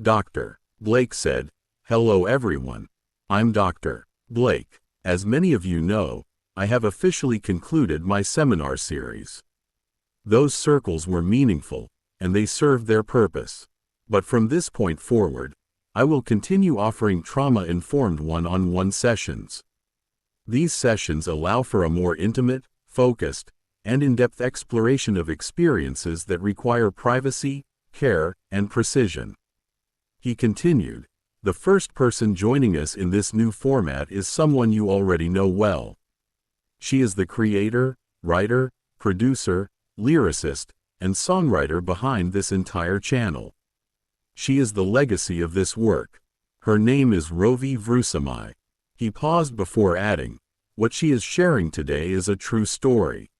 Dr. Blake said, "Hello everyone. I'm Dr. Blake. As many of you know, I have officially concluded my seminar series. Those circles were meaningful, and they served their purpose. But from this point forward, I will continue offering trauma-informed one-on-one sessions. These sessions allow for a more intimate, focused, and in-depth exploration of experiences that require privacy, care, and precision." He continued, "The first person joining us in this new format is someone you already know well. She is the creator, writer, producer, lyricist, and songwriter behind this entire channel. She is the legacy of this work. Her name is Rôvi Vrusamâiези." He paused before adding, "What she is sharing today is a true story.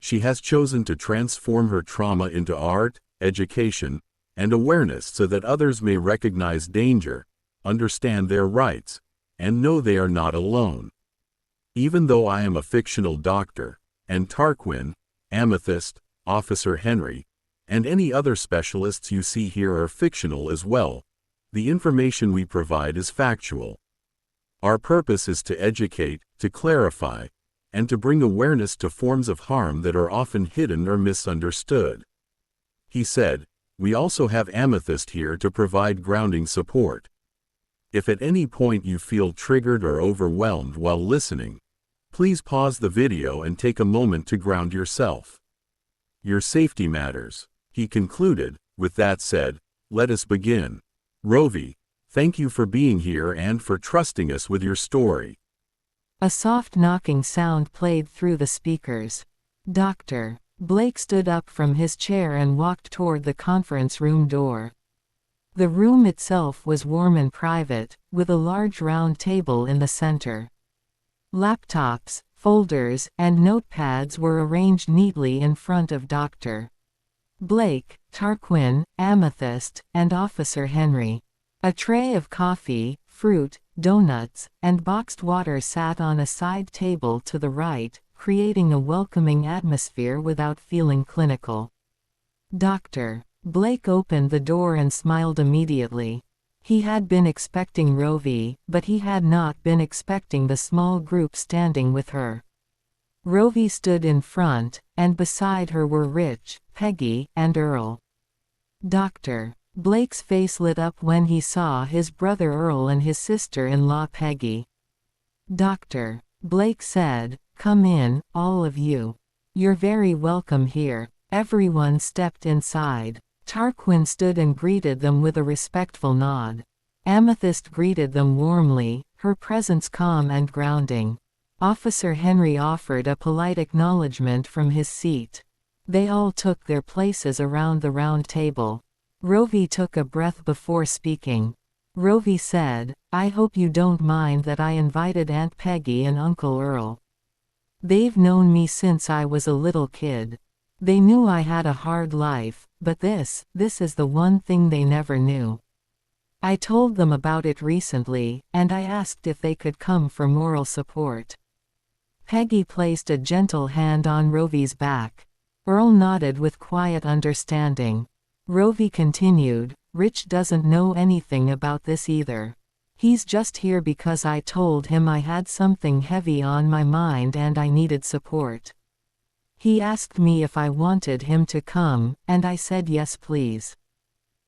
She has chosen to transform her trauma into art, education, and awareness so that others may recognize danger, understand their rights, and know they are not alone. Even though I am a fictional doctor, and Tarquin, Amethyst, Officer Henry, and any other specialists you see here are fictional as well, the information we provide is factual. Our purpose is to educate, to clarify, and to bring awareness to forms of harm that are often hidden or misunderstood." He said, "We also have Amethyst here to provide grounding support. If at any point you feel triggered or overwhelmed while listening, please pause the video and take a moment to ground yourself. Your safety matters." He concluded, "With that said, let us begin. Rovi, thank you for being here and for trusting us with your story." A soft knocking sound played through the speakers. Dr. Blake stood up from his chair and walked toward the conference room door. The room itself was warm and private, with a large round table in the center. Laptops, folders, and notepads were arranged neatly in front of Dr. Blake, Tarquin, Amethyst, and Officer Henry. A tray of coffee, fruit, donuts, and boxed water sat on a side table to the right, creating a welcoming atmosphere without feeling clinical. Dr. Blake opened the door and smiled immediately. He had been expecting Rovi, but he had not been expecting the small group standing with her. Rovi stood in front, and beside her were Rich, Peggy, and Earl. Dr. Blake's face lit up when he saw his brother Earl and his sister-in-law Peggy. Dr. Blake said, "Come in, all of you. You're very welcome here." Everyone stepped inside. Tarquin stood and greeted them with a respectful nod. Amethyst greeted them warmly, her presence calm and grounding. Officer Henry offered a polite acknowledgement from his seat. They all took their places around the round table. Rovi took a breath before speaking. Rovi said, "I hope you don't mind that I invited Aunt Peggy and Uncle Earl. They've known me since I was a little kid. They knew I had a hard life, but this is the one thing they never knew. I told them about it recently, and I asked if they could come for moral support." Peggy placed a gentle hand on Rovi's back. Earl nodded with quiet understanding. Rovi continued, "Rich doesn't know anything about this either. He's just here because I told him I had something heavy on my mind and I needed support. He asked me if I wanted him to come, and I said yes please.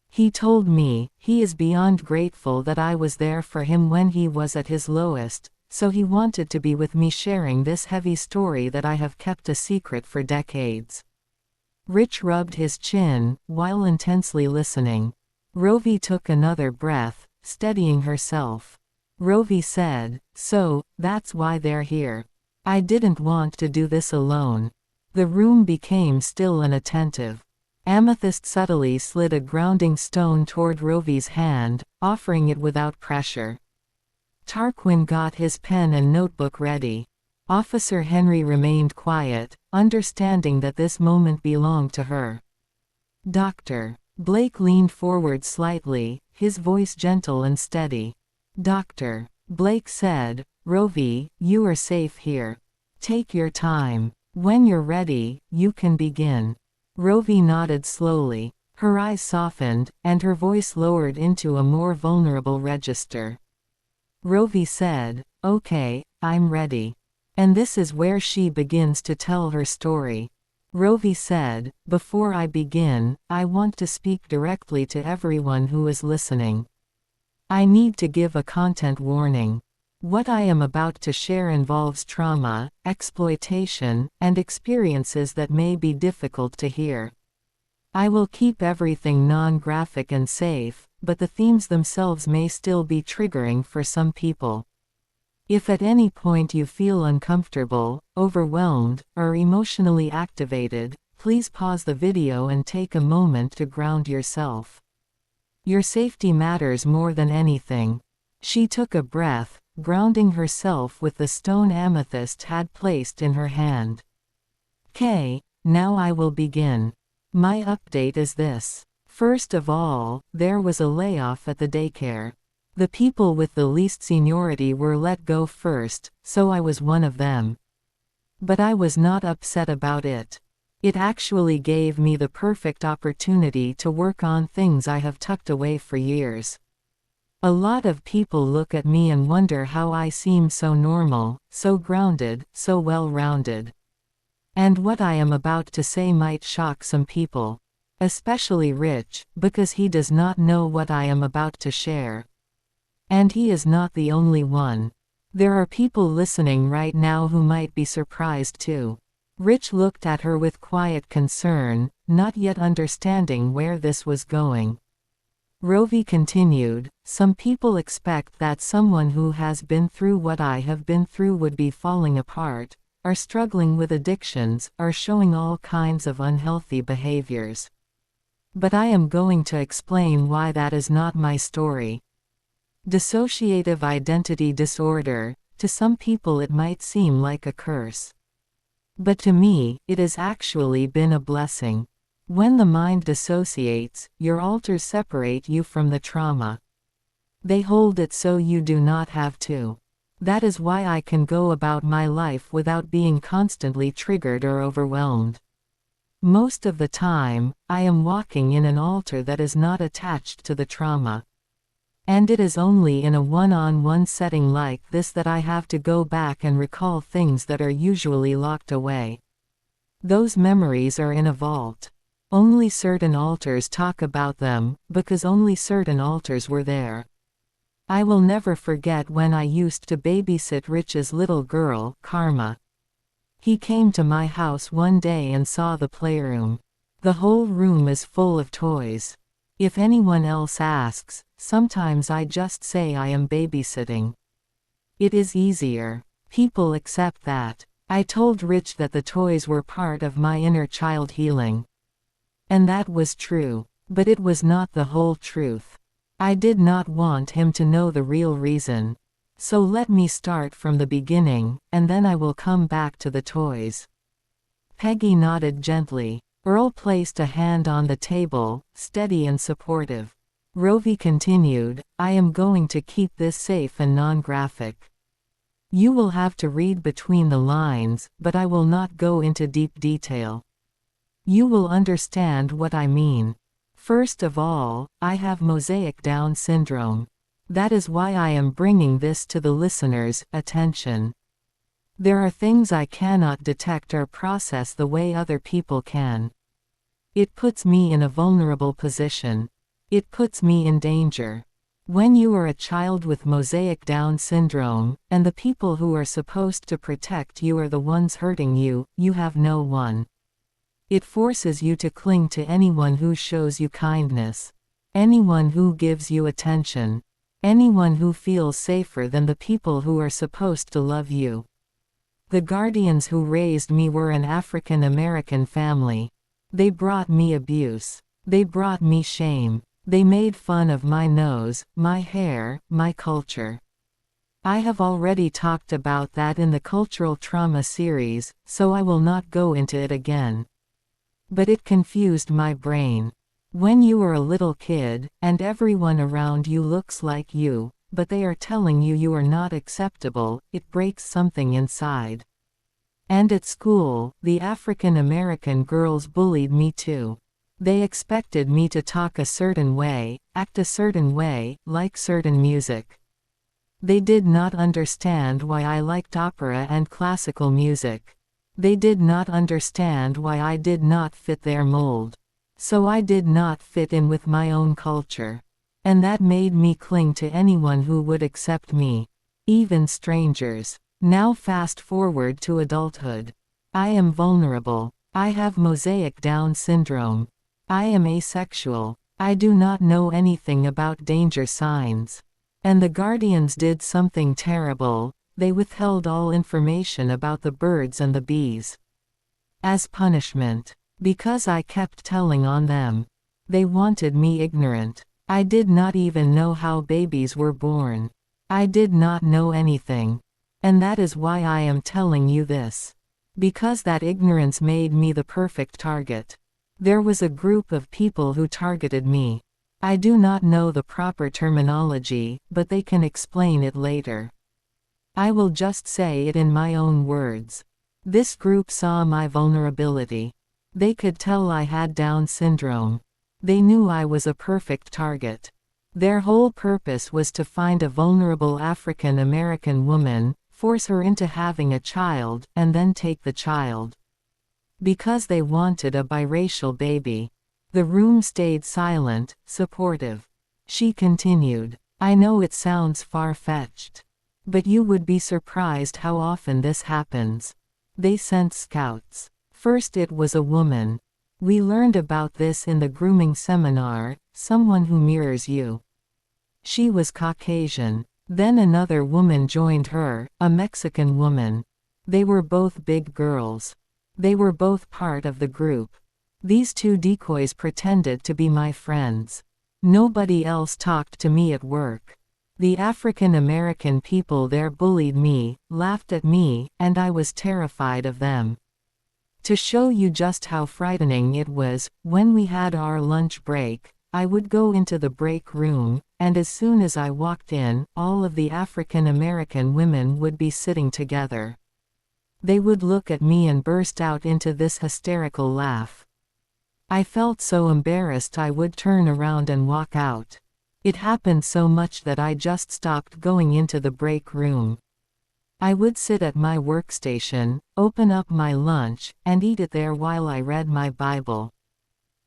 He told me he is beyond grateful that I was there for him when he was at his lowest, so he wanted to be with me sharing this heavy story that I have kept a secret for decades." Rich rubbed his chin, while intensely listening. Rovi took another breath, steadying herself. Rovi said, "So, that's why they're here. I didn't want to do this alone." The room became still and attentive. Amethyst subtly slid a grounding stone toward Rovi's hand, offering it without pressure. Tarquin got his pen and notebook ready. Officer Henry remained quiet, understanding that this moment belonged to her. Dr. Blake leaned forward slightly, his voice gentle and steady. Dr. Blake said, "Rovi, you are safe here. Take your time. When you're ready, you can begin." Rovi nodded slowly. Her eyes softened, and her voice lowered into a more vulnerable register. Rovi said, "Okay, I'm ready." And this is where she begins to tell her story. Rovi said, "Before I begin, I want to speak directly to everyone who is listening. I need to give a content warning. What I am about to share involves trauma, exploitation, and experiences that may be difficult to hear. I will keep everything non-graphic and safe, but the themes themselves may still be triggering for some people. If at any point you feel uncomfortable, overwhelmed, or emotionally activated, please pause the video and take a moment to ground yourself. Your safety matters more than anything." She took a breath, grounding herself with the stone Amethyst had placed in her hand. "'Kay, now I will begin. My update is this. First of all, there was a layoff at the daycare. The people with the least seniority were let go first, so I was one of them. But I was not upset about it. It actually gave me the perfect opportunity to work on things I have tucked away for years. A lot of people look at me and wonder how I seem so normal, so grounded, so well-rounded. And what I am about to say might shock some people. Especially Rich, because he does not know what I am about to share. And he is not the only one. There are people listening right now who might be surprised too." Rich looked at her with quiet concern, not yet understanding where this was going. Rovi continued, "Some people expect that someone who has been through what I have been through would be falling apart, are struggling with addictions, are showing all kinds of unhealthy behaviors. But I am going to explain why that is not my story. Dissociative identity disorder, to some people it might seem like a curse. But to me, it has actually been a blessing. When the mind dissociates, your alters separate you from the trauma. They hold it so you do not have to. That is why I can go about my life without being constantly triggered or overwhelmed. Most of the time, I am walking in an altar that is not attached to the trauma. And it is only in a one-on-one setting like this that I have to go back and recall things that are usually locked away. Those memories are in a vault. Only certain altars talk about them, because only certain altars were there. I will never forget when I used to babysit Rich's little girl, Karma. He came to my house one day and saw the playroom. The whole room is full of toys. If anyone else asks, sometimes I just say I am babysitting. It is easier. People accept that. I told Rich that the toys were part of my inner child healing. And that was true. But it was not the whole truth. I did not want him to know the real reason. So let me start from the beginning, and then I will come back to the toys. Peggy nodded gently. Earl placed a hand on the table, steady and supportive. Rovi continued, "I am going to keep this safe and non-graphic. You will have to read between the lines, but I will not go into deep detail. You will understand what I mean. First of all, I have mosaic Down syndrome. That is why I am bringing this to the listeners' attention. There are things I cannot detect or process the way other people can. It puts me in a vulnerable position. It puts me in danger. When you are a child with mosaic Down syndrome, and the people who are supposed to protect you are the ones hurting you, you have no one. It forces you to cling to anyone who shows you kindness. Anyone who gives you attention. Anyone who feels safer than the people who are supposed to love you. The guardians who raised me were an African American family. They brought me abuse. They brought me shame. They made fun of my nose, my hair, my culture. I have already talked about that in the Cultural Trauma series, so I will not go into it again. But it confused my brain. When you are a little kid, and everyone around you looks like you, but they are telling you you are not acceptable, it breaks something inside. And at school, the African American girls bullied me too. They expected me to talk a certain way, act a certain way, like certain music. They did not understand why I liked opera and classical music. They did not understand why I did not fit their mold. So I did not fit in with my own culture. And that made me cling to anyone who would accept me. Even strangers. Now fast forward to adulthood. I am vulnerable. I have mosaic Down syndrome. I am asexual. I do not know anything about danger signs. And the guardians did something terrible. They withheld all information about the birds and the bees. As punishment. Because I kept telling on them. They wanted me ignorant. I did not even know how babies were born. I did not know anything. And that is why I am telling you this. Because that ignorance made me the perfect target. There was a group of people who targeted me. I do not know the proper terminology, but they can explain it later. I will just say it in my own words. This group saw my vulnerability. They could tell I had Down syndrome. They knew I was a perfect target. Their whole purpose was to find a vulnerable African American woman, force her into having a child, and then take the child. Because they wanted a biracial baby. The room stayed silent, supportive. She continued, I know it sounds far-fetched. But you would be surprised how often this happens. They sent scouts. First it was a woman. We learned about this in the grooming seminar, someone who mirrors you. She was Caucasian. Then another woman joined her, a Mexican woman. They were both big girls. They were both part of the group. These two decoys pretended to be my friends. Nobody else talked to me at work. The African American people there bullied me, laughed at me, and I was terrified of them. To show you just how frightening it was, when we had our lunch break, I would go into the break room, and as soon as I walked in, all of the African American women would be sitting together. They would look at me and burst out into this hysterical laugh. I felt so embarrassed I would turn around and walk out. It happened so much that I just stopped going into the break room. I would sit at my workstation, open up my lunch, and eat it there while I read my Bible.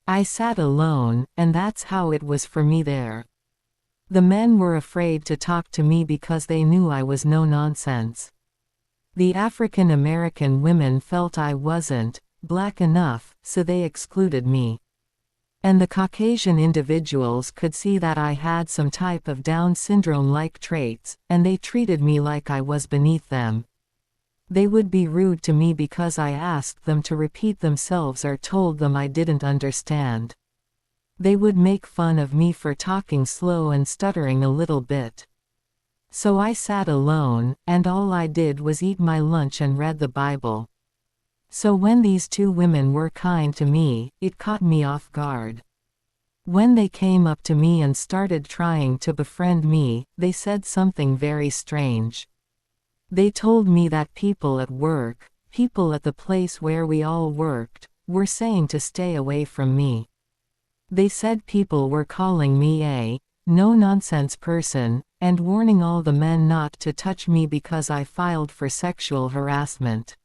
I sat alone, and that's how it was for me there. The men were afraid to talk to me because they knew I was no nonsense. The African American women felt I wasn't black enough, so they excluded me. And the Caucasian individuals could see that I had some type of Down syndrome-like traits, and they treated me like I was beneath them. They would be rude to me because I asked them to repeat themselves or told them I didn't understand. They would make fun of me for talking slow and stuttering a little bit. So I sat alone, and all I did was eat my lunch and read the Bible. So when these two women were kind to me, it caught me off guard. When they came up to me and started trying to befriend me, they said something very strange. They told me that people at work, people at the place where we all worked, were saying to stay away from me. They said people were calling me a no-nonsense person, and warning all the men not to touch me because I filed for sexual harassment.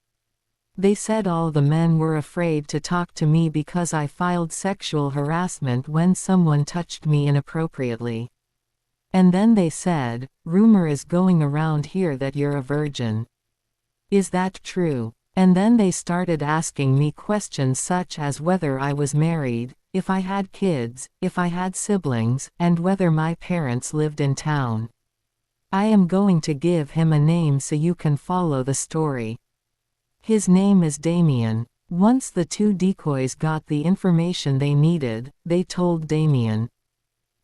They said all the men were afraid to talk to me because I filed sexual harassment when someone touched me inappropriately. And then they said, rumor is going around here that you're a virgin. Is that true? And then they started asking me questions such as whether I was married, if I had kids, if I had siblings, and whether my parents lived in town. I am going to give him a name so you can follow the story. His name is Damien. Once the two decoys got the information they needed, they told Damien.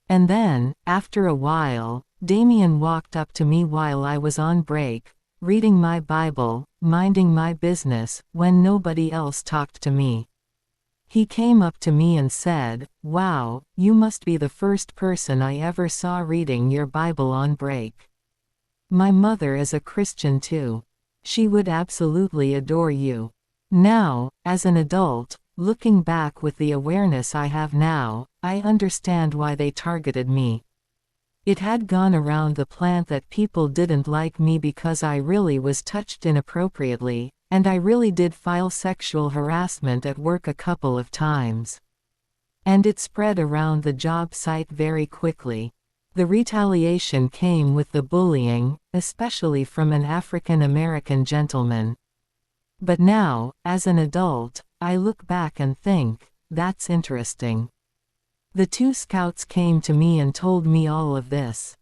And then, after a while, Damien walked up to me while I was on break, reading my Bible, minding my business, when nobody else talked to me. He came up to me and said, "Wow, you must be the first person I ever saw reading your Bible on break. My mother is a Christian too. She would absolutely adore you." Now, as an adult, Looking back with the awareness I have now, I understand why they targeted me. It had gone around the plant that people didn't like me because I really was touched inappropriately, and I really did file sexual harassment at work a couple of times. And it spread around the job site very quickly. The retaliation came with the bullying, especially from an African American gentleman. But now, as an adult, I look back and think, that's interesting. The two scouts came to me and told me all of this.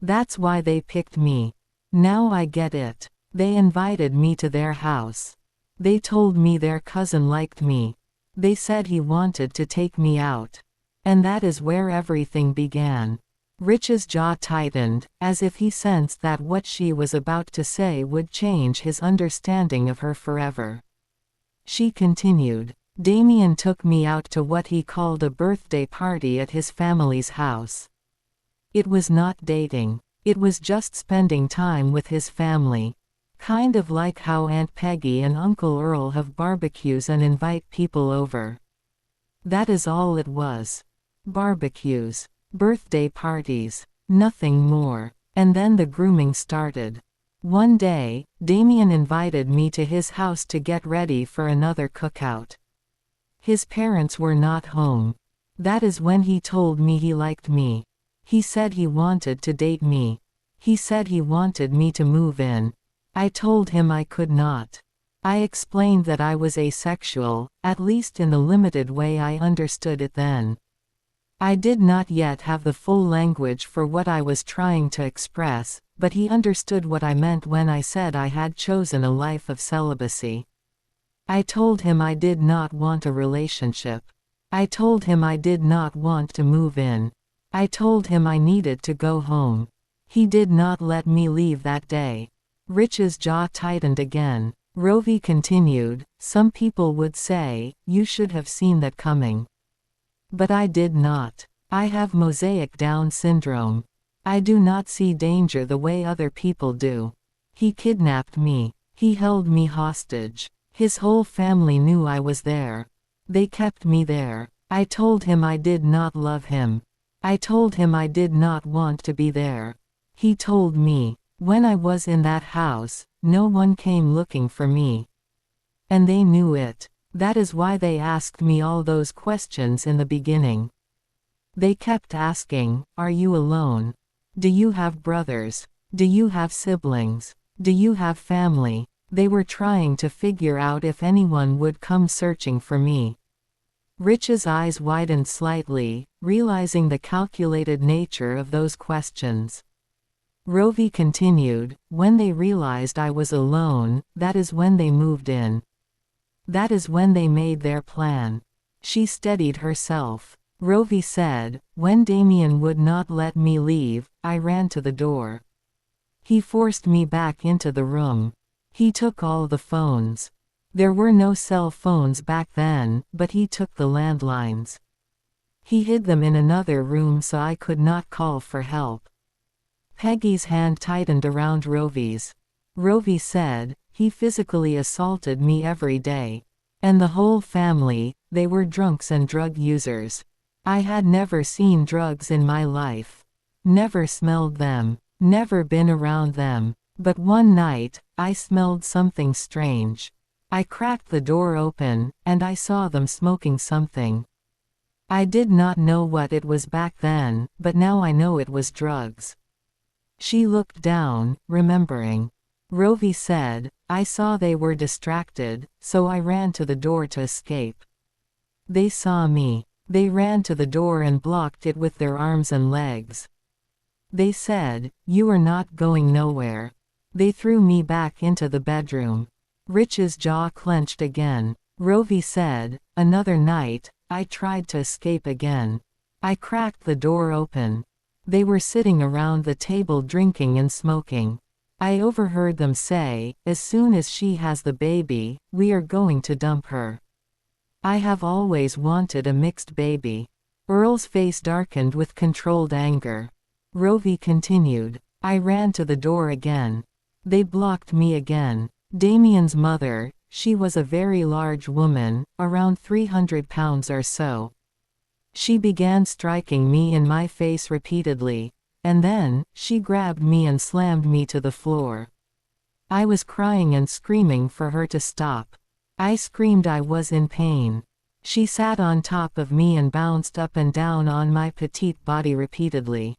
That's why they picked me. Now I get it. They invited me to their house. They told me their cousin liked me. They said he wanted to take me out. And that is where everything began. Rich's jaw tightened, as if he sensed that what she was about to say would change his understanding of her forever. She continued, Damien took me out to what he called a birthday party at his family's house. It was not dating. It was just spending time with his family. Kind of like how Aunt Peggy and Uncle Earl have barbecues and invite people over. That is all it was. Barbecues. Birthday parties. Nothing more. And then the grooming started. One day, Damien invited me to his house to get ready for another cookout. His parents were not home. That is when he told me he liked me. He said he wanted to date me. He said he wanted me to move in. I told him I could not. I explained that I was asexual, at least in the limited way I understood it then. I did not yet have the full language for what I was trying to express, but he understood what I meant when I said I had chosen a life of celibacy. I told him I did not want a relationship. I told him I did not want to move in. I told him I needed to go home. He did not let me leave that day. Rich's jaw tightened again. Rovi continued, some people would say, you should have seen that coming. But I did not. I have mosaic Down syndrome. I do not see danger the way other people do. He kidnapped me. He held me hostage. His whole family knew I was there. They kept me there. I told him I did not love him. I told him I did not want to be there. He told me, when I was in that house, no one came looking for me. And they knew it. That is why they asked me all those questions in the beginning. They kept asking, are you alone? Do you have brothers? Do you have siblings? Do you have family? They were trying to figure out if anyone would come searching for me. Rich's eyes widened slightly, realizing the calculated nature of those questions. Rovi continued, when they realized I was alone, that is when they moved in. That is when they made their plan. She steadied herself. Rovi said, when Damien would not let me leave, I ran to the door. He forced me back into the room. He took all the phones. There were no cell phones back then, but he took the landlines. He hid them in another room so I could not call for help. Peggy's hand tightened around Rovi's. Rovi said, he physically assaulted me every day. And the whole family, they were drunks and drug users. I had never seen drugs in my life. Never smelled them. Never been around them. But one night, I smelled something strange. I cracked the door open, and I saw them smoking something. I did not know what it was back then, but now I know it was drugs. She looked down, remembering. Rovi said, I saw they were distracted, so I ran to the door to escape. They saw me. They ran to the door and blocked it with their arms and legs. They said, you are not going nowhere. They threw me back into the bedroom. Rich's jaw clenched again. Rovi said, another night, I tried to escape again. I cracked the door open. They were sitting around the table drinking and smoking. I overheard them say, as soon as she has the baby, we are going to dump her. I have always wanted a mixed baby. Earl's face darkened with controlled anger. Rovi continued, I ran to the door again. They blocked me again. Damien's mother, she was a very large woman, around 300 pounds or so. She began striking me in my face repeatedly, and then, she grabbed me and slammed me to the floor. I was crying and screaming for her to stop. I screamed I was in pain. She sat on top of me and bounced up and down on my petite body repeatedly.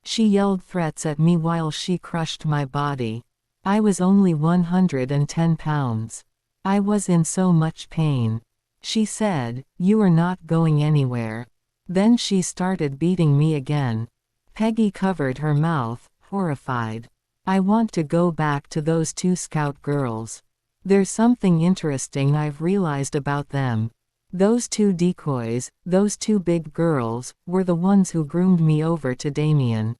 She yelled threats at me while she crushed my body. I was only 110 pounds. I was in so much pain. She said, "You are not going anywhere." Then she started beating me again. Peggy covered her mouth, horrified. I want to go back to those two scout girls. There's something interesting I've realized about them. Those two decoys, those two big girls, were the ones who groomed me over to Damien.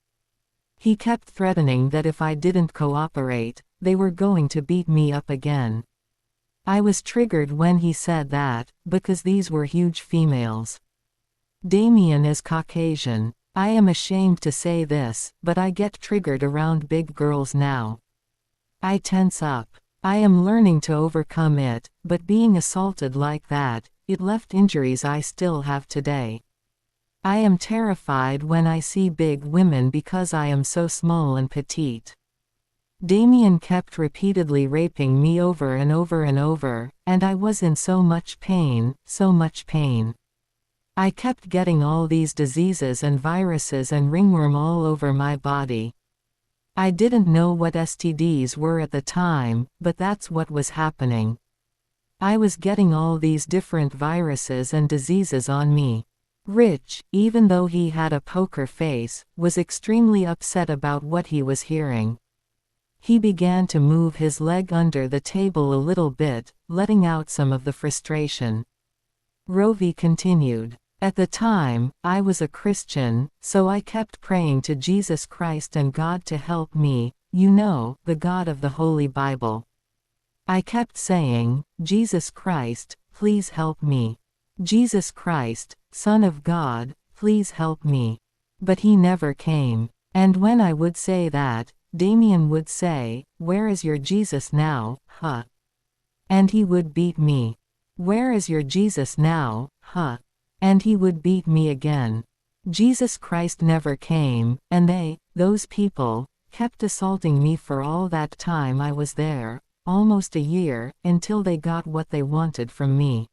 He kept threatening that if I didn't cooperate, they were going to beat me up again. I was triggered when he said that, because these were huge females. Damien is Caucasian. I am ashamed to say this, but I get triggered around big girls now. I tense up. I am learning to overcome it, but being assaulted like that, it left injuries I still have today. I am terrified when I see big women because I am so small and petite. Damien kept repeatedly raping me over and over and over, and I was in so much pain, so much pain. I kept getting all these diseases and viruses and ringworm all over my body. I didn't know what STDs were at the time, but that's what was happening. I was getting all these different viruses and diseases on me. Rich, even though he had a poker face, was extremely upset about what he was hearing. He began to move his leg under the table a little bit, letting out some of the frustration. Rovi continued. At the time, I was a Christian, so I kept praying to Jesus Christ and God to help me, you know, the God of the Holy Bible. I kept saying, "Jesus Christ, please help me. Jesus Christ, Son of God, please help me." But he never came. And when I would say that, Damien would say, "Where is your Jesus now, huh?" And he would beat me. "Where is your Jesus now, huh?" And he would beat me again. Jesus Christ never came, and those people, kept assaulting me for all that time I was there, almost a year, until they got what they wanted from me.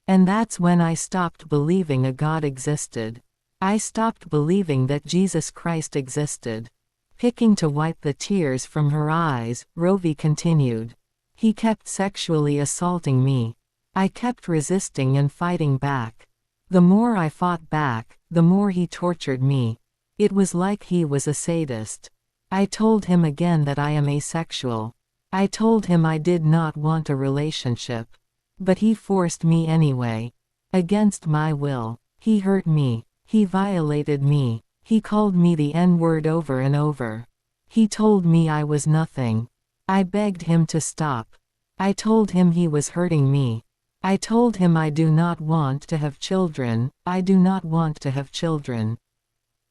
And that's when I stopped believing a God existed. I stopped believing that Jesus Christ existed. Picking to wipe the tears from her eyes, Rovi continued. He kept sexually assaulting me. I kept resisting and fighting back. The more I fought back, the more he tortured me. It was like he was a sadist. I told him again that I am asexual. I told him I did not want a relationship. But he forced me anyway. Against my will. He hurt me. He violated me. He called me the N-word over and over. He told me I was nothing. I begged him to stop. I told him he was hurting me. I told him I do not want to have children, I do not want to have children.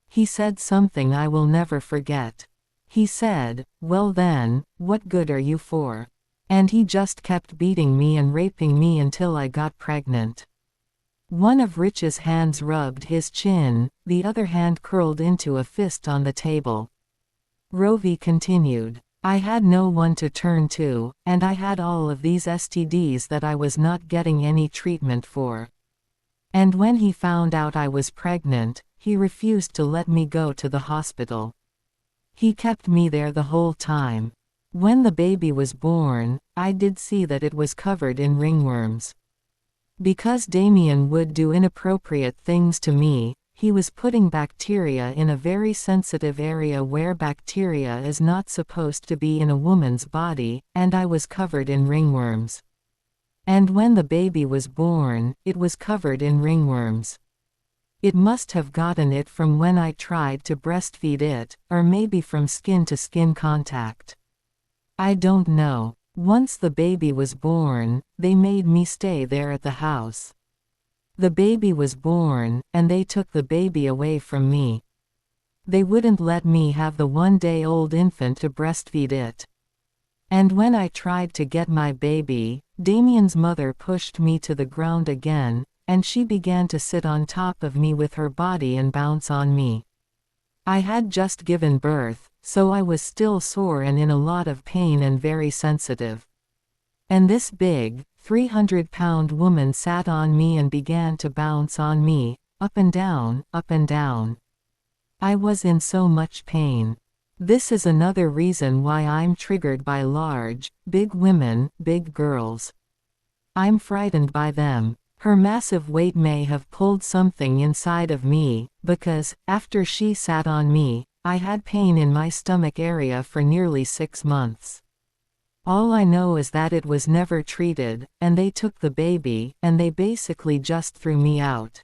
He said something I will never forget. He said, "Well then, what good are you for?" And he just kept beating me and raping me until I got pregnant. One of Rich's hands rubbed his chin, the other hand curled into a fist on the table. Rovi continued. I had no one to turn to, and I had all of these STDs that I was not getting any treatment for. And when he found out I was pregnant, he refused to let me go to the hospital. He kept me there the whole time. When the baby was born, I did see that it was covered in ringworms. Because Damien would do inappropriate things to me, he was putting bacteria in a very sensitive area where bacteria is not supposed to be in a woman's body, and I was covered in ringworms. And when the baby was born, it was covered in ringworms. It must have gotten it from when I tried to breastfeed it, or maybe from skin-to-skin contact. I don't know. Once the baby was born, they made me stay there at the house. The baby was born, and they took the baby away from me. They wouldn't let me have the one-day-old infant to breastfeed it. And when I tried to get my baby, Damien's mother pushed me to the ground again, and she began to sit on top of me with her body and bounce on me. I had just given birth, so I was still sore and in a lot of pain and very sensitive. And this big, 300-pound woman sat on me and began to bounce on me, up and down, up and down. I was in so much pain. This is another reason why I'm triggered by large, big women, big girls. I'm frightened by them. Her massive weight may have pulled something inside of me, because, after she sat on me, I had pain in my stomach area for nearly 6 months. All I know is that it was never treated, and they took the baby, and they basically just threw me out.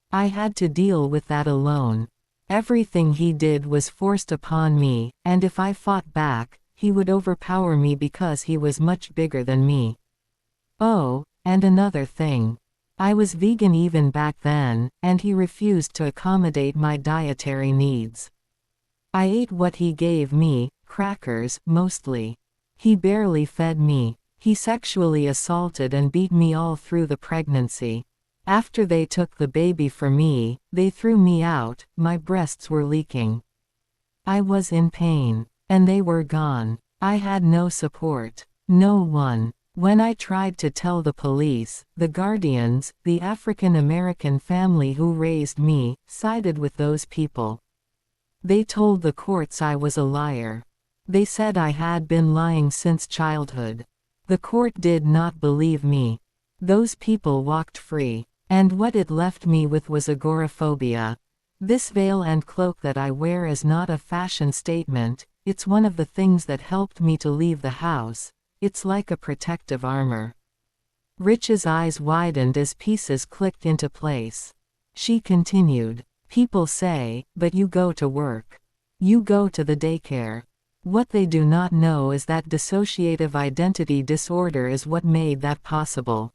I had to deal with that alone. Everything he did was forced upon me, and if I fought back, he would overpower me because he was much bigger than me. Oh, and another thing. I was vegan even back then, and he refused to accommodate my dietary needs. I ate what he gave me, crackers, mostly. He barely fed me. He sexually assaulted and beat me all through the pregnancy. After they took the baby for me, they threw me out, my breasts were leaking. I was in pain. And they were gone. I had no support. No one. When I tried to tell the police, the guardians, the African American family who raised me, sided with those people. They told the courts I was a liar. They said I had been lying since childhood. The court did not believe me. Those people walked free. And what it left me with was agoraphobia. This veil and cloak that I wear is not a fashion statement, it's one of the things that helped me to leave the house. It's like a protective armor. Rich's eyes widened as pieces clicked into place. She continued, "People say, but you go to work. You go to the daycare. What they do not know is that dissociative identity disorder is what made that possible.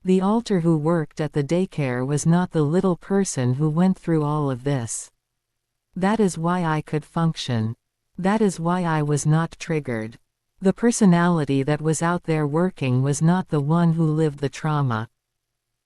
The alter who worked at the daycare was not the little person who went through all of this. That is why I could function. That is why I was not triggered. The personality that was out there working was not the one who lived the trauma."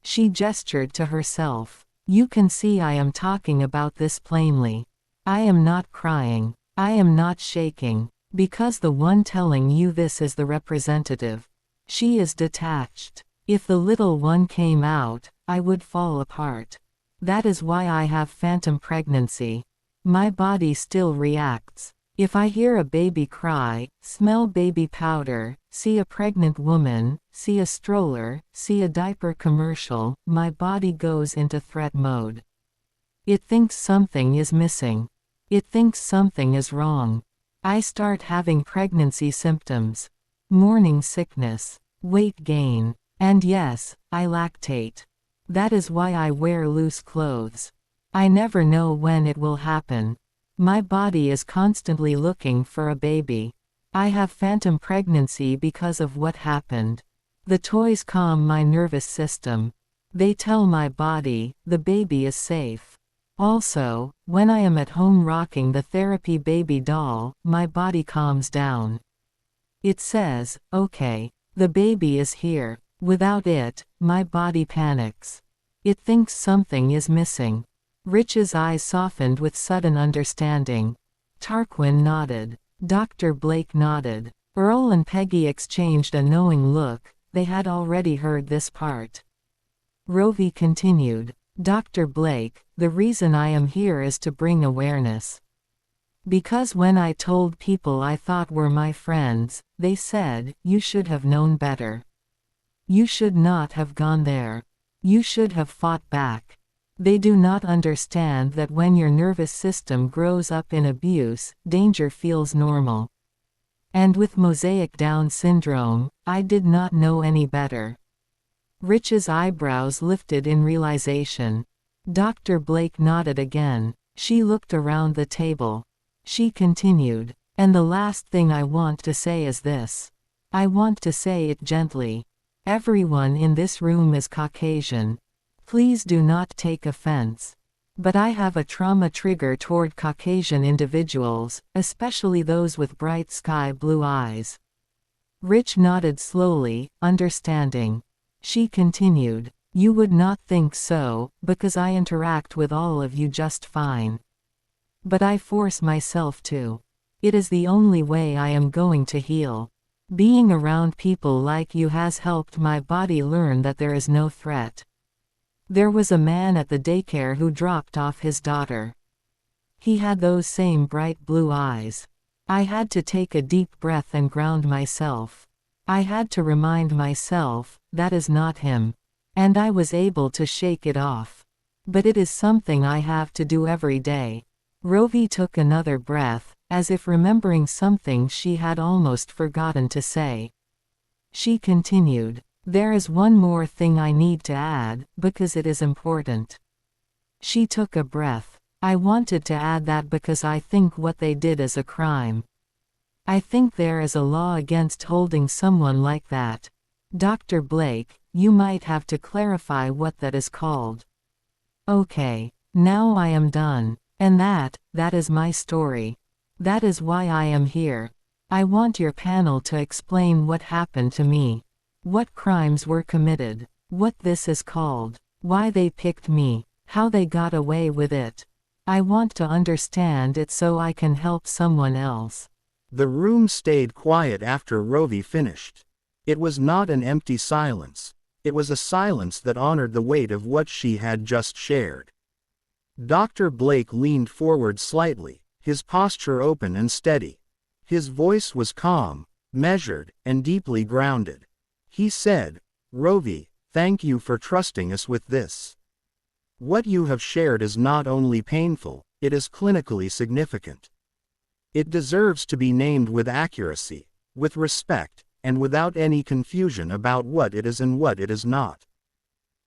She gestured to herself. "You can see I am talking about this plainly. I am not crying. I am not shaking. Because the one telling you this is the representative. She is detached. If the little one came out, I would fall apart. That is why I have phantom pregnancy. My body still reacts. If I hear a baby cry, smell baby powder, see a pregnant woman, see a stroller, see a diaper commercial, my body goes into threat mode. It thinks something is missing. It thinks something is wrong. I start having pregnancy symptoms. Morning sickness. Weight gain. And yes, I lactate. That is why I wear loose clothes. I never know when it will happen. My body is constantly looking for a baby. I have phantom pregnancy because of what happened. The toys calm my nervous system. They tell my body, the baby is safe. Also, when I am at home rocking the therapy baby doll, my body calms down. It says, okay, the baby is here. Without it, my body panics. It thinks something is missing." Rich's eyes softened with sudden understanding. Tarquin nodded. Dr. Blake nodded. Earl and Peggy exchanged a knowing look, they had already heard this part. Rovi continued, "Dr. Blake, the reason I am here is to bring awareness. Because when I told people I thought were my friends, they said, you should have known better. You should not have gone there. You should have fought back. They do not understand that when your nervous system grows up in abuse, danger feels normal. And with mosaic Down syndrome, I did not know any better." Rich's eyebrows lifted in realization. Dr. Blake nodded again. She looked around the table. She continued, "And the last thing I want to say is this. I want to say it gently. Everyone in this room is Caucasian. Please do not take offense. But I have a trauma trigger toward Caucasian individuals, especially those with bright sky blue eyes. Rich nodded slowly, understanding. She continued, "You would not think so, because I interact with all of you just fine. But I force myself to. It is the only way I am going to heal. Being around people like you has helped my body learn that there is no threat." There was a man at the daycare who dropped off his daughter. He had those same bright blue eyes. I had to take a deep breath and ground myself. I had to remind myself, that is not him. And I was able to shake it off. But it is something I have to do every day. Rovi took another breath, as if remembering something she had almost forgotten to say. She continued, "There is one more thing I need to add, because it is important." She took a breath. "I wanted to add that because I think what they did is a crime. I think there is a law against holding someone like that. Dr. Blake, you might have to clarify what that is called." "Okay. Now I am done. And that is my story. That is why I am here. I want your panel to explain what happened to me. What crimes were committed. What this is called. Why they picked me. How they got away with it. I want to understand it so I can help someone else." The room stayed quiet after Rovi finished. It was not an empty silence. It was a silence that honored the weight of what she had just shared. Dr. Blake leaned forward slightly, his posture open and steady. His voice was calm, measured, and deeply grounded. He said, "Rovi, thank you for trusting us with this. What you have shared is not only painful, it is clinically significant. It deserves to be named with accuracy, with respect, and without any confusion about what it is and what it is not."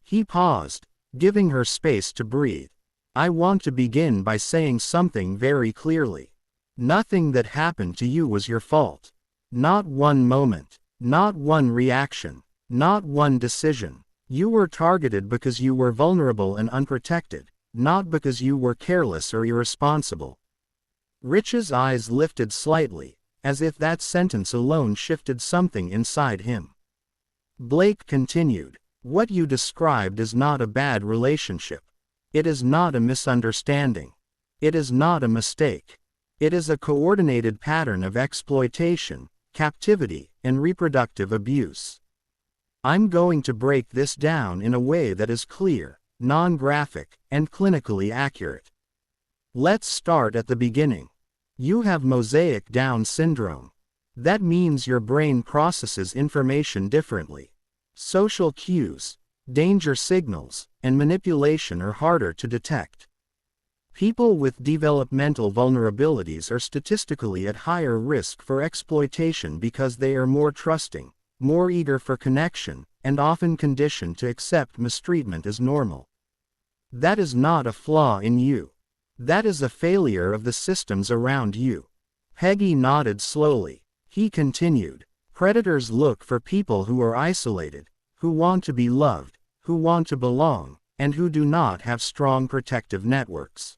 He paused, giving her space to breathe. "I want to begin by saying something very clearly. Nothing that happened to you was your fault. Not one moment, not one reaction, not one decision. You were targeted because you were vulnerable and unprotected, not because you were careless or irresponsible." Rich's eyes lifted slightly, as if that sentence alone shifted something inside him. Blake continued, "What you described is not a bad relationship. It is not a misunderstanding. It is not a mistake. It is a coordinated pattern of exploitation, captivity, and reproductive abuse. I'm going to break this down in a way that is clear, non-graphic, and clinically accurate. Let's start at the beginning. You have mosaic Down syndrome. That means your brain processes information differently. Social cues, danger signals, and manipulation are harder to detect. People with developmental vulnerabilities are statistically at higher risk for exploitation because they are more trusting, more eager for connection, and often conditioned to accept mistreatment as normal. That is not a flaw in you. That is a failure of the systems around you." Peggy nodded slowly. He continued, "Predators look for people who are isolated, who want to be loved, who want to belong, and who do not have strong protective networks.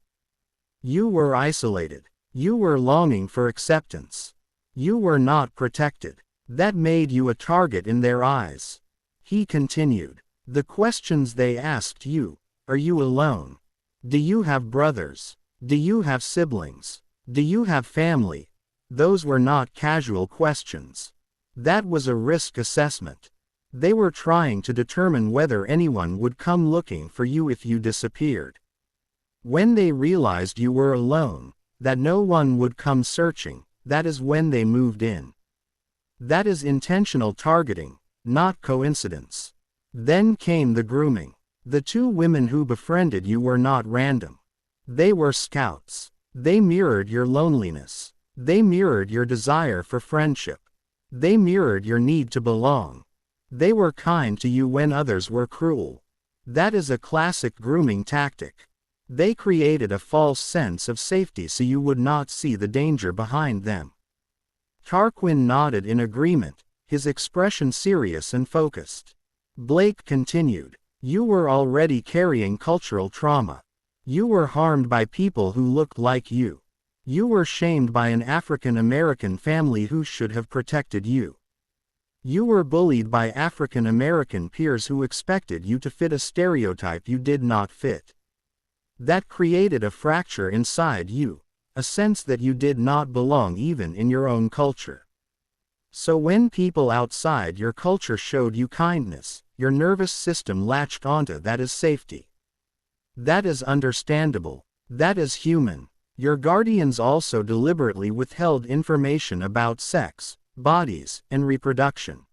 You were isolated. You were longing for acceptance. You were not protected. That made you a target in their eyes." He continued, "The questions they asked you, are you alone? Do you have brothers? Do you have siblings? Do you have family?" Those were not casual questions. That was a risk assessment. They were trying to determine whether anyone would come looking for you if you disappeared. When they realized you were alone, that no one would come searching, that is when they moved in. That is intentional targeting, not coincidence. Then came the grooming. The two women who befriended you were not random. They were scouts. They mirrored your loneliness. They mirrored your desire for friendship. They mirrored your need to belong. They were kind to you when others were cruel. That is a classic grooming tactic. They created a false sense of safety so you would not see the danger behind them." Tarquin nodded in agreement, his expression serious and focused. Blake continued, "You were already carrying cultural trauma. You were harmed by people who looked like you. You were shamed by an African American family who should have protected you. You were bullied by African American peers who expected you to fit a stereotype you did not fit. That created a fracture inside you, a sense that you did not belong even in your own culture. So when people outside your culture showed you kindness, your nervous system latched onto that as safety. That is understandable. That is human. Your guardians also deliberately withheld information about sex, bodies, and reproduction.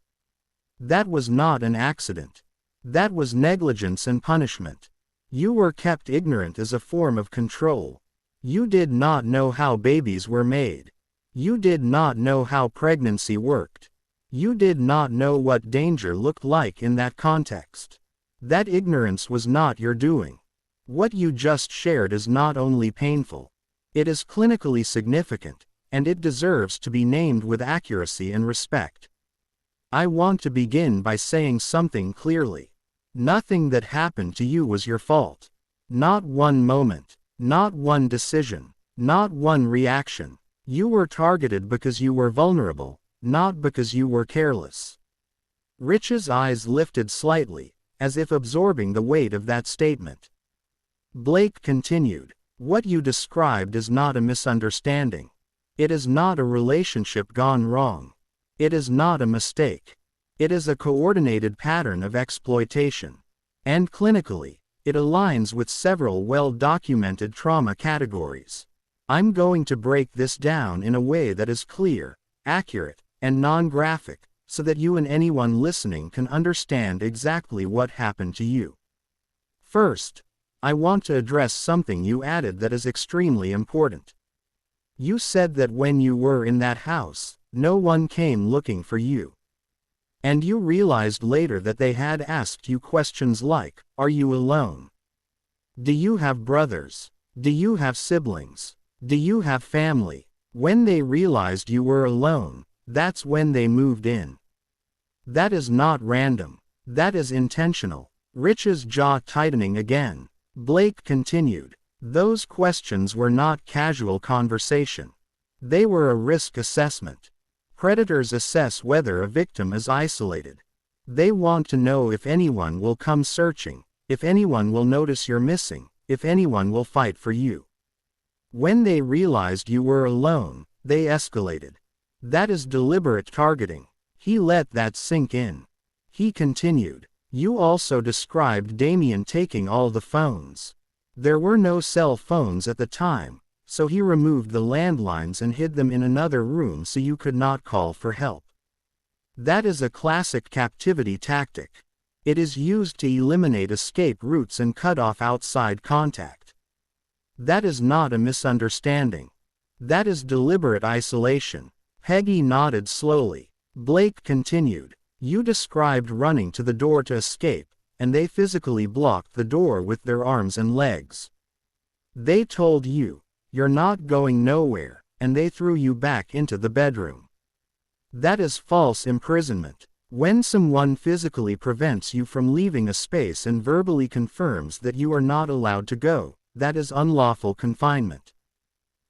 That was not an accident. That was negligence and punishment. You were kept ignorant as a form of control. You did not know how babies were made. You did not know how pregnancy worked. You did not know what danger looked like in that context. That ignorance was not your doing. What you just shared is not only painful. It is clinically significant, and it deserves to be named with accuracy and respect. I want to begin by saying something clearly. Nothing that happened to you was your fault. Not one moment, not one decision, not one reaction. You were targeted because you were vulnerable, not because you were careless. Rich's eyes lifted slightly, as if absorbing the weight of that statement. Blake continued, "What you described is not a misunderstanding. It is not a relationship gone wrong. It is not a mistake. It is a coordinated pattern of exploitation. And clinically, it aligns with several well-documented trauma categories. I'm going to break this down in a way that is clear, accurate, and non-graphic, so that you and anyone listening can understand exactly what happened to you. First, I want to address something you added that is extremely important. You said that when you were in that house, no one came looking for you. And you realized later that they had asked you questions like, are you alone? Do you have brothers? Do you have siblings? Do you have family? When they realized you were alone, that's when they moved in. That is not random. That is intentional." Rich's jaw tightening again. Blake continued, "Those questions were not casual conversation. They were a risk assessment. Predators assess whether a victim is isolated. They want to know if anyone will come searching, if anyone will notice you're missing, if anyone will fight for you. When they realized you were alone, they escalated. That is deliberate targeting." He let that sink in. He continued, "You also described Damien taking all the phones. There were no cell phones at the time, so he removed the landlines and hid them in another room so you could not call for help. That is a classic captivity tactic. It is used to eliminate escape routes and cut off outside contact. That is not a misunderstanding. That is deliberate isolation." Peggy nodded slowly. Blake continued, "You described running to the door to escape, and they physically blocked the door with their arms and legs. They told you, you're not going nowhere, and they threw you back into the bedroom. That is false imprisonment. When someone physically prevents you from leaving a space and verbally confirms that you are not allowed to go, that is unlawful confinement.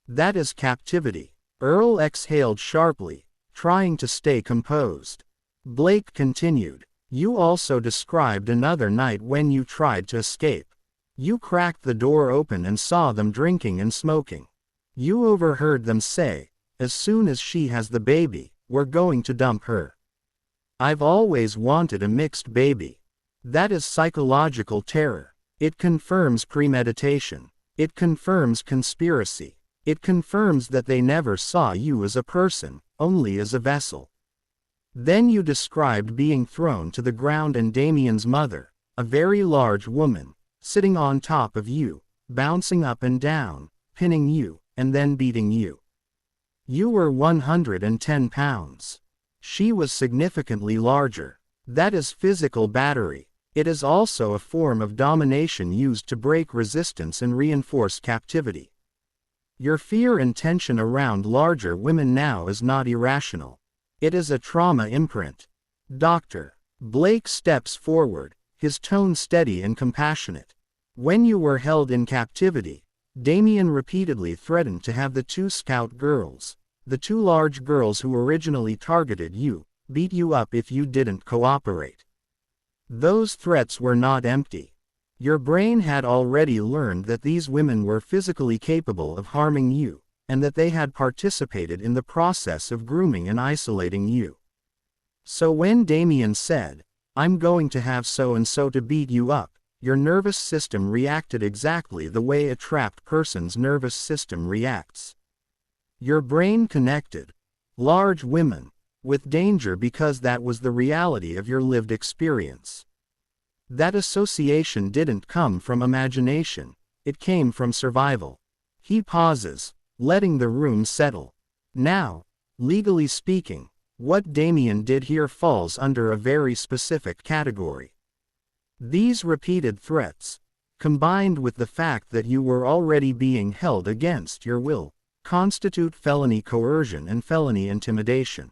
That is captivity." Earl exhaled sharply, trying to stay composed. Blake continued, "You also described another night when you tried to escape. You cracked the door open and saw them drinking and smoking. You overheard them say, 'As soon as she has the baby, we're going to dump her. I've always wanted a mixed baby.' That is psychological terror. It confirms premeditation. It confirms conspiracy. It confirms that they never saw you as a person, only as a vessel. Then you described being thrown to the ground and Damien's mother, a very large woman, sitting on top of you, bouncing up and down, pinning you, and then beating you. You were 110 pounds. She was significantly larger. That is physical battery. It is also a form of domination used to break resistance and reinforce captivity. Your fear and tension around larger women now is not irrational. It is a trauma imprint. Dr. Blake steps forward, his tone steady and compassionate. When you were held in captivity, Damien repeatedly threatened to have the two scout girls, the two large girls who originally targeted you, beat you up if you didn't cooperate. Those threats were not empty. Your brain had already learned that these women were physically capable of harming you, and that they had participated in the process of grooming and isolating you. So when Damien said, "I'm going to have so-and-so to beat you up," your nervous system reacted exactly the way a trapped person's nervous system reacts. Your brain connected large women with danger because that was the reality of your lived experience. That association didn't come from imagination, it came from survival. He pauses, letting the room settle. Now, legally speaking, what Damien did here falls under a very specific category. These repeated threats, combined with the fact that you were already being held against your will, constitute felony coercion and felony intimidation.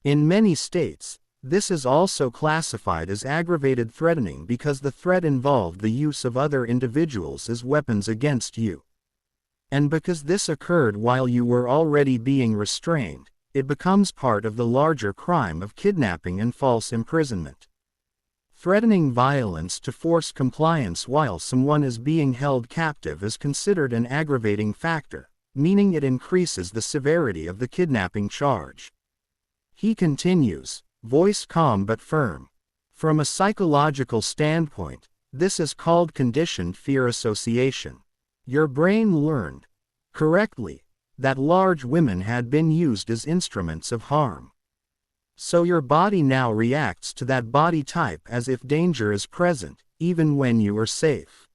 In many states, this is also classified as aggravated threatening because the threat involved the use of other individuals as weapons against you. And because this occurred while you were already being restrained, it becomes part of the larger crime of kidnapping and false imprisonment. Threatening violence to force compliance while someone is being held captive is considered an aggravating factor, meaning it increases the severity of the kidnapping charge. He continues, voice calm but firm. From a psychological standpoint, this is called conditioned fear association. Your brain learned, correctly, that large women had been used as instruments of harm. So your body now reacts to that body type as if danger is present, even when you are safe.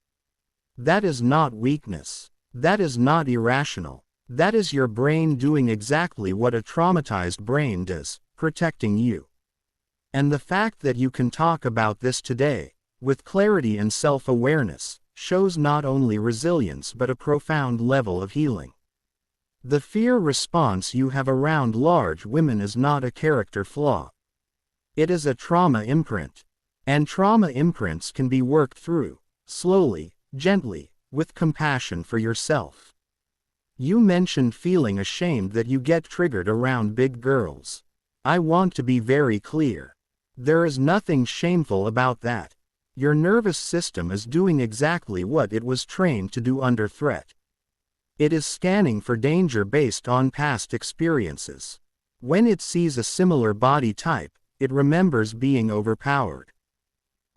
That is not weakness. That is not irrational. That is your brain doing exactly what a traumatized brain does, protecting you. And the fact that you can talk about this today, with clarity and self-awareness, shows not only resilience but a profound level of healing. The fear response you have around large women is not a character flaw. It is a trauma imprint. And trauma imprints can be worked through, slowly, gently, with compassion for yourself. You mentioned feeling ashamed that you get triggered around big girls. I want to be very clear. There is nothing shameful about that. Your nervous system is doing exactly what it was trained to do under threat. It is scanning for danger based on past experiences. When it sees a similar body type, it remembers being overpowered.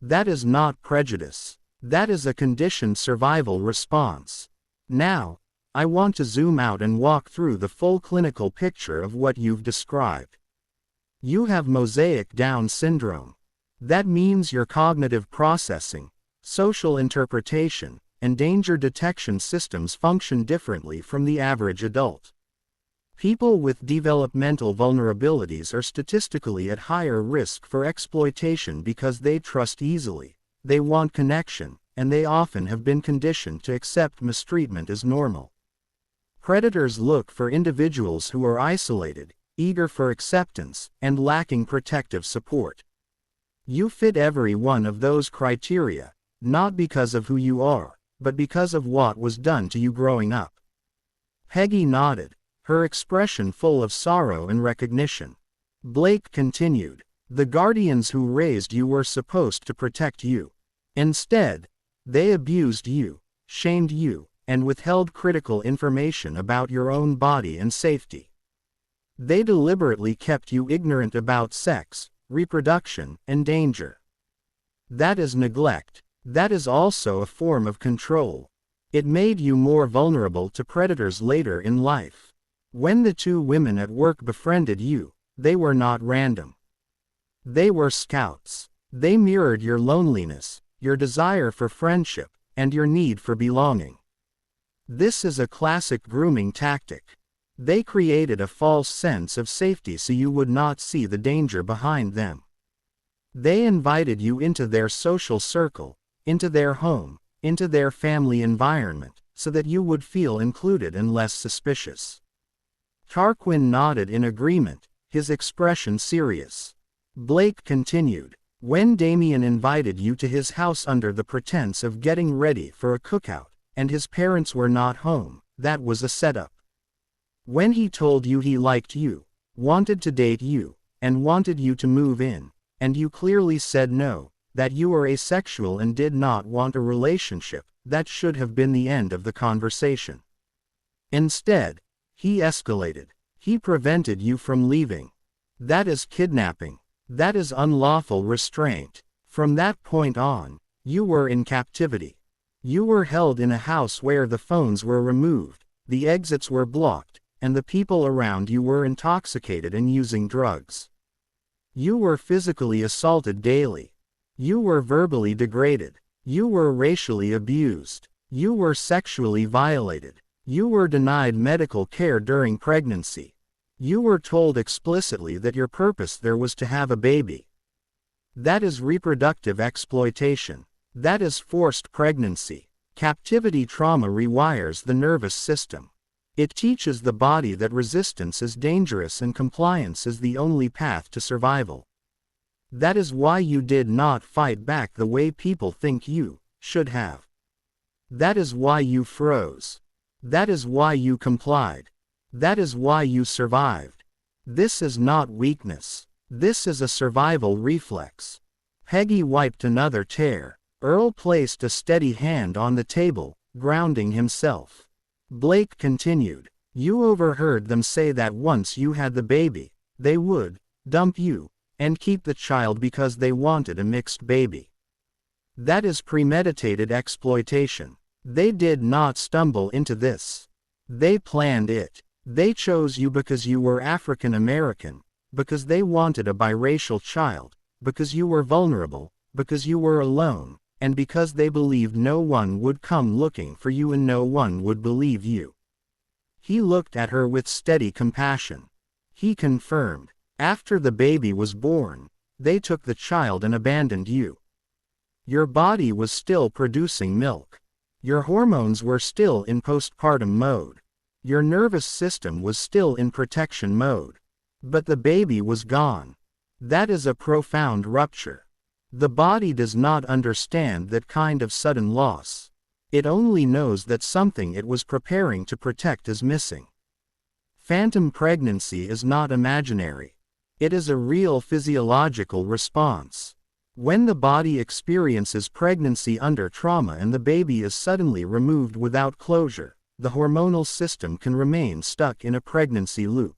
That is not prejudice. That is a conditioned survival response. Now, I want to zoom out and walk through the full clinical picture of what you've described. You have mosaic Down syndrome. That means your cognitive processing, social interpretation, and danger detection systems function differently from the average adult. People with developmental vulnerabilities are statistically at higher risk for exploitation because they trust easily, they want connection, and they often have been conditioned to accept mistreatment as normal. Predators look for individuals who are isolated, eager for acceptance, and lacking protective support. You fit every one of those criteria, not because of who you are, but because of what was done to you growing up. Peggy nodded, her expression full of sorrow and recognition. Blake continued, the guardians who raised you were supposed to protect you. Instead, they abused you, shamed you, and withheld critical information about your own body and safety. They deliberately kept you ignorant about sex, reproduction, and danger. That is neglect. That is also a form of control. It made you more vulnerable to predators later in life. When the two women at work befriended you, they were not random. They were scouts. They mirrored your loneliness, your desire for friendship, and your need for belonging. This is a classic grooming tactic. They created a false sense of safety so you would not see the danger behind them. They invited you into their social circle, into their home, into their family environment, so that you would feel included and less suspicious. Tarquin nodded in agreement, his expression serious. Blake continued, when Damien invited you to his house under the pretense of getting ready for a cookout, and his parents were not home, that was a setup. When he told you he liked you, wanted to date you, and wanted you to move in, and you clearly said no, that you were asexual and did not want a relationship. That should have been the end of the conversation. Instead, he escalated. He prevented you from leaving. That is kidnapping. That is unlawful restraint. From that point on, you were in captivity. You were held in a house where the phones were removed, the exits were blocked, and the people around you were intoxicated and using drugs. You were physically assaulted daily. You were verbally degraded. You were racially abused. You were sexually violated. You were denied medical care during pregnancy. You were told explicitly that your purpose there was to have a baby. That is reproductive exploitation. That is forced pregnancy. Captivity trauma rewires the nervous system. It teaches the body that resistance is dangerous and compliance is the only path to survival. That is why you did not fight back the way people think you should have. That is why you froze. That is why you complied. That is why you survived. This is not weakness. This is a survival reflex. Peggy wiped another tear. Earl placed a steady hand on the table, grounding himself. Blake continued. You overheard them say that once you had the baby, they would dump you and keep the child because they wanted a mixed baby. That is premeditated exploitation. They did not stumble into this. They planned it. They chose you because you were African American, because they wanted a biracial child, because you were vulnerable, because you were alone, and because they believed no one would come looking for you and no one would believe you. He looked at her with steady compassion. He confirmed. After the baby was born, they took the child and abandoned you. Your body was still producing milk. Your hormones were still in postpartum mode. Your nervous system was still in protection mode. But the baby was gone. That is a profound rupture. The body does not understand that kind of sudden loss. It only knows that something it was preparing to protect is missing. Phantom pregnancy is not imaginary. It is a real physiological response. When the body experiences pregnancy under trauma and the baby is suddenly removed without closure, the hormonal system can remain stuck in a pregnancy loop.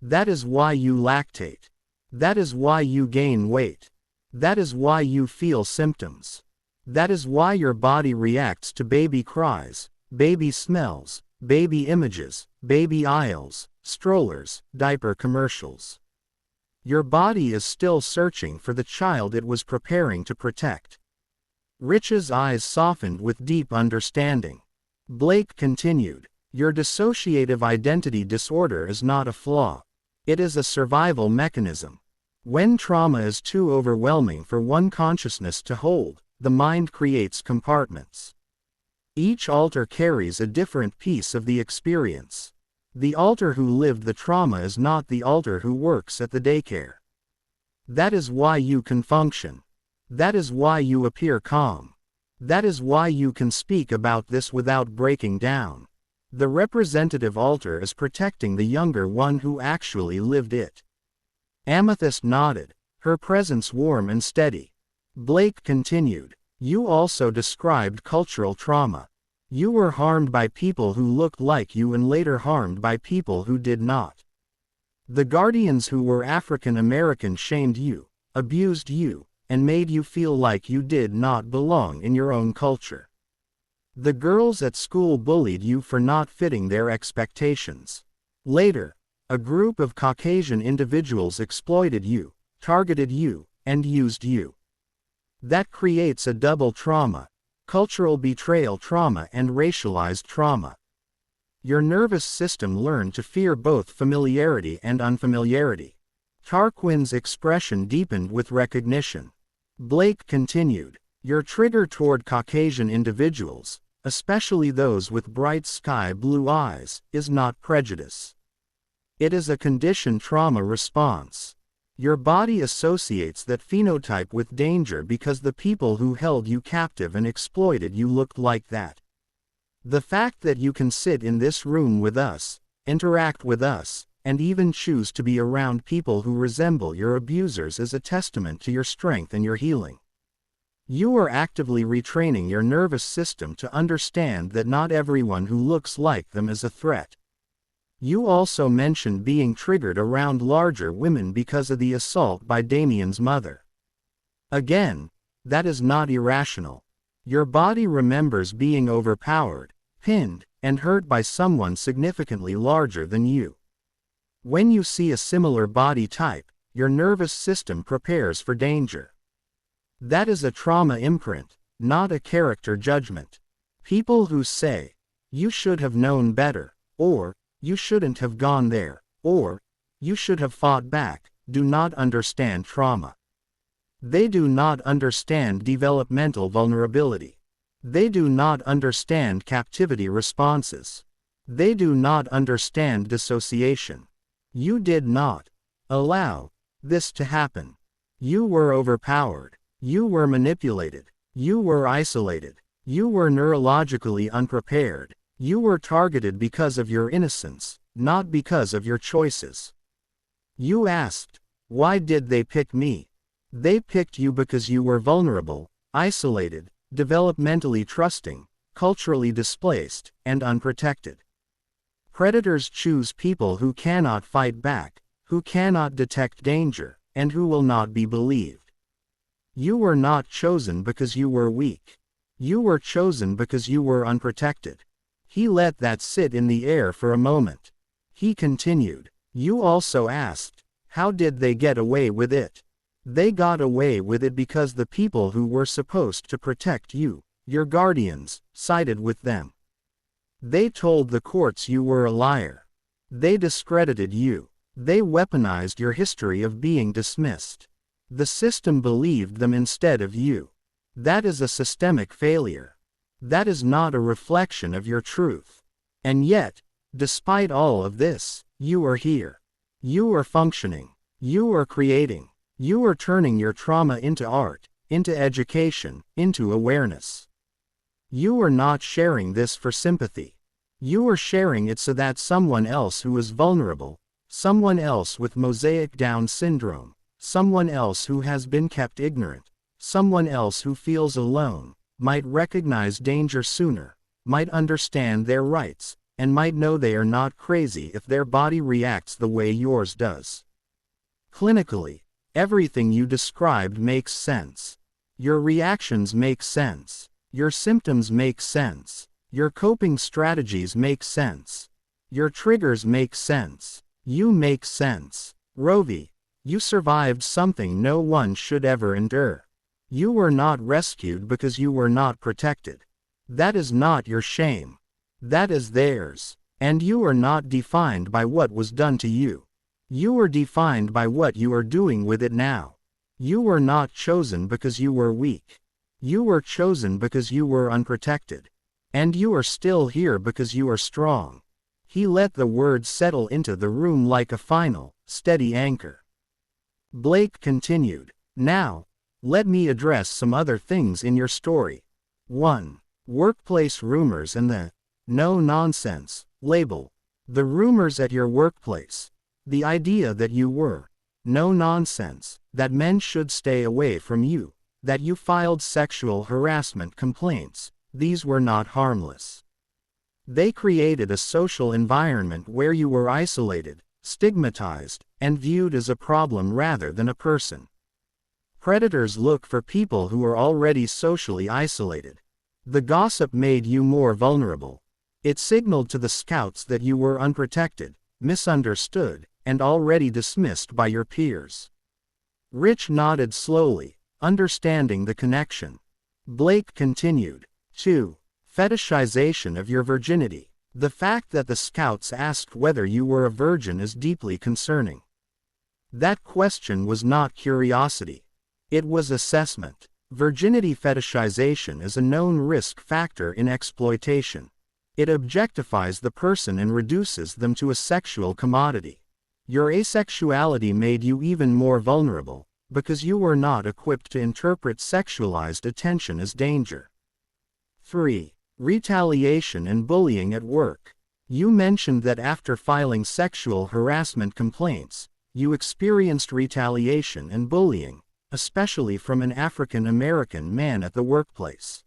That is why you lactate. That is why you gain weight. That is why you feel symptoms. That is why your body reacts to baby cries, baby smells, baby images, baby aisles, strollers, diaper commercials. Your body is still searching for the child it was preparing to protect. Rich's eyes softened with deep understanding. Blake continued. Your dissociative identity disorder is not a flaw. It is a survival mechanism. When trauma is too overwhelming for one consciousness to hold, the mind creates compartments. Each alter carries a different piece of the experience. The alter who lived the trauma is not the alter who works at the daycare. That is why you can function. That is why you appear calm. That is why you can speak about this without breaking down. The representative alter is protecting the younger one who actually lived it. Amethyst nodded, her presence warm and steady. Blake continued. You also described cultural trauma. You were harmed by people who looked like you and later harmed by people who did not. The guardians who were African American shamed you, abused you, and made you feel like you did not belong in your own culture. The girls at school bullied you for not fitting their expectations. Later, a group of Caucasian individuals exploited you, targeted you, and used you. That creates a double trauma. Cultural betrayal trauma and racialized trauma. Your nervous system learned to fear both familiarity and unfamiliarity. Tarquin's expression deepened with recognition. Blake continued. Your trigger toward Caucasian individuals, especially those with bright sky blue eyes, is not prejudice. It is a conditioned trauma response. Your body associates that phenotype with danger because the people who held you captive and exploited you looked like that. The fact that you can sit in this room with us, interact with us, and even choose to be around people who resemble your abusers is a testament to your strength and your healing. You are actively retraining your nervous system to understand that not everyone who looks like them is a threat. You also mentioned being triggered around larger women because of the assault by Damien's mother. Again, that is not irrational. Your body remembers being overpowered, pinned, and hurt by someone significantly larger than you. When you see a similar body type, your nervous system prepares for danger. That is a trauma imprint, not a character judgment. People who say, "You should have known better," or "You shouldn't have gone there," or "You should have fought back," do not understand trauma. They do not understand developmental vulnerability. They do not understand captivity responses. They do not understand dissociation. You did not allow this to happen. You were overpowered. You were manipulated. You were isolated. You were neurologically unprepared. You were targeted because of your innocence, not because of your choices. You asked, "Why did they pick me?" They picked you because you were vulnerable, isolated, developmentally trusting, culturally displaced, and unprotected. Predators choose people who cannot fight back, who cannot detect danger, and who will not be believed. You were not chosen because you were weak. You were chosen because you were unprotected. He let that sit in the air for a moment. He continued, "You also asked, how did they get away with it? They got away with it because the people who were supposed to protect you, your guardians, sided with them. They told the courts you were a liar. They discredited you. They weaponized your history of being dismissed. The system believed them instead of you. That is a systemic failure. That is not a reflection of your truth. And yet, despite all of this, you are here. You are functioning. You are creating. You are turning your trauma into art, into education, into awareness. You are not sharing this for sympathy. You are sharing it so that someone else who is vulnerable, someone else with mosaic Down syndrome, someone else who has been kept ignorant, someone else who feels alone, might recognize danger sooner, might understand their rights, and might know they are not crazy if their body reacts the way yours does. Clinically, everything you described makes sense. Your reactions make sense. Your symptoms make sense. Your coping strategies make sense. Your triggers make sense. You make sense. Rovi, you survived something no one should ever endure. You were not rescued because you were not protected. That is not your shame. That is theirs. And you are not defined by what was done to you. You are defined by what you are doing with it now. You were not chosen because you were weak. You were chosen because you were unprotected. And you are still here because you are strong. He let the words settle into the room like a final, steady anchor. Blake continued, "Now, let me address some other things in your story. 1. Workplace rumors and the "no nonsense" label. The rumors at your workplace. The idea that you were no nonsense, that men should stay away from you, that you filed sexual harassment complaints, these were not harmless. They created a social environment where you were isolated, stigmatized, and viewed as a problem rather than a person. Predators look for people who are already socially isolated. The gossip made you more vulnerable. It signaled to the scouts that you were unprotected, misunderstood, and already dismissed by your peers. Rich nodded slowly, understanding the connection. Blake continued, 2. Fetishization of your virginity. The fact that the scouts asked whether you were a virgin is deeply concerning. That question was not curiosity. It was assessment. Virginity fetishization is a known risk factor in exploitation. It objectifies the person and reduces them to a sexual commodity. Your asexuality made you even more vulnerable, because you were not equipped to interpret sexualized attention as danger. 3. Retaliation and bullying at work. You mentioned that after filing sexual harassment complaints, you experienced retaliation and bullying, especially from an African American man at the workplace.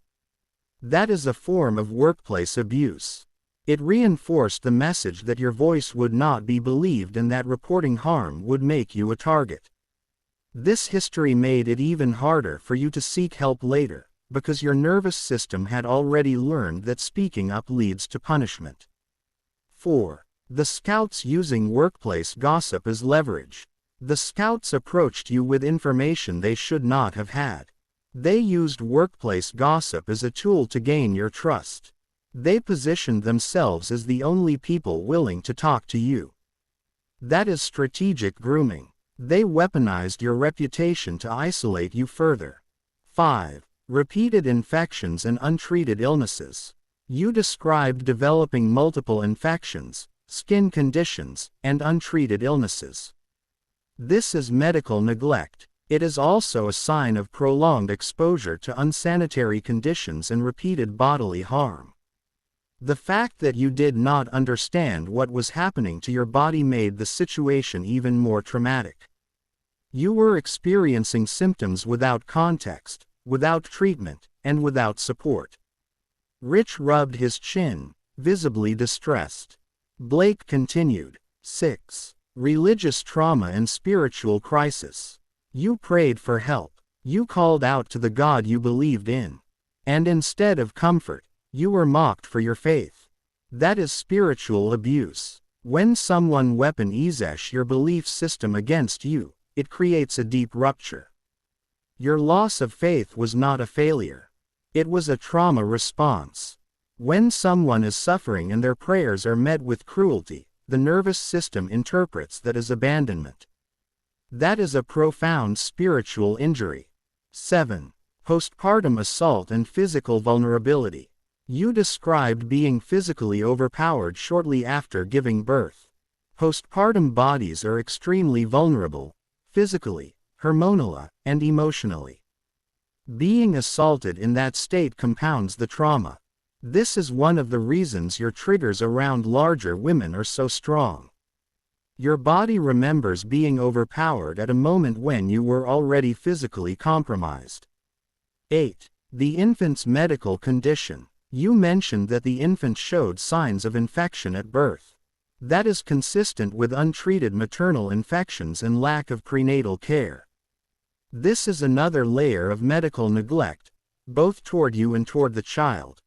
That is a form of workplace abuse. It reinforced the message that your voice would not be believed and that reporting harm would make you a target. This history made it even harder for you to seek help later, because your nervous system had already learned that speaking up leads to punishment. 4. The Scouts using workplace gossip as leverage. The Scouts approached you with information they should not have had. They used workplace gossip as a tool to gain your trust. They positioned themselves as the only people willing to talk to you. That is strategic grooming. They weaponized your reputation to isolate you further. 5. Repeated infections and untreated illnesses. You described developing multiple infections, skin conditions, and untreated illnesses. This is medical neglect. It is also a sign of prolonged exposure to unsanitary conditions and repeated bodily harm. The fact that you did not understand what was happening to your body made the situation even more traumatic. You were experiencing symptoms without context, without treatment, and without support. Rich rubbed his chin, visibly distressed. Blake continued. 6. Religious trauma and spiritual crisis. You prayed for help. You called out to the God you believed in. And instead of comfort, you were mocked for your faith. That is spiritual abuse. When someone weaponizes your belief system against you, it creates a deep rupture. Your loss of faith was not a failure. It was a trauma response. When someone is suffering and their prayers are met with cruelty, the nervous system interprets that as abandonment. That is a profound spiritual injury. 7. Postpartum assault and physical vulnerability. You described being physically overpowered shortly after giving birth. Postpartum bodies are extremely vulnerable, physically, hormonally, and emotionally. Being assaulted in that state compounds the trauma. This is one of the reasons your triggers around larger women are so strong. Your body remembers being overpowered at a moment when you were already physically compromised. 8. The infant's medical condition. You mentioned that the infant showed signs of infection at birth. That is consistent with untreated maternal infections and lack of prenatal care. This is another layer of medical neglect, both toward you and toward the child.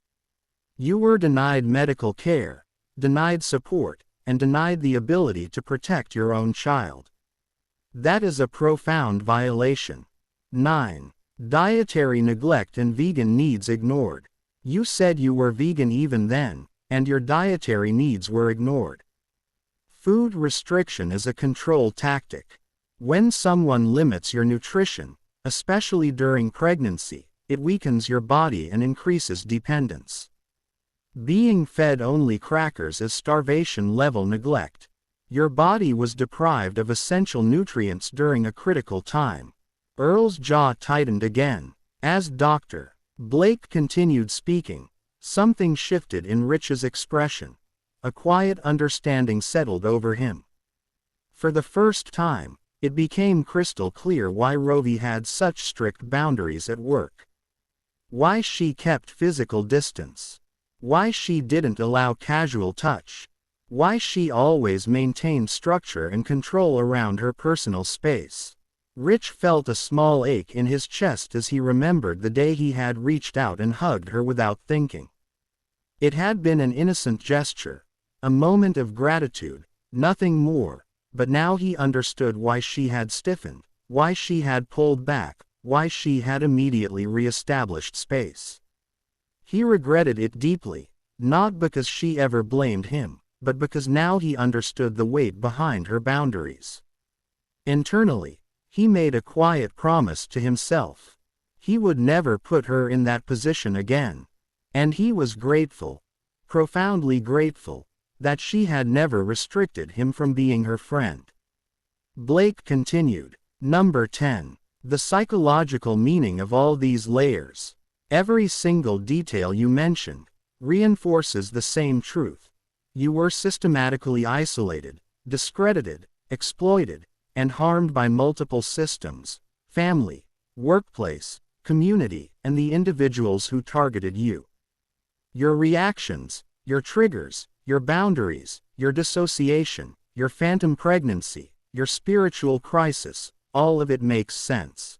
You were denied medical care, denied support, and denied the ability to protect your own child. That is a profound violation. 9. Dietary neglect and vegan needs ignored. You said you were vegan even then, and your dietary needs were ignored. Food restriction is a control tactic. When someone limits your nutrition, especially during pregnancy, it weakens your body and increases dependence. Being fed only crackers is starvation-level neglect. Your body was deprived of essential nutrients during a critical time. Earl's jaw tightened again. As Dr. Blake continued speaking, something shifted in Rich's expression. A quiet understanding settled over him. For the first time, it became crystal clear why Rovi had such strict boundaries at work. Why she kept physical distance. Why she didn't allow casual touch. Why she always maintained structure and control around her personal space. Rich felt a small ache in his chest as he remembered the day he had reached out and hugged her without thinking. It had been an innocent gesture, a moment of gratitude, nothing more, but now he understood why she had stiffened, why she had pulled back, why she had immediately re-established space. He regretted it deeply, not because she ever blamed him, but because now he understood the weight behind her boundaries. Internally, he made a quiet promise to himself. He would never put her in that position again. And he was grateful, profoundly grateful, that she had never restricted him from being her friend. Blake continued. Number 10. The psychological meaning of all these layers. Every single detail you mentioned reinforces the same truth. You were systematically isolated, discredited, exploited, and harmed by multiple systems: family, workplace, community, and the individuals who targeted you. Your reactions, your triggers, your boundaries, your dissociation, your phantom pregnancy, your spiritual crisis, all of it makes sense.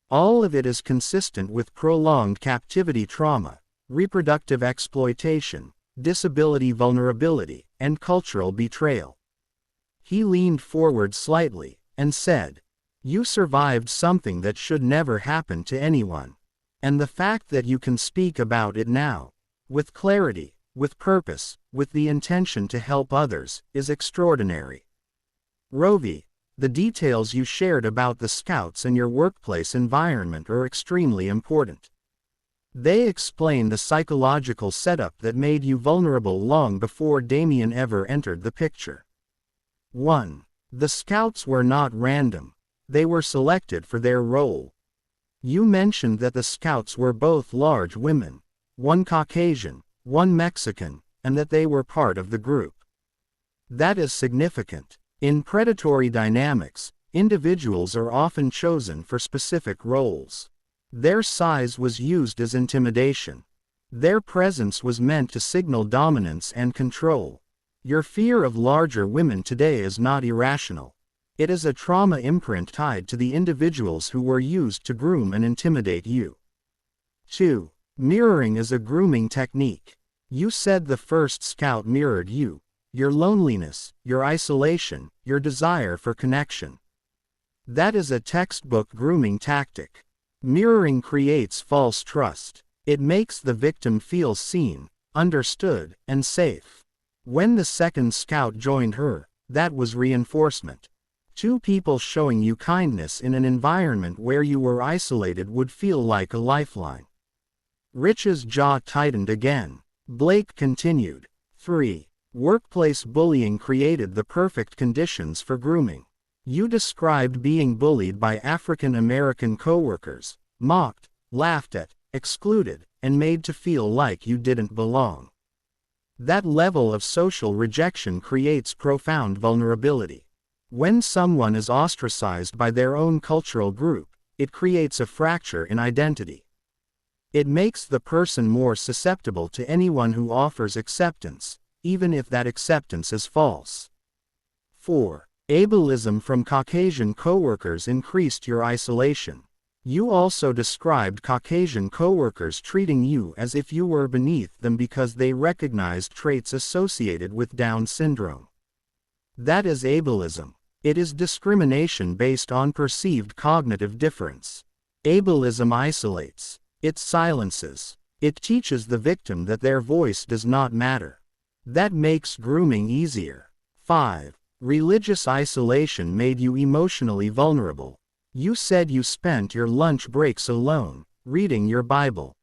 All of it is consistent with prolonged captivity trauma, reproductive exploitation, disability vulnerability, and cultural betrayal. He leaned forward slightly, and said, "You survived something that should never happen to anyone. And the fact that you can speak about it now, with clarity, with purpose, with the intention to help others, is extraordinary." Rovi, the details you shared about the Scouts and your workplace environment are extremely important. They explain the psychological setup that made you vulnerable long before Damien ever entered the picture. 1. The Scouts were not random. They were selected for their role. You mentioned that the Scouts were both large women, one Caucasian, one Mexican, and that they were part of the group. That is significant. In predatory dynamics, individuals are often chosen for specific roles. Their size was used as intimidation. Their presence was meant to signal dominance and control. Your fear of larger women today is not irrational. It is a trauma imprint tied to the individuals who were used to groom and intimidate you. 2. Mirroring is a grooming technique. You said the first Scout mirrored you, your loneliness, your isolation, your desire for connection. That is a textbook grooming tactic. Mirroring creates false trust. It makes the victim feel seen, understood, and safe. When the second Scout joined her, that was reinforcement. Two people showing you kindness in an environment where you were isolated would feel like a lifeline. Rich's jaw tightened again. Blake continued. 3. Workplace bullying created the perfect conditions for grooming. You described being bullied by African American coworkers, mocked, laughed at, excluded, and made to feel like you didn't belong. That level of social rejection creates profound vulnerability. When someone is ostracized by their own cultural group, it creates a fracture in identity. It makes the person more susceptible to anyone who offers acceptance, even if that acceptance is false. 4. Ableism from Caucasian coworkers increased your isolation. You also described Caucasian coworkers treating you as if you were beneath them because they recognized traits associated with Down syndrome. That is ableism. It is discrimination based on perceived cognitive difference. Ableism isolates. It silences. It teaches the victim that their voice does not matter. That makes grooming easier. 5. Religious isolation made you emotionally vulnerable. You said you spent your lunch breaks alone, reading your Bible.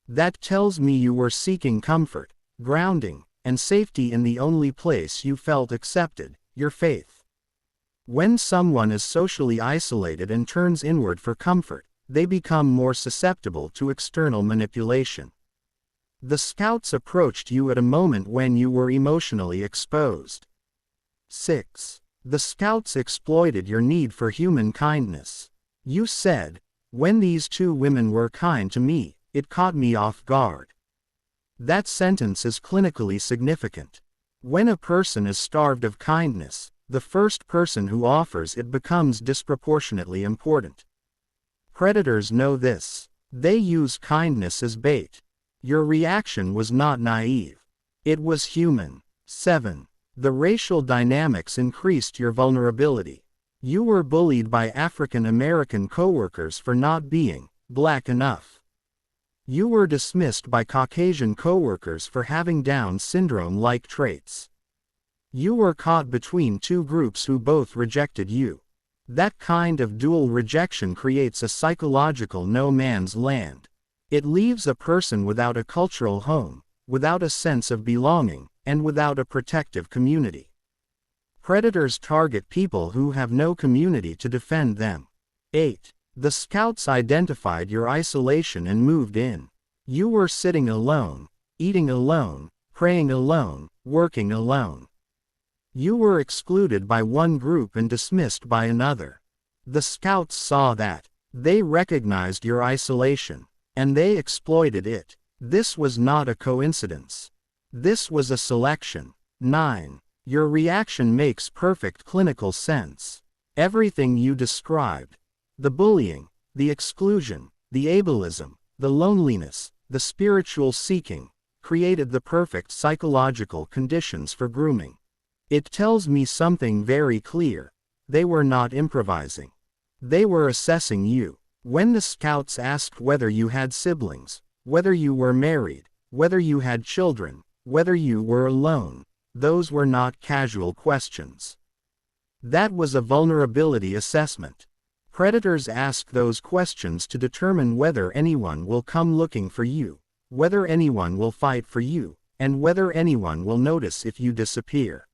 That tells me you were seeking comfort, grounding, and safety in the only place you felt accepted, your faith. When someone is socially isolated and turns inward for comfort, they become more susceptible to external manipulation. The Scouts approached you at a moment when you were emotionally exposed. 6. The Scouts exploited your need for human kindness. You said, "When these two women were kind to me, it caught me off guard." That sentence is clinically significant. When a person is starved of kindness, the first person who offers it becomes disproportionately important. Predators know this. They use kindness as bait. Your reaction was not naive. It was human. 7. The racial dynamics increased your vulnerability. You were bullied by African American coworkers for not being black enough. You were dismissed by Caucasian coworkers for having Down syndrome-like traits. You were caught between two groups who both rejected you. That kind of dual rejection creates a psychological no man's land. It leaves a person without a cultural home, without a sense of belonging, and without a protective community. Predators target people who have no community to defend them. 8. The Scouts identified your isolation and moved in. You were sitting alone, eating alone, praying alone, working alone. You were excluded by one group and dismissed by another. The scouts saw that. They recognized your isolation, and they exploited it. This was not a coincidence. This was a selection. 9. Your reaction makes perfect clinical sense. Everything you described, the bullying, the exclusion, the ableism, the loneliness, the spiritual seeking, created the perfect psychological conditions for grooming. It tells me something very clear. They were not improvising. They were assessing you. When the scouts asked whether you had siblings, whether you were married, whether you had children, whether you were alone, those were not casual questions. That was a vulnerability assessment. Predators ask those questions to determine whether anyone will come looking for you, whether anyone will fight for you, and whether anyone will notice if you disappear.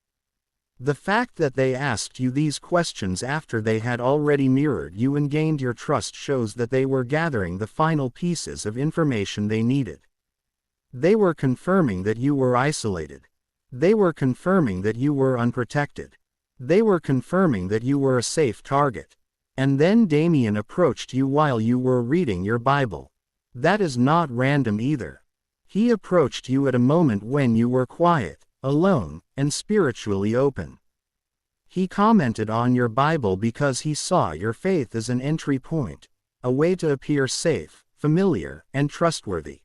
The fact that they asked you these questions after they had already mirrored you and gained your trust shows that they were gathering the final pieces of information they needed. They were confirming that you were isolated. They were confirming that you were unprotected. They were confirming that you were a safe target. And then Damien approached you while you were reading your Bible. That is not random either. He approached you at a moment when you were quiet, alone, and spiritually open. He commented on your Bible because he saw your faith as an entry point, a way to appear safe, familiar, and trustworthy.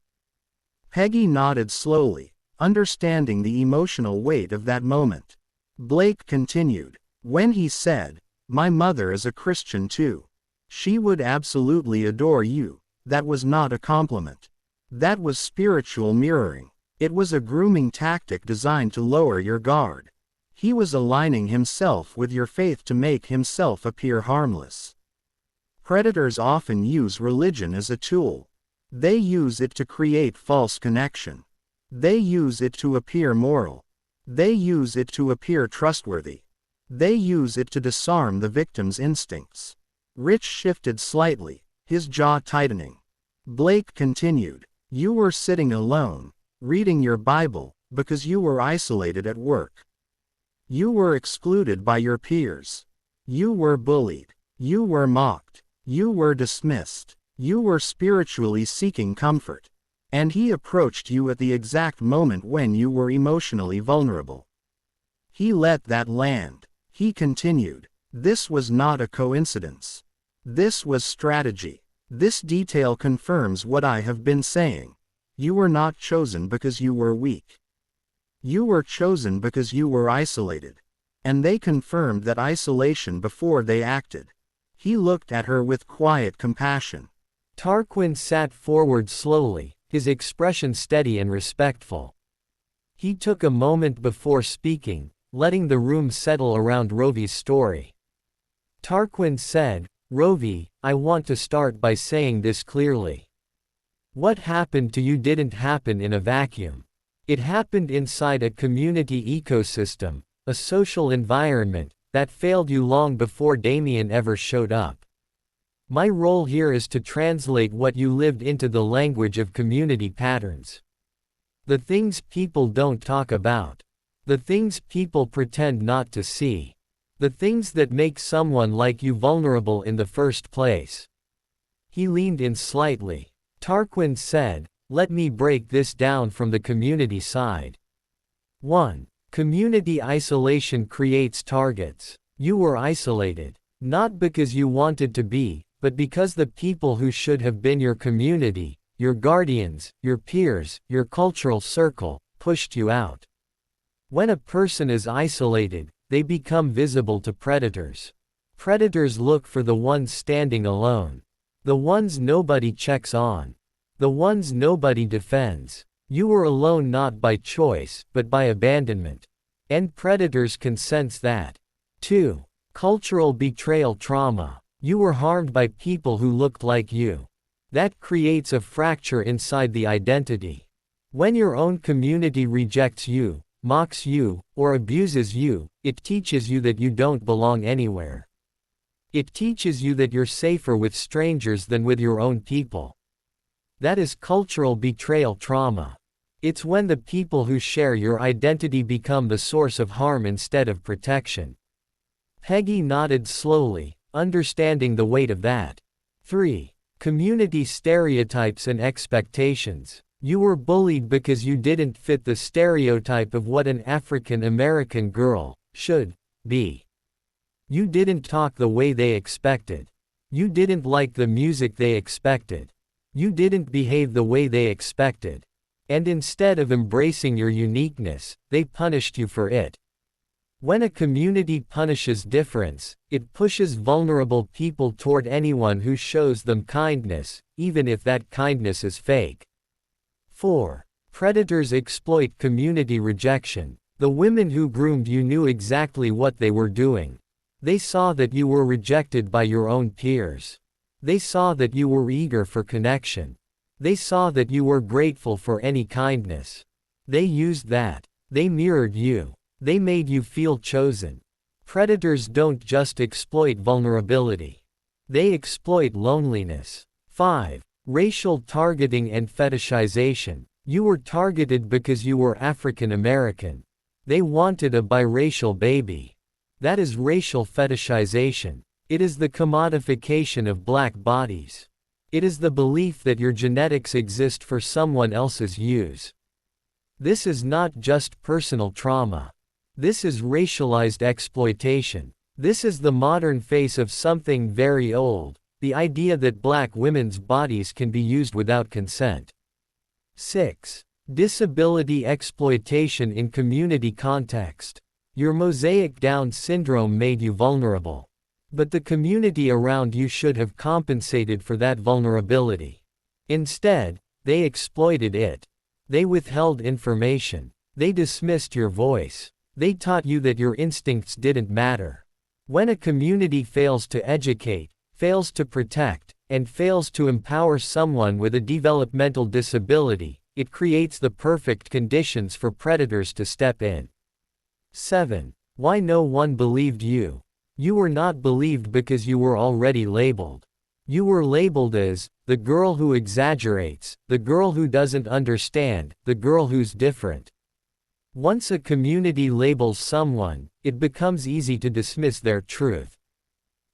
Peggy nodded slowly, understanding the emotional weight of that moment. Blake continued, when he said, "My mother is a Christian too. She would absolutely adore you," that was not a compliment. That was spiritual mirroring. It was a grooming tactic designed to lower your guard. He was aligning himself with your faith to make himself appear harmless. Predators often use religion as a tool. They use it to create false connection. They use it to appear moral. They use it to appear trustworthy. They use it to disarm the victim's instincts. Rich shifted slightly, his jaw tightening. Blake continued, you were sitting alone, reading your Bible, because you were isolated at work. You were excluded by your peers. You were bullied. You were mocked. You were dismissed. You were spiritually seeking comfort. And he approached you at the exact moment when you were emotionally vulnerable. He let that land. He continued, this was not a coincidence. This was strategy. This detail confirms what I have been saying. You were not chosen because you were weak. You were chosen because you were isolated. And they confirmed that isolation before they acted. He looked at her with quiet compassion. Tarquin sat forward slowly, his expression steady and respectful. He took a moment before speaking, letting the room settle around Rovi's story. Tarquin said, Rovi, I want to start by saying this clearly. What happened to you didn't happen in a vacuum. It happened inside a community ecosystem, a social environment, that failed you long before Damien ever showed up. My role here is to translate what you lived into the language of community patterns. The things people don't talk about. The things people pretend not to see. The things that make someone like you vulnerable in the first place. He leaned in slightly. Tarquin said, let me break this down from the community side. 1. Community isolation creates targets. You were isolated, not because you wanted to be, but because the people who should have been your community, your guardians, your peers, your cultural circle, pushed you out. When a person is isolated, they become visible to predators. Predators look for the ones standing alone. The ones nobody checks on. The ones nobody defends. You were alone not by choice, but by abandonment. And predators can sense that. 2. Cultural betrayal trauma. You were harmed by people who looked like you. That creates a fracture inside the identity. When your own community rejects you, mocks you, or abuses you, it teaches you that you don't belong anywhere. It teaches you that you're safer with strangers than with your own people. That is cultural betrayal trauma. It's when the people who share your identity become the source of harm instead of protection. Peggy nodded slowly, understanding the weight of that. 3. Community stereotypes and expectations. You were bullied because you didn't fit the stereotype of what an African American girl should be. You didn't talk the way they expected. You didn't like the music they expected. You didn't behave the way they expected. And instead of embracing your uniqueness, they punished you for it. When a community punishes difference, it pushes vulnerable people toward anyone who shows them kindness, even if that kindness is fake. 4. Predators exploit community rejection. The women who groomed you knew exactly what they were doing. They saw that you were rejected by your own peers. They saw that you were eager for connection. They saw that you were grateful for any kindness. They used that. They mirrored you. They made you feel chosen. Predators don't just exploit vulnerability. They exploit loneliness. 5. Racial targeting and fetishization. You were targeted because you were African American. They wanted a biracial baby. That is racial fetishization. It is the commodification of black bodies. It is the belief that your genetics exist for someone else's use. This is not just personal trauma. This is racialized exploitation. This is the modern face of something very old, the idea that black women's bodies can be used without consent. 6. Disability exploitation in community context. Your mosaic Down syndrome made you vulnerable. But the community around you should have compensated for that vulnerability. Instead, they exploited it. They withheld information. They dismissed your voice. They taught you that your instincts didn't matter. When a community fails to educate, fails to protect, and fails to empower someone with a developmental disability, it creates the perfect conditions for predators to step in. 7. Why no one believed you. You were not believed because you were already labeled. You were labeled as the girl who exaggerates, the girl who doesn't understand, the girl who's different. Once a community labels someone, it becomes easy to dismiss their truth.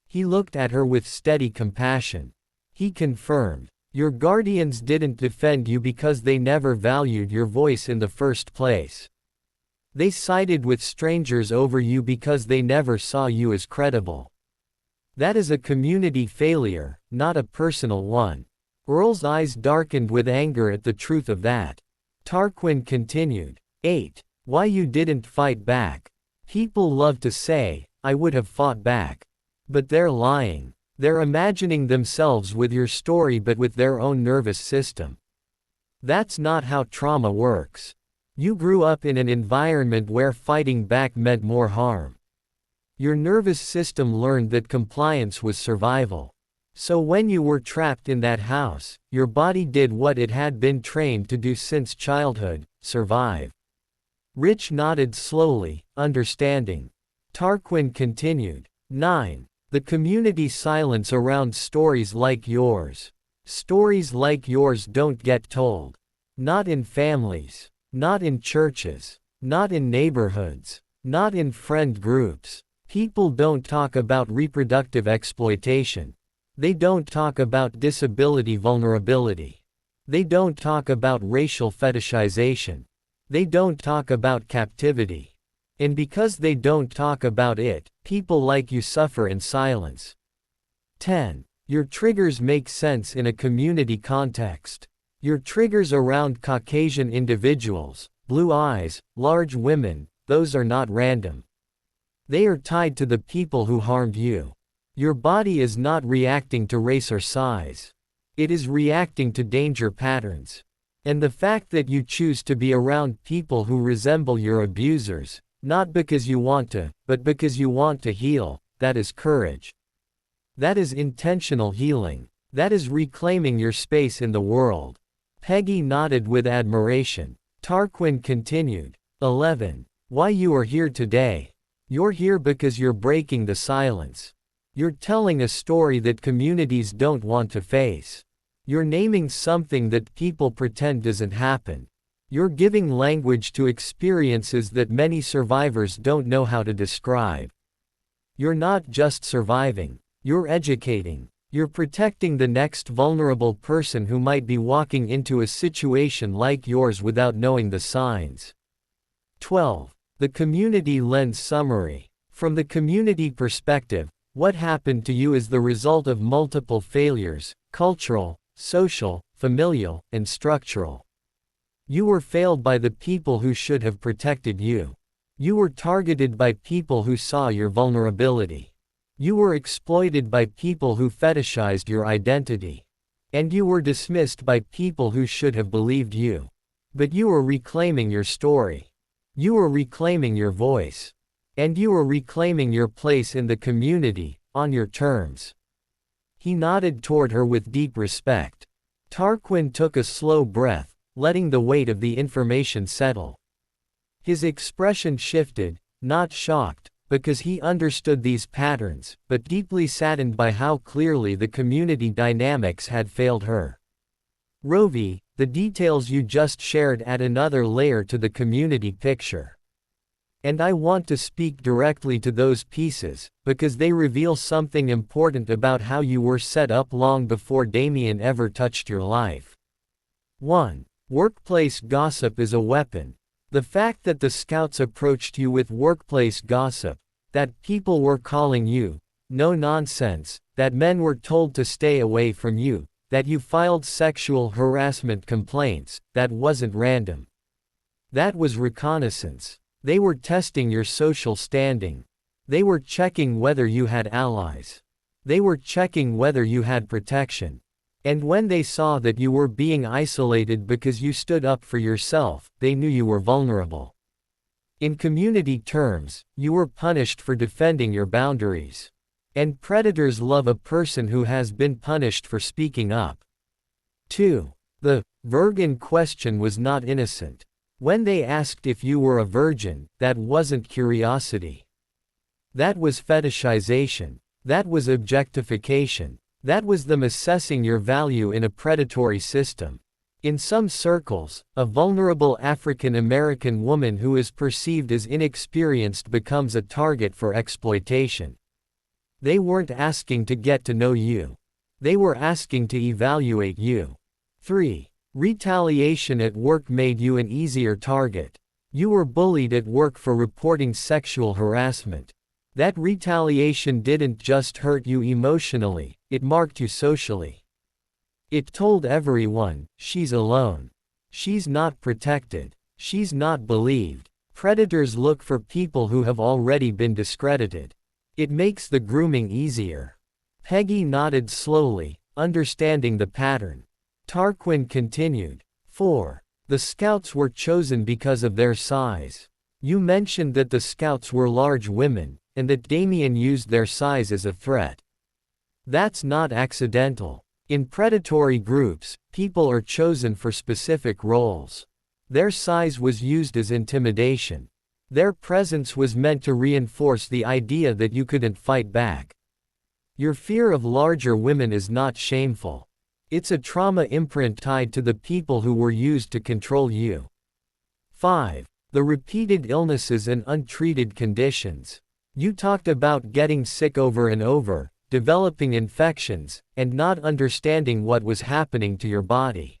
He looked at her with steady compassion. He confirmed, your guardians didn't defend you because they never valued your voice in the first place. They sided with strangers over you because they never saw you as credible. That is a community failure, not a personal one. Earl's eyes darkened with anger at the truth of that. Tarquin continued. 8. Why you didn't fight back. People love to say, I would have fought back. But they're lying. They're imagining themselves with your story but with their own nervous system. That's not how trauma works. You grew up in an environment where fighting back meant more harm. Your nervous system learned that compliance was survival. So when you were trapped in that house, your body did what it had been trained to do since childhood, survive. Rich nodded slowly, understanding. Tarquin continued. 9. The community silence around stories like yours. Stories like yours don't get told. Not in families. Not in churches. Not in neighborhoods. Not in friend groups. People don't talk about reproductive exploitation. They don't talk about disability vulnerability. They don't talk about racial fetishization. They don't talk about captivity. And because they don't talk about it, people like you suffer in silence. 10. Your triggers make sense in a community context. Your triggers around Caucasian individuals, blue eyes, large women, those are not random. They are tied to the people who harmed you. Your body is not reacting to race or size. It is reacting to danger patterns. And the fact that you choose to be around people who resemble your abusers, not because you want to, but because you want to heal, that is courage. That is intentional healing. That is reclaiming your space in the world. Peggy nodded with admiration. Tarquin continued. 11. Why you are here today. You're here because you're breaking the silence. You're telling a story that communities don't want to face. You're naming something that people pretend doesn't happen. You're giving language to experiences that many survivors don't know how to describe. You're not just surviving, you're educating. You're protecting the next vulnerable person who might be walking into a situation like yours without knowing the signs. 12. The community lens summary. From the community perspective, what happened to you is the result of multiple failures: cultural, social, familial, and structural. You were failed by the people who should have protected you. You were targeted by people who saw your vulnerability. You were exploited by people who fetishized your identity. And you were dismissed by people who should have believed you. But you were reclaiming your story. You were reclaiming your voice. And you were reclaiming your place in the community, on your terms. He nodded toward her with deep respect. Tarquin took a slow breath, letting the weight of the information settle. His expression shifted, not shocked, because he understood these patterns, but deeply saddened by how clearly the community dynamics had failed her. Rovi, the details you just shared add another layer to the community picture. And I want to speak directly to those pieces, because they reveal something important about how you were set up long before Damien ever touched your life. 1. Workplace gossip is a weapon. The fact that the scouts approached you with workplace gossip, that people were calling you no nonsense, that men were told to stay away from you, that you filed sexual harassment complaints, that wasn't random. That was reconnaissance. They were testing your social standing. They were checking whether you had allies. They were checking whether you had protection. And when they saw that you were being isolated because you stood up for yourself, they knew you were vulnerable. In community terms, you were punished for defending your boundaries. And predators love a person who has been punished for speaking up. 2. The virgin question was not innocent. When they asked if you were a virgin, that wasn't curiosity. That was fetishization. That was objectification. That was them assessing your value in a predatory system. In some circles, a vulnerable African American woman who is perceived as inexperienced becomes a target for exploitation. They weren't asking to get to know you. They were asking to evaluate you. 3. Retaliation at work made you an easier target. You were bullied at work for reporting sexual harassment. That retaliation didn't just hurt you emotionally, it marked you socially. It told everyone, she's alone. She's not protected. She's not believed. Predators look for people who have already been discredited. It makes the grooming easier. Peggy nodded slowly, understanding the pattern. Tarquin continued. 4. The scouts were chosen because of their size. You mentioned that the scouts were large women, and that Damien used their size as a threat. That's not accidental. In predatory groups, people are chosen for specific roles. Their size was used as intimidation. Their presence was meant to reinforce the idea that you couldn't fight back. Your fear of larger women is not shameful. It's a trauma imprint tied to the people who were used to control you. 5. The repeated illnesses and untreated conditions. You talked about getting sick over and over, developing infections, and not understanding what was happening to your body.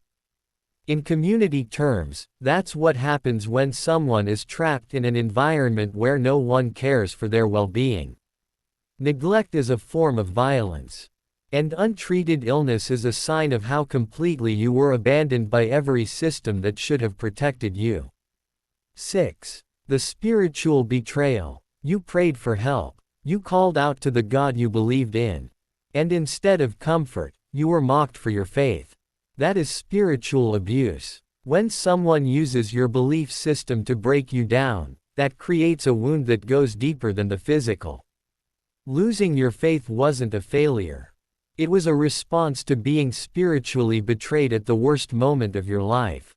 In community terms, that's what happens when someone is trapped in an environment where no one cares for their well-being. Neglect is a form of violence. And untreated illness is a sign of how completely you were abandoned by every system that should have protected you. 6. The spiritual betrayal. You prayed for help. You called out to the God you believed in. And instead of comfort, you were mocked for your faith. That is spiritual abuse. When someone uses your belief system to break you down, that creates a wound that goes deeper than the physical. Losing your faith wasn't a failure. It was a response to being spiritually betrayed at the worst moment of your life.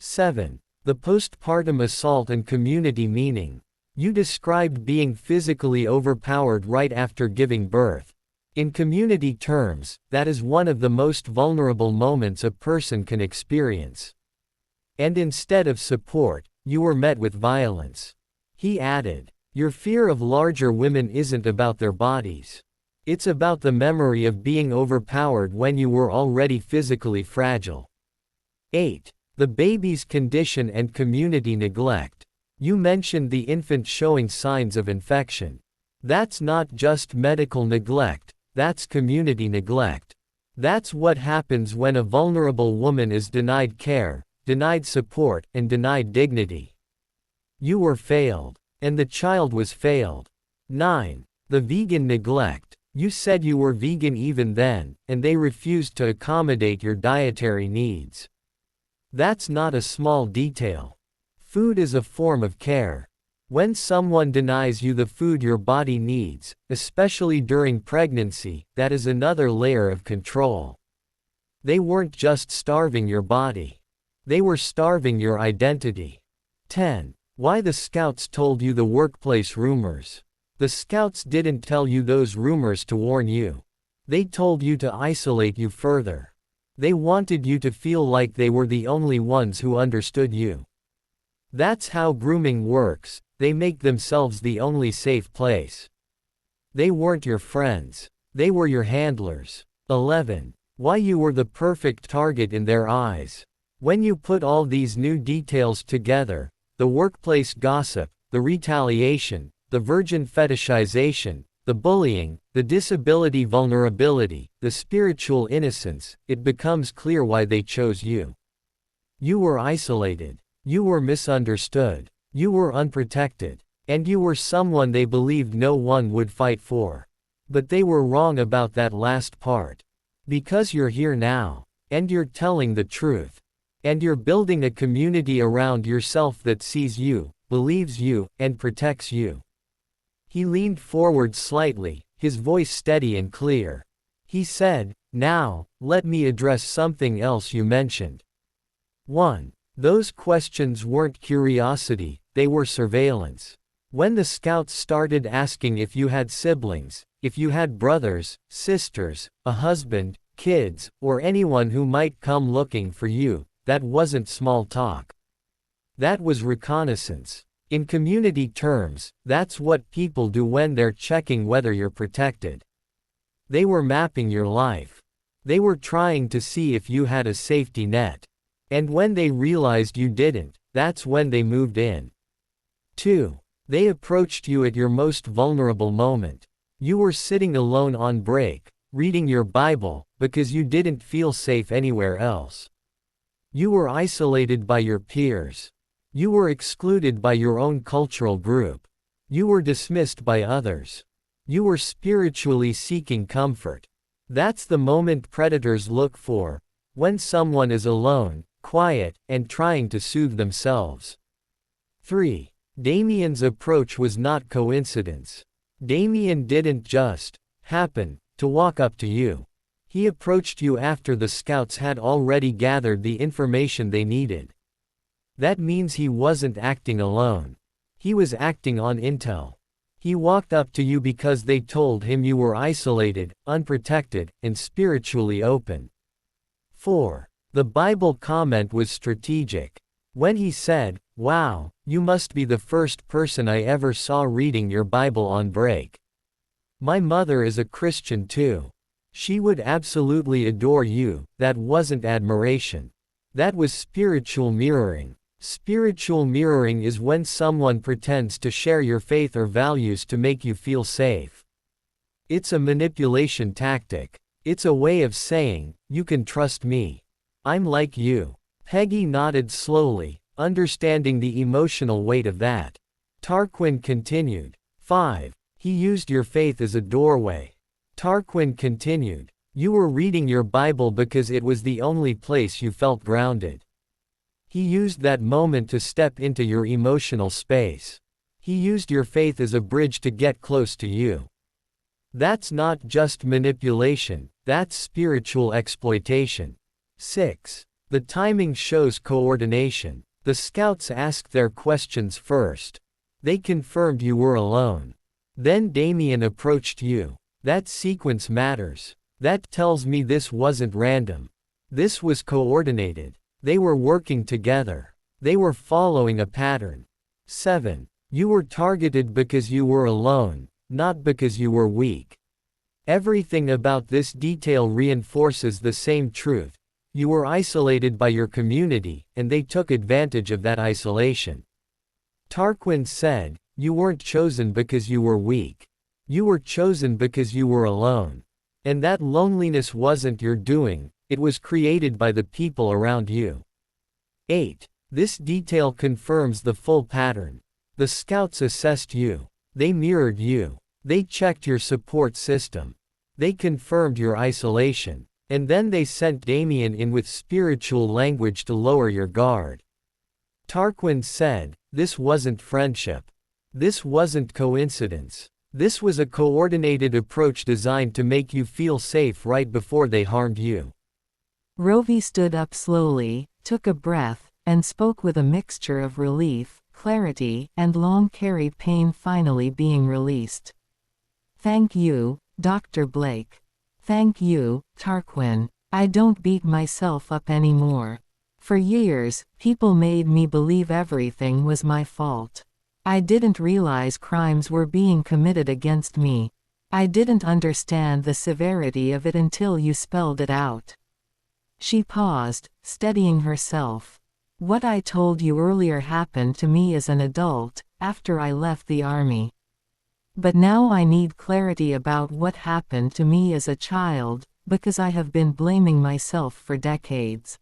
7. The postpartum assault and community meaning. You described being physically overpowered right after giving birth. In community terms, that is one of the most vulnerable moments a person can experience. And instead of support, you were met with violence. He added, "Your fear of larger women isn't about their bodies. It's about the memory of being overpowered when you were already physically fragile." 8. The baby's condition and community neglect. You mentioned the infant showing signs of infection. That's not just medical neglect, that's community neglect. That's what happens when a vulnerable woman is denied care, denied support, and denied dignity. You were failed. And the child was failed. 9. The vegan neglect. You said you were vegan even then, and they refused to accommodate your dietary needs. That's not a small detail. Food is a form of care. When someone denies you the food your body needs, especially during pregnancy, that is another layer of control. They weren't just starving your body. They were starving your identity. 10. Why the Scouts told you the workplace rumors. The Scouts didn't tell you those rumors to warn you. They told you to isolate you further. They wanted you to feel like they were the only ones who understood you. That's how grooming works, they make themselves the only safe place. They weren't your friends. They were your handlers. 11. Why you were the perfect target in their eyes. When you put all these new details together, the workplace gossip, the retaliation, the virgin fetishization, the bullying, the disability vulnerability, the spiritual innocence, it becomes clear why they chose you. You were isolated. You were misunderstood. You were unprotected. And you were someone they believed no one would fight for. But they were wrong about that last part. Because you're here now. And you're telling the truth. And you're building a community around yourself that sees you, believes you, and protects you. He leaned forward slightly, his voice steady and clear. He said, "Now, let me address something else you mentioned." 1. Those questions weren't curiosity, they were surveillance. When the Scouts started asking if you had siblings, if you had brothers, sisters, a husband, kids, or anyone who might come looking for you, that wasn't small talk. That was reconnaissance. In community terms, that's what people do when they're checking whether you're protected. They were mapping your life. They were trying to see if you had a safety net. And when they realized you didn't, that's when they moved in. 2. They approached you at your most vulnerable moment. You were sitting alone on break, reading your Bible, because you didn't feel safe anywhere else. You were isolated by your peers. You were excluded by your own cultural group. You were dismissed by others. You were spiritually seeking comfort. That's the moment predators look for, when someone is alone, quiet, and trying to soothe themselves. 3. Damien's approach was not coincidence. Damien didn't just happen to walk up to you. He approached you after the Scouts had already gathered the information they needed. That means he wasn't acting alone. He was acting on intel. He walked up to you because they told him you were isolated, unprotected, and spiritually open. 4. The Bible comment was strategic. When he said, "Wow, you must be the first person I ever saw reading your Bible on break. My mother is a Christian too. She would absolutely adore you," that wasn't admiration. That was spiritual mirroring. Spiritual mirroring is when someone pretends to share your faith or values to make you feel safe. It's a manipulation tactic. It's a way of saying, "You can trust me. I'm like you." Peggy nodded slowly, understanding the emotional weight of that. Tarquin continued. 5. He used your faith as a doorway. Tarquin continued. You were reading your Bible because it was the only place you felt grounded. He used that moment to step into your emotional space. He used your faith as a bridge to get close to you. That's not just manipulation, that's spiritual exploitation. 6. The timing shows coordination. The Scouts asked their questions first. They confirmed you were alone. Then Damien approached you. That sequence matters. That tells me this wasn't random. This was coordinated. They were working together. They were following a pattern. 7. You were targeted because you were alone, not because you were weak. Everything about this detail reinforces the same truth. You were isolated by your community, and they took advantage of that isolation. Tarquin said, "You weren't chosen because you were weak. You were chosen because you were alone. And that loneliness wasn't your doing, it was created by the people around you." 8. This detail confirms the full pattern. The scouts assessed you. They mirrored you. They checked your support system. They confirmed your isolation. And then they sent Damien in with spiritual language to lower your guard. Tarquin said, "This wasn't friendship. This wasn't coincidence. This was a coordinated approach designed to make you feel safe right before they harmed you." Rovi stood up slowly, took a breath, and spoke with a mixture of relief, clarity, and long-carried pain finally being released. "Thank you, Dr. Blake. Thank you, Tarquin. I don't beat myself up anymore. For years, people made me believe everything was my fault. I didn't realize crimes were being committed against me. I didn't understand the severity of it until you spelled it out." She paused, steadying herself. "What I told you earlier happened to me as an adult, after I left the army. But now I need clarity about what happened to me as a child, because I have been blaming myself for decades.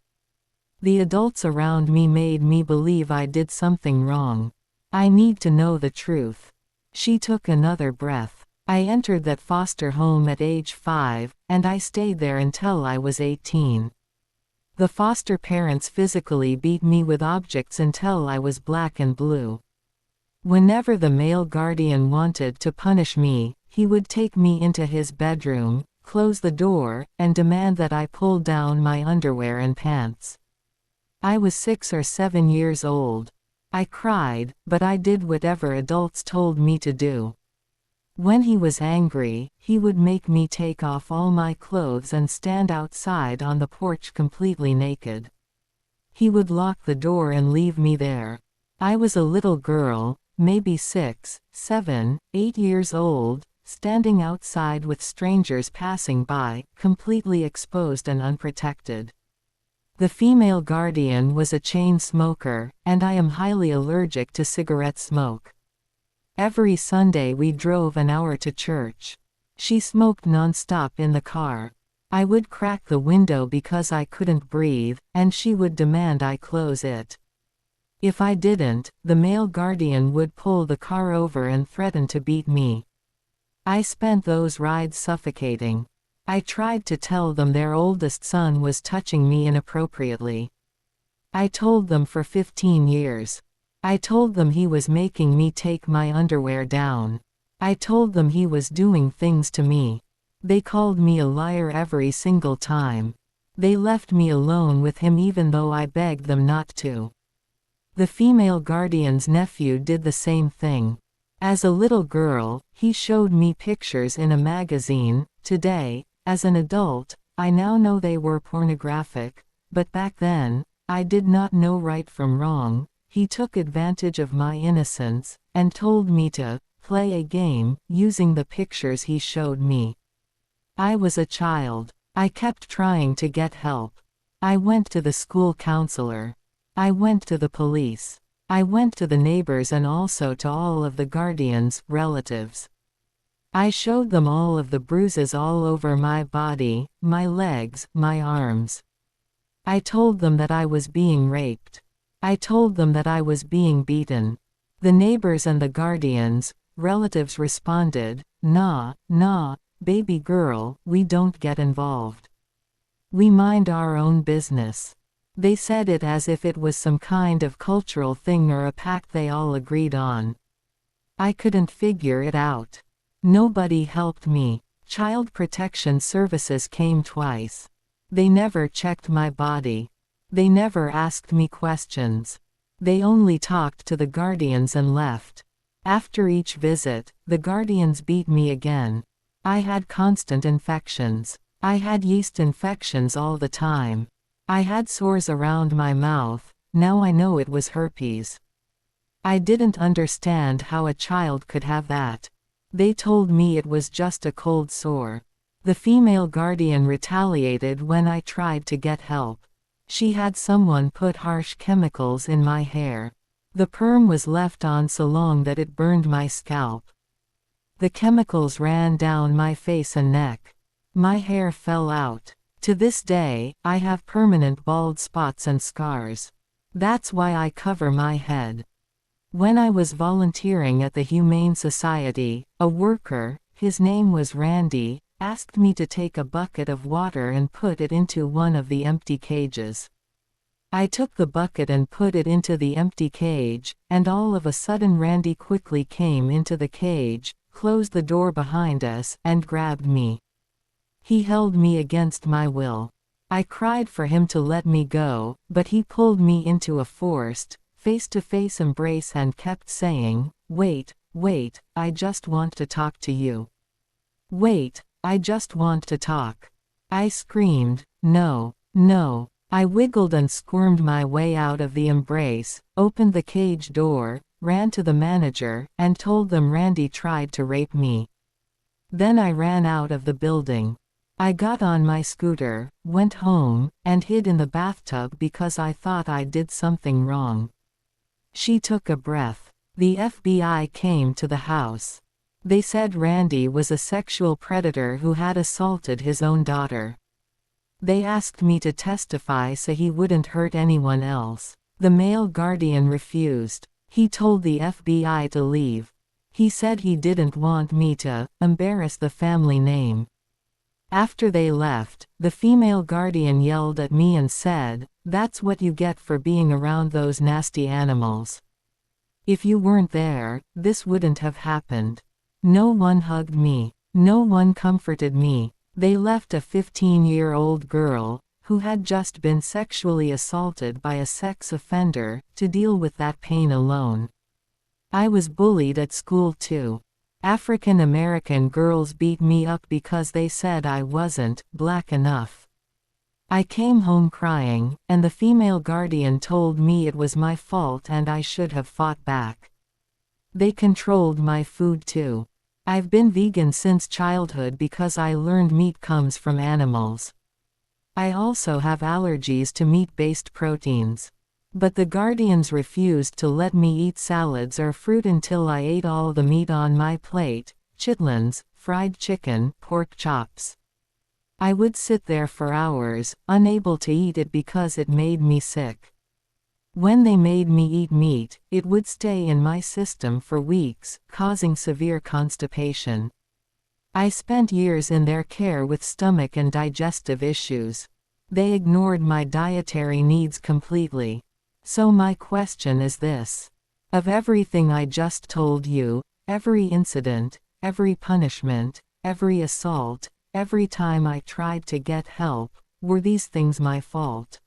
The adults around me made me believe I did something wrong. I need to know the truth." She took another breath. "I entered that foster home at age 5, and I stayed there until I was 18. The foster parents physically beat me with objects until I was black and blue. Whenever the male guardian wanted to punish me, he would take me into his bedroom, close the door, and demand that I pull down my underwear and pants. I was 6 or 7 years old. I cried, but I did whatever adults told me to do. When he was angry, he would make me take off all my clothes and stand outside on the porch completely naked. He would lock the door and leave me there. I was a little girl, maybe 6, 7, 8 years old, standing outside with strangers passing by, completely exposed and unprotected. The female guardian was a chain smoker, and I am highly allergic to cigarette smoke. Every Sunday we drove an hour to church. She smoked non-stop in the car. I would crack the window because I couldn't breathe, and she would demand I close it. If I didn't, the male guardian would pull the car over and threaten to beat me. I spent those rides suffocating. I tried to tell them their oldest son was touching me inappropriately. I told them for 15 years. I told them he was making me take my underwear down. I told them he was doing things to me. They called me a liar every single time. They left me alone with him even though I begged them not to. The female guardian's nephew did the same thing. As a little girl, he showed me pictures in a magazine. Today, as an adult, I now know they were pornographic, but back then, I did not know right from wrong. He took advantage of my innocence, and told me to play a game, using the pictures he showed me. I was a child. I kept trying to get help. I went to the school counselor. I went to the police. I went to the neighbors and also to all of the guardians' relatives. I showed them all of the bruises all over my body, my legs, my arms. I told them that I was being raped. I told them that I was being beaten. The neighbors and the guardians, relatives responded, "Nah, baby girl, we don't get involved. We mind our own business." They said it as if it was some kind of cultural thing or a pact they all agreed on. I couldn't figure it out. Nobody helped me. Child Protection Services came twice. They never checked my body. They never asked me questions. They only talked to the guardians and left. After each visit, the guardians beat me again. I had constant infections. I had yeast infections all the time. I had sores around my mouth, now I know it was herpes. I didn't understand how a child could have that. They told me it was just a cold sore. The female guardian retaliated when I tried to get help. She had someone put harsh chemicals in my hair. The perm was left on so long that it burned my scalp. The chemicals ran down my face and neck. My hair fell out. To this day, I have permanent bald spots and scars. That's why I cover my head. When I was volunteering at the Humane Society, a worker, his name was Randy, asked me to take a bucket of water and put it into one of the empty cages. I took the bucket and put it into the empty cage, and all of a sudden Randy quickly came into the cage, closed the door behind us, and grabbed me. He held me against my will. I cried for him to let me go, but he pulled me into a forced, face-to-face embrace and kept saying, "Wait, wait, I just want to talk to you. Wait, I just want to talk." I screamed, "No, no." I wiggled and squirmed my way out of the embrace, opened the cage door, ran to the manager, and told them Randy tried to rape me. Then I ran out of the building. I got on my scooter, went home, and hid in the bathtub because I thought I did something wrong. She took a breath. The FBI came to the house. They said Randy was a sexual predator who had assaulted his own daughter. They asked me to testify so he wouldn't hurt anyone else. The male guardian refused. He told the FBI to leave. He said he didn't want me to embarrass the family name. After they left, the female guardian yelled at me and said, "That's what you get for being around those nasty animals. If you weren't there, this wouldn't have happened." No one hugged me. No one comforted me. They left a 15-year-old girl, who had just been sexually assaulted by a sex offender, to deal with that pain alone. I was bullied at school too. African American girls beat me up because they said I wasn't black enough. I came home crying, and the female guardian told me it was my fault and I should have fought back. They controlled my food too. I've been vegan since childhood because I learned meat comes from animals. I also have allergies to meat-based proteins. But the guardians refused to let me eat salads or fruit until I ate all the meat on my plate: chitlins, fried chicken, pork chops. I would sit there for hours, unable to eat it because it made me sick. When they made me eat meat, it would stay in my system for weeks, causing severe constipation. I spent years in their care with stomach and digestive issues. They ignored my dietary needs completely. So my question is this. Of everything I just told you, every incident, every punishment, every assault, every time I tried to get help, were these things my fault?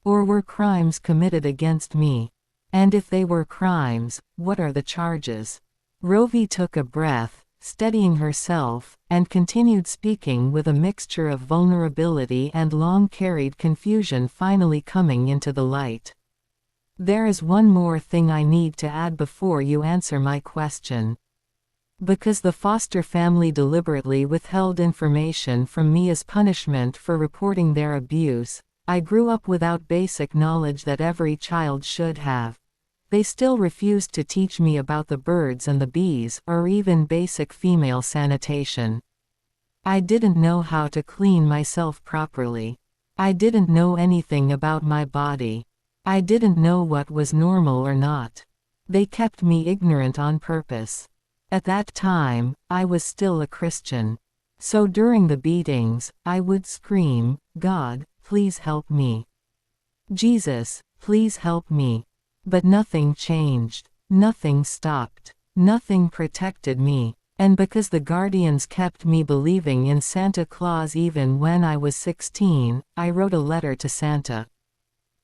Or were crimes committed against me? And if they were crimes, what are the charges? Rovi took a breath, steadying herself, and continued speaking with a mixture of vulnerability and long-carried confusion finally coming into the light. There is one more thing I need to add before you answer my question. Because the foster family deliberately withheld information from me as punishment for reporting their abuse, I grew up without basic knowledge that every child should have. They still refused to teach me about the birds and the bees, or even basic female sanitation. I didn't know how to clean myself properly. I didn't know anything about my body. I didn't know what was normal or not. They kept me ignorant on purpose. At that time, I was still a Christian. So during the beatings, I would scream, "God, please help me. Jesus, please help me." But nothing changed. Nothing stopped. Nothing protected me. And because the guardians kept me believing in Santa Claus even when I was 16, I wrote a letter to Santa.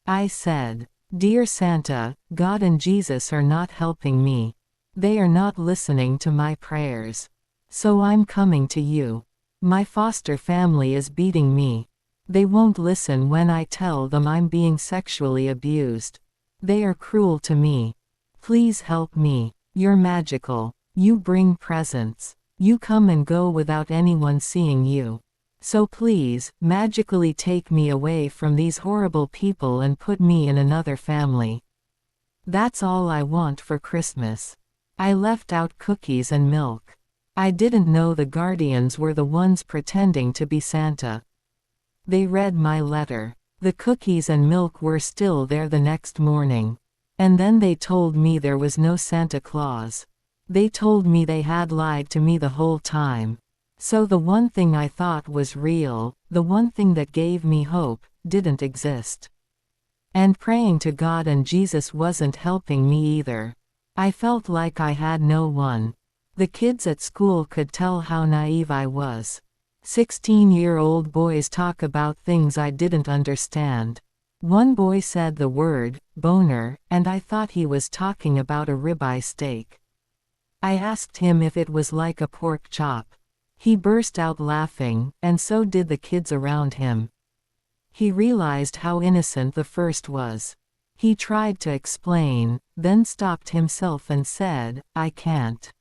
I said, "Dear Santa, God and Jesus are not helping me. They are not listening to my prayers. So I'm coming to you. My foster family is beating me. They won't listen when I tell them I'm being sexually abused. They are cruel to me. Please help me. You're magical. You bring presents. You come and go without anyone seeing you. So please, magically take me away from these horrible people and put me in another family. That's all I want for Christmas. I left out cookies and milk. I didn't know the guardians were the ones pretending to be Santa. They read my letter. The cookies and milk were still there the next morning. And then they told me there was no Santa Claus. They told me they had lied to me the whole time. So the one thing I thought was real, the one thing that gave me hope, didn't exist. And praying to God and Jesus wasn't helping me either. I felt like I had no one. The kids at school could tell how naive I was. 16-year-old boys talk about things I didn't understand. One boy said the word, boner, and I thought he was talking about a ribeye steak. I asked him if it was like a pork chop. He burst out laughing, and so did the kids around him. He realized how innocent the first was. He tried to explain, then stopped himself and said, I can't.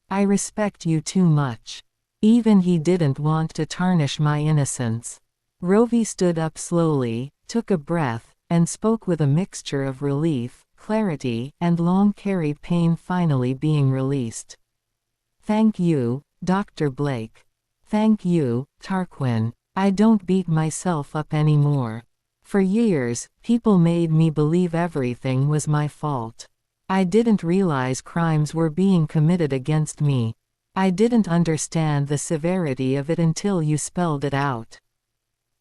I respect you too much. Even he didn't want to tarnish my innocence. Rovi stood up slowly, took a breath, and spoke with a mixture of relief, clarity, and long-carried pain finally being released. Thank you, Dr. Blake. Thank you, Tarquin. I don't beat myself up anymore. For years, people made me believe everything was my fault. I didn't realize crimes were being committed against me. I didn't understand the severity of it until you spelled it out.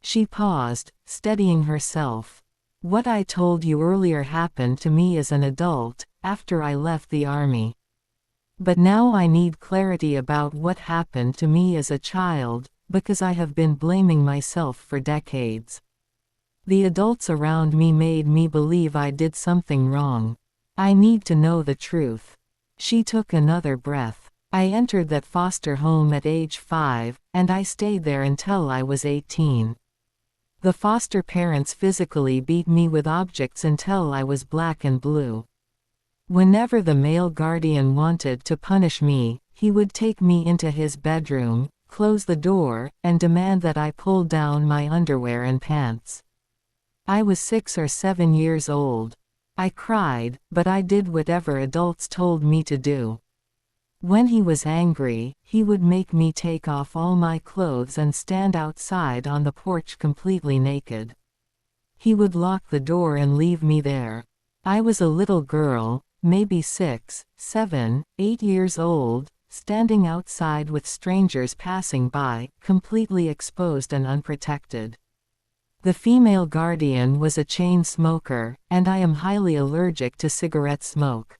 She paused, steadying herself. What I told you earlier happened to me as an adult, after I left the army. But now I need clarity about what happened to me as a child, because I have been blaming myself for decades. The adults around me made me believe I did something wrong. I need to know the truth. She took another breath. I entered that foster home at age 5, and I stayed there until I was 18. The foster parents physically beat me with objects until I was black and blue. Whenever the male guardian wanted to punish me, he would take me into his bedroom, close the door, and demand that I pull down my underwear and pants. I was 6 or 7 years old. I cried, but I did whatever adults told me to do. When he was angry, he would make me take off all my clothes and stand outside on the porch completely naked. He would lock the door and leave me there. I was a little girl, maybe 6, 7, 8 years old, standing outside with strangers passing by, completely exposed and unprotected. The female guardian was a chain smoker, and I am highly allergic to cigarette smoke.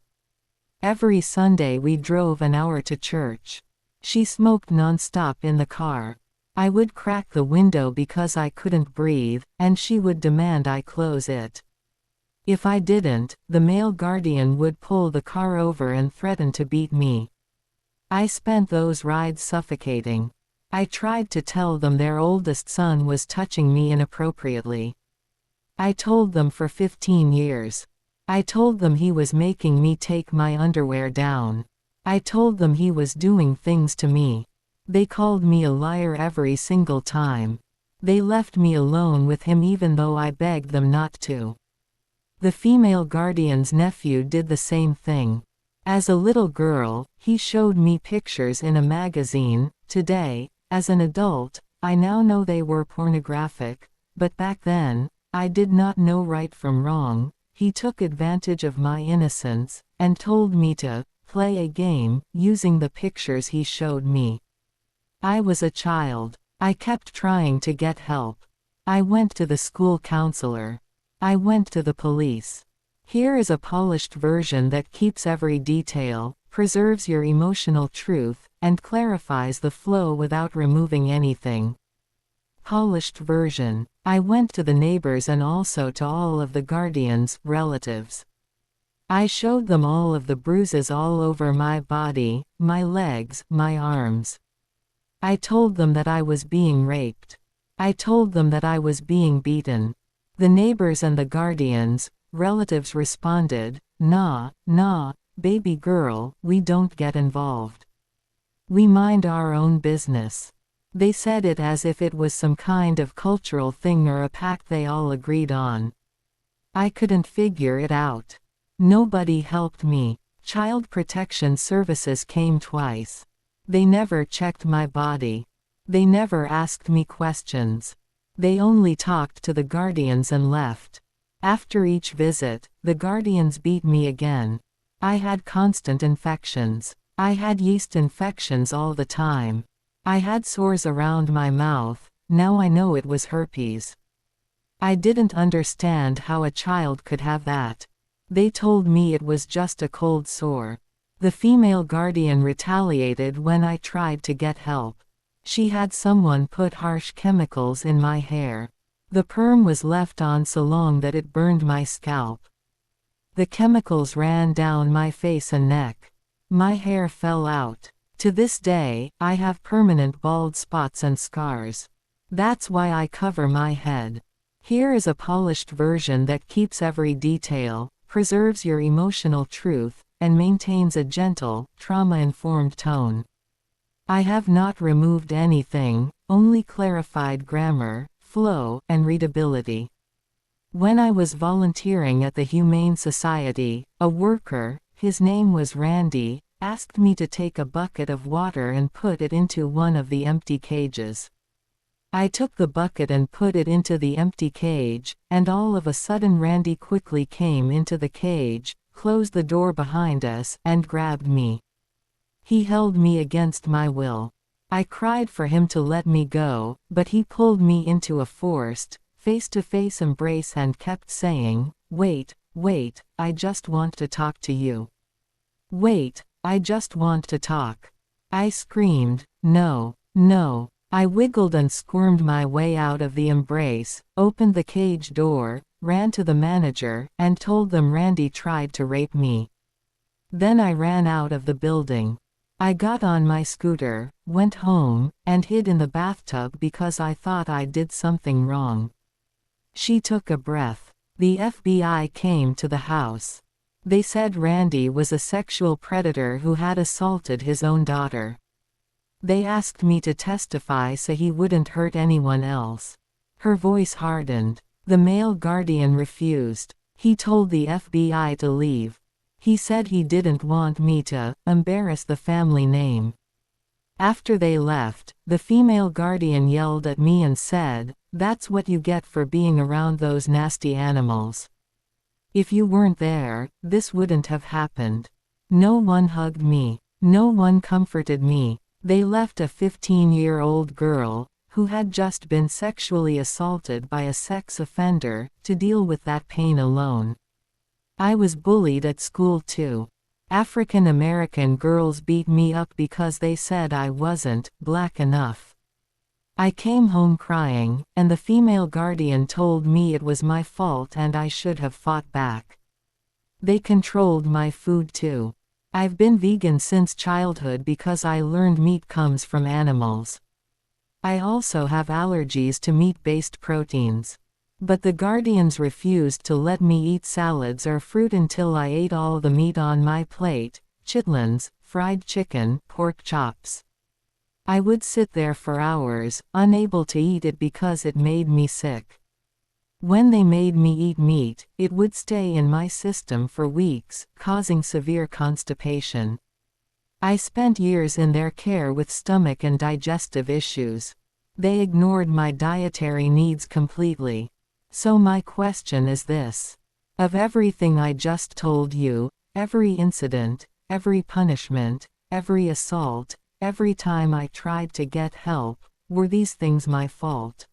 Every Sunday we drove an hour to church. She smoked non-stop in the car. I would crack the window because I couldn't breathe, and she would demand I close it. If I didn't, the male guardian would pull the car over and threaten to beat me. I spent those rides suffocating. I tried to tell them their oldest son was touching me inappropriately. I told them for 15 years. I told them he was making me take my underwear down. I told them he was doing things to me. They called me a liar every single time. They left me alone with him even though I begged them not to. The female guardian's nephew did the same thing. As a little girl, he showed me pictures in a magazine. Today, as an adult, I now know they were pornographic, but back then, I did not know right from wrong. He took advantage of my innocence, and told me to play a game, using the pictures he showed me. I was a child. I kept trying to get help. I went to the school counselor. I went to the police. Here is a polished version that keeps every detail, preserves your emotional truth, and clarifies the flow without removing anything. Polished version. I went to the neighbors and also to all of the guardians' relatives. I showed them all of the bruises all over my body, my legs, my arms. I told them that I was being raped. I told them that I was being beaten. The neighbors and the guardians, relatives responded, "Nah, nah, baby girl, we don't get involved. We mind our own business." They said it as if it was some kind of cultural thing or a pact they all agreed on. I couldn't figure it out. Nobody helped me. Child Protection Services came twice. They never checked my body. They never asked me questions. They only talked to the guardians and left. After each visit, the guardians beat me again. I had constant infections. I had yeast infections all the time. I had sores around my mouth. Now I know it was herpes. I didn't understand how a child could have that. They told me it was just a cold sore. The female guardian retaliated when I tried to get help. She had someone put harsh chemicals in my hair. The perm was left on so long that it burned my scalp. The chemicals ran down my face and neck. My hair fell out. To this day, I have permanent bald spots and scars. That's why I cover my head. Here is a polished version that keeps every detail, preserves your emotional truth, and maintains a gentle, trauma-informed tone. I have not removed anything, only clarified grammar, flow, and readability. When I was volunteering at the Humane Society, a worker, his name was Randy, asked me to take a bucket of water and put it into one of the empty cages. I took the bucket and put it into the empty cage, and all of a sudden Randy quickly came into the cage, closed the door behind us, and grabbed me. He held me against my will. I cried for him to let me go, but he pulled me into a forced, face-to-face embrace and kept saying, "Wait, wait, I just want to talk to you. Wait, I just want to talk." I screamed, "No, no." I wiggled and squirmed my way out of the embrace, opened the cage door, ran to the manager, and told them Randy tried to rape me. Then I ran out of the building. I got on my scooter, went home, and hid in the bathtub because I thought I did something wrong. She took a breath. The FBI came to the house. They said Randy was a sexual predator who had assaulted his own daughter. They asked me to testify so he wouldn't hurt anyone else. Her voice hardened. The male guardian refused. He told the FBI to leave. He said he didn't want me to embarrass the family name. After they left, the female guardian yelled at me and said, "That's what you get for being around those nasty animals. If you weren't there, this wouldn't have happened." No one hugged me. No one comforted me. They left a 15-year-old girl, who had just been sexually assaulted by a sex offender, to deal with that pain alone. I was bullied at school too. African American girls beat me up because they said I wasn't black enough. I came home crying, and the female guardian told me it was my fault and I should have fought back. They controlled my food too. I've been vegan since childhood because I learned meat comes from animals. I also have allergies to meat-based proteins. But the guardians refused to let me eat salads or fruit until I ate all the meat on my plate: chitlins, fried chicken, pork chops. I would sit there for hours, unable to eat it because it made me sick. When they made me eat meat, it would stay in my system for weeks, causing severe constipation. I spent years in their care with stomach and digestive issues. They ignored my dietary needs completely. So my question is this. Of everything I just told you, every incident, every punishment, every assault, every time I tried to get help, were these things my fault?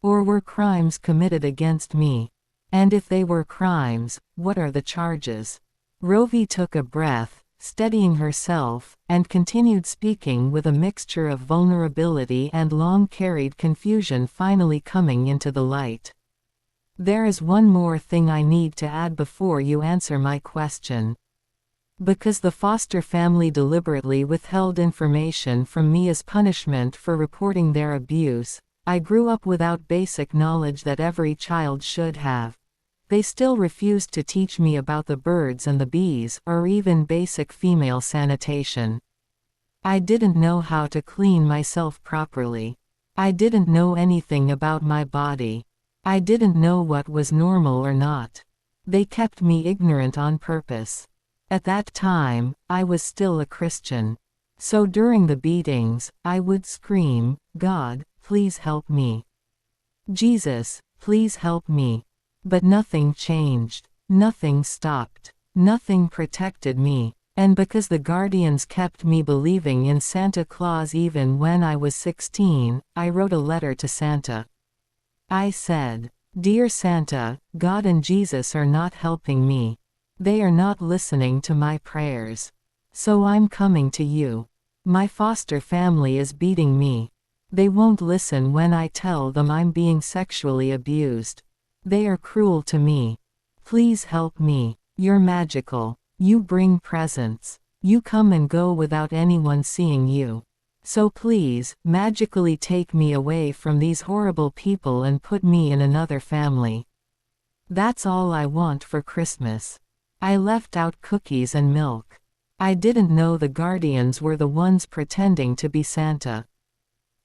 Or were crimes committed against me? And if they were crimes, what are the charges? Rovi took a breath, steadying herself, and continued speaking with a mixture of vulnerability and long-carried confusion finally coming into the light. There is one more thing I need to add before you answer my question. Because the foster family deliberately withheld information from me as punishment for reporting their abuse, I grew up without basic knowledge that every child should have. They still refused to teach me about the birds and the bees, or even basic female sanitation. I didn't know how to clean myself properly. I didn't know anything about my body. I didn't know what was normal or not. They kept me ignorant on purpose. At that time, I was still a Christian. So during the beatings, I would scream, "God, please help me. Jesus, please help me." But nothing changed. Nothing stopped. Nothing protected me. And because the guardians kept me believing in Santa Claus even when I was 16, I wrote a letter to Santa. I said, "Dear Santa, God and Jesus are not helping me. They are not listening to my prayers. So I'm coming to you. My foster family is beating me. They won't listen when I tell them I'm being sexually abused. They are cruel to me. Please help me. You're magical. You bring presents. You come and go without anyone seeing you. So please, magically take me away from these horrible people and put me in another family. That's all I want for Christmas." I left out cookies and milk. I didn't know the guardians were the ones pretending to be Santa.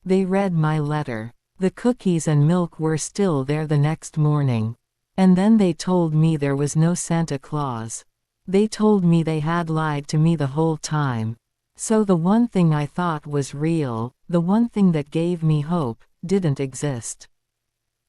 They read my letter. The cookies and milk were still there the next morning. And then they told me there was no Santa Claus. They told me they had lied to me the whole time. So the one thing I thought was real, the one thing that gave me hope, didn't exist.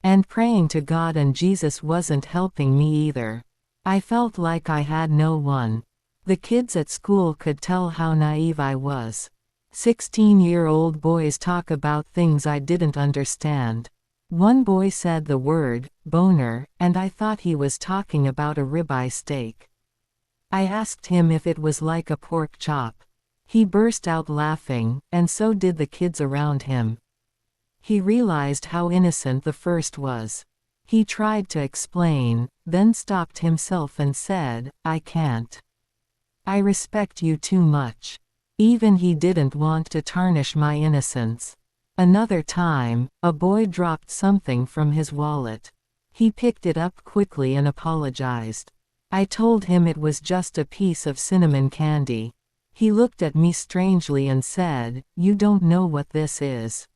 And praying to God and Jesus wasn't helping me either. I felt like I had no one. The kids at school could tell how naive I was. 16-year-old boys talk about things I didn't understand. One boy said the word, boner, and I thought he was talking about a ribeye steak. I asked him if it was like a pork chop. He burst out laughing, and so did the kids around him. He realized how innocent the first was. He tried to explain, then stopped himself and said, "I can't. I respect you too much." Even he didn't want to tarnish my innocence. Another time, a boy dropped something from his wallet. He picked it up quickly and apologized. I told him it was just a piece of cinnamon candy. He looked at me strangely and said, "You don't know what this is."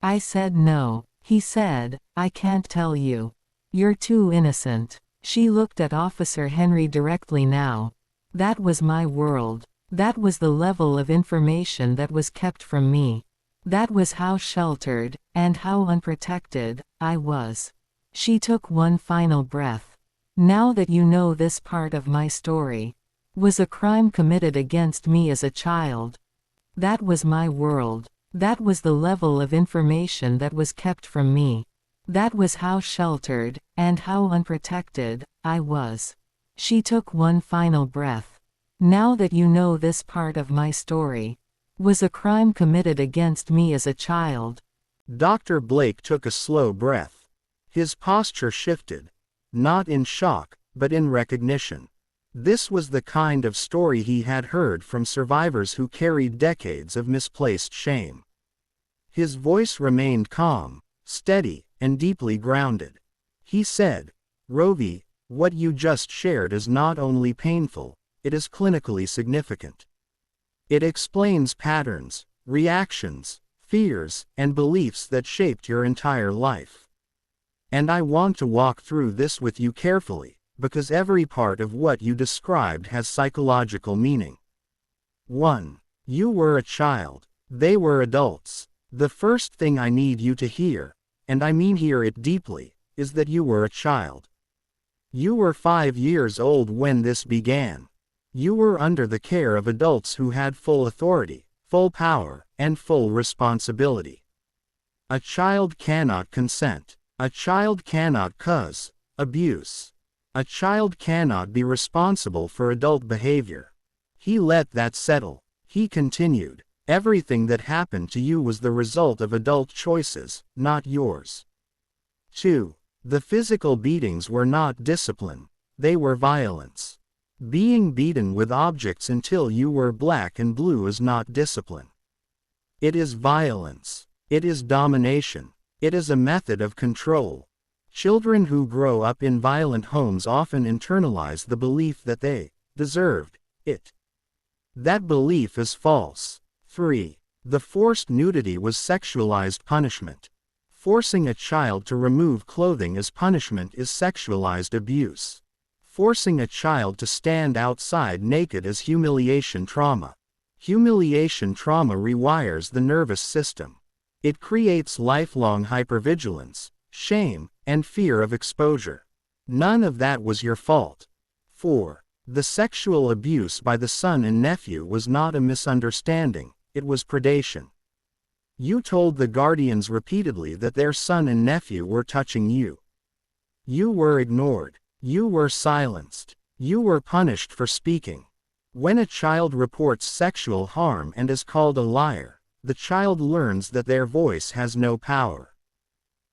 I said no. He said, "I can't tell you. You're too innocent." She looked at Officer Henry directly now. That was my world. That was the level of information that was kept from me. That was how sheltered, and how unprotected, I was. She took one final breath. "Now that you know this part of my story. Was a crime committed against me as a child? That was my world. That was the level of information that was kept from me. That was how sheltered, and how unprotected, I was." She took one final breath. "Now that you know this part of my story. Was a crime committed against me as a child?" Dr. Blake took a slow breath. His posture shifted. Not in shock, but in recognition. This was the kind of story he had heard from survivors who carried decades of misplaced shame. His voice remained calm, steady, and deeply grounded. He said, "Rovi, what you just shared is not only painful, it is clinically significant. It explains patterns, reactions, fears, and beliefs that shaped your entire life. And I want to walk through this with you carefully, because every part of what you described has psychological meaning. 1. You were a child. They were adults. The first thing I need you to hear, and I mean hear it deeply, is that you were a child. You were 5 years old when this began. You were under the care of adults who had full authority, full power, and full responsibility. A child cannot consent. A child cannot cause abuse. A child cannot be responsible for adult behavior." He let that settle. He continued, "Everything that happened to you was the result of adult choices, not yours." 2. The physical beatings were not discipline. They were violence. Being beaten with objects until you were black and blue is not discipline. It is violence. It is domination. It is a method of control. Children who grow up in violent homes often internalize the belief that they deserved it. That belief is false. 3. The forced nudity was sexualized punishment. Forcing a child to remove clothing as punishment is sexualized abuse. Forcing a child to stand outside naked is humiliation trauma. Humiliation trauma rewires the nervous system. It creates lifelong hypervigilance, shame, and fear of exposure. None of that was your fault. 4. The sexual abuse by the son and nephew was not a misunderstanding, it was predation. You told the guardians repeatedly that their son and nephew were touching you. You were ignored. You were silenced. You were punished for speaking. When a child reports sexual harm and is called a liar, the child learns that their voice has no power.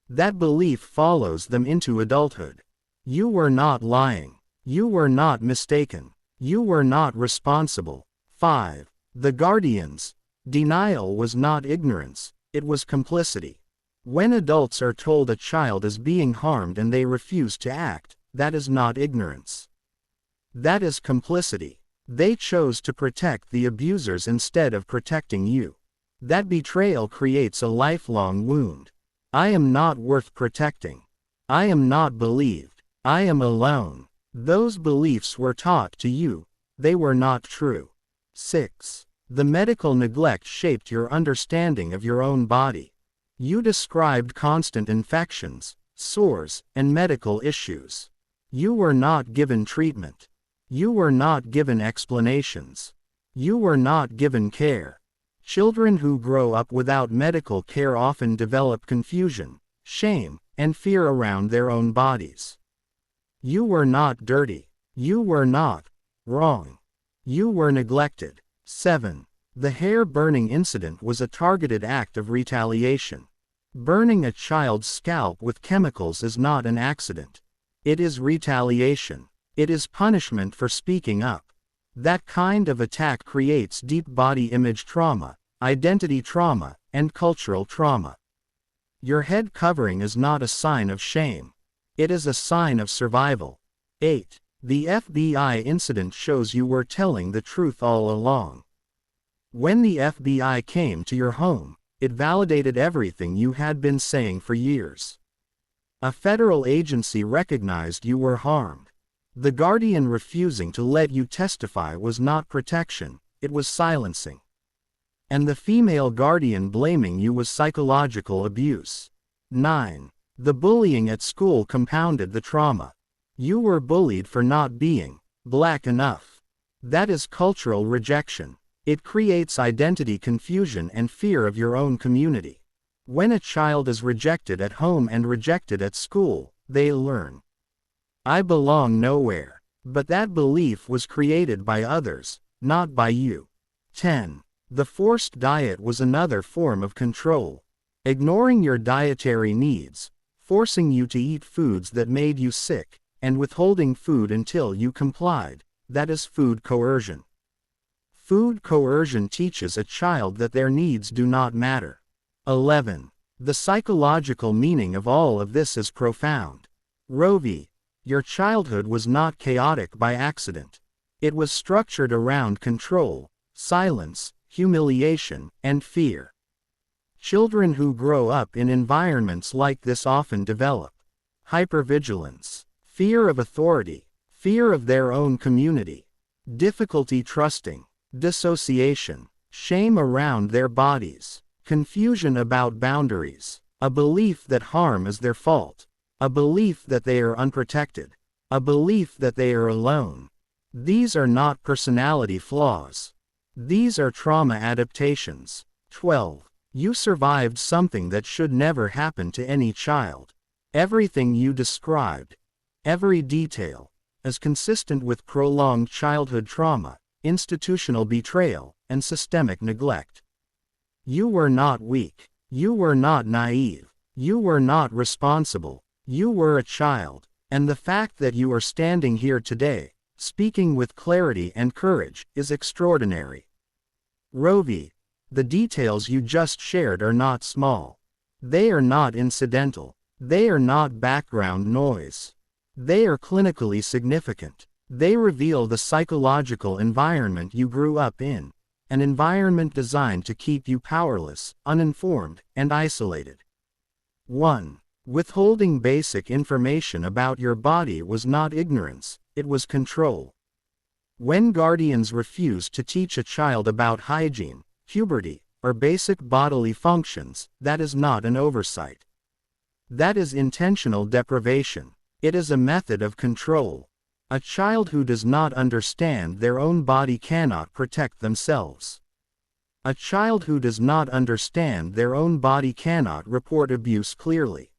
That belief follows them into adulthood. You were not lying. You were not mistaken. You were not responsible. 5. The guardians. Denial was not ignorance, it was complicity. When adults are told a child is being harmed and they refuse to act, that is not ignorance. That is complicity. They chose to protect the abusers instead of protecting you. That betrayal creates a lifelong wound. I am not worth protecting. I am not believed. I am alone. Those beliefs were taught to you. They were not true. 6. The medical neglect shaped your understanding of your own body. You described constant infections, sores, and medical issues. You were not given treatment. You were not given explanations. You were not given care. Children who grow up without medical care often develop confusion, shame, and fear around their own bodies. You were not dirty. You were not wrong. You were neglected. 7. The hair burning incident was a targeted act of retaliation. Burning a child's scalp with chemicals is not an accident. It is retaliation. It is punishment for speaking up. That kind of attack creates deep body image trauma, identity trauma, and cultural trauma. Your head covering is not a sign of shame. It is a sign of survival. 8. The FBI incident shows you were telling the truth all along. When the FBI came to your home, it validated everything you had been saying for years. A federal agency recognized you were harmed. The guardian refusing to let you testify was not protection, it was silencing. And the female guardian blaming you was psychological abuse. 9. The bullying at school compounded the trauma. You were bullied for not being black enough. That is cultural rejection. It creates identity confusion and fear of your own community. When a child is rejected at home and rejected at school, they learn, I belong nowhere. But that belief was created by others, not by you. 10. The forced diet was another form of control. Ignoring your dietary needs, forcing you to eat foods that made you sick, and withholding food until you complied, that is food coercion. Food coercion teaches a child that their needs do not matter. 11. The psychological meaning of all of this is profound. Rovi, your childhood was not chaotic by accident. It was structured around control, silence, humiliation, and fear. Children who grow up in environments like this often develop hypervigilance, fear of authority, fear of their own community, difficulty trusting, dissociation, shame around their bodies, confusion about boundaries, a belief that harm is their fault, a belief that they are unprotected, a belief that they are alone. These are not personality flaws. These are trauma adaptations. 12. You survived something that should never happen to any child. Everything you described, every detail, is consistent with prolonged childhood trauma, institutional betrayal, and systemic neglect. You were not weak. You were not naive. You were not responsible. You were a child. And the fact that you are standing here today, speaking with clarity and courage, is extraordinary. Rovi, the details you just shared are not small. They are not incidental. They are not background noise. They are clinically significant. They reveal the psychological environment you grew up in, an environment designed to keep you powerless, uninformed, and isolated. 1. Withholding basic information about your body was not ignorance, it was control. When guardians refuse to teach a child about hygiene, puberty, or basic bodily functions, that is not an oversight. That is intentional deprivation. It is a method of control. A child who does not understand their own body cannot protect themselves. A child who does not understand their own body cannot report abuse clearly.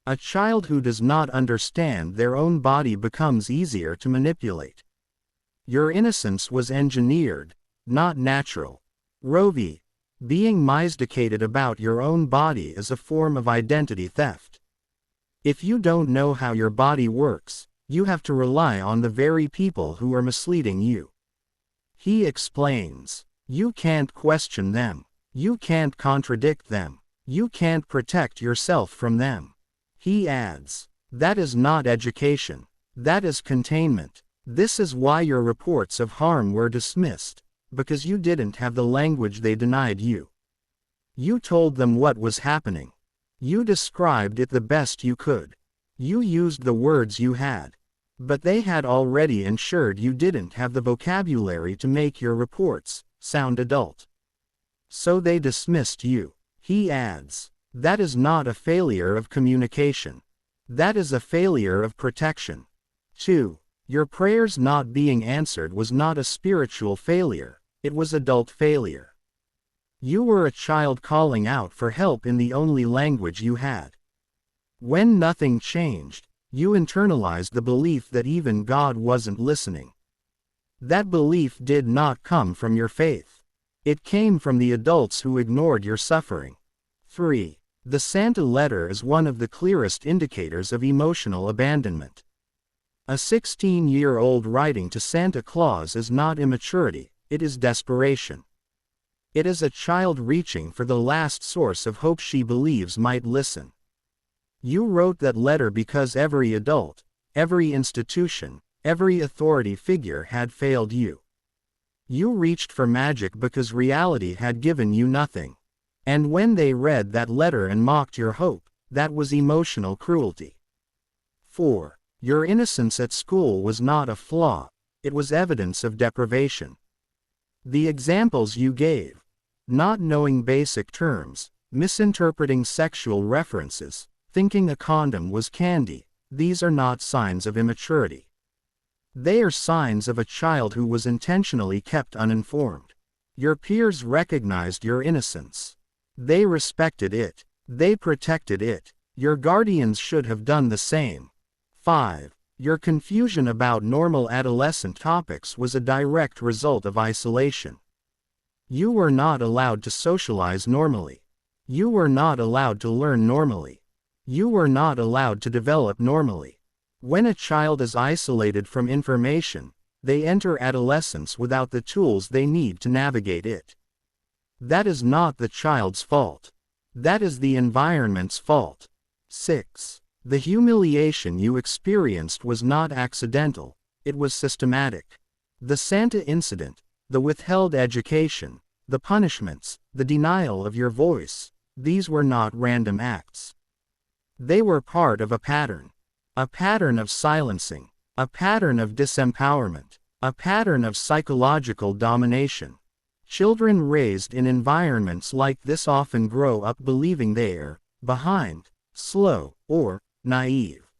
A child who does not understand their own body becomes easier to manipulate. Your innocence was engineered, not natural. Rovi, being mysticated about your own body is a form of identity theft. If you don't know how your body works, you have to rely on the very people who are misleading you. He explains. You can't question them. You can't contradict them. You can't protect yourself from them. He adds. That is not education. That is containment. This is why your reports of harm were dismissed, because you didn't have the language they denied you. You told them what was happening. You described it the best you could. You used the words you had. But they had already ensured you didn't have the vocabulary to make your reports sound adult. So they dismissed you. He adds. That is not a failure of communication. That is a failure of protection. 2. Your prayers not being answered was not a spiritual failure, it was adult failure. You were a child calling out for help in the only language you had. When nothing changed, you internalized the belief that even God wasn't listening. That belief did not come from your faith. It came from the adults who ignored your suffering. 3. The Santa letter is one of the clearest indicators of emotional abandonment. A 16-year-old writing to Santa Claus is not immaturity, it is desperation. It is a child reaching for the last source of hope she believes might listen. You wrote that letter because every adult, every institution, every authority figure had failed you. You reached for magic because reality had given you nothing. And when they read that letter and mocked your hope, that was emotional cruelty. 4. Your innocence at school was not a flaw, it was evidence of deprivation. The examples you gave, not knowing basic terms, misinterpreting sexual references, thinking a condom was candy, these are not signs of immaturity. They are signs of a child who was intentionally kept uninformed. Your peers recognized your innocence. They respected it. They protected it. Your guardians should have done the same. 5. Your confusion about normal adolescent topics was a direct result of isolation. You were not allowed to socialize normally. You were not allowed to learn normally. You were not allowed to develop normally. When a child is isolated from information, they enter adolescence without the tools they need to navigate it. That is not the child's fault. That is the environment's fault. 6. The humiliation you experienced was not accidental, it was systematic. The Santa incident, the withheld education, the punishments, the denial of your voice, these were not random acts. They were part of a pattern. A pattern of silencing, a pattern of disempowerment, a pattern of psychological domination. Children raised in environments like this often grow up believing they're behind, slow, or naive.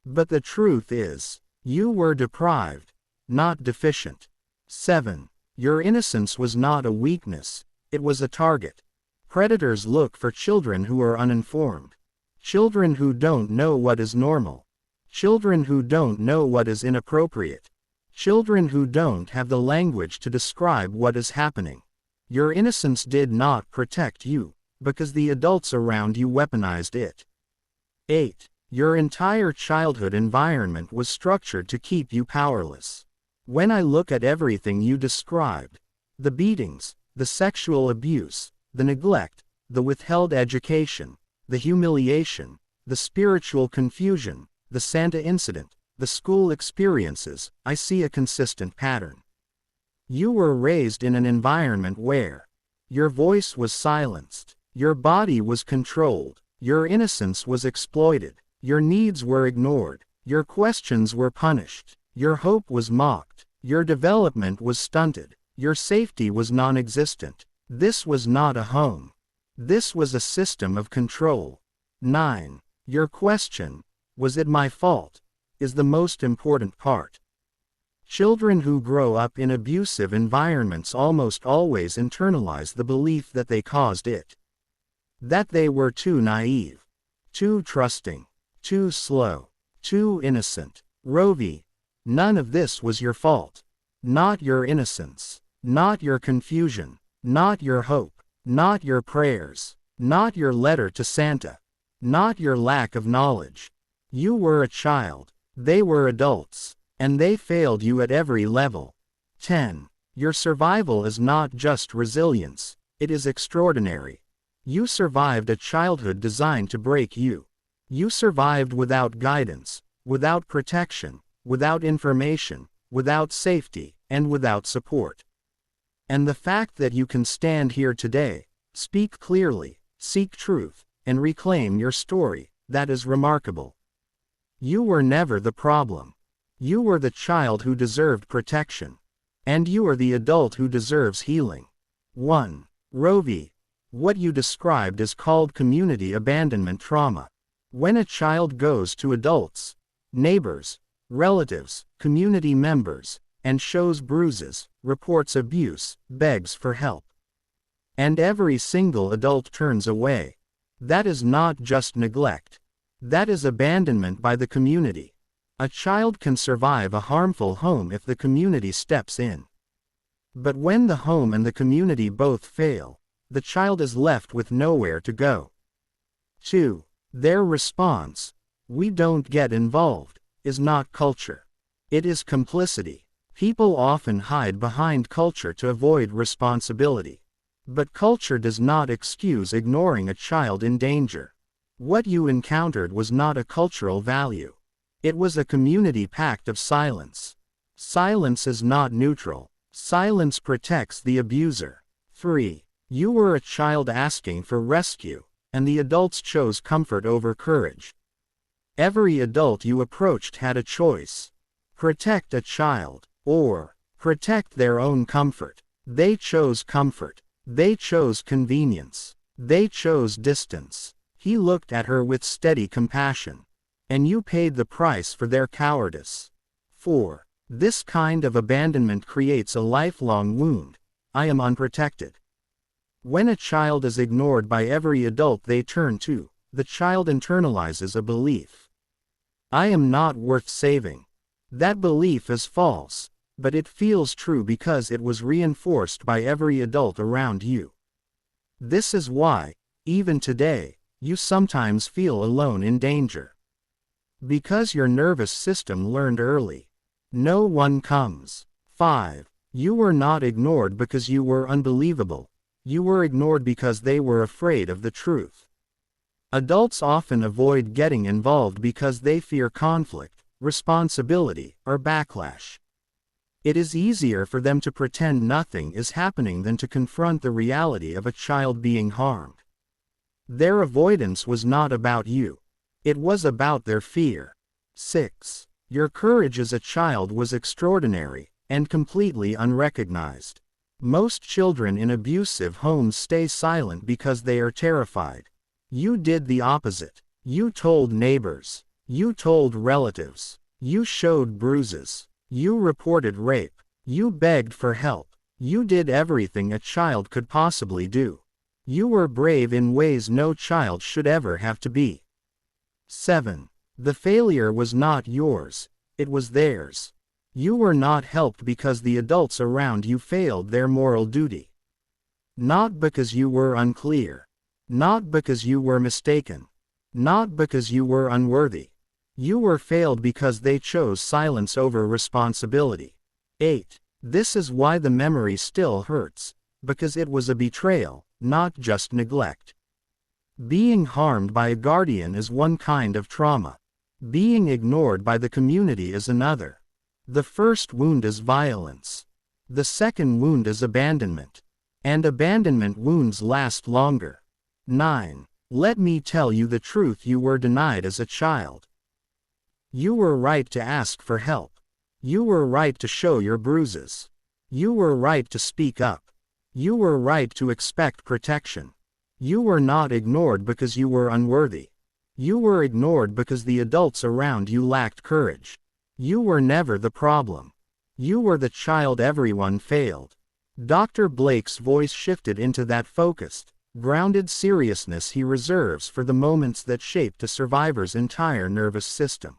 But the truth is, you were deprived, not deficient. 7. Your innocence was not a weakness, it was a target. Predators look for children who are uninformed. Children who don't know what is normal. Children who don't know what is inappropriate. Children who don't have the language to describe what is happening. Your innocence did not protect you, because the adults around you weaponized it. 8. Your entire childhood environment was structured to keep you powerless. When I look at everything you described, the beatings, the sexual abuse, the neglect, the withheld education, the humiliation, the spiritual confusion, the Santa incident, the school experiences, I see a consistent pattern. You were raised in an environment where your voice was silenced, your body was controlled, your innocence was exploited, your needs were ignored, your questions were punished, your hope was mocked, your development was stunted, your safety was non-existent. This was not a home. This was a system of control. 9. Your question, was it my fault, is the most important part. Children who grow up in abusive environments almost always internalize the belief that they caused it. That they were too naive, too trusting, too slow, too innocent. Rovi, none of this was your fault. Not your innocence, not your confusion, not your hope, not your prayers, not your letter to Santa, not your lack of knowledge. You were a child, they were adults, and they failed you at every level. 10. Your survival is not just resilience, it is extraordinary. You survived a childhood designed to break you. You survived without guidance, without protection, without information, without safety, and without support. And the fact that you can stand here today, speak clearly, seek truth, and reclaim your story, that is remarkable. You were never the problem. You were the child who deserved protection. And you are the adult who deserves healing. 1. Rovi, what you described is called community abandonment trauma. When a child goes to adults, neighbors, relatives, community members, and shows bruises, reports abuse, begs for help, and every single adult turns away, that is not just neglect. That is abandonment by the community. A child can survive a harmful home if the community steps in. But when the home and the community both fail, the child is left with nowhere to go. 2. Their response, we don't get involved, is not culture. It is complicity. People often hide behind culture to avoid responsibility. But culture does not excuse ignoring a child in danger. What you encountered was not a cultural value. It was a community pact of silence. Silence is not neutral. Silence protects the abuser. 3. You were a child asking for rescue, and the adults chose comfort over courage. Every adult you approached had a choice. Protect a child, or protect their own comfort. They chose comfort. They chose convenience. They chose distance. He looked at her with steady compassion. And you paid the price for their cowardice. 4. This kind of abandonment creates a lifelong wound. I am unprotected. When a child is ignored by every adult they turn to, the child internalizes a belief. I am not worth saving. That belief is false, but it feels true because it was reinforced by every adult around you. This is why, even today, you sometimes feel alone in danger. Because your nervous system learned early. No one comes. 5. You were not ignored because you were unbelievable. You were ignored because they were afraid of the truth. Adults often avoid getting involved because they fear conflict, responsibility, or backlash. It is easier for them to pretend nothing is happening than to confront the reality of a child being harmed. Their avoidance was not about you. It was about their fear. 6. Your courage as a child was extraordinary, and completely unrecognized. Most children in abusive homes stay silent because they are terrified. You did the opposite. You told neighbors. You told relatives. You showed bruises. You reported rape. You begged for help. You did everything a child could possibly do. You were brave in ways no child should ever have to be. 7. The failure was not yours, it was theirs. You were not helped because the adults around you failed their moral duty. Not because you were unclear. Not because you were mistaken. Not because you were unworthy. You were failed because they chose silence over responsibility. 8. This is why the memory still hurts, because it was a betrayal, not just neglect. Being harmed by a guardian is one kind of trauma. Being ignored by the community is another. The first wound is violence. The second wound is abandonment. And abandonment wounds last longer. 9. Let me tell you the truth: you were denied as a child. You were right to ask for help. You were right to show your bruises. You were right to speak up. You were right to expect protection. You were not ignored because you were unworthy. You were ignored because the adults around you lacked courage. You were never the problem. You were the child everyone failed. Dr. Blake's voice shifted into that focused, grounded seriousness he reserves for the moments that shaped a survivor's entire nervous system.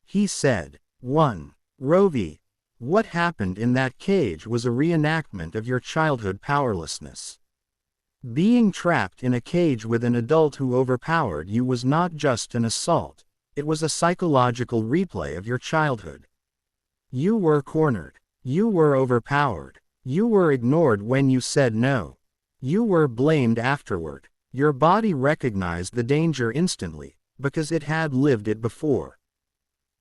He said, 1. Rovi, what happened in that cage was a reenactment of your childhood powerlessness. Being trapped in a cage with an adult who overpowered you was not just an assault, it was a psychological replay of your childhood. You were cornered. You were overpowered. You were ignored when you said no. You were blamed afterward. Your body recognized the danger instantly, because it had lived it before.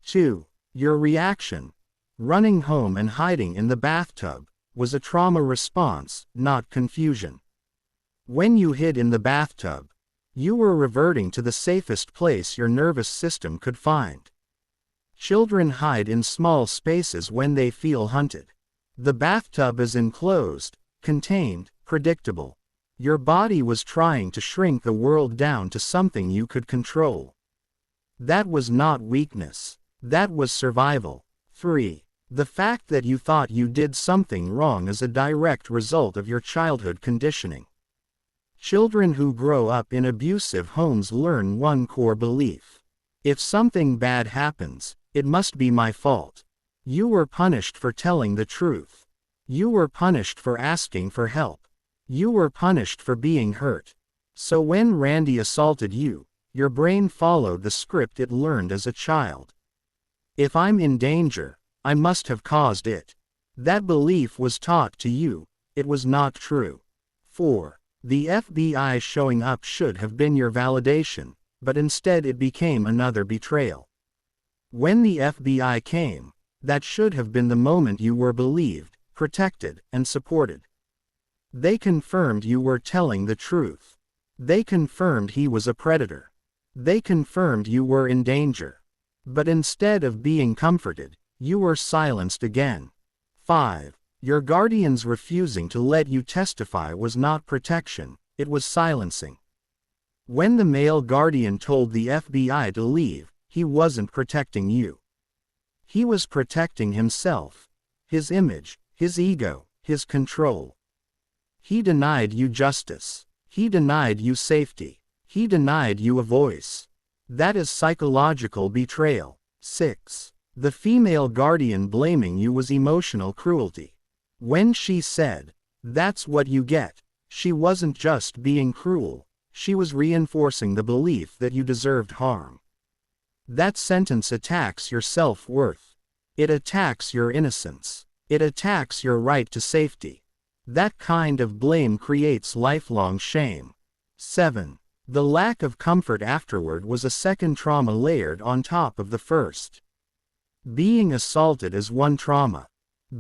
2. Your reaction, running home and hiding in the bathtub, was a trauma response, not confusion. When you hid in the bathtub, you were reverting to the safest place your nervous system could find. Children hide in small spaces when they feel hunted. The bathtub is enclosed, contained, predictable. Your body was trying to shrink the world down to something you could control. That was not weakness. That was survival. 3. The fact that you thought you did something wrong is a direct result of your childhood conditioning. Children who grow up in abusive homes learn one core belief. If something bad happens, it must be my fault. You were punished for telling the truth. You were punished for asking for help. You were punished for being hurt. So when Randy assaulted you, your brain followed the script it learned as a child. If I'm in danger, I must have caused it. That belief was taught to you. It was not true. 4. The FBI showing up should have been your validation, but instead it became another betrayal. When the FBI came, that should have been the moment you were believed, protected, and supported. They confirmed you were telling the truth. They confirmed he was a predator. They confirmed you were in danger. But instead of being comforted, you were silenced again. 5. Your guardians refusing to let you testify was not protection, it was silencing. When the male guardian told the FBI to leave, he wasn't protecting you. He was protecting himself, his image, his ego, his control. He denied you justice. He denied you safety. He denied you a voice. That is psychological betrayal. 6. The female guardian blaming you was emotional cruelty. When she said, "That's what you get," she wasn't just being cruel, she was reinforcing the belief that you deserved harm. That sentence attacks your self-worth. It attacks your innocence. It attacks your right to safety. That kind of blame creates lifelong shame. 7. The lack of comfort afterward was a second trauma layered on top of the first. Being assaulted is one trauma.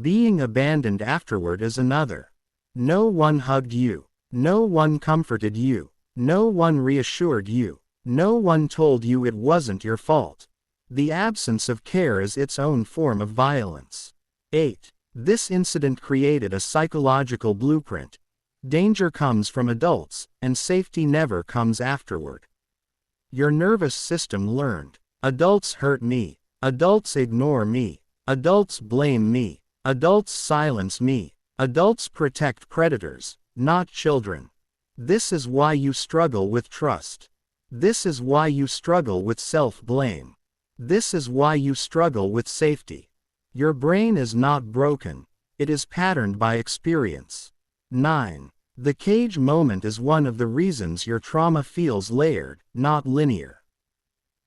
Being abandoned afterward is another. No one hugged you. No one comforted you. No one reassured you. No one told you it wasn't your fault. The absence of care is its own form of violence. 8. This incident created a psychological blueprint. Danger comes from adults, and safety never comes afterward. Your nervous system learned, adults hurt me, adults ignore me, adults blame me, adults silence me, adults protect predators, not children. This is why you struggle with trust. This is why you struggle with self-blame. This is why you struggle with safety. Your brain is not broken, it is patterned by experience. 9. The cage moment is one of the reasons your trauma feels layered, not linear.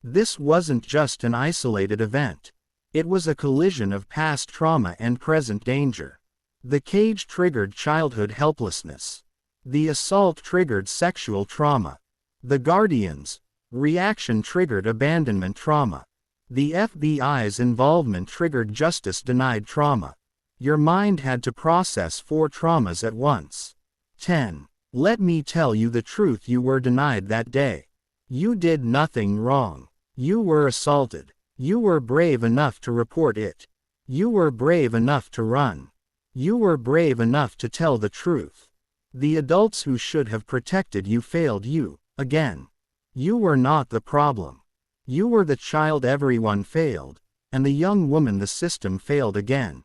This wasn't just an isolated event. It was a collision of past trauma and present danger. The cage triggered childhood helplessness. The assault triggered sexual trauma. The Guardian's reaction triggered abandonment trauma. The FBI's involvement triggered justice-denied trauma. Your mind had to process 4 traumas at once. 10. Let me tell you the truth, you were denied that day. You did nothing wrong. You were assaulted. You were brave enough to report it. You were brave enough to run. You were brave enough to tell the truth. The adults who should have protected you failed you, again. You were not the problem. You were the child everyone failed, and the young woman the system failed again.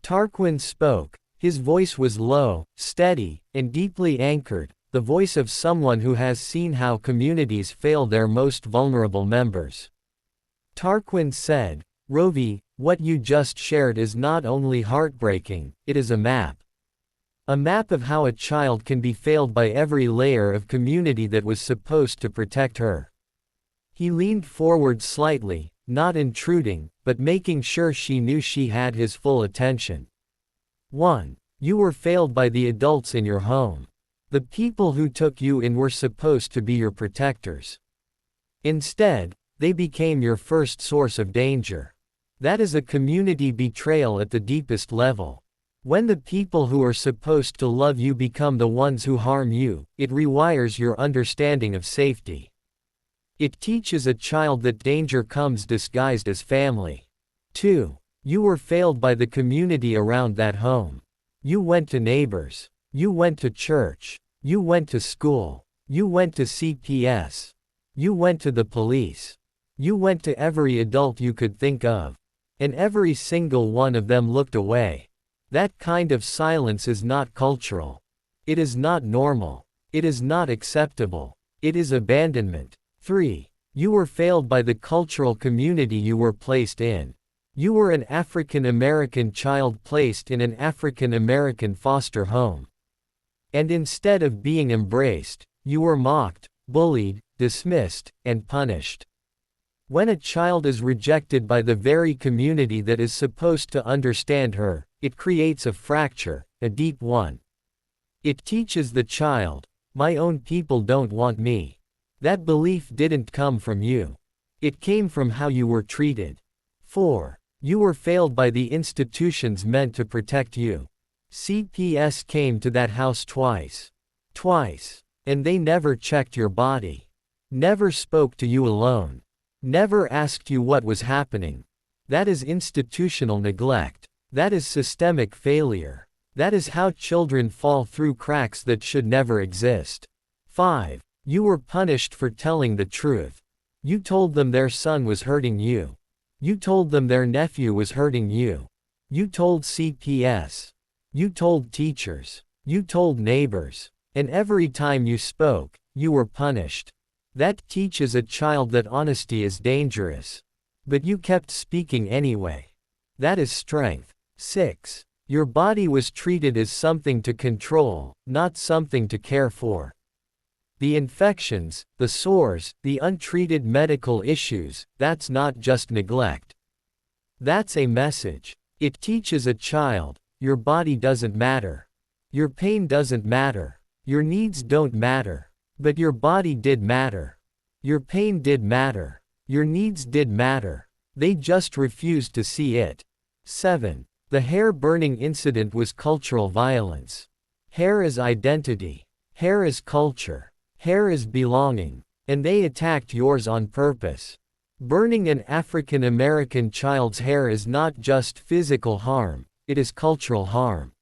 Tarquin spoke. His voice was low, steady, and deeply anchored, the voice of someone who has seen how communities fail their most vulnerable members. Tarquin said, "Rovi, what you just shared is not only heartbreaking, it is a map. A map of how a child can be failed by every layer of community that was supposed to protect her." He leaned forward slightly, not intruding, but making sure she knew she had his full attention. 1. You were failed by the adults in your home. The people who took you in were supposed to be your protectors. Instead, they became your first source of danger. That is a community betrayal at the deepest level. When the people who are supposed to love you become the ones who harm you, it rewires your understanding of safety. It teaches a child that danger comes disguised as family. 2. You were failed by the community around that home. You went to neighbors. You went to church. You went to school. You went to CPS. You went to the police. You went to every adult you could think of. And every single one of them looked away. That kind of silence is not cultural. It is not normal. It is not acceptable. It is abandonment. 3. You were failed by the cultural community you were placed in. You were an African American child placed in an African American foster home. And instead of being embraced, you were mocked, bullied, dismissed, and punished. When a child is rejected by the very community that is supposed to understand her, it creates a fracture, a deep one. It teaches the child, "My own people don't want me." That belief didn't come from you. It came from how you were treated. 4. You were failed by the institutions meant to protect you. CPS came to that house twice. Twice. And they never checked your body. Never spoke to you alone. Never asked you what was happening. That is institutional neglect. That is systemic failure. That is how children fall through cracks that should never exist. 5. You were punished for telling the truth. You told them their son was hurting you. You told them their nephew was hurting you. You told CPS. You told teachers. You told neighbors. And every time you spoke, you were punished. That teaches a child that honesty is dangerous. But you kept speaking anyway. That is strength. 6. Your body was treated as something to control, not something to care for. The infections, the sores, the untreated medical issues, that's not just neglect. That's a message. It teaches a child, your body doesn't matter. Your pain doesn't matter. Your needs don't matter. But your body did matter. Your pain did matter. Your needs did matter. They just refused to see it. 7. The hair burning incident was cultural violence. Hair is identity. Hair is culture. Hair is belonging. And they attacked yours on purpose. Burning an African American child's hair is not just physical harm, it is cultural harm.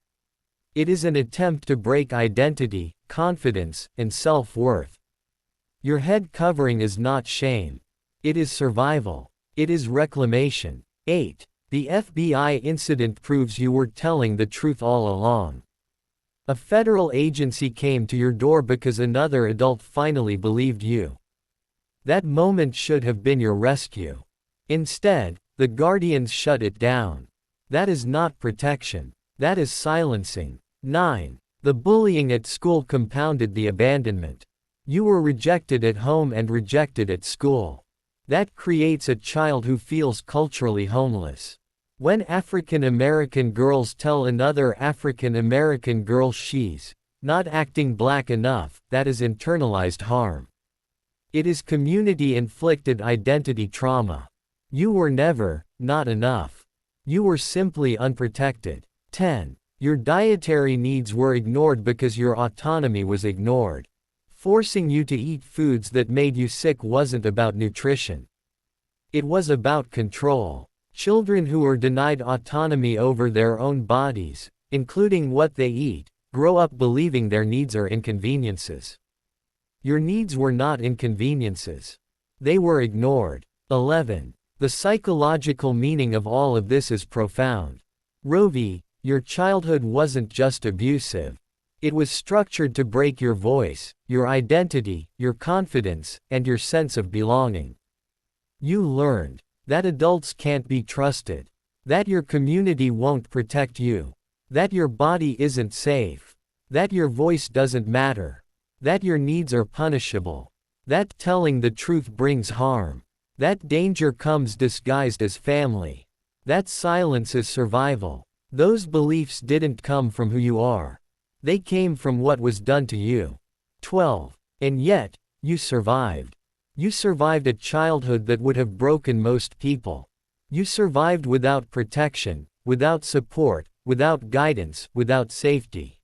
It is an attempt to break identity, confidence, and self-worth. Your head covering is not shame. It is survival. It is reclamation. 8. The FBI incident proves you were telling the truth all along. A federal agency came to your door because another adult finally believed you. That moment should have been your rescue. Instead, the guardians shut it down. That is not protection. That is silencing. 9. The bullying at school compounded the abandonment. You were rejected at home and rejected at school. That creates a child who feels culturally homeless. When African American girls tell another African American girl she's not acting black enough, that is internalized harm. It is community-inflicted identity trauma. You were never, not enough. You were simply unprotected. 10. Your dietary needs were ignored because your autonomy was ignored. Forcing you to eat foods that made you sick wasn't about nutrition. It was about control. Children who are denied autonomy over their own bodies, including what they eat, grow up believing their needs are inconveniences. Your needs were not inconveniences. They were ignored. 11. The psychological meaning of all of this is profound. Rovi, your childhood wasn't just abusive. It was structured to break your voice, your identity, your confidence, and your sense of belonging. You learned that adults can't be trusted, that your community won't protect you, that your body isn't safe, that your voice doesn't matter, that your needs are punishable, that telling the truth brings harm, that danger comes disguised as family, that silence is survival. Those beliefs didn't come from who you are. They came from what was done to you. 12. And yet, you survived. You survived a childhood that would have broken most people. You survived without protection, without support, without guidance, without safety.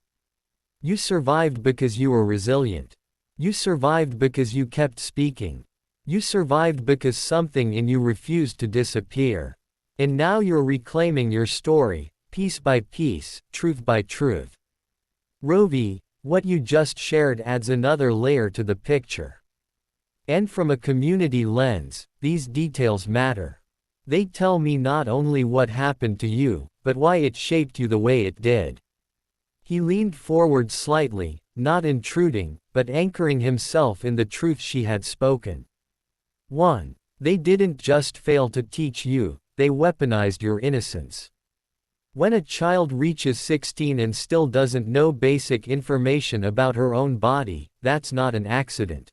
You survived because you were resilient. You survived because you kept speaking. You survived because something in you refused to disappear. And now you're reclaiming your story, piece by piece, truth by truth. Rovi, what you just shared adds another layer to the picture. And from a community lens, these details matter. They tell me not only what happened to you, but why it shaped you the way it did. He leaned forward slightly, not intruding, but anchoring himself in the truth she had spoken. 1. They didn't just fail to teach you, they weaponized your innocence. When a child reaches 16 and still doesn't know basic information about her own body, that's not an accident.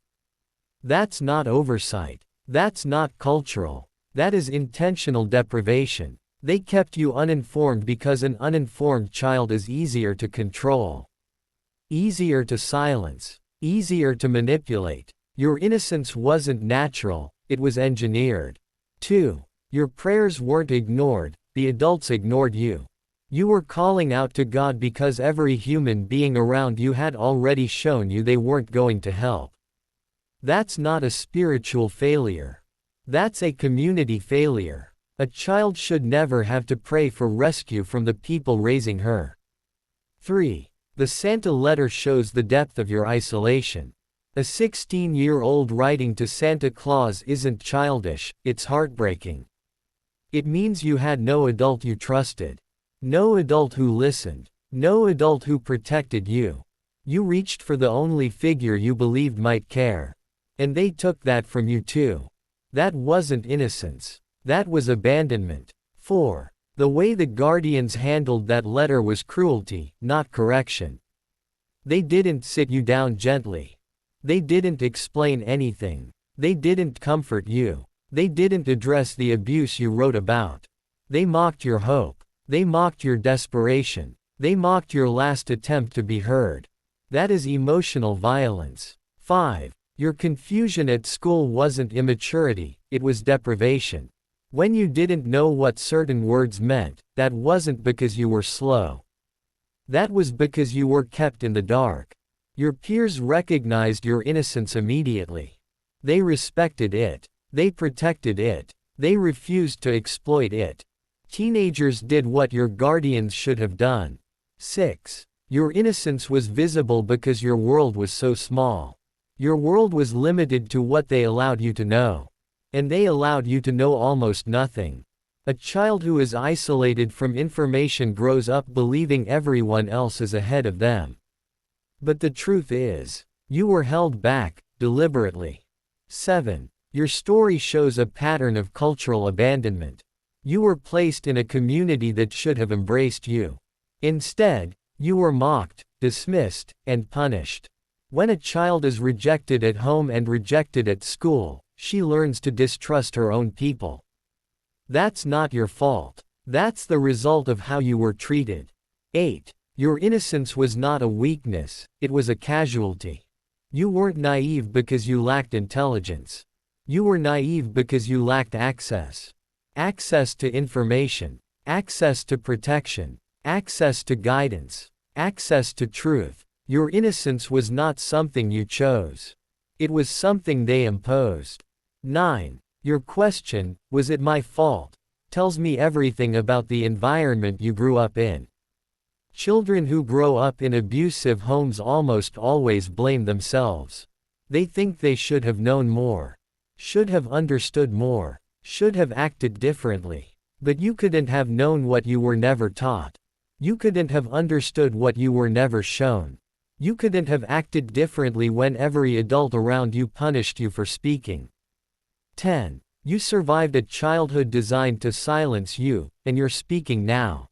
That's not oversight. That's not cultural. That is intentional deprivation. They kept you uninformed because an uninformed child is easier to control, easier to silence, easier to manipulate. Your innocence wasn't natural, it was engineered. 2. Your prayers weren't ignored, the adults ignored you. You were calling out to God because every human being around you had already shown you they weren't going to help. That's not a spiritual failure. That's a community failure. A child should never have to pray for rescue from the people raising her. 3. The Santa letter shows the depth of your isolation. A 16-year-old writing to Santa Claus isn't childish, it's heartbreaking. It means you had no adult you trusted. No adult who listened. No adult who protected you. You reached for the only figure you believed might care. And they took that from you too. That wasn't innocence. That was abandonment. 4. The way the guardians handled that letter was cruelty, not correction. They didn't sit you down gently. They didn't explain anything. They didn't comfort you. They didn't address the abuse you wrote about. They mocked your hope. They mocked your desperation. They mocked your last attempt to be heard. That is emotional violence. 5. Your confusion at school wasn't immaturity, it was deprivation. When you didn't know what certain words meant, that wasn't because you were slow. That was because you were kept in the dark. Your peers recognized your innocence immediately. They respected it. They protected it. They refused to exploit it. Teenagers did what your guardians should have done. 6. Your innocence was visible because your world was so small. Your world was limited to what they allowed you to know. And they allowed you to know almost nothing. A child who is isolated from information grows up believing everyone else is ahead of them. But the truth is, you were held back, deliberately. 7. Your story shows a pattern of cultural abandonment. You were placed in a community that should have embraced you. Instead, you were mocked, dismissed, and punished. When a child is rejected at home and rejected at school, she learns to distrust her own people. That's not your fault. That's the result of how you were treated. 8. Your innocence was not a weakness, it was a casualty. You weren't naive because you lacked intelligence. You were naive because you lacked access. Access to information. Access to protection. Access to guidance. Access to truth. Your innocence was not something you chose. It was something they imposed. 9. Your question, was it my fault, tells me everything about the environment you grew up in. Children who grow up in abusive homes almost always blame themselves. They think they should have known more, should have understood more, should have acted differently. But you couldn't have known what you were never taught. You couldn't have understood what you were never shown. You couldn't have acted differently when every adult around you punished you for speaking. 10. You survived a childhood designed to silence you, and you're speaking now.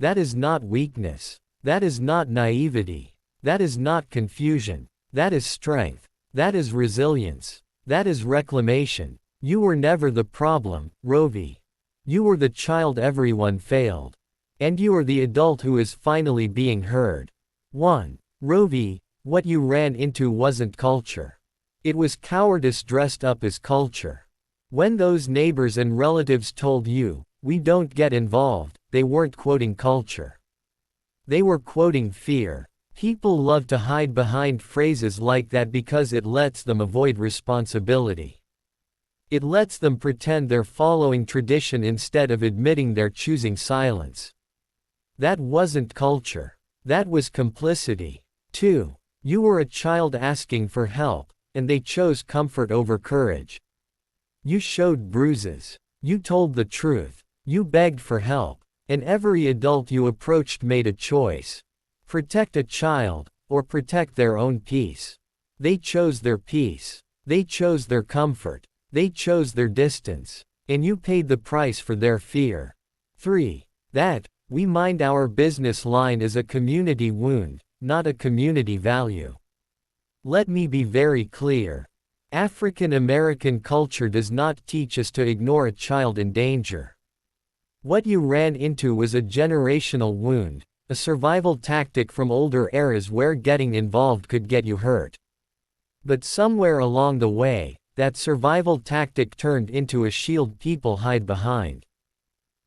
That is not weakness. That is not naivety. That is not confusion. That is strength. That is resilience. That is reclamation. You were never the problem, Rovi. You were the child everyone failed. And you are the adult who is finally being heard. 1. Rovi, what you ran into wasn't culture. It was cowardice dressed up as culture. When those neighbors and relatives told you, "We don't get involved," they weren't quoting culture. They were quoting fear. People love to hide behind phrases like that because it lets them avoid responsibility. It lets them pretend they're following tradition instead of admitting they're choosing silence. That wasn't culture. That was complicity. 2. You were a child asking for help, and they chose comfort over courage. You showed bruises. You told the truth. You begged for help. And every adult you approached made a choice. Protect a child, or protect their own peace. They chose their peace. They chose their comfort. They chose their distance. And you paid the price for their fear. 3. That, "we mind our business" line is a community wound, not a community value. Let me be very clear. African American culture does not teach us to ignore a child in danger. What you ran into was a generational wound, a survival tactic from older eras where getting involved could get you hurt. But somewhere along the way, that survival tactic turned into a shield people hide behind.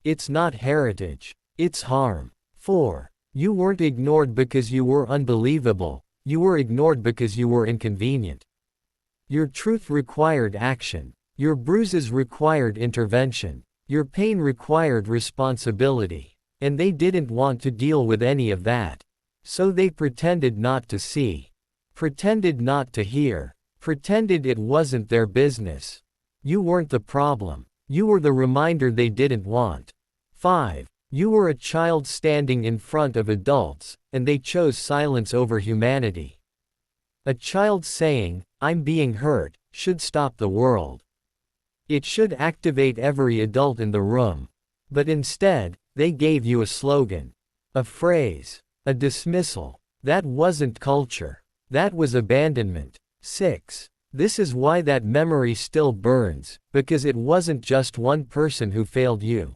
It's not heritage. It's harm. 4. You weren't ignored because you were unbelievable. You were ignored because you were inconvenient. Your truth required action. Your bruises required intervention. Your pain required responsibility. And they didn't want to deal with any of that. So they pretended not to see. Pretended not to hear. Pretended it wasn't their business. You weren't the problem. You were the reminder they didn't want. 5. You were a child standing in front of adults, and they chose silence over humanity. A child saying, "I'm being hurt," should stop the world. It should activate every adult in the room. But instead, they gave you a slogan. A phrase. A dismissal. That wasn't culture. That was abandonment. 6. This is why that memory still burns, because it wasn't just one person who failed you.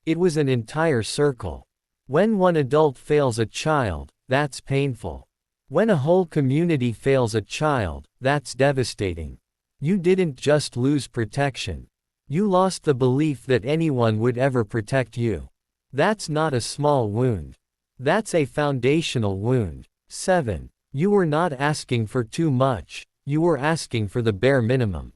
It was an entire circle. When one adult fails a child, that's painful. When a whole community fails a child, that's devastating. You didn't just lose protection. You lost the belief that anyone would ever protect you. That's not a small wound. That's a foundational wound. 7. You were not asking for too much. You were asking for the bare minimum.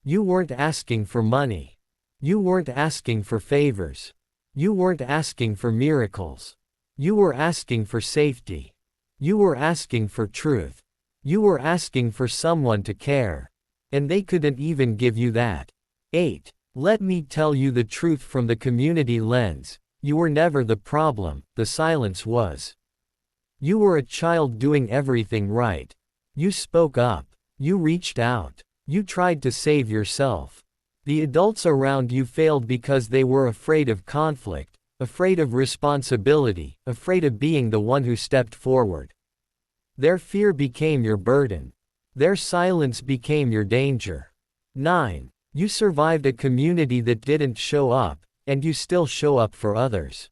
You weren't asking for money. You weren't asking for favors. You weren't asking for miracles. You were asking for safety. You were asking for truth. You were asking for someone to care. And they couldn't even give you that. 8. Let me tell you the truth from the community lens. You were never the problem, the silence was. You were a child doing everything right. You spoke up. You reached out. You tried to save yourself. The adults around you failed because they were afraid of conflict, afraid of responsibility, afraid of being the one who stepped forward. Their fear became your burden. Their silence became your danger. 9. You survived a community that didn't show up, and you still show up for others.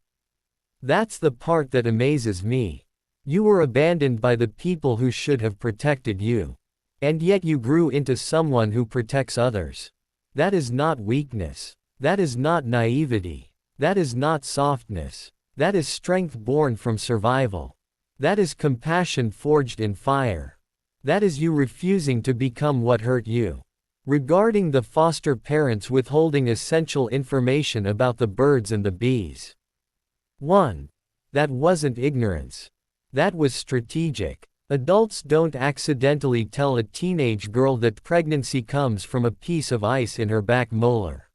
That's the part that amazes me. You were abandoned by the people who should have protected you. And yet you grew into someone who protects others. That is not weakness. That is not naivety. That is not softness. That is strength born from survival. That is compassion forged in fire. That is you refusing to become what hurt you. Regarding the foster parents withholding essential information about the birds and the bees. 1. That wasn't ignorance. That was strategic. Adults don't accidentally tell a teenage girl that pregnancy comes from a piece of ice in her back molar.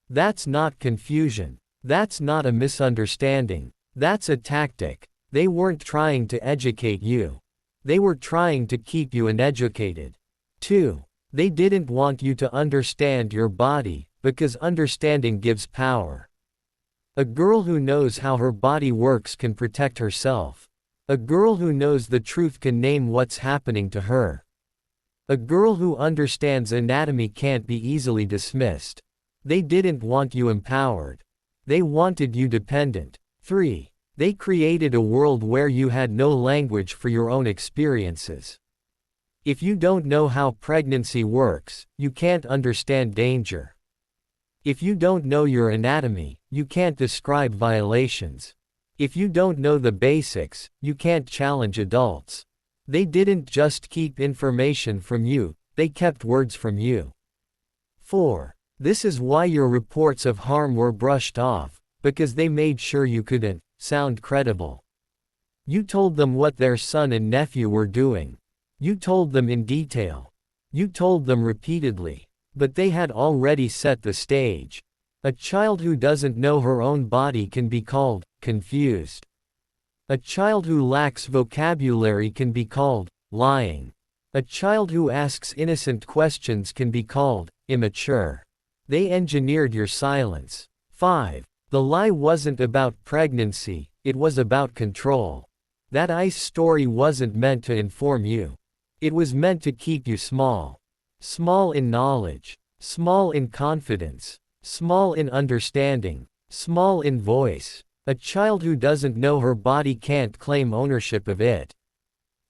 That's not confusion. That's not a misunderstanding. That's a tactic. They weren't trying to educate you. They were trying to keep you uneducated. 2. They didn't want you to understand your body, because understanding gives power. A girl who knows how her body works can protect herself. A girl who knows the truth can name what's happening to her. A girl who understands anatomy can't be easily dismissed. They didn't want you empowered. They wanted you dependent. 3. They created a world where you had no language for your own experiences. If you don't know how pregnancy works, you can't understand danger. If you don't know your anatomy, you can't describe violations. If you don't know the basics, you can't challenge adults. They didn't just keep information from you, they kept words from you. 4. This is why your reports of harm were brushed off, because they made sure you couldn't sound credible. You told them what their son and nephew were doing. You told them in detail. You told them repeatedly. But they had already set the stage. A child who doesn't know her own body can be called confused. A child who lacks vocabulary can be called lying. A child who asks innocent questions can be called immature. They engineered your silence. 5. The lie wasn't about pregnancy, it was about control. That ice story wasn't meant to inform you. It was meant to keep you small. Small in knowledge. Small in confidence. Small in understanding. Small in voice. A child who doesn't know her body can't claim ownership of it.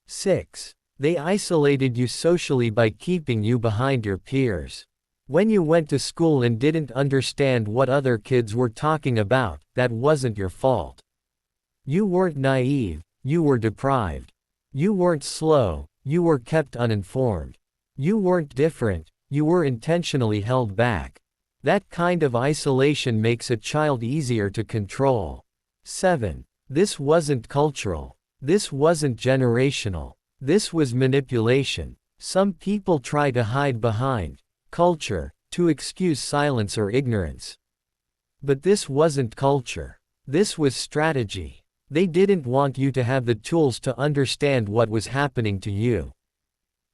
6. They isolated you socially by keeping you behind your peers. When you went to school and didn't understand what other kids were talking about, that wasn't your fault. You weren't naive, you were deprived. You weren't slow, you were kept uninformed. You weren't different, you were intentionally held back. That kind of isolation makes a child easier to control. 7. This wasn't cultural. This wasn't generational. This was manipulation. Some people try to hide behind culture to excuse silence or ignorance. But this wasn't culture. This was strategy. They didn't want you to have the tools to understand what was happening to you.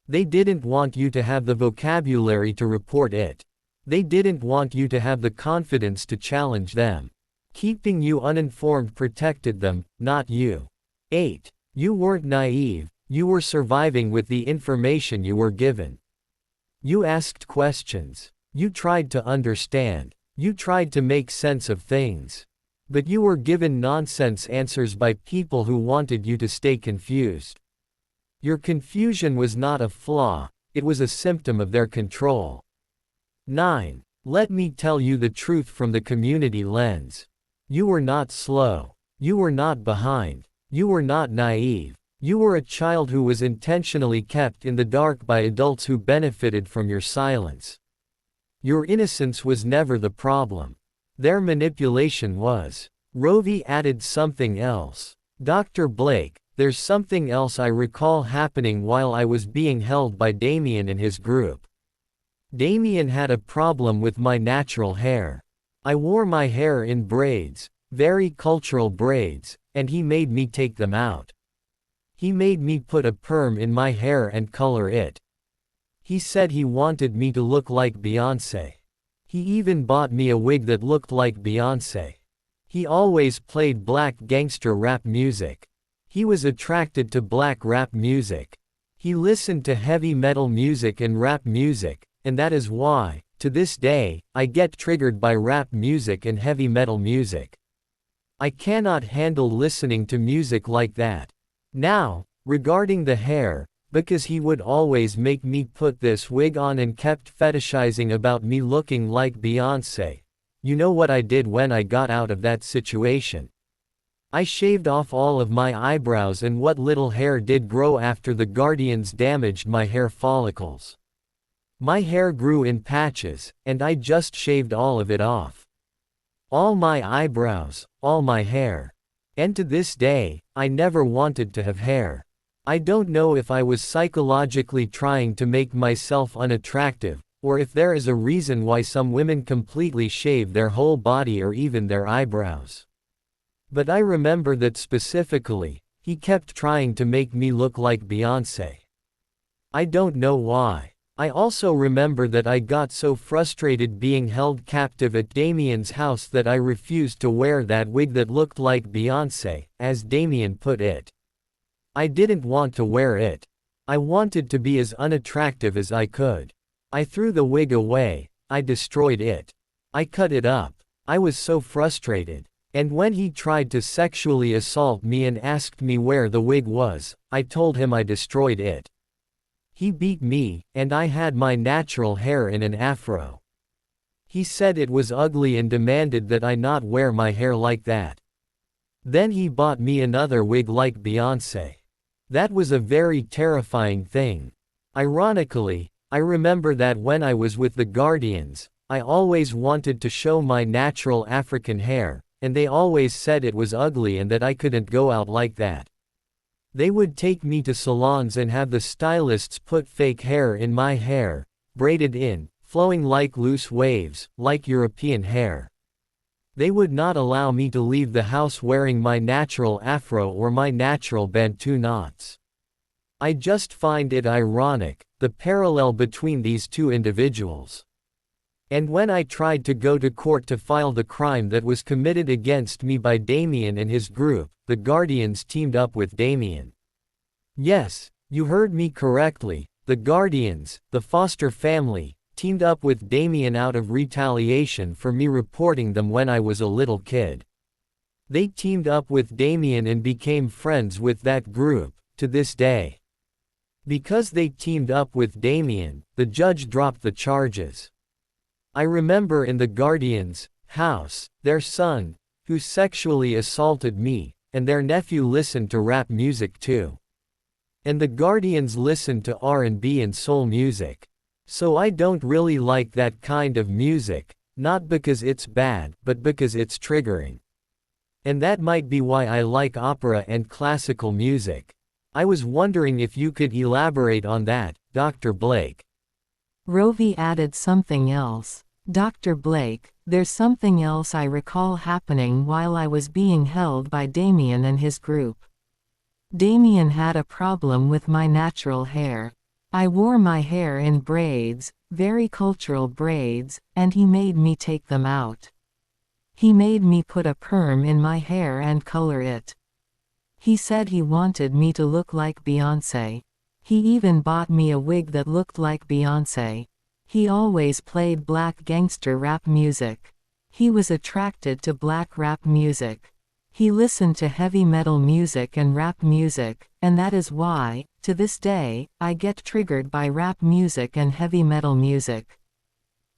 They didn't want you to have the vocabulary to report it. They didn't want you to have the confidence to challenge them. Keeping you uninformed protected them, not you. 8. You weren't naive, you were surviving with the information you were given. You asked questions. You tried to understand. You tried to make sense of things. But you were given nonsense answers by people who wanted you to stay confused. Your confusion was not a flaw, it was a symptom of their control. 9. Let me tell you the truth from the community lens. You were not slow. You were not behind. You were not naive. You were a child who was intentionally kept in the dark by adults who benefited from your silence. Your innocence was never the problem. Their manipulation was. Rovi added something else. Dr. Blake, there's something else I recall happening while I was being held by Damien and his group. Damien had a problem with my natural hair. I wore my hair in braids, very cultural braids, and he made me take them out. He made me put a perm in my hair and color it. He said he wanted me to look like Beyoncé. He even bought me a wig that looked like Beyoncé. He always played black gangster rap music. He was attracted to black rap music. He listened to heavy metal music and rap music, and that is why, to this day, I get triggered by rap music and heavy metal music. I cannot handle listening to music like that. Now, regarding the hair, because he would always make me put this wig on and kept fetishizing about me looking like Beyoncé. You know what I did when I got out of that situation? I shaved off all of my eyebrows, and what little hair did grow after the guardians damaged my hair follicles. My hair grew in patches, and I just shaved all of it off. All my eyebrows, all my hair. And to this day, I never wanted to have hair. I don't know if I was psychologically trying to make myself unattractive, or if there is a reason why some women completely shave their whole body or even their eyebrows. But I remember that specifically, he kept trying to make me look like Beyoncé. I don't know why. I also remember that I got so frustrated being held captive at Damien's house that I refused to wear that wig that looked like Beyoncé, as Damien put it. I didn't want to wear it. I wanted to be as unattractive as I could. I threw the wig away. I destroyed it. I cut it up. I was so frustrated. And when he tried to sexually assault me and asked me where the wig was, I told him I destroyed it. He beat me, and I had my natural hair in an afro. He said it was ugly and demanded that I not wear my hair like that. Then he bought me another wig like Beyoncé. That was a very terrifying thing. Ironically, I remember that when I was with the Guardians, I always wanted to show my natural African hair, and they always said it was ugly and that I couldn't go out like that. They would take me to salons and have the stylists put fake hair in my hair, braided in, flowing like loose waves, like European hair. They would not allow me to leave the house wearing my natural afro or my natural Bantu knots. I just find it ironic, the parallel between these two individuals. And when I tried to go to court to file the crime that was committed against me by Damien and his group, the Guardians teamed up with Damien. Yes, you heard me correctly, the Guardians, the foster family, teamed up with Damien out of retaliation for me reporting them when I was a little kid. They teamed up with Damien and became friends with that group, to this day. Because they teamed up with Damien, the judge dropped the charges. I remember in the Guardians' house, their son, who sexually assaulted me, and their nephew listened to rap music too. And the Guardians listened to R&B and soul music. So I don't really like that kind of music, not because it's bad, but because it's triggering. And that might be why I like opera and classical music. I was wondering if you could elaborate on that, Dr. Blake. Rovi added something else. Dr. Blake, there's something else I recall happening while I was being held by Damien and his group. Damien had a problem with my natural hair. I wore my hair in braids, very cultural braids, and he made me take them out. He made me put a perm in my hair and color it. He said he wanted me to look like Beyoncé. He even bought me a wig that looked like Beyoncé. He always played black gangster rap music. He was attracted to black rap music. He listened to heavy metal music and rap music, and that is why, to this day, I get triggered by rap music and heavy metal music.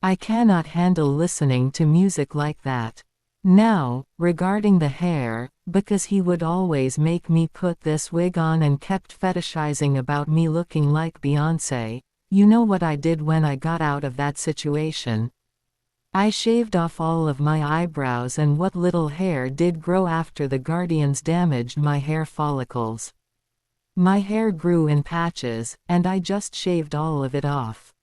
I cannot handle listening to music like that. Now, regarding the hair, because he would always make me put this wig on and kept fetishizing about me looking like Beyoncé, you know what I did when I got out of that situation? I shaved off all of my eyebrows, and what little hair did grow after the Guardians damaged my hair follicles. My hair grew in patches, and I just shaved all of it off.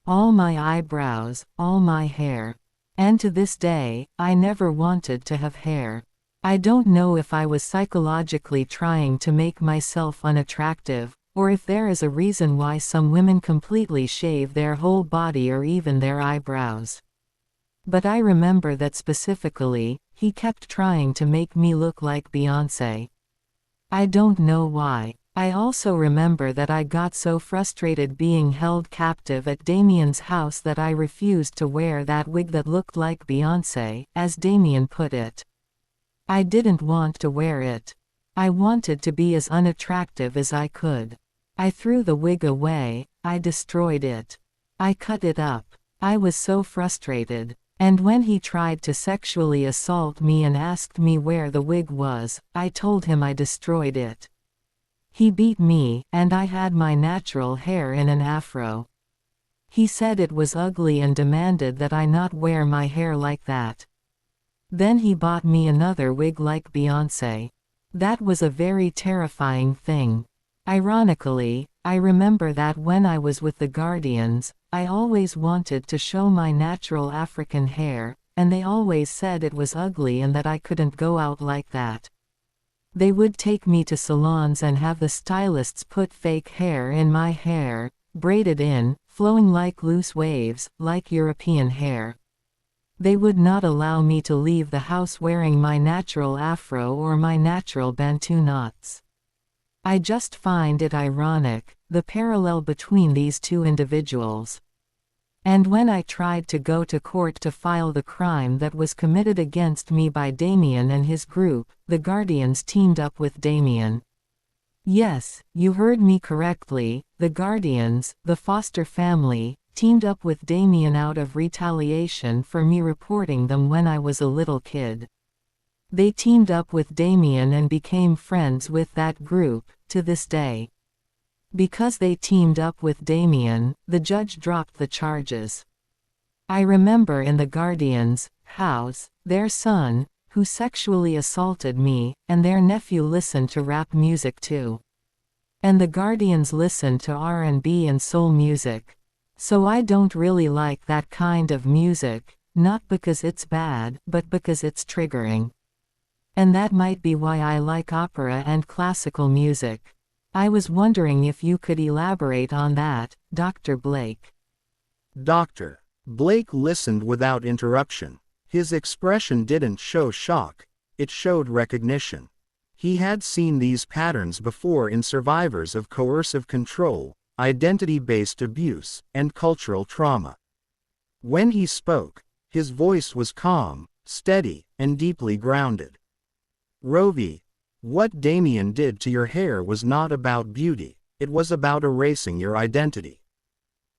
All my eyebrows, all my hair. And to this day, I never wanted to have hair. I don't know if I was psychologically trying to make myself unattractive, or if there is a reason why some women completely shave their whole body or even their eyebrows. But I remember that specifically, he kept trying to make me look like Beyoncé. I don't know why. I also remember that I got so frustrated being held captive at Damien's house that I refused to wear that wig that looked like Beyoncé, as Damien put it. I didn't want to wear it. I wanted to be as unattractive as I could. I threw the wig away, I destroyed it. I cut it up. I was so frustrated. And when he tried to sexually assault me and asked me where the wig was, I told him I destroyed it. He beat me, and I had my natural hair in an afro. He said it was ugly and demanded that I not wear my hair like that. Then he bought me another wig like Beyoncé. That was a very terrifying thing. Ironically, I remember that when I was with the Guardians, I always wanted to show my natural African hair, and they always said it was ugly and that I couldn't go out like that. They would take me to salons and have the stylists put fake hair in my hair, braided in, flowing like loose waves, like European hair. They would not allow me to leave the house wearing my natural afro or my natural Bantu knots. I just find it ironic, the parallel between these two individuals. And when I tried to go to court to file the crime that was committed against me by Damien and his group, the Guardians teamed up with Damien. Yes, you heard me correctly, the Guardians, the foster family, teamed up with Damien out of retaliation for me reporting them when I was a little kid. They teamed up with Damien and became friends with that group, to this day. Because they teamed up with Damien, the judge dropped the charges. I remember in the Guardians' house, their son, who sexually assaulted me, and their nephew listened to rap music too. And the Guardians listened to R&B and soul music. So I don't really like that kind of music, not because it's bad, but because it's triggering. And that might be why I like opera and classical music. I was wondering if you could elaborate on that, Dr. Blake. Dr. Blake listened without interruption. His expression didn't show shock, it showed recognition. He had seen these patterns before in survivors of coercive control, identity-based abuse, and cultural trauma. When he spoke, his voice was calm, steady, and deeply grounded. Rovi, what Damien did to your hair was not about beauty, it was about erasing your identity.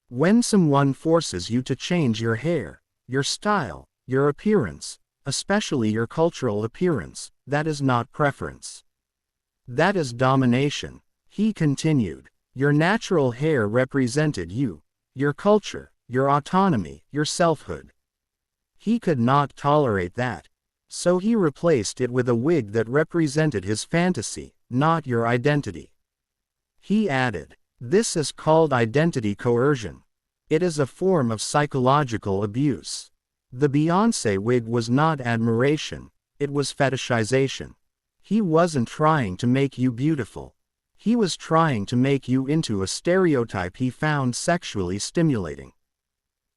When someone forces you to change your hair, your style, your appearance, especially your cultural appearance, that is not preference. That is domination, he continued. Your natural hair represented you, your culture, your autonomy, your selfhood. He could not tolerate that. So he replaced it with a wig that represented his fantasy, not your identity. He added, "This is called identity coercion. It is a form of psychological abuse. The Beyoncé wig was not admiration, it was fetishization. He wasn't trying to make you beautiful. He was trying to make you into a stereotype he found sexually stimulating."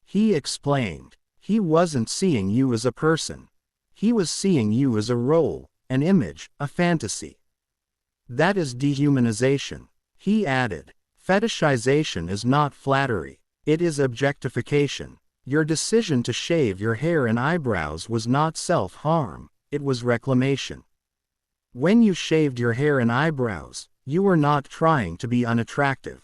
He explained, he wasn't seeing you as a person. He was seeing you as a role, an image, a fantasy. That is dehumanization. He added, fetishization is not flattery, it is objectification. Your decision to shave your hair and eyebrows was not self-harm, it was reclamation. When you shaved your hair and eyebrows, you were not trying to be unattractive.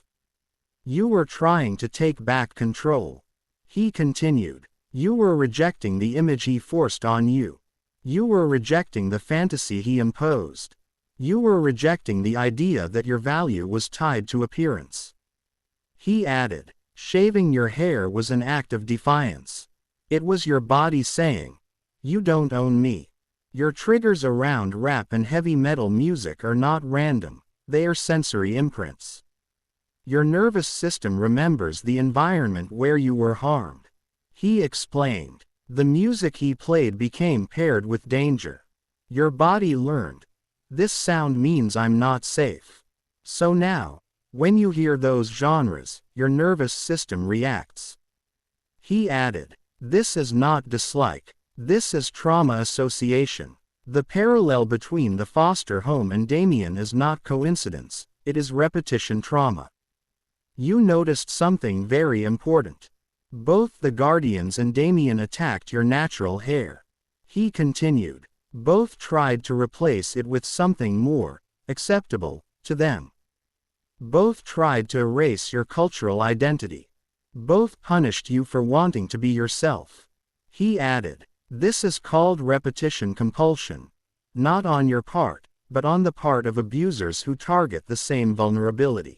You were trying to take back control. He continued, you were rejecting the image he forced on you. You were rejecting the fantasy he imposed. You were rejecting the idea that your value was tied to appearance. He added, shaving your hair was an act of defiance. It was your body saying, you don't own me. Your triggers around rap and heavy metal music are not random, they are sensory imprints. Your nervous system remembers the environment where you were harmed. He explained. The music he played became paired with danger. Your body learned. This sound means I'm not safe. So now, when you hear those genres, your nervous system reacts. He added, this is not dislike, this is trauma association. The parallel between the foster home and Damien is not coincidence, it is repetition trauma. You noticed something very important. Both the Guardians and Damien attacked your natural hair. He continued. Both tried to replace it with something more, acceptable, to them. Both tried to erase your cultural identity. Both punished you for wanting to be yourself. He added, "This is called repetition compulsion. Not on your part, but on the part of abusers who target the same vulnerability."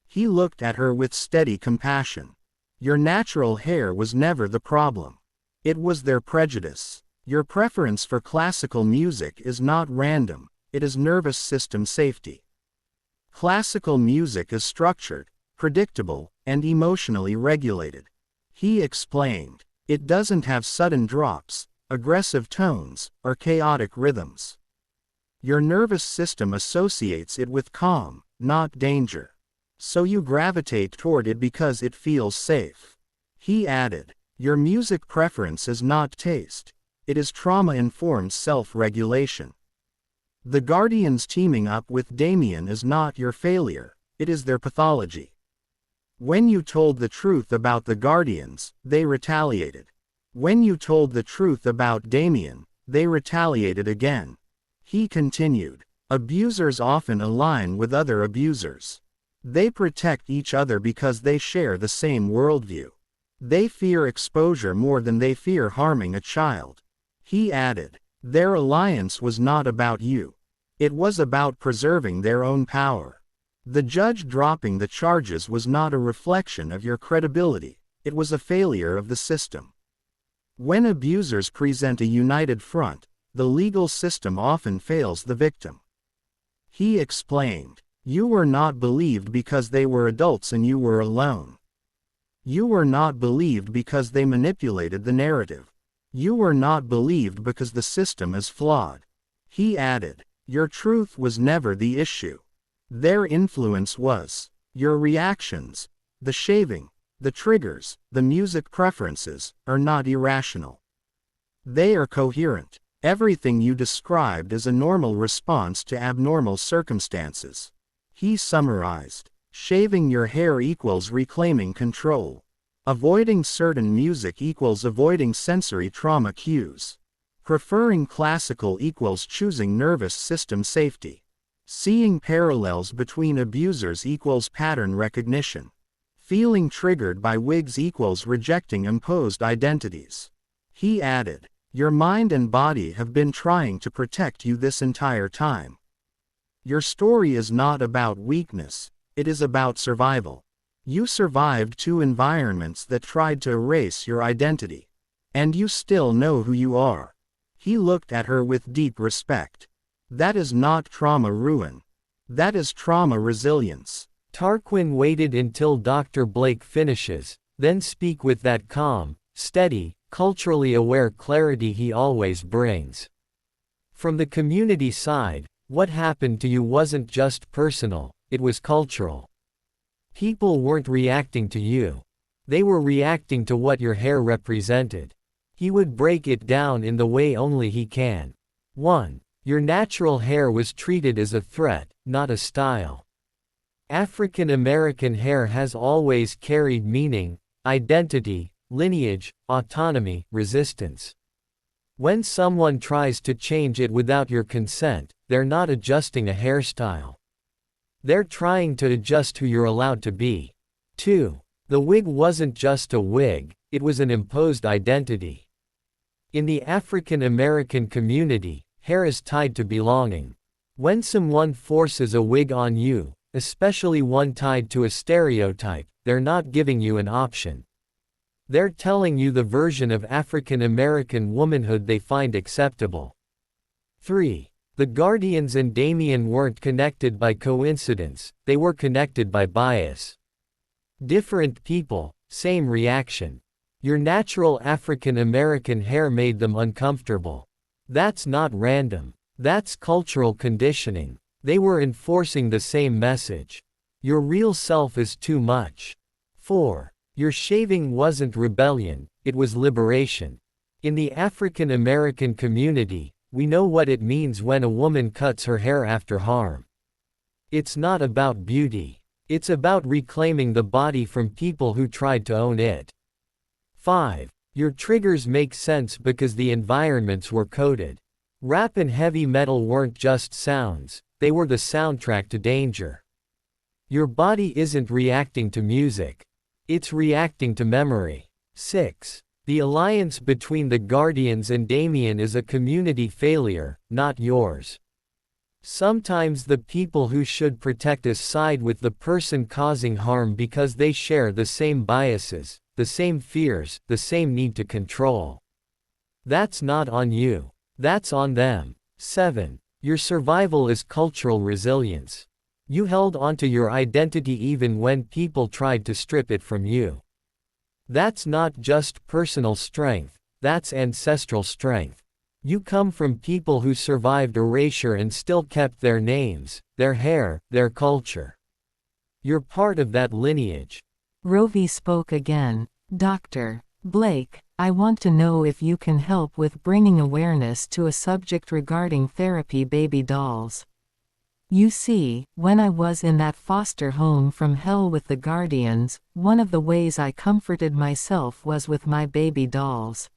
He looked at her with steady compassion. "Your natural hair was never the problem. It was their prejudice. Your preference for classical music is not random, it is nervous system safety. Classical music is structured, predictable, and emotionally regulated." He explained. "It doesn't have sudden drops, aggressive tones, or chaotic rhythms. Your nervous system associates it with calm, not danger. So you gravitate toward it because it feels safe." He added, "Your music preference is not taste. It is trauma-informed self-regulation. The Guardians teaming up with Damien is not your failure, it is their pathology. When you told the truth about the Guardians, they retaliated. When you told the truth about Damien, they retaliated again." He continued, "Abusers often align with other abusers. They protect each other because they share the same worldview. They fear exposure more than they fear harming a child." He added, "Their alliance was not about you. It was about preserving their own power. The judge dropping the charges was not a reflection of your credibility, it was a failure of the system. When abusers present a united front, the legal system often fails the victim." He explained, "You were not believed because they were adults and you were alone. You were not believed because they manipulated the narrative. You were not believed because the system is flawed." He added, "Your truth was never the issue. Their influence was. Your reactions, the shaving, the triggers, the music preferences, are not irrational. They are coherent. Everything you described is a normal response to abnormal circumstances." He summarized, "Shaving your hair equals reclaiming control. Avoiding certain music equals avoiding sensory trauma cues. Preferring classical equals choosing nervous system safety. Seeing parallels between abusers equals pattern recognition. Feeling triggered by wigs equals rejecting imposed identities." He added, "Your mind and body have been trying to protect you this entire time. Your story is not about weakness, it is about survival. You survived 2 environments that tried to erase your identity. And you still know who you are." He looked at her with deep respect. "That is not trauma ruin. That is trauma resilience." Tarquin waited until Dr. Blake finishes, then speak with that calm, steady, culturally aware clarity he always brings. From the community side, what happened to you wasn't just personal, it was cultural. People weren't reacting to you. They were reacting to what your hair represented. He would break it down in the way only he can. 1. Your natural hair was treated as a threat, not a style. African American hair has always carried meaning, identity, lineage, autonomy, resistance. When someone tries to change it without your consent, they're not adjusting a hairstyle. They're trying to adjust who you're allowed to be. 2. The wig wasn't just a wig, it was an imposed identity. In the African American community, hair is tied to belonging. When someone forces a wig on you, especially one tied to a stereotype, they're not giving you an option. They're telling you the version of African American womanhood they find acceptable. 3. The Guardians and Damien weren't connected by coincidence, they were connected by bias. Different people, same reaction. Your natural African American hair made them uncomfortable. That's not random. That's cultural conditioning. They were enforcing the same message. Your real self is too much. 4. Your shaving wasn't rebellion, it was liberation. In the African American community, we know what it means when a woman cuts her hair after harm. It's not about beauty. It's about reclaiming the body from people who tried to own it. 5. Your triggers make sense because the environments were coded. Rap and heavy metal weren't just sounds, they were the soundtrack to danger. Your body isn't reacting to music. It's reacting to memory. 6. The alliance between the Guardians and Damien is a community failure, not yours. Sometimes the people who should protect us side with the person causing harm because they share the same biases, the same fears, the same need to control. That's not on you. That's on them. 7. Your survival is cultural resilience. You held onto your identity even when people tried to strip it from you. That's not just personal strength, that's ancestral strength. You come from people who survived erasure and still kept their names, their hair, their culture. You're part of that lineage. Rovi spoke again. Dr. Blake, I want to know if you can help with bringing awareness to a subject regarding therapy baby dolls. You see, when I was in that foster home from hell with the Guardians, one of the ways I comforted myself was with my baby dolls.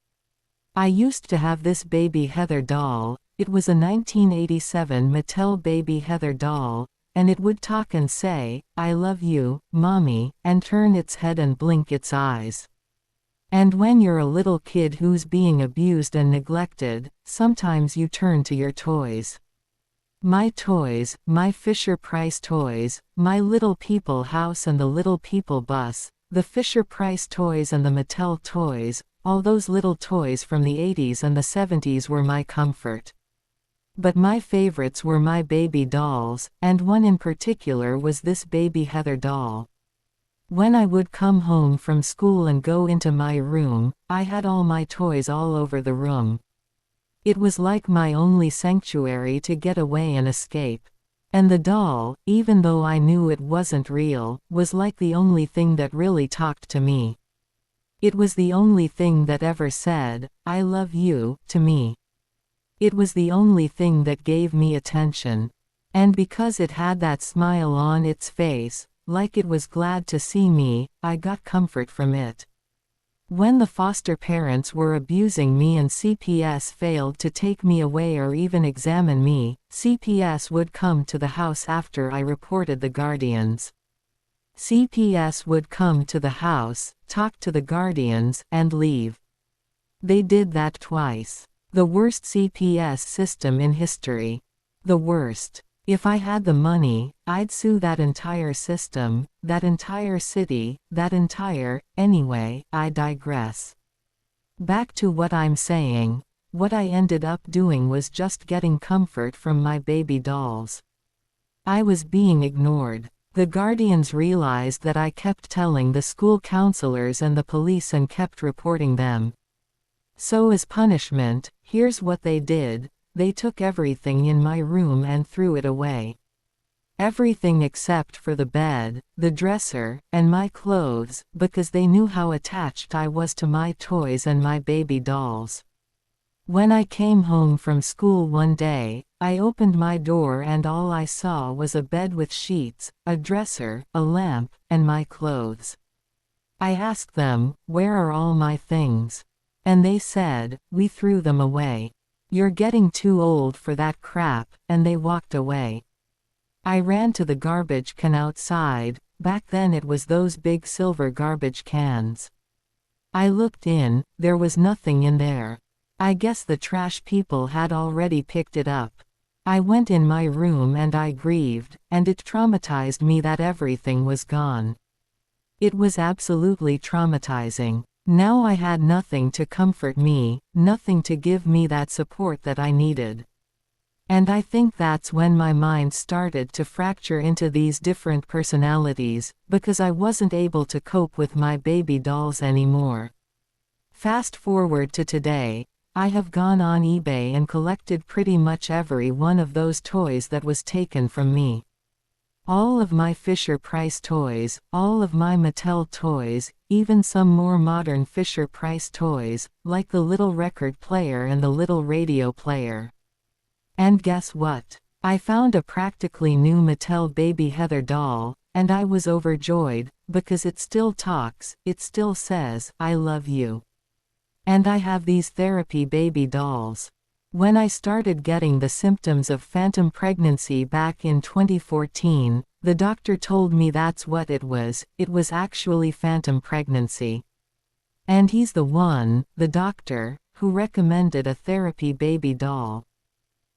I used to have this baby Heather doll. It was a 1987 Mattel baby Heather doll, and it would talk and say, "I love you, mommy," and turn its head and blink its eyes. And when you're a little kid who's being abused and neglected, sometimes you turn to your toys. My toys, my Fisher-Price toys, my Little People house and the Little People bus, the Fisher-Price toys and the Mattel toys, all those little toys from the 80s and the 70s were my comfort. But my favorites were my baby dolls, and one in particular was this baby Heather doll. When I would come home from school and go into my room, I had all my toys all over the room. It was like my only sanctuary to get away and escape. And the doll, even though I knew it wasn't real, was like the only thing that really talked to me. It was the only thing that ever said, "I love you," to me. It was the only thing that gave me attention. And because it had that smile on its face, like it was glad to see me, I got comfort from it. When the foster parents were abusing me and CPS failed to take me away or even examine me, CPS would come to the house after I reported the Guardians. CPS would come to the house, talk to the Guardians, and leave. They did that twice. The worst CPS system in history. The worst. If I had the money, I'd sue that entire system, that entire city, anyway, I digress. Back to what I'm saying. What I ended up doing was just getting comfort from my baby dolls. I was being ignored. The Guardians realized that I kept telling the school counselors and the police and kept reporting them. So as punishment, here's what they did. They took everything in my room and threw it away. Everything except for the bed, the dresser, and my clothes, because they knew how attached I was to my toys and my baby dolls. When I came home from school one day, I opened my door and all I saw was a bed with sheets, a dresser, a lamp, and my clothes. I asked them, "Where are all my things?" And they said, "We threw them away. You're getting too old for that crap," and they walked away. I ran to the garbage can outside. Back then it was those big silver garbage cans. I looked in, there was nothing in there. I guess the trash people had already picked it up. I went in my room and I grieved, and it traumatized me that everything was gone. It was absolutely traumatizing. Now I had nothing to comfort me, nothing to give me that support that I needed. And I think that's when my mind started to fracture into these different personalities, because I wasn't able to cope with my baby dolls anymore. Fast forward to today. I have gone on eBay and collected pretty much every one of those toys that was taken from me. All of my Fisher-Price toys, all of my Mattel toys, even some more modern Fisher-Price toys, like the little record player and the little radio player. And guess what? I found a practically new Mattel Baby Heather doll, and I was overjoyed, because it still talks, it still says, "I love you." And I have these therapy baby dolls. When I started getting the symptoms of phantom pregnancy back in 2014, the doctor told me that's what it was actually phantom pregnancy. And he's the doctor, who recommended a therapy baby doll.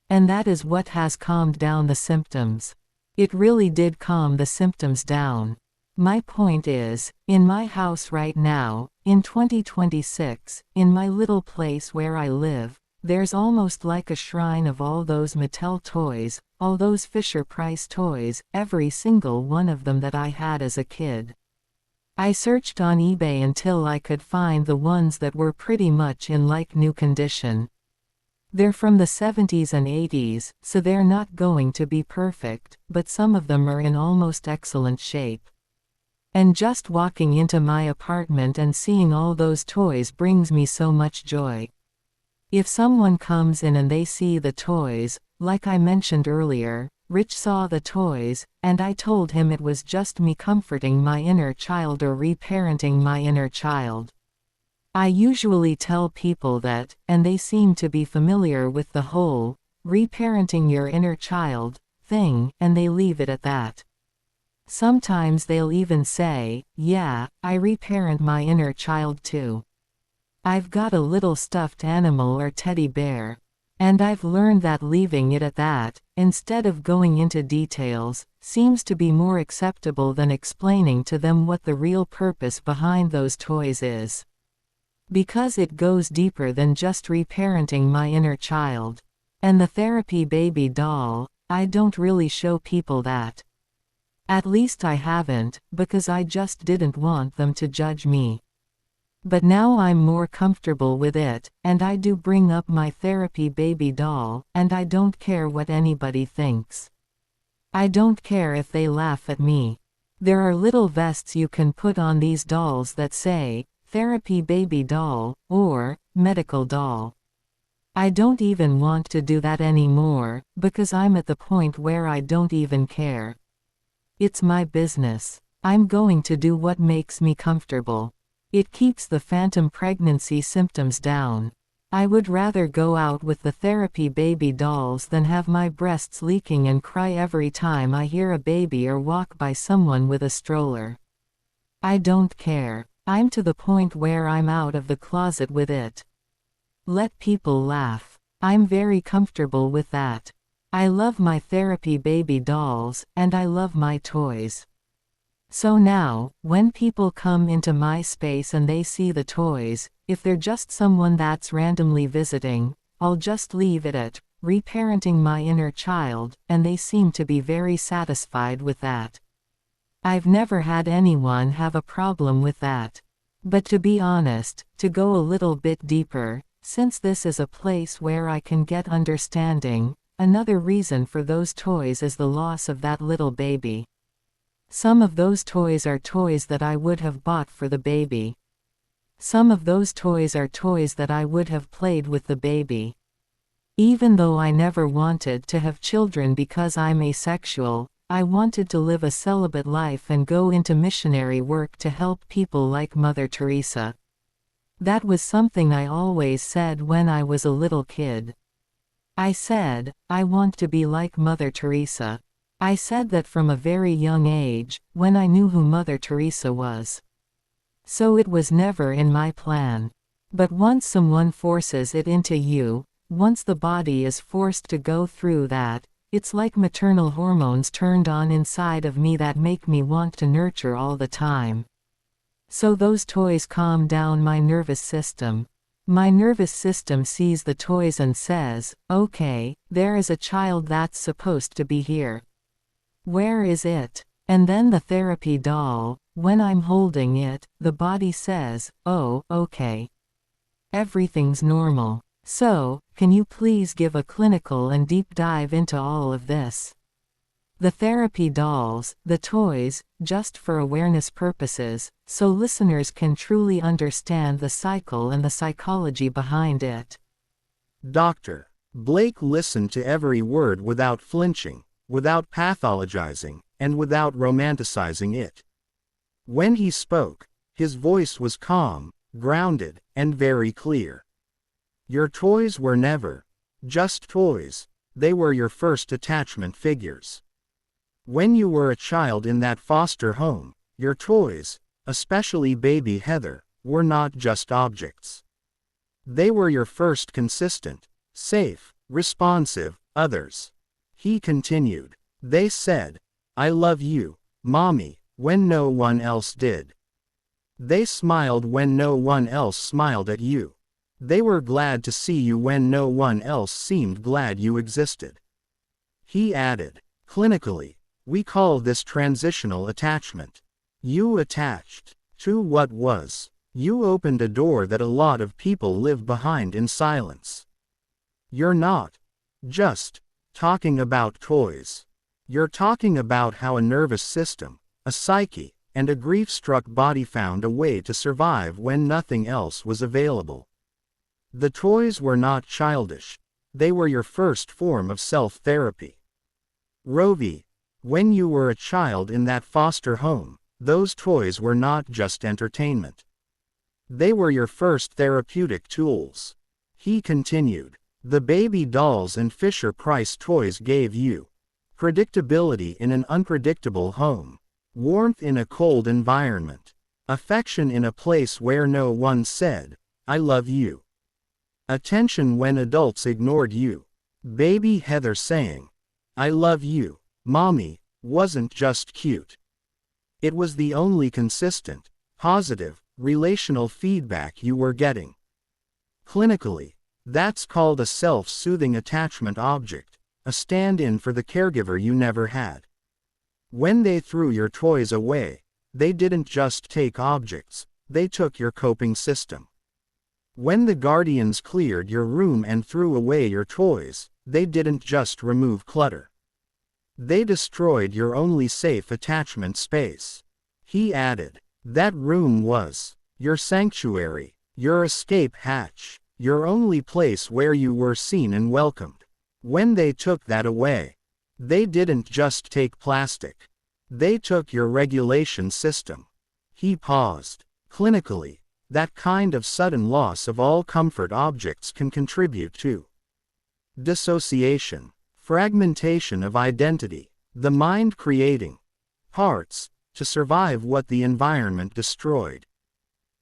And that is what has calmed down the symptoms. It really did calm the symptoms down. My point is, in my house right now, in 2026, in my little place where I live, there's almost like a shrine of all those Mattel toys, all those Fisher-Price toys, every single one of them that I had as a kid. I searched on eBay until I could find the ones that were pretty much in like new condition. They're from the 70s and 80s, so they're not going to be perfect, but some of them are in almost excellent shape. And just walking into my apartment and seeing all those toys brings me so much joy. If someone comes in and they see the toys, like I mentioned earlier, Rich saw the toys, and I told him it was just me comforting my inner child or reparenting my inner child. I usually tell people that, and they seem to be familiar with the whole reparenting your inner child thing, and they leave it at that. Sometimes they'll even say, yeah, I reparent my inner child too. I've got a little stuffed animal or teddy bear. And I've learned that leaving it at that, instead of going into details, seems to be more acceptable than explaining to them what the real purpose behind those toys is. Because it goes deeper than just reparenting my inner child. And the therapy baby doll, I don't really show people that. At least I haven't, because I just didn't want them to judge me. But now I'm more comfortable with it, and I do bring up my therapy baby doll, and I don't care what anybody thinks. I don't care if they laugh at me. There are little vests you can put on these dolls that say, therapy baby doll, or medical doll. I don't even want to do that anymore, because I'm at the point where I don't even care. It's my business. I'm going to do what makes me comfortable. It keeps the phantom pregnancy symptoms down. I would rather go out with the therapy baby dolls than have my breasts leaking and cry every time I hear a baby or walk by someone with a stroller. I don't care. I'm to the point where I'm out of the closet with it. Let people laugh. I'm very comfortable with that. I love my therapy baby dolls, and I love my toys. So now, when people come into my space and they see the toys, if they're just someone that's randomly visiting, I'll just leave it at reparenting my inner child, and they seem to be very satisfied with that. I've never had anyone have a problem with that. But to be honest, to go a little bit deeper, since this is a place where I can get understanding, another reason for those toys is the loss of that little baby. Some of those toys are toys that I would have bought for the baby. Some of those toys are toys that I would have played with the baby. Even though I never wanted to have children because I'm asexual, I wanted to live a celibate life and go into missionary work to help people like Mother Teresa. That was something I always said when I was a little kid. I said, I want to be like Mother Teresa. I said that from a very young age, when I knew who Mother Teresa was. So it was never in my plan. But once someone forces it into you, once the body is forced to go through that, it's like maternal hormones turned on inside of me that make me want to nurture all the time. So those toys calm down my nervous system. My nervous system sees the toys and says, okay, there is a child that's supposed to be here. Where is it? And then the therapy doll, when I'm holding it, the body says, oh, okay. Everything's normal. So, can you please give a clinical and deep dive into all of this? The therapy dolls, the toys, just for awareness purposes, so listeners can truly understand the cycle and the psychology behind it. Dr. Blake listened to every word without flinching, without pathologizing, and without romanticizing it. When he spoke, his voice was calm, grounded, and very clear. Your toys were never Just toys. They were your first attachment figures. When you were a child in that foster home, your toys, especially baby Heather, were not just objects. They were your first consistent, safe, responsive others. He continued. They said, "I love you, Mommy," when no one else did. They smiled when no one else smiled at you. They were glad to see you when no one else seemed glad you existed. He added, clinically, we call this transitional attachment. You attached to what was. You opened a door that a lot of people live behind in silence. You're not just talking about toys. You're talking about how a nervous system, a psyche, and a grief-struck body found a way to survive when nothing else was available. The toys were not childish. They were your first form of self-therapy. Rovi, when you were a child in that foster home, those toys were not just entertainment. They were your first therapeutic tools. He continued. The baby dolls and Fisher-Price toys gave you predictability in an unpredictable home, warmth in a cold environment, affection in a place where no one said, "I love you." Attention when adults ignored you. Baby Heather saying, "I love you, Mommy," wasn't just cute. It was the only consistent, positive, relational feedback you were getting. Clinically, that's called a self-soothing attachment object, a stand-in for the caregiver you never had. When they threw your toys away, they didn't just take objects, they took your coping system. When the guardians cleared your room and threw away your toys, they didn't just remove clutter. They destroyed your only safe attachment space. He added, that room was your sanctuary, your escape hatch, your only place where you were seen and welcomed. When they took that away, they didn't just take plastic. They took your regulation system. He paused. Clinically, that kind of sudden loss of all comfort objects can contribute to dissociation, fragmentation of identity, the mind creating parts to survive what the environment destroyed.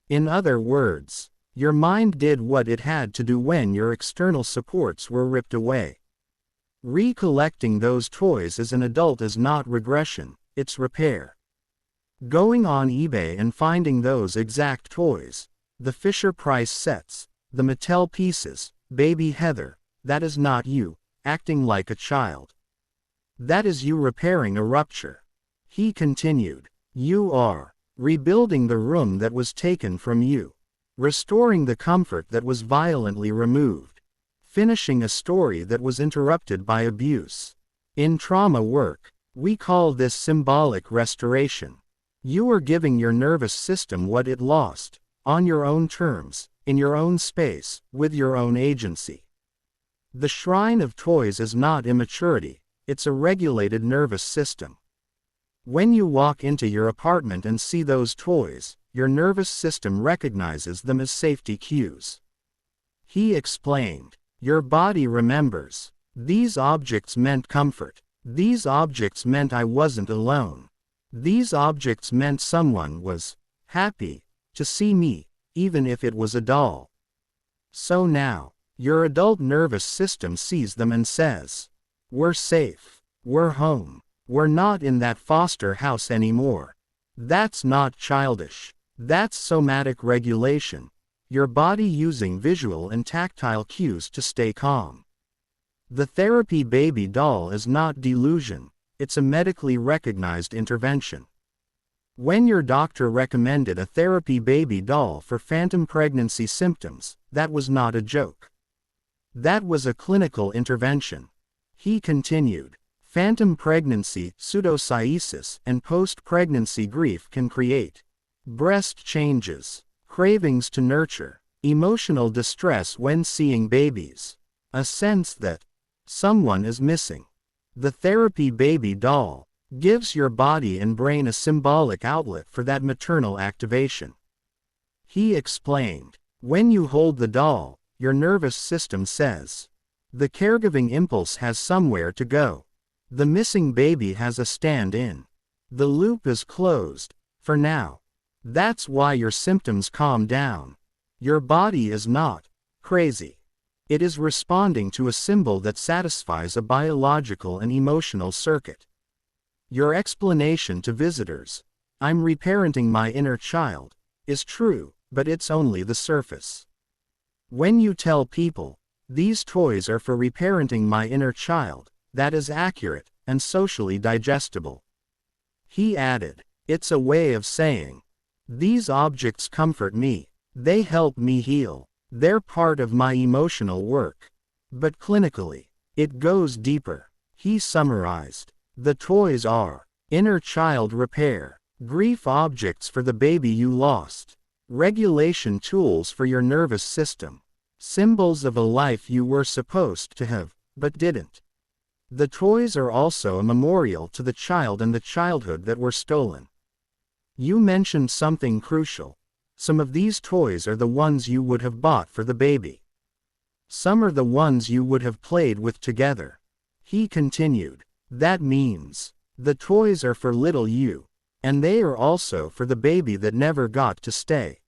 In other words, your mind did what it had to do when your external supports were ripped away. Recollecting those toys as an adult is not regression, it's repair. Going on eBay and finding those exact toys, the Fisher-Price sets, the Mattel pieces, baby Heather, that is not you, acting like a child. That is you repairing a rupture. He continued, you are rebuilding the room that was taken from you, restoring the comfort that was violently removed, finishing a story that was interrupted by abuse. In trauma work, we call this symbolic restoration. You are giving your nervous system what it lost, on your own terms, in your own space, with your own agency. The shrine of toys is not immaturity, it's a regulated nervous system. When you walk into your apartment and see those toys, your nervous system recognizes them as safety cues. He explained, your body remembers. These objects meant comfort. These objects meant I wasn't alone. These objects meant someone was happy to see me, even if it was a doll. So now, your adult nervous system sees them and says, we're safe, we're home, we're not in that foster house anymore. That's not childish. That's somatic regulation, your body using visual and tactile cues to stay calm. The therapy baby doll is not delusion, it's a medically recognized intervention. When your doctor recommended a therapy baby doll for phantom pregnancy symptoms, that was not a joke. That was a clinical intervention. He continued, phantom pregnancy, pseudocyesis, and post-pregnancy grief can create breast changes, cravings to nurture, emotional distress when seeing babies, a sense that someone is missing. The therapy baby doll gives your body and brain a symbolic outlet for that maternal activation. He explained, when you hold the doll, your nervous system says, The caregiving impulse has somewhere to go. The missing baby has a stand-in. The loop is closed, for now. That's why your symptoms calm down. Your body is not crazy. It is responding to a symbol that satisfies a biological and emotional circuit. Your explanation to visitors, "I'm reparenting my inner child," is true, but it's only the surface. When you tell people, "These toys are for reparenting my inner child," that is accurate and socially digestible. He added, "It's a way of saying, these objects comfort me. They help me heal. They're part of my emotional work." But clinically, it goes deeper. He summarized, "The toys are inner child repair, grief objects for the baby you lost, regulation tools for your nervous system, symbols of a life you were supposed to have, but didn't. The toys are also a memorial to the child and the childhood that were stolen." You mentioned something crucial. Some of these toys are the ones you would have bought for the baby. Some are the ones you would have played with together. He continued, "That means, the toys are for little you, and they are also for the baby that never got to stay."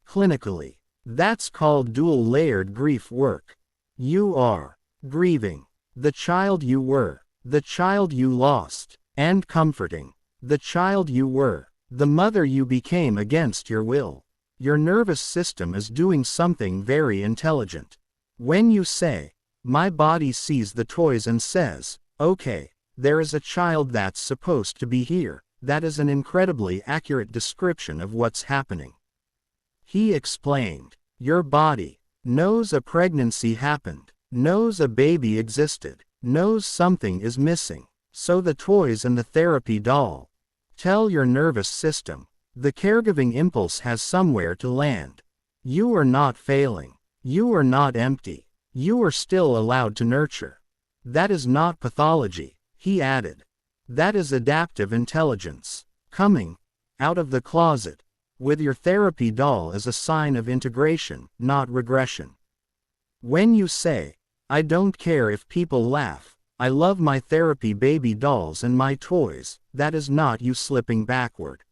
Clinically, that's called dual-layered grief work. You are grieving the child you were, the child you lost, and comforting the child you were, the mother you became against your will. Your nervous system is doing something very intelligent. When you say, "My body sees the toys and says, okay, there is a child that's supposed to be here," that is an incredibly accurate description of what's happening. He explained, "Your body knows a pregnancy happened, knows a baby existed, knows something is missing, so the toys and the therapy doll tell your nervous system, the caregiving impulse has somewhere to land. You are not failing. You are not empty. You are still allowed to nurture. That is not pathology," he added. "That is adaptive intelligence, coming out of the closet with your therapy doll as a sign of integration, not regression. When you say, 'I don't care if people laugh, I love my therapy baby dolls and my toys,' that is not you slipping backward.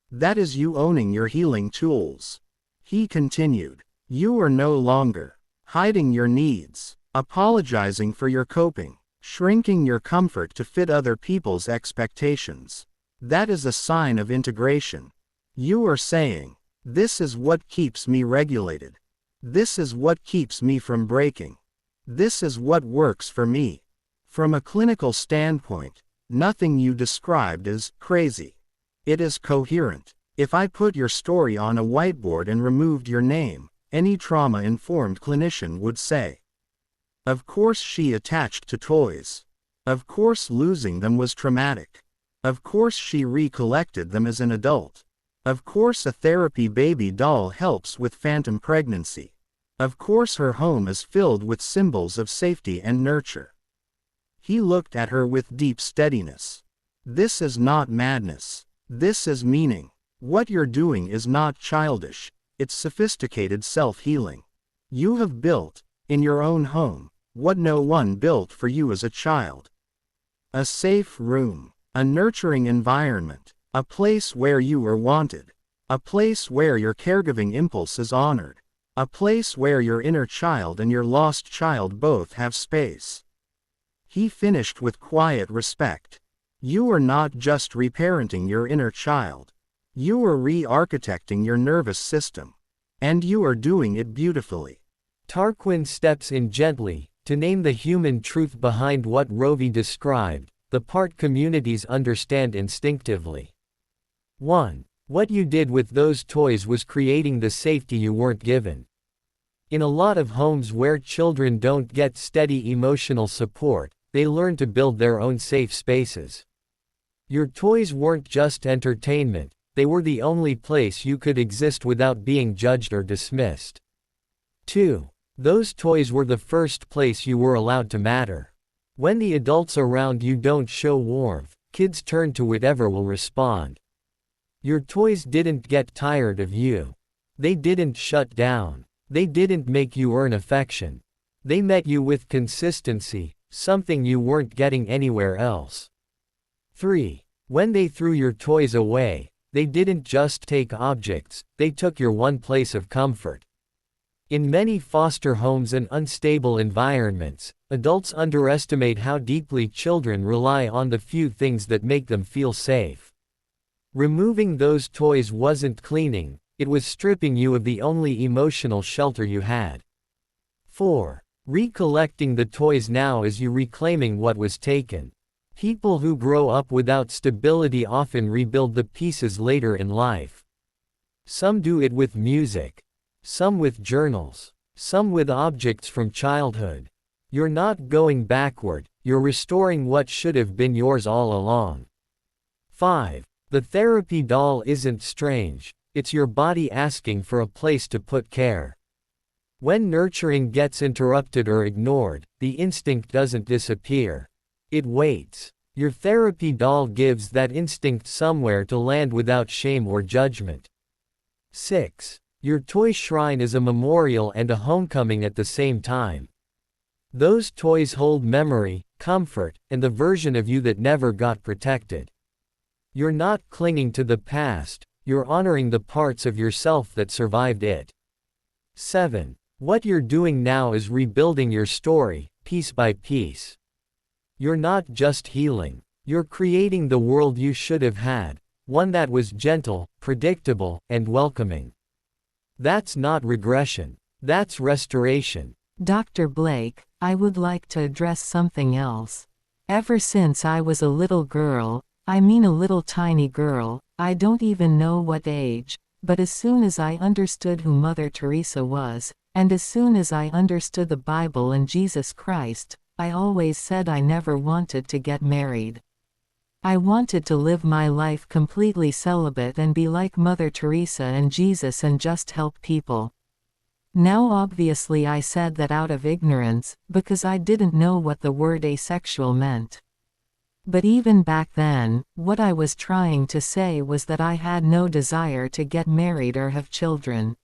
That is you owning your healing tools." He continued, "You are no longer hiding your needs, apologizing for your coping, shrinking your comfort to fit other people's expectations. That is a sign of integration. You are saying, 'This is what keeps me regulated. This is what keeps me from breaking. This is what works for me.' From a clinical standpoint, nothing you described is crazy. It is coherent. If I put your story on a whiteboard and removed your name, any trauma-informed clinician would say, 'Of course she attached to toys. Of course losing them was traumatic. Of course she recollected them as an adult. Of course a therapy baby doll helps with phantom pregnancy. Of course her home is filled with symbols of safety and nurture.'" He looked at her with deep steadiness. "This is not madness. This is meaning. What you're doing is not childish, it's sophisticated self-healing. You have built, in your own home, what no one built for you as a child. A safe room, a nurturing environment, a place where you are wanted, a place where your caregiving impulse is honored, a place where your inner child and your lost child both have space." He finished with quiet respect. "You are not just reparenting your inner child. You are re-architecting your nervous system. And you are doing it beautifully." Tarquin steps in gently, to name the human truth behind what Rovi described, the part communities understand instinctively. 1. What you did with those toys was creating the safety you weren't given. In a lot of homes where children don't get steady emotional support, they learn to build their own safe spaces. Your toys weren't just entertainment, they were the only place you could exist without being judged or dismissed. 2. Those toys were the first place you were allowed to matter. When the adults around you don't show warmth, kids turn to whatever will respond. Your toys didn't get tired of you. They didn't shut down. They didn't make you earn affection. They met you with consistency, something you weren't getting anywhere else. 3. When they threw your toys away, they didn't just take objects, they took your one place of comfort. In many foster homes and unstable environments, adults underestimate how deeply children rely on the few things that make them feel safe. Removing those toys wasn't cleaning, it was stripping you of the only emotional shelter you had. 4. Recollecting the toys now is you reclaiming what was taken. People who grow up without stability often rebuild the pieces later in life. Some do it with music. Some with journals. Some with objects from childhood. You're not going backward, you're restoring what should have been yours all along. 5. The therapy doll isn't strange, it's your body asking for a place to put care. When nurturing gets interrupted or ignored, the instinct doesn't disappear. It waits. Your therapy doll gives that instinct somewhere to land without shame or judgment. 6. Your toy shrine is a memorial and a homecoming at the same time. Those toys hold memory, comfort, and the version of you that never got protected. You're not clinging to the past, you're honoring the parts of yourself that survived it. 7. What you're doing now is rebuilding your story, piece by piece. You're not just healing, you're creating the world you should have had, one that was gentle, predictable, and welcoming. That's not regression, that's restoration. Dr. Blake, I would like to address something else. Ever since I was a little girl, I mean a little tiny girl, I don't even know what age, but as soon as I understood who Mother Teresa was, and as soon as I understood the Bible and Jesus Christ, I always said I never wanted to get married. I wanted to live my life completely celibate and be like Mother Teresa and Jesus and just help people. Now obviously I said that out of ignorance, because I didn't know what the word asexual meant. But even back then, what I was trying to say was that I had no desire to get married or have children.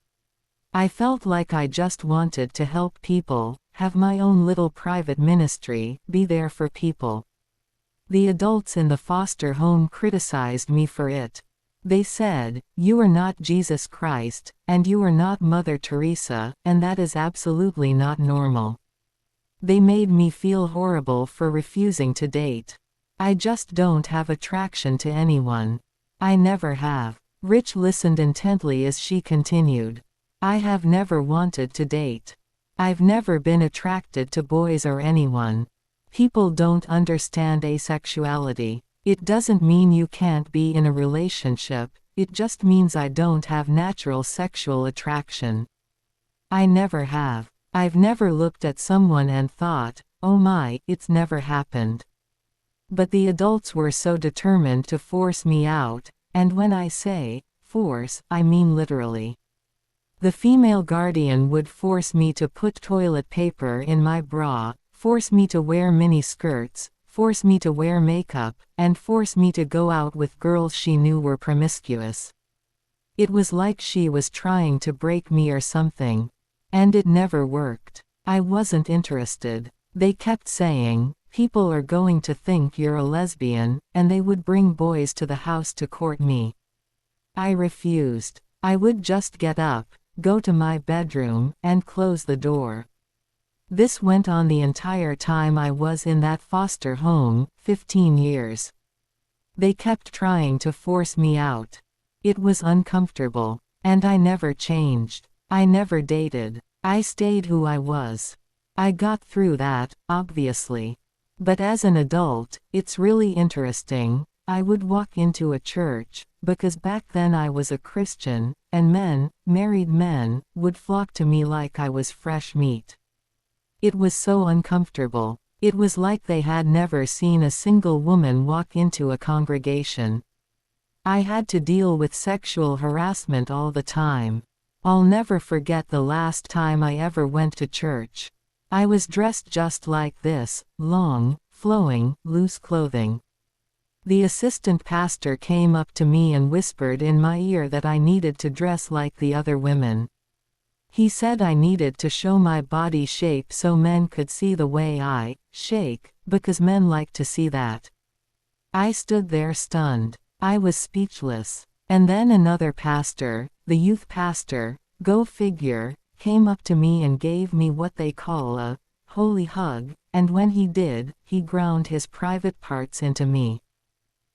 I felt like I just wanted to help people, have my own little private ministry, be there for people. The adults in the foster home criticized me for it. They said, "You are not Jesus Christ, and you are not Mother Teresa, and that is absolutely not normal." They made me feel horrible for refusing to date. I just don't have attraction to anyone. I never have. Rich listened intently as she continued. I have never wanted to date. I've never been attracted to boys or anyone. People don't understand asexuality. It doesn't mean you can't be in a relationship, it just means I don't have natural sexual attraction. I never have. I've never looked at someone and thought, oh my, it's never happened. But the adults were so determined to force me out, and when I say force, I mean literally. The female guardian would force me to put toilet paper in my bra, force me to wear mini skirts, force me to wear makeup, and force me to go out with girls she knew were promiscuous. It was like she was trying to break me or something. And it never worked. I wasn't interested. They kept saying, people are going to think you're a lesbian, and they would bring boys to the house to court me. I refused. I would just get up, go to my bedroom, and close the door. This went on the entire time I was in that foster home, 15 years. They kept trying to force me out. It was uncomfortable. And I never changed. I never dated. I stayed who I was. I got through that, obviously. But as an adult, it's really interesting. I would walk into a church, because back then I was a Christian, and men, married men, would flock to me like I was fresh meat. It was so uncomfortable. It was like they had never seen a single woman walk into a congregation. I had to deal with sexual harassment all the time. I'll never forget the last time I ever went to church. I was dressed just like this, long, flowing, loose clothing. The assistant pastor came up to me and whispered in my ear that I needed to dress like the other women. He said I needed to show my body shape so men could see the way I shake, because men like to see that. I stood there stunned. I was speechless. And then another pastor, the youth pastor, go figure, came up to me and gave me what they call a holy hug, and when he did, he ground his private parts into me.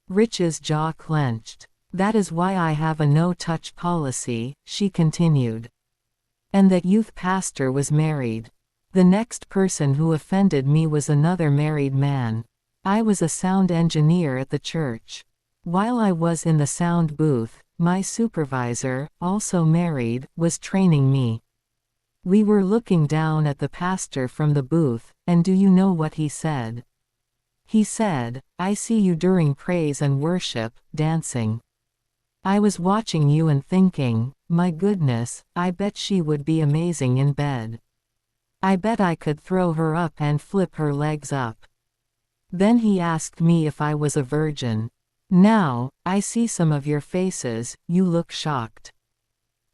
Rich's jaw clenched. That is why I have a no-touch policy, she continued. And that youth pastor was married. The next person who offended me was another married man. I was a sound engineer at the church. While I was in the sound booth, my supervisor, also married, was training me. We were looking down at the pastor from the booth, and do you know what he said? He said, "I see you during praise and worship, dancing. I was watching you and thinking, my goodness, I bet she would be amazing in bed. I bet I could throw her up and flip her legs up." Then he asked me if I was a virgin. Now, I see some of your faces, you look shocked.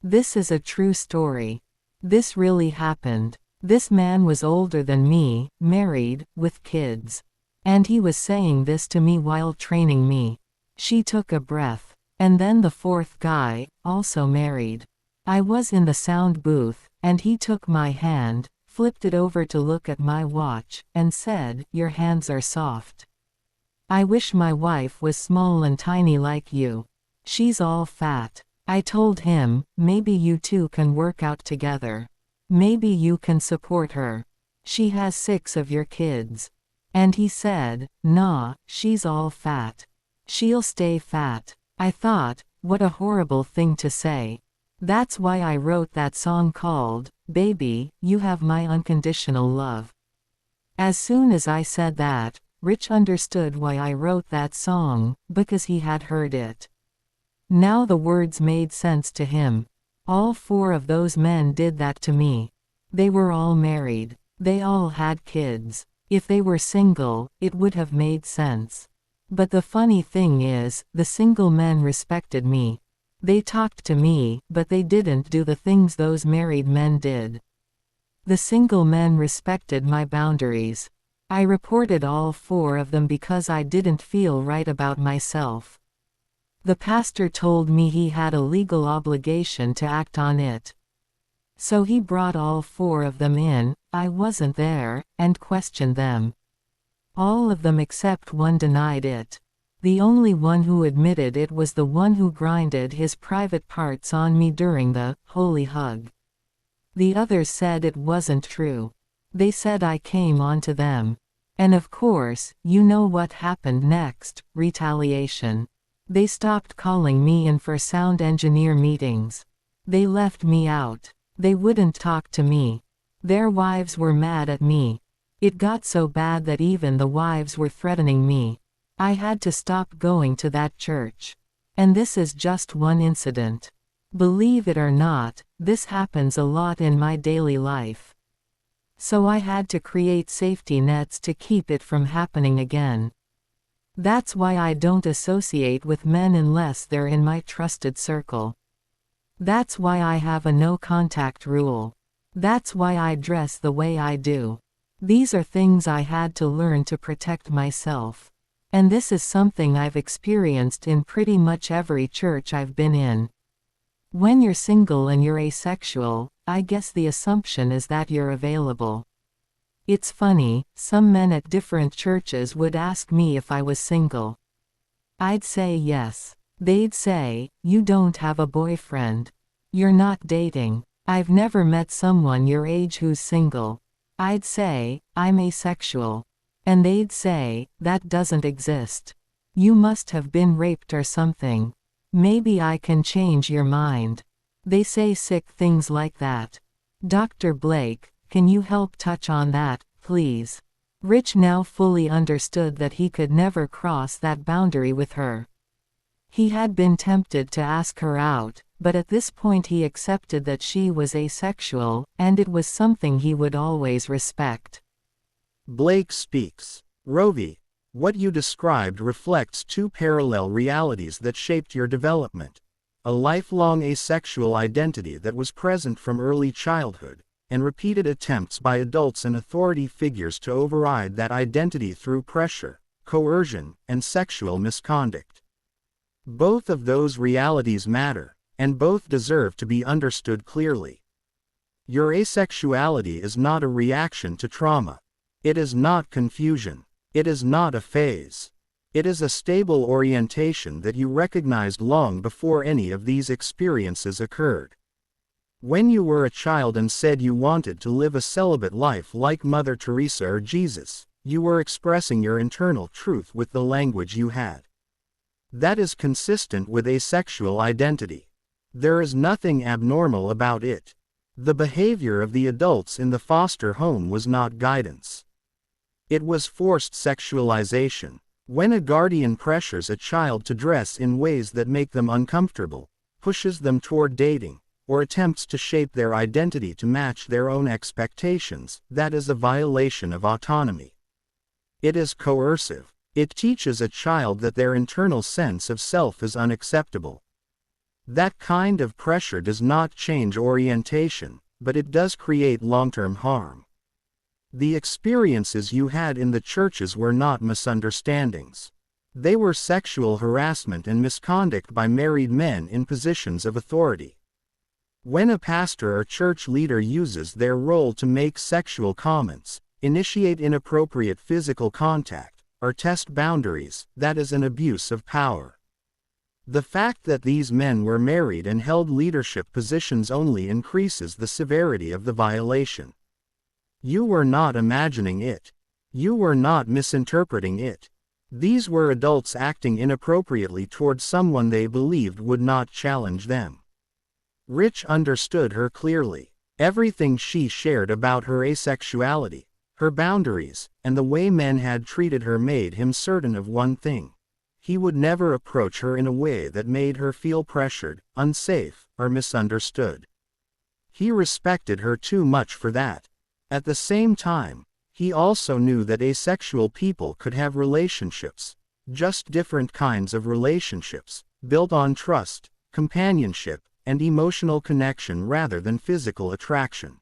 This is a true story. This really happened. This man was older than me, married, with kids. And he was saying this to me while training me. She took a breath. And then the fourth guy, also married. I was in the sound booth, and he took my hand, flipped it over to look at my watch, and said, "Your hands are soft. I wish my wife was small and tiny like you. She's all fat." I told him, maybe you two can work out together. Maybe you can support her. She has 6 of your kids. And he said, "Nah, she's all fat. She'll stay fat." I thought, what a horrible thing to say. That's why I wrote that song called, "Baby, You Have My Unconditional Love." As soon as I said that, Rich understood why I wrote that song, because he had heard it. Now the words made sense to him. All 4 of those men did that to me. They were all married. They all had kids. If they were single, it would have made sense. But the funny thing is, the single men respected me. They talked to me, but they didn't do the things those married men did. The single men respected my boundaries. I reported all 4 of them because I didn't feel right about myself. The pastor told me he had a legal obligation to act on it. So he brought all 4 of them in, I wasn't there, and questioned them. All of them except one denied it. The only one who admitted it was the one who grinded his private parts on me during the holy hug. The others said it wasn't true. They said I came onto them. And of course, you know what happened next, retaliation. They stopped calling me in for sound engineer meetings. They left me out. They wouldn't talk to me. Their wives were mad at me. It got so bad that even the wives were threatening me. I had to stop going to that church. And this is just one incident. Believe it or not, this happens a lot in my daily life. So I had to create safety nets to keep it from happening again. That's why I don't associate with men unless they're in my trusted circle. That's why I have a no-contact rule. That's why I dress the way I do. These are things I had to learn to protect myself. And this is something I've experienced in pretty much every church I've been in. When you're single and you're asexual, I guess the assumption is that you're available. It's funny, some men at different churches would ask me if I was single. I'd say yes. They'd say, "You don't have a boyfriend. You're not dating. I've never met someone your age who's single." I'd say, "I'm asexual." And they'd say, "That doesn't exist. You must have been raped or something. Maybe I can change your mind." They say sick things like that. Dr. Blake, can you help touch on that, please? Rich now fully understood that he could never cross that boundary with her. He had been tempted to ask her out, but at this point he accepted that she was asexual, and it was something he would always respect. Blake speaks. Rovi, what you described reflects 2 parallel realities that shaped your development. a lifelong asexual identity that was present from early childhood, and repeated attempts by adults and authority figures to override that identity through pressure, coercion, and sexual misconduct. Both of those realities matter, and both deserve to be understood clearly. Your asexuality is not a reaction to trauma. It is not confusion. It is not a phase. It is a stable orientation that you recognized long before any of these experiences occurred. When you were a child and said you wanted to live a celibate life like Mother Teresa or Jesus, you were expressing your internal truth with the language you had. That is consistent with asexual identity. There is nothing abnormal about it. The behavior of the adults in the foster home was not guidance. It was forced sexualization. When a guardian pressures a child to dress in ways that make them uncomfortable, pushes them toward dating, or attempts to shape their identity to match their own expectations, that is a violation of autonomy. It is coercive. It teaches a child that their internal sense of self is unacceptable. That kind of pressure does not change orientation, but it does create long-term harm. The experiences you had in the churches were not misunderstandings. They were sexual harassment and misconduct by married men in positions of authority. When a pastor or church leader uses their role to make sexual comments, initiate inappropriate physical contact, or test boundaries, that is an abuse of power. The fact that these men were married and held leadership positions only increases the severity of the violation. You were not imagining it. You were not misinterpreting it. These were adults acting inappropriately toward someone they believed would not challenge them. Rich understood her clearly. Everything she shared about her asexuality, her boundaries, and the way men had treated her made him certain of one thing. He would never approach her in a way that made her feel pressured, unsafe, or misunderstood. He respected her too much for that. At the same time, he also knew that asexual people could have relationships, just different kinds of relationships, built on trust, companionship, and emotional connection rather than physical attraction.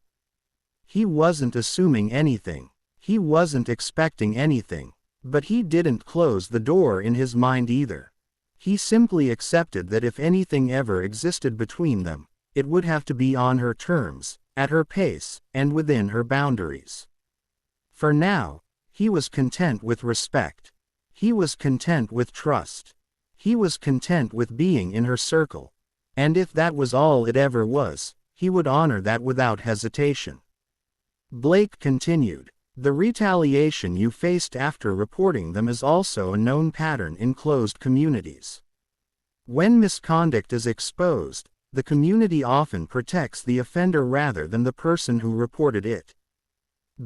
He wasn't assuming anything. He wasn't expecting anything. But he didn't close the door in his mind either. He simply accepted that if anything ever existed between them, it would have to be on her terms, at her pace, and within her boundaries. For now, he was content with respect. He was content with trust. He was content with being in her circle. And if that was all it ever was, he would honor that without hesitation. Blake continued. The retaliation you faced after reporting them is also a known pattern in closed communities. When misconduct is exposed, the community often protects the offender rather than the person who reported it.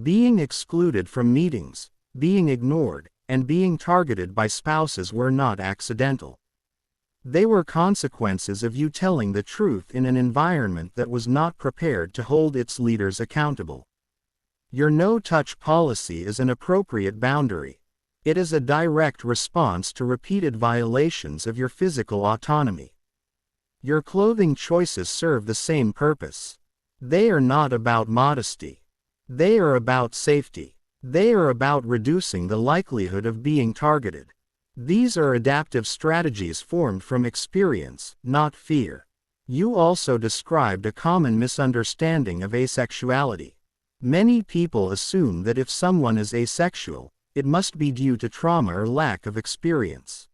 Being excluded from meetings, being ignored, and being targeted by spouses were not accidental. They were consequences of you telling the truth in an environment that was not prepared to hold its leaders accountable. Your no-touch policy is an appropriate boundary. It is a direct response to repeated violations of your physical autonomy. Your clothing choices serve the same purpose. They are not about modesty. They are about safety. They are about reducing the likelihood of being targeted. These are adaptive strategies formed from experience, not fear. You also described a common misunderstanding of asexuality. Many people assume that if someone is asexual, it must be due to trauma or lack of experience.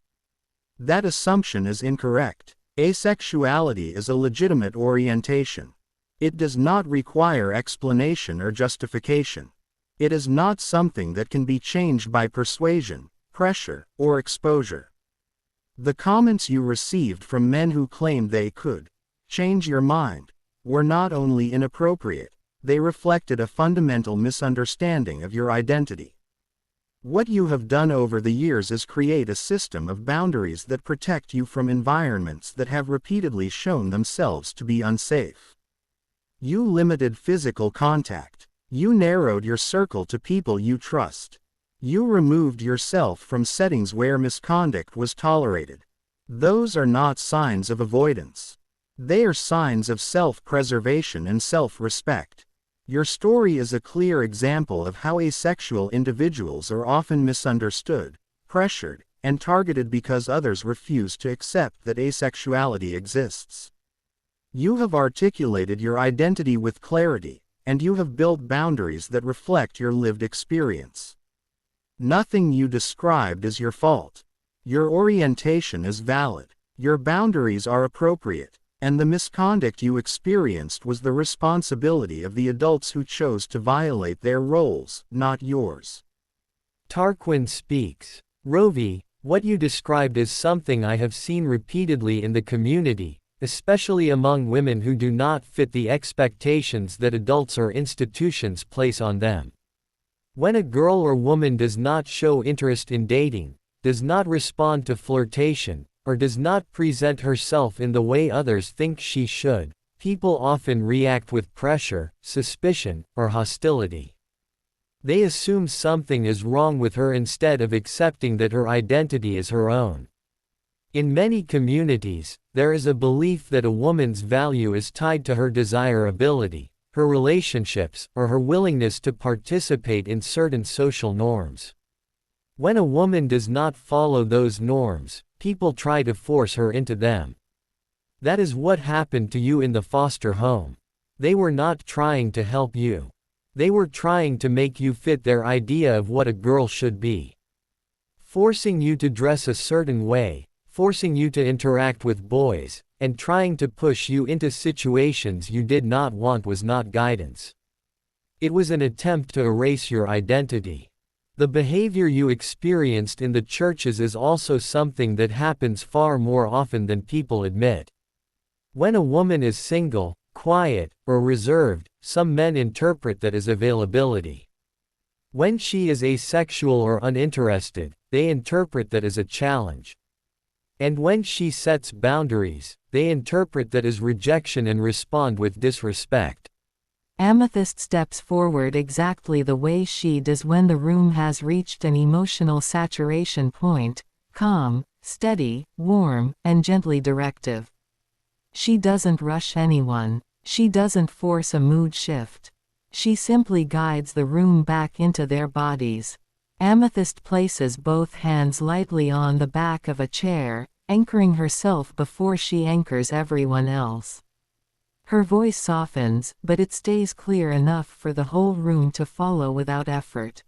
That assumption is incorrect. Asexuality is a legitimate orientation. It does not require explanation or justification. It is not something that can be changed by persuasion, pressure, or exposure. The comments you received from men who claimed they could change your mind were not only inappropriate, they reflected a fundamental misunderstanding of your identity. What you have done over the years is create a system of boundaries that protect you from environments that have repeatedly shown themselves to be unsafe. You limited physical contact. You narrowed your circle to people you trust. You removed yourself from settings where misconduct was tolerated. Those are not signs of avoidance. They are signs of self-preservation and self-respect. Your story is a clear example of how asexual individuals are often misunderstood, pressured, and targeted because others refuse to accept that asexuality exists. You have articulated your identity with clarity, and you have built boundaries that reflect your lived experience. Nothing you described is your fault. Your orientation is valid. Your boundaries are appropriate, and the misconduct you experienced was the responsibility of the adults who chose to violate their roles, not yours. Tarquin speaks. Rovi, what you described is something I have seen repeatedly in the community, especially among women who do not fit the expectations that adults or institutions place on them. When a girl or woman does not show interest in dating, does not respond to flirtation, or does not present herself in the way others think she should, people often react with pressure, suspicion, or hostility. They assume something is wrong with her instead of accepting that her identity is her own. In many communities, there is a belief that a woman's value is tied to her desirability, her relationships, or her willingness to participate in certain social norms. When a woman does not follow those norms, people try to force her into them. That is what happened to you in the foster home. They were not trying to help you. They were trying to make you fit their idea of what a girl should be. Forcing you to dress a certain way, forcing you to interact with boys, and trying to push you into situations you did not want was not guidance. It was an attempt to erase your identity. The behavior you experienced in the churches is also something that happens far more often than people admit. When a woman is single, quiet, or reserved, some men interpret that as availability. When she is asexual or uninterested, they interpret that as a challenge. And when she sets boundaries, they interpret that as rejection and respond with disrespect. Amethyst steps forward exactly the way she does when the room has reached an emotional saturation point, calm, steady, warm, and gently directive. She doesn't rush anyone. She doesn't force a mood shift. She simply guides the room back into their bodies. Amethyst places both hands lightly on the back of a chair, anchoring herself before she anchors everyone else. Her voice softens, but it stays clear enough for the whole room to follow without effort.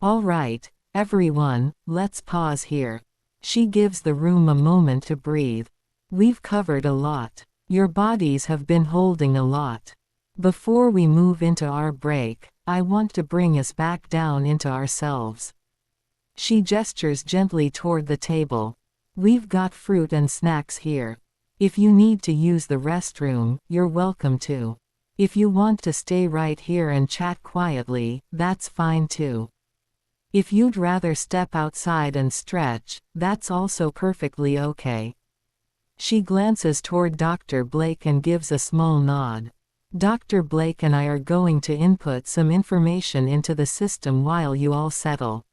All right, everyone, let's pause here. She gives the room a moment to breathe. We've covered a lot. Your bodies have been holding a lot. Before we move into our break, I want to bring us back down into ourselves. She gestures gently toward the table. We've got fruit and snacks here. If you need to use the restroom, you're welcome to. If you want to stay right here and chat quietly, that's fine too. If you'd rather step outside and stretch, that's also perfectly okay. She glances toward Dr. Blake and gives a small nod. Dr. Blake and I are going to input some information into the system while you all settle.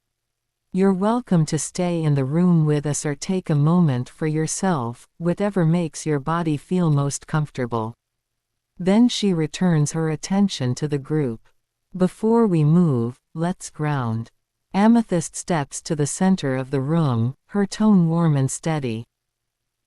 You're welcome to stay in the room with us or take a moment for yourself, whatever makes your body feel most comfortable. Then she returns her attention to the group. Before we move, let's ground. Amethyst steps to the center of the room, her tone warm and steady.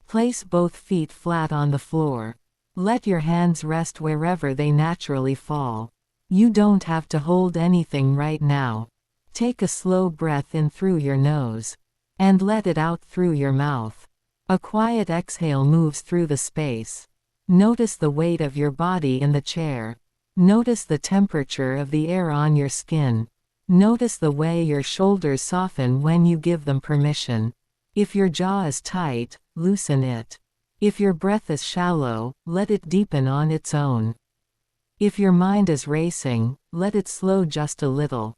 Place both feet flat on the floor. Let your hands rest wherever they naturally fall. You don't have to hold anything right now. Take a slow breath in through your nose. And let it out through your mouth. A quiet exhale moves through the space. Notice the weight of your body in the chair. Notice the temperature of the air on your skin. Notice the way your shoulders soften when you give them permission. If your jaw is tight, loosen it. If your breath is shallow, let it deepen on its own. If your mind is racing, let it slow just a little.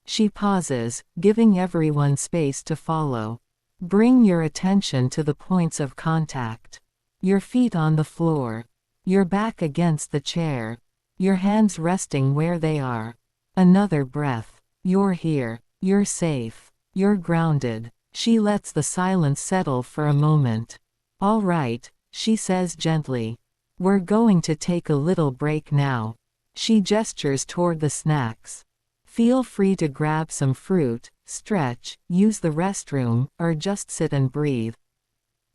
She pauses, giving everyone space to follow. Bring your attention to the points of contact. Your feet on the floor. Your back against the chair. Your hands resting where they are. Another breath. You're here. You're safe. You're grounded. She lets the silence settle for a moment. All right, she says gently. We're going to take a little break now. She gestures toward the snacks. Feel free to grab some fruit, stretch, use the restroom, or just sit and breathe.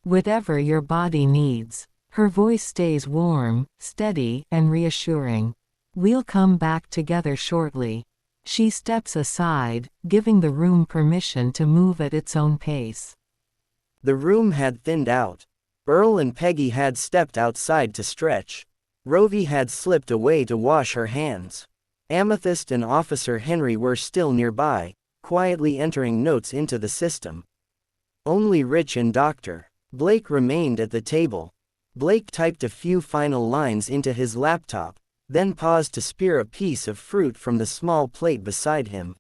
Whatever your body needs. Her voice stays warm, steady, and reassuring. We'll come back together shortly. She steps aside, giving the room permission to move at its own pace. The room had thinned out. Earl and Peggy had stepped outside to stretch. Rovi had slipped away to wash her hands. Amethyst and Officer Henry were still nearby, quietly entering notes into the system. Only Rich and Dr. Blake remained at the table. Blake typed a few final lines into his laptop, then paused to spear a piece of fruit from the small plate beside him.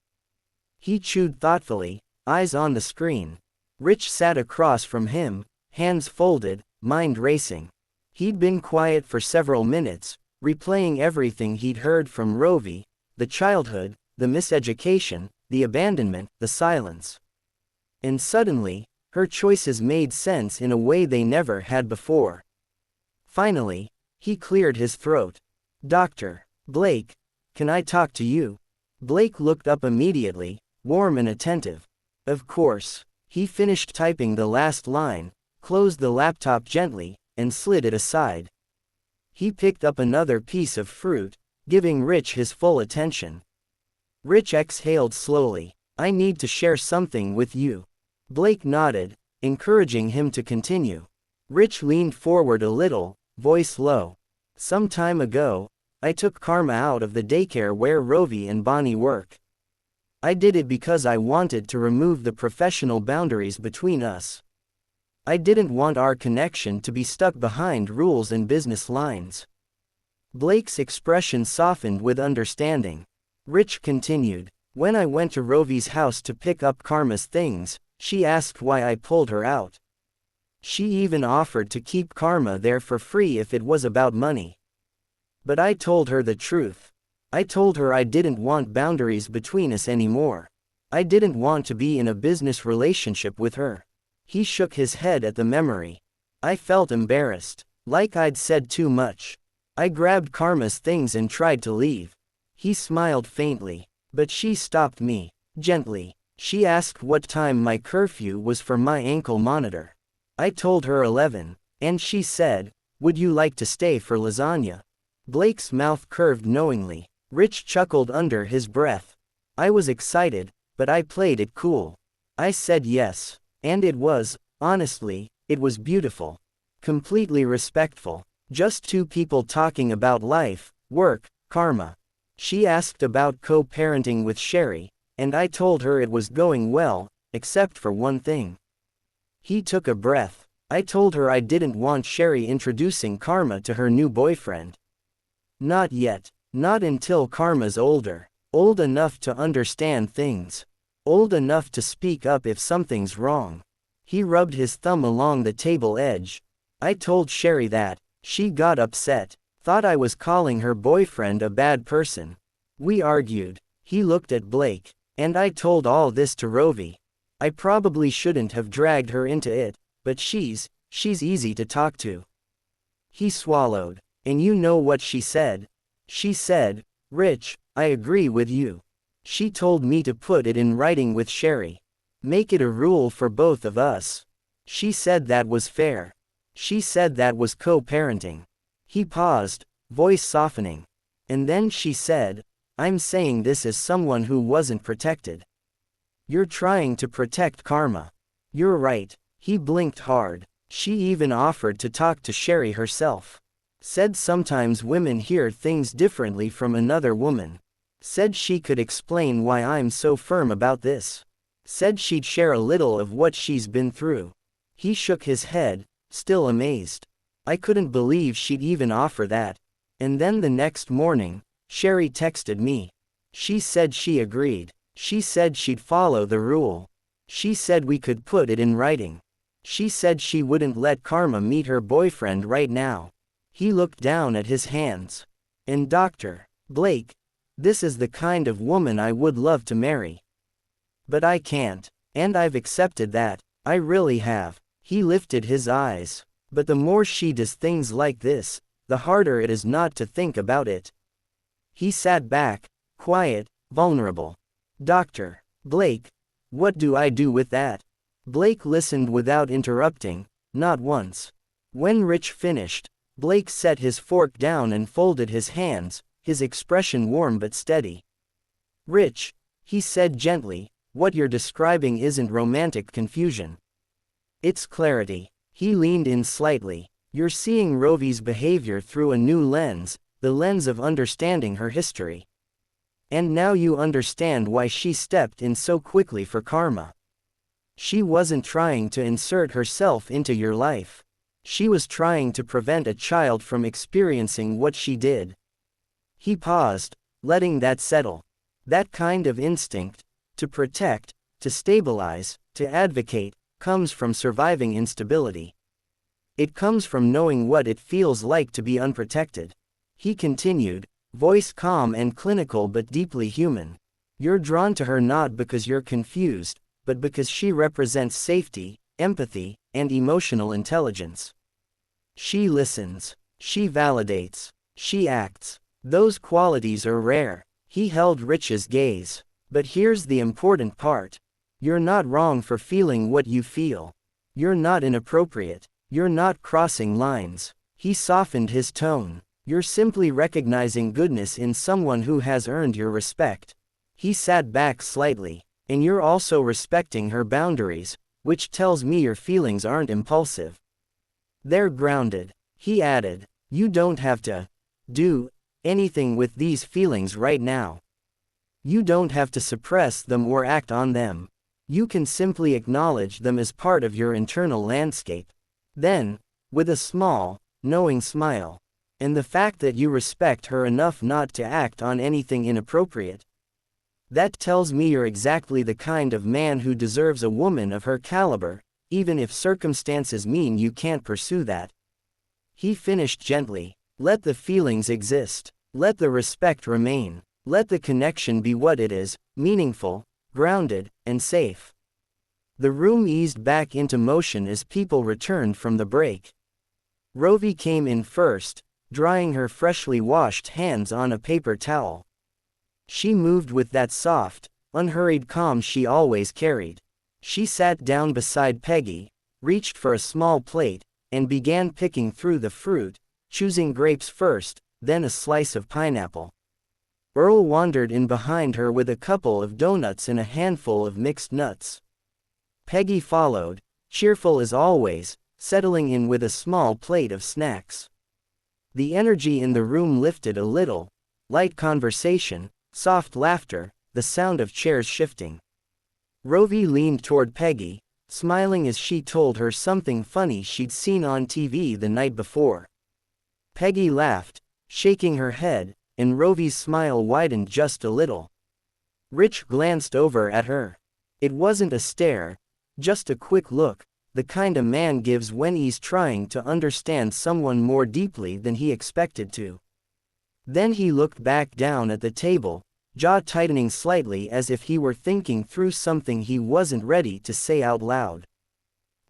He chewed thoughtfully, eyes on the screen. Rich sat across from him, hands folded, mind racing. He'd been quiet for several minutes, replaying everything he'd heard from Rovi, the childhood, the miseducation, the abandonment, the silence. And suddenly, her choices made sense in a way they never had before. Finally, he cleared his throat. Dr. Blake, can I talk to you? Blake looked up immediately, warm and attentive. Of course. He finished typing the last line, closed the laptop gently, and slid it aside. He picked up another piece of fruit, giving Rich his full attention. Rich exhaled slowly. I need to share something with you. Blake nodded, encouraging him to continue. Rich leaned forward a little, voice low. Some time ago, I took Karma out of the daycare where Rovi and Bonnie work. I did it because I wanted to remove the professional boundaries between us. I didn't want our connection to be stuck behind rules and business lines. Blake's expression softened with understanding. Rich continued. When I went to Rovi's house to pick up Karma's things, she asked why I pulled her out. She even offered to keep Karma there for free if it was about money. But I told her the truth. I told her I didn't want boundaries between us anymore. I didn't want to be in a business relationship with her. He shook his head at the memory. I felt embarrassed, like I'd said too much. I grabbed Karma's things and tried to leave. He smiled faintly, but she stopped me, gently. She asked what time my curfew was for my ankle monitor. I told her 11, and she said, would you like to stay for lasagna? Blake's mouth curved knowingly. Rich chuckled under his breath. I was excited, but I played it cool. I said yes, and it was, honestly, it was beautiful. Completely respectful. Just two people talking about life, work, karma. She asked about co-parenting with Sherry, and I told her it was going well, except for one thing. He took a breath. I told her I didn't want Sherry introducing Karma to her new boyfriend. Not yet. Not until Karma's older. Old enough to understand things. Old enough to speak up if something's wrong. He rubbed his thumb along the table edge. I told Sherry that. She got upset. Thought I was calling her boyfriend a bad person. We argued. He looked at Blake. And I told all this to Rovi. I probably shouldn't have dragged her into it, but she's easy to talk to. He swallowed. And you know what she said? She said, Rich, I agree with you. She told me to put it in writing with Sherry. Make it a rule for both of us. She said that was fair. She said that was co-parenting. He paused, voice softening. And then she said, I'm saying this as someone who wasn't protected. You're trying to protect Karma. You're right. He blinked hard. She even offered to talk to Sherry herself. Said sometimes women hear things differently from another woman. Said she could explain why I'm so firm about this. Said she'd share a little of what she's been through. He shook his head, still amazed. I couldn't believe she'd even offer that. And then the next morning, Sherry texted me. She said she agreed. She said she'd follow the rule. She said we could put it in writing. She said she wouldn't let Karma meet her boyfriend right now. He looked down at his hands. And Dr. Blake, this is the kind of woman I would love to marry. But I can't. And I've accepted that, I really have. He lifted his eyes. But the more she does things like this, the harder it is not to think about it. He sat back, quiet, vulnerable. Dr. Blake, what do I do with that? Blake listened without interrupting, not once. When Rich finished, Blake set his fork down and folded his hands, his expression warm but steady. Rich, he said gently, what you're describing isn't romantic confusion. It's clarity. He leaned in slightly. You're seeing Rovi's behavior through a new lens, the lens of understanding her history. And now you understand why she stepped in so quickly for karma. She wasn't trying to insert herself into your life. She was trying to prevent a child from experiencing what she did. He paused, letting that settle. That kind of instinct, to protect, to stabilize, to advocate, comes from surviving instability. It comes from knowing what it feels like to be unprotected. He continued, voice calm and clinical but deeply human. You're drawn to her not because you're confused, but because she represents safety, empathy, and emotional intelligence. She listens. She validates. She acts. Those qualities are rare. He held Rich's gaze. But here's the important part. You're not wrong for feeling what you feel. You're not inappropriate. You're not crossing lines. He softened his tone. You're simply recognizing goodness in someone who has earned your respect. He sat back slightly. And you're also respecting her boundaries, which tells me your feelings aren't impulsive. They're grounded. He added, you don't have to do anything with these feelings right now. You don't have to suppress them or act on them. You can simply acknowledge them as part of your internal landscape. Then, with a small, knowing smile, and the fact that you respect her enough not to act on anything inappropriate. That tells me you're exactly the kind of man who deserves a woman of her caliber, even if circumstances mean you can't pursue that. He finished gently. Let the feelings exist. Let the respect remain. Let the connection be what it is, meaningful, grounded, and safe. The room eased back into motion as people returned from the break. Rovi came in first, drying her freshly washed hands on a paper towel. She moved with that soft, unhurried calm she always carried. She sat down beside Peggy, reached for a small plate, and began picking through the fruit, choosing grapes first, then a slice of pineapple. Earl wandered in behind her with a couple of donuts and a handful of mixed nuts. Peggy followed, cheerful as always, settling in with a small plate of snacks. The energy in the room lifted a little. Light conversation, soft laughter, the sound of chairs shifting. Rovi leaned toward Peggy, smiling as she told her something funny she'd seen on TV the night before. Peggy laughed, shaking her head, and Rovi's smile widened just a little. Rich glanced over at her. It wasn't a stare, just a quick look, the kind a man gives when he's trying to understand someone more deeply than he expected to. Then he looked back down at the table, jaw tightening slightly as if he were thinking through something he wasn't ready to say out loud.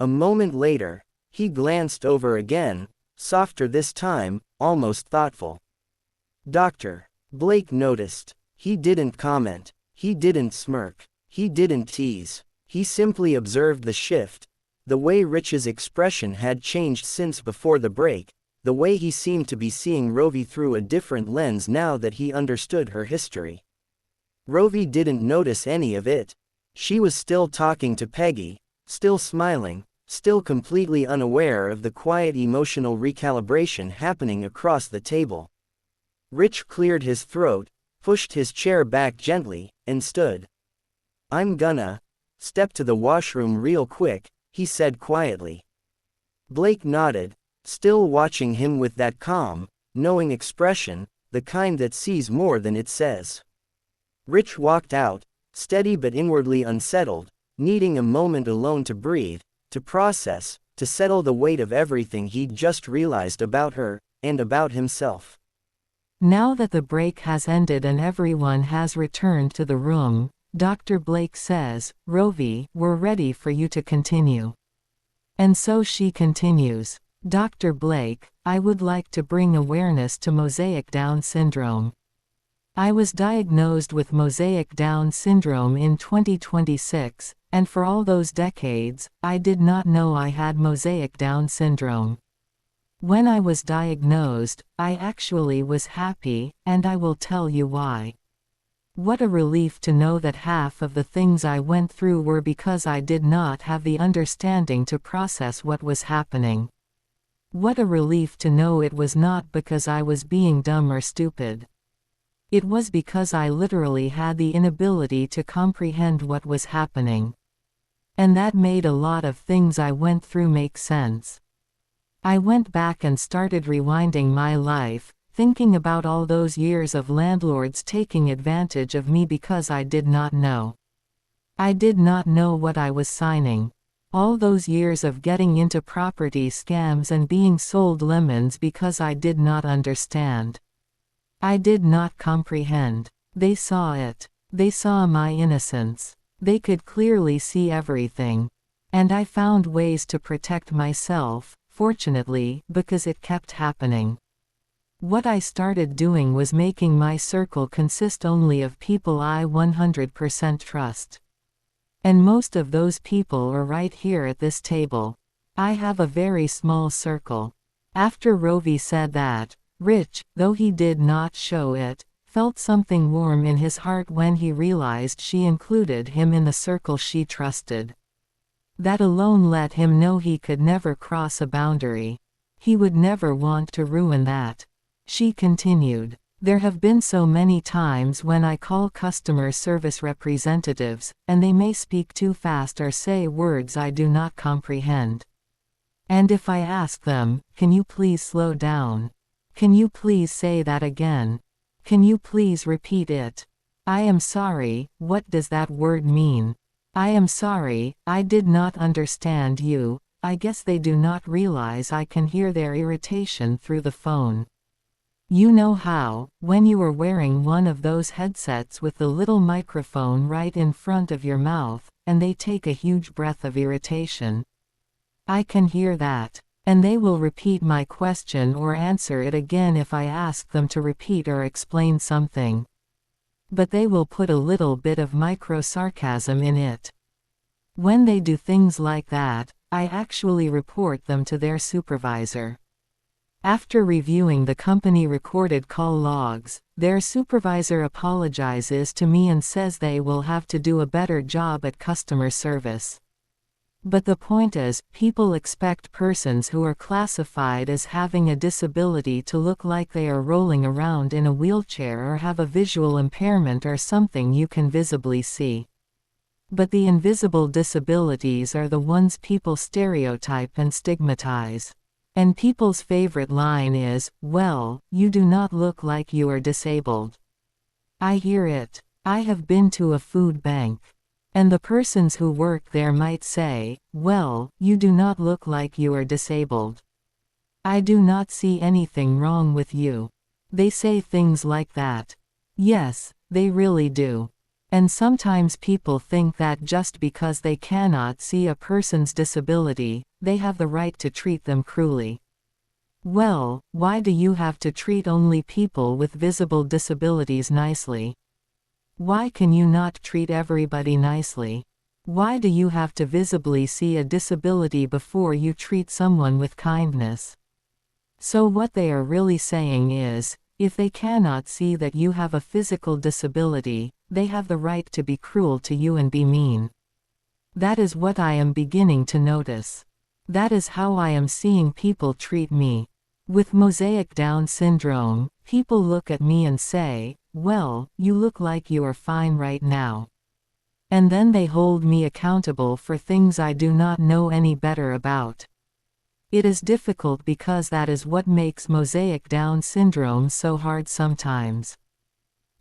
A moment later, he glanced over again, softer this time, almost thoughtful. Dr. Blake noticed. He didn't comment. He didn't smirk. He didn't tease. He simply observed the shift, the way Rich's expression had changed since before the break, the way he seemed to be seeing Rovi through a different lens now that he understood her history. Rovi didn't notice any of it. She was still talking to Peggy, still smiling, still completely unaware of the quiet emotional recalibration happening across the table. Rich cleared his throat, pushed his chair back gently, and stood. I'm gonna step to the washroom real quick, he said quietly. Blake nodded, still watching him with that calm, knowing expression, the kind that sees more than it says. Rich walked out, steady but inwardly unsettled, needing a moment alone to breathe, to process, to settle the weight of everything he'd just realized about her, and about himself. Now that the break has ended and everyone has returned to the room, Dr. Blake says, Rovi, we're ready for you to continue. And so she continues. Dr. Blake, I would like to bring awareness to mosaic Down syndrome. I was diagnosed with mosaic Down syndrome in 2026, and for all those decades, I did not know I had mosaic Down syndrome. When I was diagnosed, I actually was happy, and I will tell you why. What a relief to know that half of the things I went through were because I did not have the understanding to process what was happening. What a relief to know it was not because I was being dumb or stupid. It was because I literally had the inability to comprehend what was happening. And that made a lot of things I went through make sense. I went back and started rewinding my life, thinking about all those years of landlords taking advantage of me because I did not know. I did not know what I was signing. All those years of getting into property scams and being sold lemons because I did not understand. I did not comprehend. They saw it. They saw my innocence. They could clearly see everything. And I found ways to protect myself, fortunately, because it kept happening. What I started doing was making my circle consist only of people I 100% trust. And most of those people are right here at this table. I have a very small circle. After Rovi said that, Rich, though he did not show it, felt something warm in his heart when he realized she included him in the circle she trusted. That alone let him know he could never cross a boundary. He would never want to ruin that. She continued. There have been so many times when I call customer service representatives, and they may speak too fast or say words I do not comprehend. And if I ask them, can you please slow down? Can you please say that again? Can you please repeat it? I am sorry, what does that word mean? I am sorry, I did not understand you. I guess they do not realize I can hear their irritation through the phone. You know how, when you are wearing one of those headsets with the little microphone right in front of your mouth, and they take a huge breath of irritation. I can hear that. And they will repeat my question or answer it again if I ask them to repeat or explain something. But they will put a little bit of micro-sarcasm in it. When they do things like that, I actually report them to their supervisor. After reviewing the company recorded call logs, their supervisor apologizes to me and says they will have to do a better job at customer service. But the point is, people expect persons who are classified as having a disability to look like they are rolling around in a wheelchair or have a visual impairment or something you can visibly see. But the invisible disabilities are the ones people stereotype and stigmatize. And people's favorite line is, well, you do not look like you are disabled. I hear it. I have been to a food bank. And the persons who work there might say, well, you do not look like you are disabled. I do not see anything wrong with you. They say things like that. Yes, they really do. And sometimes people think that just because they cannot see a person's disability, they have the right to treat them cruelly. Well, why do you have to treat only people with visible disabilities nicely? Why can you not treat everybody nicely? Why do you have to visibly see a disability before you treat someone with kindness? So what they are really saying is, if they cannot see that you have a physical disability, they have the right to be cruel to you and be mean. That is what I am beginning to notice. That is how I am seeing people treat me. With mosaic Down syndrome, people look at me and say, well, you look like you are fine right now. And then they hold me accountable for things I do not know any better about. It is difficult because that is what makes mosaic Down syndrome so hard sometimes.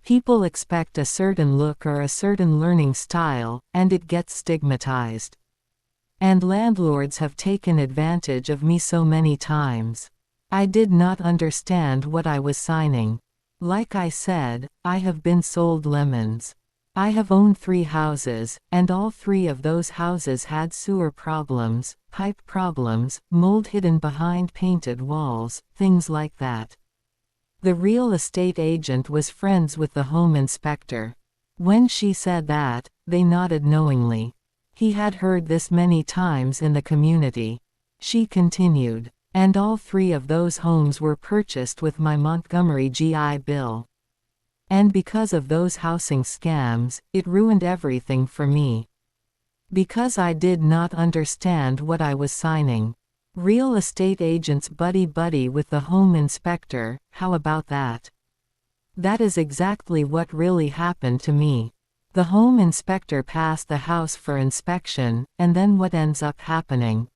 People expect a certain look or a certain learning style, and it gets stigmatized. And landlords have taken advantage of me so many times. I did not understand what I was signing. Like I said, I have been sold lemons. I have owned 3 houses, and all 3 of those houses had sewer problems, pipe problems, mold hidden behind painted walls, things like that. The real estate agent was friends with the home inspector. When she said that, they nodded knowingly. He had heard this many times in the community. She continued. And all 3 of those homes were purchased with my Montgomery GI Bill. And because of those housing scams, it ruined everything for me. Because I did not understand what I was signing. Real estate agents buddy with the home inspector, how about that? That is exactly what really happened to me. The home inspector passed the house for inspection, and then what ends up happening?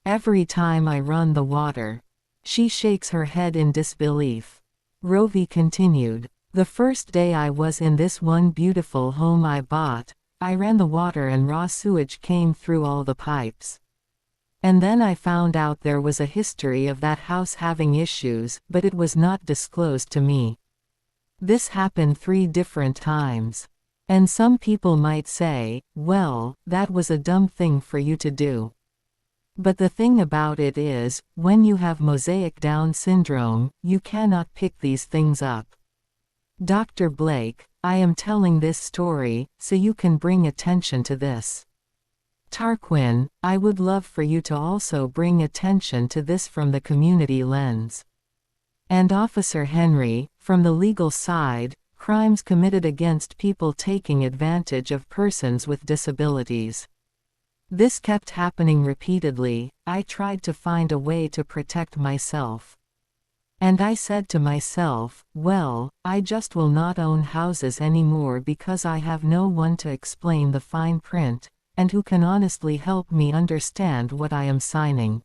Every time I run the water. She shakes her head in disbelief. Rovi continued. The first day I was in this one beautiful home I bought, I ran the water and raw sewage came through all the pipes. And then I found out there was a history of that house having issues, but it was not disclosed to me. This happened 3 different times. And some people might say, well, that was a dumb thing for you to do. But the thing about it is, when you have mosaic Down syndrome, you cannot pick these things up. Dr. Blake, I am telling this story, so you can bring attention to this. Tarquin, I would love for you to also bring attention to this from the community lens. And Officer Henry, from the legal side, crimes committed against people taking advantage of persons with disabilities. This kept happening repeatedly. I tried to find a way to protect myself. And I said to myself, well, I just will not own houses anymore because I have no one to explain the fine print, and who can honestly help me understand what I am signing.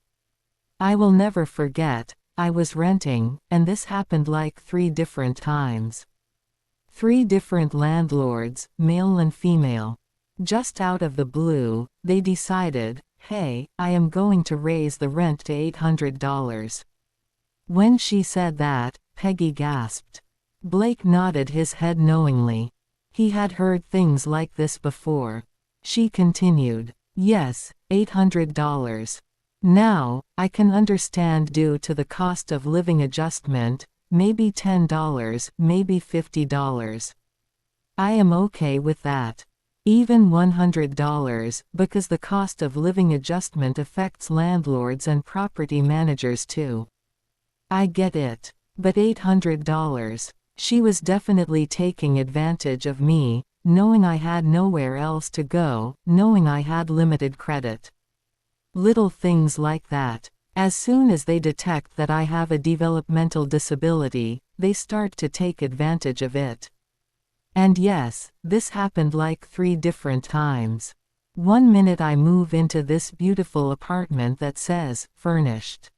I will never forget, I was renting, and this happened like 3 different times. 3 different landlords, male and female. Just out of the blue, they decided, hey, I am going to raise the rent to $800. When she said that, Peggy gasped. Blake nodded his head knowingly. He had heard things like this before. She continued, yes, $800. Now, I can understand due to the cost of living adjustment, maybe $10, maybe $50. I am okay with that. Even $100, because the cost of living adjustment affects landlords and property managers too. I get it. But $800. She was definitely taking advantage of me, knowing I had nowhere else to go, knowing I had limited credit. Little things like that. As soon as they detect that I have a developmental disability, they start to take advantage of it. And yes, this happened like 3 different times. One minute I move into this beautiful apartment that says, furnished.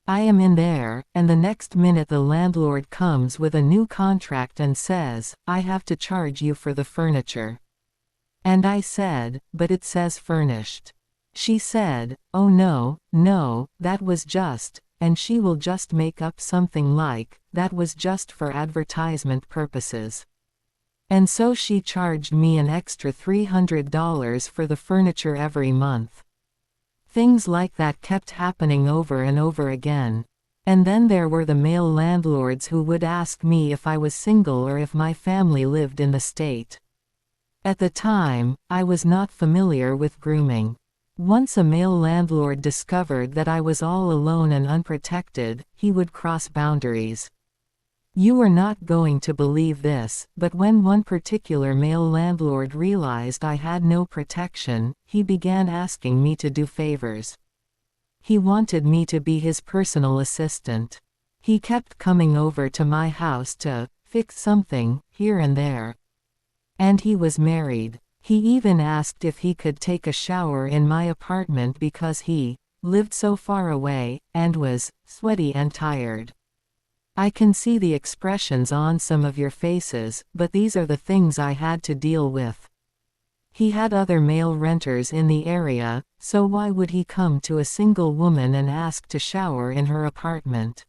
I am in there, and the next minute the landlord comes with a new contract and says, I have to charge you for the furniture. And I said, but it says furnished. She said, oh no, that was just, and she will just make up something like, that was just for advertisement purposes. And so she charged me an extra $300 for the furniture every month. Things like that kept happening over and over again. And then there were the male landlords who would ask me if I was single or if my family lived in the state. At the time, I was not familiar with grooming. Once a male landlord discovered that I was all alone and unprotected, he would cross boundaries. You are not going to believe this, but when one particular male landlord realized I had no protection, he began asking me to do favors. He wanted me to be his personal assistant. He kept coming over to my house to fix something, here and there. And he was married. He even asked if he could take a shower in my apartment because he lived so far away, and was sweaty and tired. I can see the expressions on some of your faces, but these are the things I had to deal with. He had other male renters in the area, so why would he come to a single woman and ask to shower in her apartment?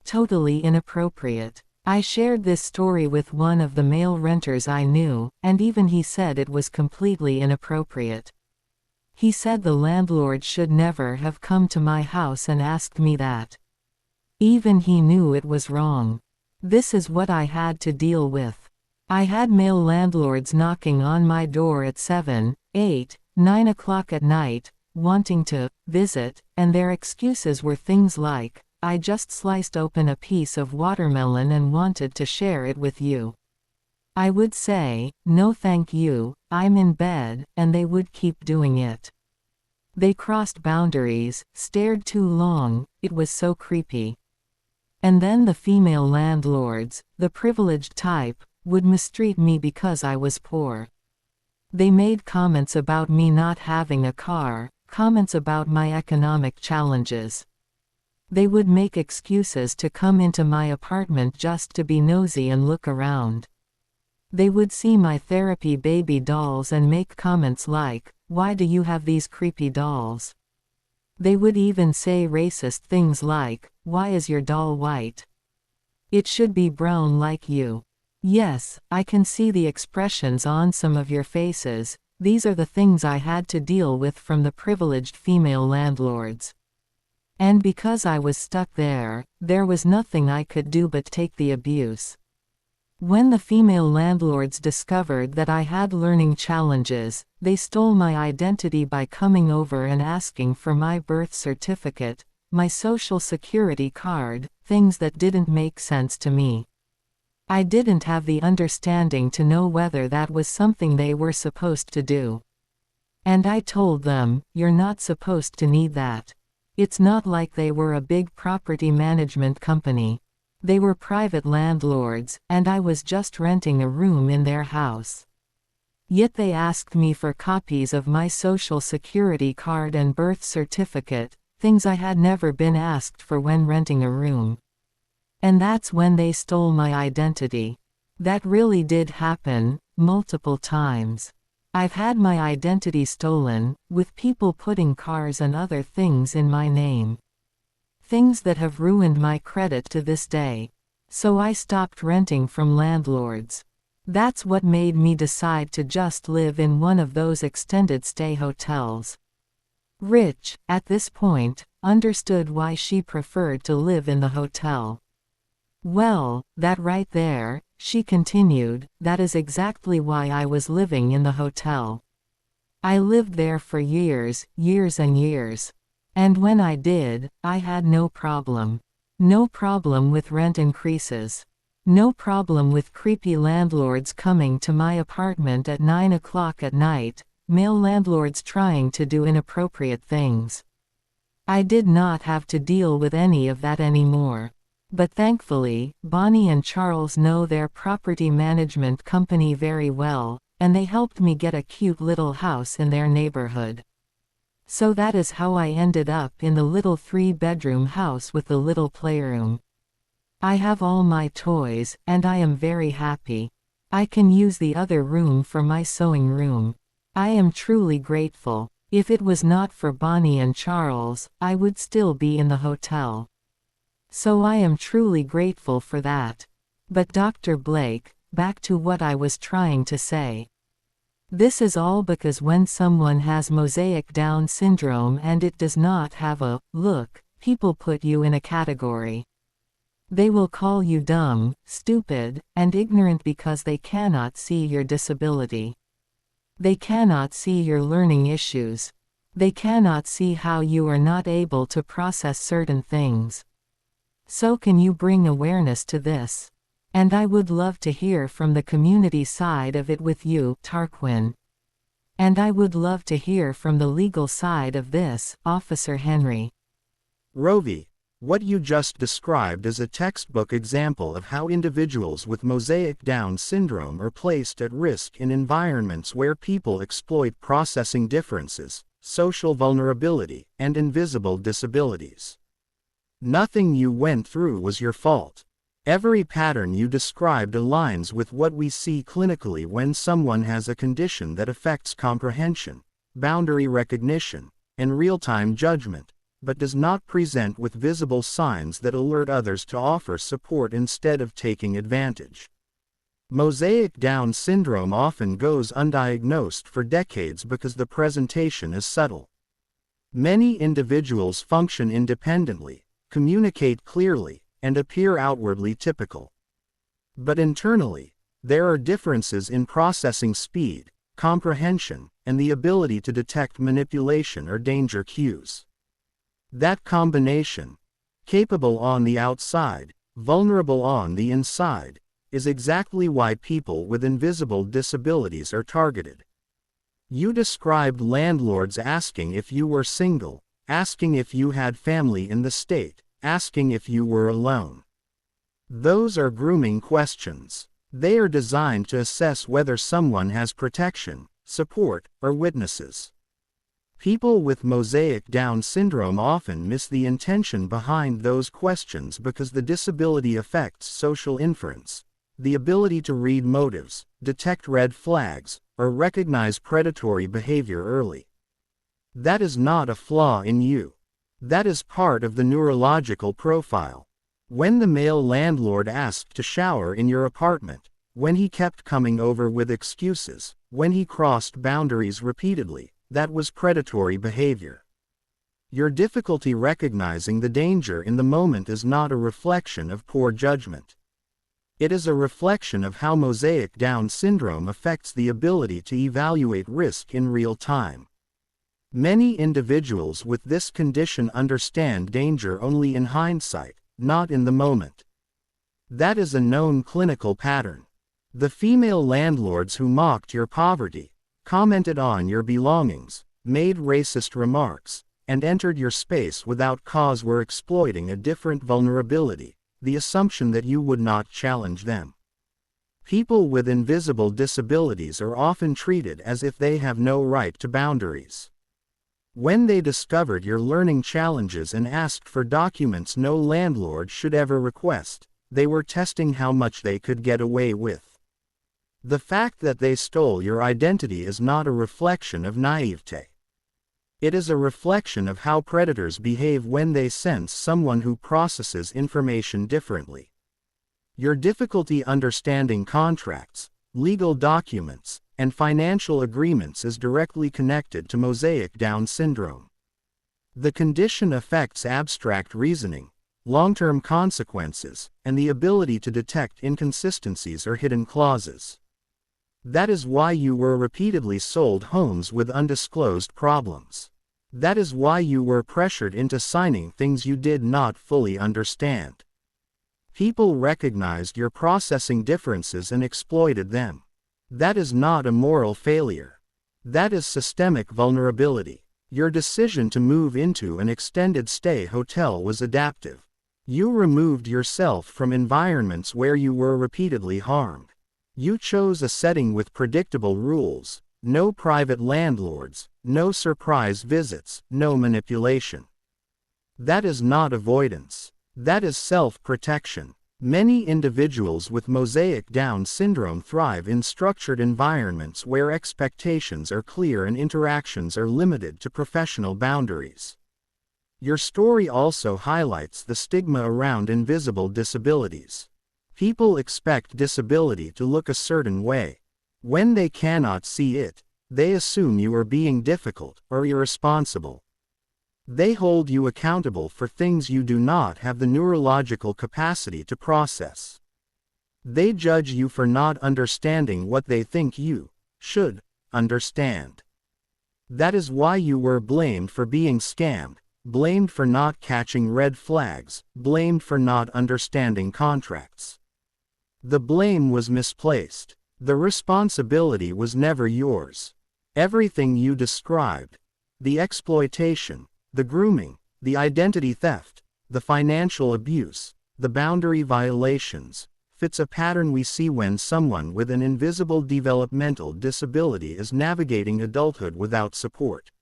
Totally inappropriate. I shared this story with one of the male renters I knew, and even he said it was completely inappropriate. He said the landlord should never have come to my house and asked me that. Even he knew it was wrong. This is what I had to deal with. I had male landlords knocking on my door at 7, 8, 9 o'clock at night, wanting to visit, and their excuses were things like, "I just sliced open a piece of watermelon and wanted to share it with you." I would say, "No thank you, I'm in bed," and they would keep doing it. They crossed boundaries, stared too long, it was so creepy. And then the female landlords, the privileged type, would mistreat me because I was poor. They made comments about me not having a car, comments about my economic challenges. They would make excuses to come into my apartment just to be nosy and look around. They would see my therapy baby dolls and make comments like, "Why do you have these creepy dolls?" They would even say racist things like, "Why is your doll white? It should be brown like you." Yes, I can see the expressions on some of your faces. These are the things I had to deal with from the privileged female landlords. And because I was stuck there was nothing I could do but take the abuse. When the female landlords discovered that I had learning challenges, they stole my identity by coming over and asking for my birth certificate, my social security card, things that didn't make sense to me. I didn't have the understanding to know whether that was something they were supposed to do. And I told them, "You're not supposed to need that." It's not like they were a big property management company. They were private landlords, and I was just renting a room in their house. Yet they asked me for copies of my social security card and birth certificate, things I had never been asked for when renting a room. And that's when they stole my identity. That really did happen, multiple times. I've had my identity stolen, with people putting cars and other things in my name. Things that have ruined my credit to this day. So I stopped renting from landlords. That's what made me decide to just live in one of those extended stay hotels. Rich, at this point, understood why she preferred to live in the hotel. "Well, that right there," she continued, "that is exactly why I was living in the hotel. I lived there for years, years and years. And when I did, I had no problem. No problem with rent increases. No problem with creepy landlords coming to my apartment at 9 o'clock at night, male landlords trying to do inappropriate things. I did not have to deal with any of that anymore. But thankfully, Bonnie and Charles know their property management company very well, and they helped me get a cute little house in their neighborhood. So that is how I ended up in the little 3-bedroom house with the little playroom. I have all my toys, and I am very happy. I can use the other room for my sewing room. I am truly grateful. If it was not for Bonnie and Charles, I would still be in the hotel. So I am truly grateful for that. But Dr. Blake, back to what I was trying to say. This is all because when someone has mosaic Down syndrome and it does not have a look, people put you in a category. They will call you dumb, stupid, and ignorant because they cannot see your disability. They cannot see your learning issues. They cannot see how you are not able to process certain things. So can you bring awareness to this? And I would love to hear from the community side of it with you, Tarquin. And I would love to hear from the legal side of this, Officer Henry. Rovi, what you just described is a textbook example of how individuals with mosaic Down syndrome are placed at risk in environments where people exploit processing differences, social vulnerability, and invisible disabilities. Nothing you went through was your fault. Every pattern you described aligns with what we see clinically when someone has a condition that affects comprehension, boundary recognition, and real-time judgment. but does not present with visible signs that alert others to offer support instead of taking advantage. Mosaic Down syndrome often goes undiagnosed for decades because the presentation is subtle. Many individuals function independently, communicate clearly, and appear outwardly typical. But internally, there are differences in processing speed, comprehension, and the ability to detect manipulation or danger cues. That combination, capable on the outside, vulnerable on the inside, is exactly why people with invisible disabilities are targeted. You described landlords asking if you were single, asking if you had family in the state, asking if you were alone. Those are grooming questions. They are designed to assess whether someone has protection, support, or witnesses. People with Mosaic Down syndrome often miss the intention behind those questions because the disability affects social inference, the ability to read motives, detect red flags, or recognize predatory behavior early. That is not a flaw in you. That is part of the neurological profile. When the male landlord asked to shower in your apartment, when he kept coming over with excuses, when he crossed boundaries repeatedly, that was predatory behavior. Your difficulty recognizing the danger in the moment is not a reflection of poor judgment. It is a reflection of how Mosaic Down syndrome affects the ability to evaluate risk in real time. Many individuals with this condition understand danger only in hindsight, not in the moment. That is a known clinical pattern. The female landlords who mocked your poverty, commented on your belongings, made racist remarks, and entered your space without cause were exploiting a different vulnerability, the assumption that you would not challenge them. People with invisible disabilities are often treated as if they have no right to boundaries. When they discovered your learning challenges and asked for documents no landlord should ever request, they were testing how much they could get away with. The fact that they stole your identity is not a reflection of naivete. It is a reflection of how predators behave when they sense someone who processes information differently. Your difficulty understanding contracts, legal documents, and financial agreements is directly connected to Mosaic Down syndrome. The condition affects abstract reasoning, long-term consequences, and the ability to detect inconsistencies or hidden clauses. That is why you were repeatedly sold homes with undisclosed problems. That is why you were pressured into signing things you did not fully understand. People recognized your processing differences and exploited them. That is not a moral failure. That is systemic vulnerability. Your decision to move into an extended stay hotel was adaptive. You removed yourself from environments where you were repeatedly harmed. You chose a setting with predictable rules, no private landlords, no surprise visits, no manipulation. That is not avoidance. That is self-protection. Many individuals with Mosaic Down syndrome thrive in structured environments where expectations are clear and interactions are limited to professional boundaries. Your story also highlights the stigma around invisible disabilities. People expect disability to look a certain way. When they cannot see it, they assume you are being difficult or irresponsible. They hold you accountable for things you do not have the neurological capacity to process. They judge you for not understanding what they think you should understand. That is why you were blamed for being scammed, blamed for not catching red flags, blamed for not understanding contracts. The blame was misplaced. The responsibility was never yours. Everything you described, the exploitation, the grooming, the identity theft, the financial abuse, the boundary violations, fits a pattern we see when someone with an invisible developmental disability is navigating adulthood without support.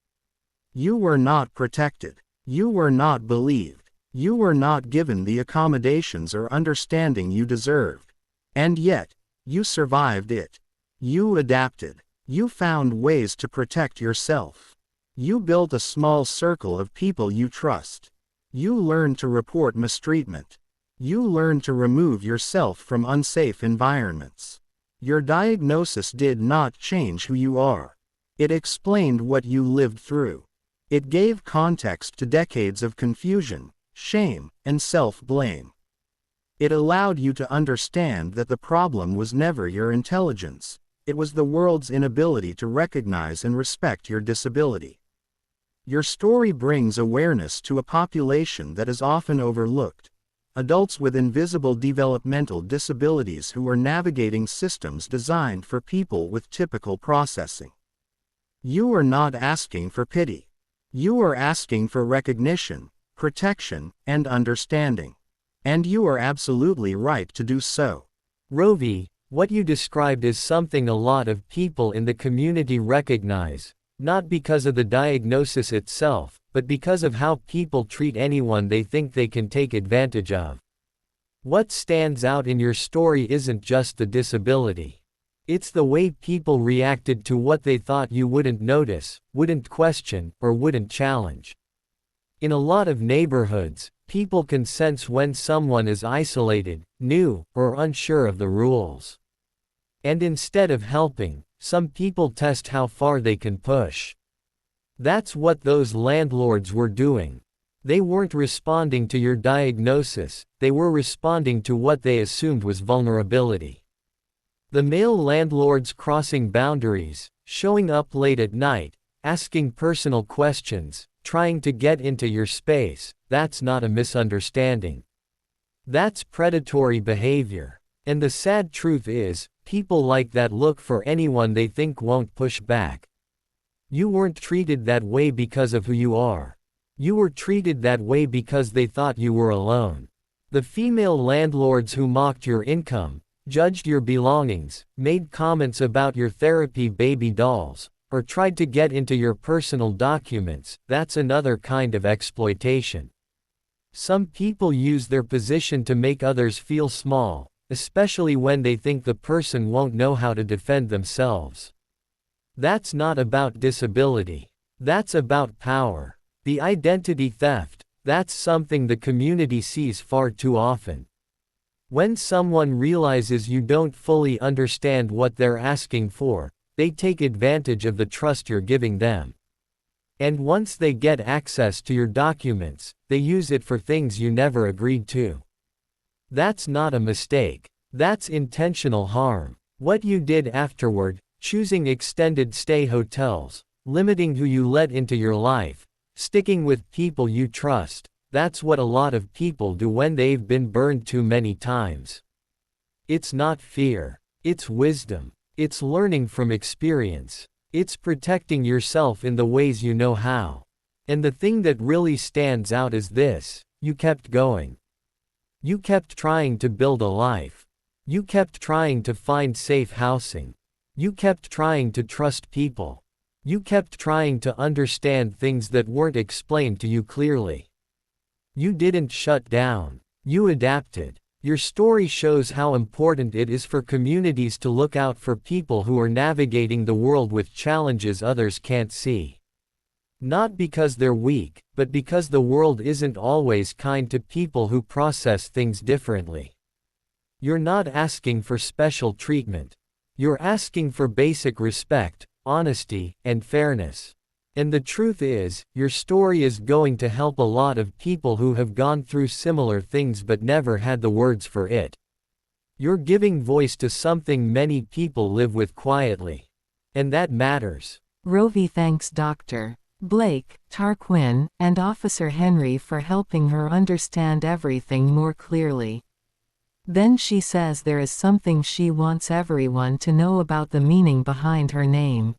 You were not protected. You were not believed. You were not given the accommodations or understanding you deserved. And yet, you survived it. You adapted. You found ways to protect yourself. You built a small circle of people you trust. You learned to report mistreatment. You learned to remove yourself from unsafe environments. Your diagnosis did not change who you are. It explained what you lived through. It gave context to decades of confusion, shame, and self-blame. It allowed you to understand that the problem was never your intelligence. It was the world's inability to recognize and respect your disability. Your story brings awareness to a population that is often overlooked. Adults with invisible developmental disabilities who are navigating systems designed for people with typical processing. You are not asking for pity. You are asking for recognition, protection, and understanding. And you are absolutely right to do so. Rovi, what you described is something a lot of people in the community recognize, not because of the diagnosis itself, but because of how people treat anyone they think they can take advantage of. What stands out in your story isn't just the disability. It's the way people reacted to what they thought you wouldn't notice, wouldn't question, or wouldn't challenge. In a lot of neighborhoods, people can sense when someone is isolated, new, or unsure of the rules. And instead of helping, some people test how far they can push. That's what those landlords were doing. They weren't responding to your diagnosis, they were responding to what they assumed was vulnerability. The male landlords crossing boundaries, showing up late at night, asking personal questions, trying to get into your space, that's not a misunderstanding. That's predatory behavior. And the sad truth is, people like that look for anyone they think won't push back. You weren't treated that way because of who you are. You were treated that way because they thought you were alone. The female landlords who mocked your income, judged your belongings, made comments about your therapy baby dolls, or tried to get into your personal documents, that's another kind of exploitation. Some people use their position to make others feel small, especially when they think the person won't know how to defend themselves. That's not about disability. That's about power. The identity theft, that's something the community sees far too often. When someone realizes you don't fully understand what they're asking for, they take advantage of the trust you're giving them. And once they get access to your documents, they use it for things you never agreed to. That's not a mistake. That's intentional harm. What you did afterward, choosing extended stay hotels, limiting who you let into your life, sticking with people you trust, that's what a lot of people do when they've been burned too many times. It's not fear. It's wisdom. It's learning from experience. It's protecting yourself in the ways you know how. And the thing that really stands out is this: you kept going. You kept trying to build a life. You kept trying to find safe housing. You kept trying to trust people. You kept trying to understand things that weren't explained to you clearly. You didn't shut down. You adapted. Your story shows how important it is for communities to look out for people who are navigating the world with challenges others can't see. Not because they're weak, but because the world isn't always kind to people who process things differently. You're not asking for special treatment. You're asking for basic respect, honesty, and fairness. And the truth is, your story is going to help a lot of people who have gone through similar things but never had the words for it. You're giving voice to something many people live with quietly. And that matters. Rovi thanks Dr. Blake, Tarquin, and Officer Henry for helping her understand everything more clearly. Then she says there is something she wants everyone to know about: the meaning behind her name.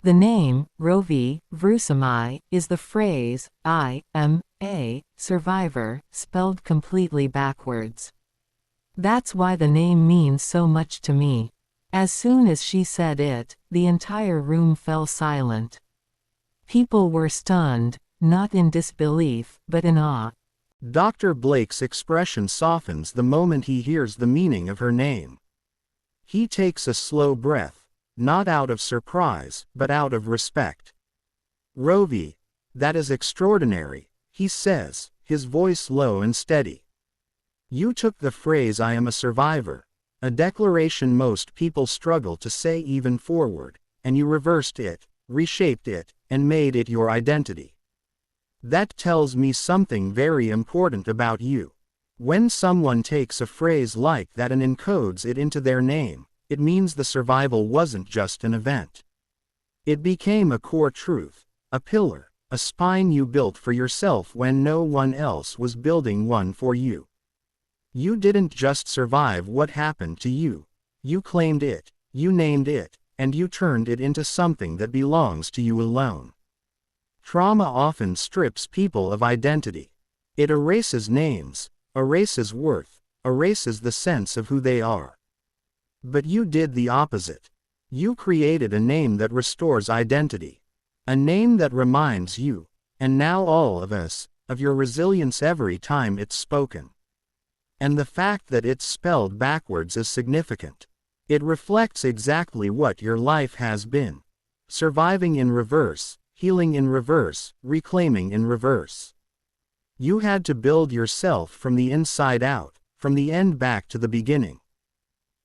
The name, Rôvi Vrusamâiἰς, is the phrase, I am a survivor, spelled completely backwards. That's why the name means so much to me. As soon as she said it, the entire room fell silent. People were stunned, not in disbelief, but in awe. Dr. Blake's expression softens the moment he hears the meaning of her name. He takes a slow breath, not out of surprise, but out of respect. Rovi, that is extraordinary, he says, his voice low and steady. You took the phrase "I am a survivor," a declaration most people struggle to say even forward, and you reversed it, reshaped it, and made it your identity. That tells me something very important about you. When someone takes a phrase like that and encodes it into their name, it means the survival wasn't just an event. It became a core truth, a pillar, a spine you built for yourself when no one else was building one for you. You didn't just survive what happened to you. You claimed it, you named it, and you turned it into something that belongs to you alone. Trauma often strips people of identity. It erases names, erases worth, erases the sense of who they are. But you did the opposite. You created a name that restores identity. A name that reminds you, and now all of us, of your resilience every time it's spoken. And the fact that it's spelled backwards is significant. It reflects exactly what your life has been. Surviving in reverse, healing in reverse, reclaiming in reverse. You had to build yourself from the inside out, from the end back to the beginning.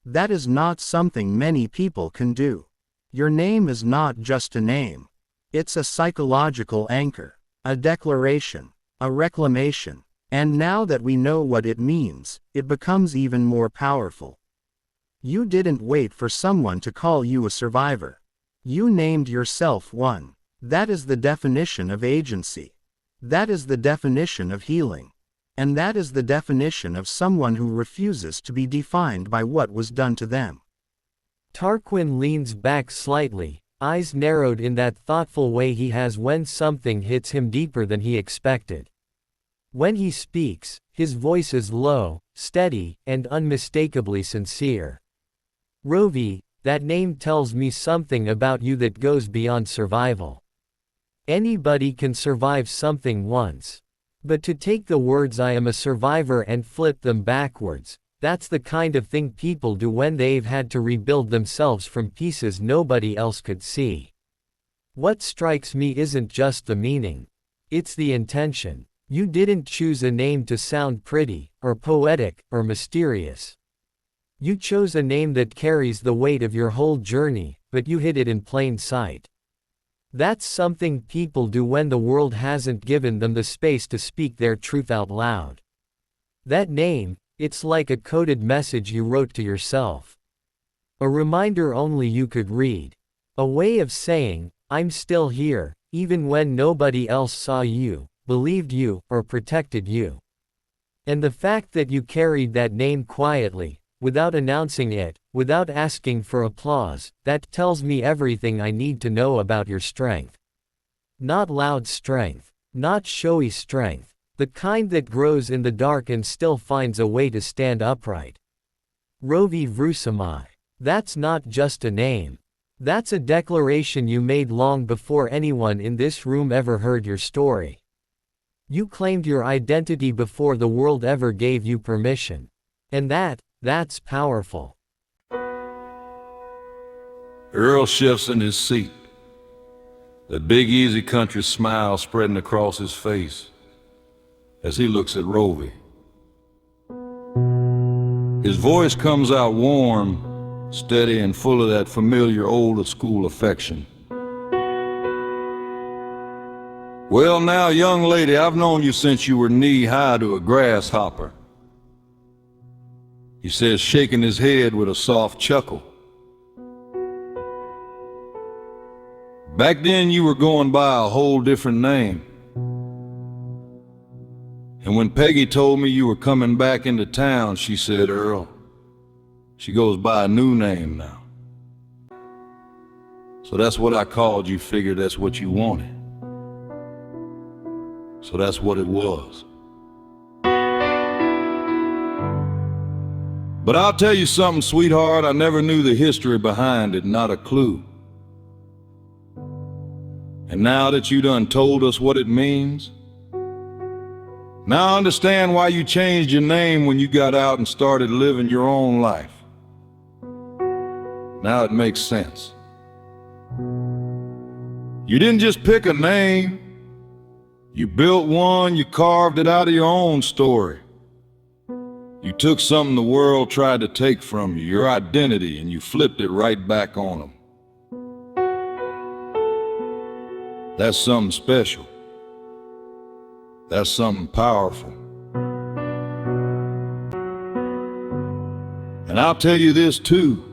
That is not something many people can do. Your name is not just a name. It's a psychological anchor, a declaration, a reclamation. And now that we know what it means, it becomes even more powerful. You didn't wait for someone to call you a survivor. You named yourself one. That is the definition of agency. That is the definition of healing. And that is the definition of someone who refuses to be defined by what was done to them. Tarquin leans back slightly, eyes narrowed in that thoughtful way he has when something hits him deeper than he expected. When he speaks, his voice is low, steady, and unmistakably sincere. Rovi, that name tells me something about you that goes beyond survival. Anybody can survive something once. But to take the words "I am a survivor" and flip them backwards, that's the kind of thing people do when they've had to rebuild themselves from pieces nobody else could see. What strikes me isn't just the meaning. It's the intention. You didn't choose a name to sound pretty, or poetic, or mysterious. You chose a name that carries the weight of your whole journey, but you hid it in plain sight. That's something people do when the world hasn't given them the space to speak their truth out loud. That name, it's like a coded message you wrote to yourself. A reminder only you could read. A way of saying, "I'm still here," even when nobody else saw you, believed you, or protected you. And the fact that you carried that name quietly, without announcing it, without asking for applause, that tells me everything I need to know about your strength. Not loud strength. Not showy strength. The kind that grows in the dark and still finds a way to stand upright. Rôvi Vrusamâiἰς. That's not just a name. That's a declaration you made long before anyone in this room ever heard your story. You claimed your identity before the world ever gave you permission. And that's powerful. Earl shifts in his seat, that big easy country smile spreading across his face as he looks at Rovi. His voice comes out warm, steady, and full of that familiar older school affection. "Well now, young lady, I've known you since you were knee-high to a grasshopper," he says, shaking his head with a soft chuckle. "Back then you were going by a whole different name. And when Peggy told me you were coming back into town, she said, 'Earl, she goes by a new name now.' So that's what I called you, figured that's what you wanted. So that's what it was. But I'll tell you something, sweetheart, I never knew the history behind it, not a clue. And now that you done told us what it means, now I understand why you changed your name when you got out and started living your own life. Now it makes sense. You didn't just pick a name. You built one, you carved it out of your own story. You took something the world tried to take from you, your identity, and you flipped it right back on them. That's something special. That's something powerful. And I'll tell you this too.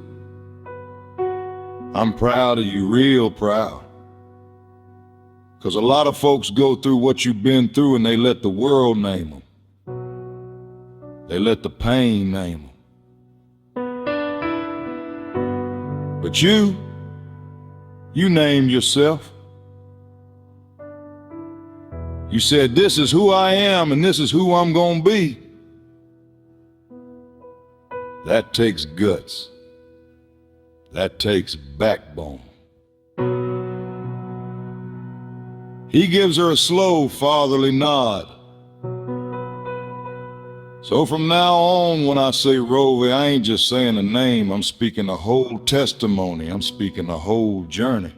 I'm proud of you, real proud. Because a lot of folks go through what you've been through and they let the world name them. They let the pain name them. But you named yourself. You said, this is who I am and this is who I'm gonna be. That takes guts. That takes backbone. He gives her a slow fatherly nod. So from now on, when I say Rovi, I ain't just saying a name, I'm speaking a whole testimony, I'm speaking a whole journey.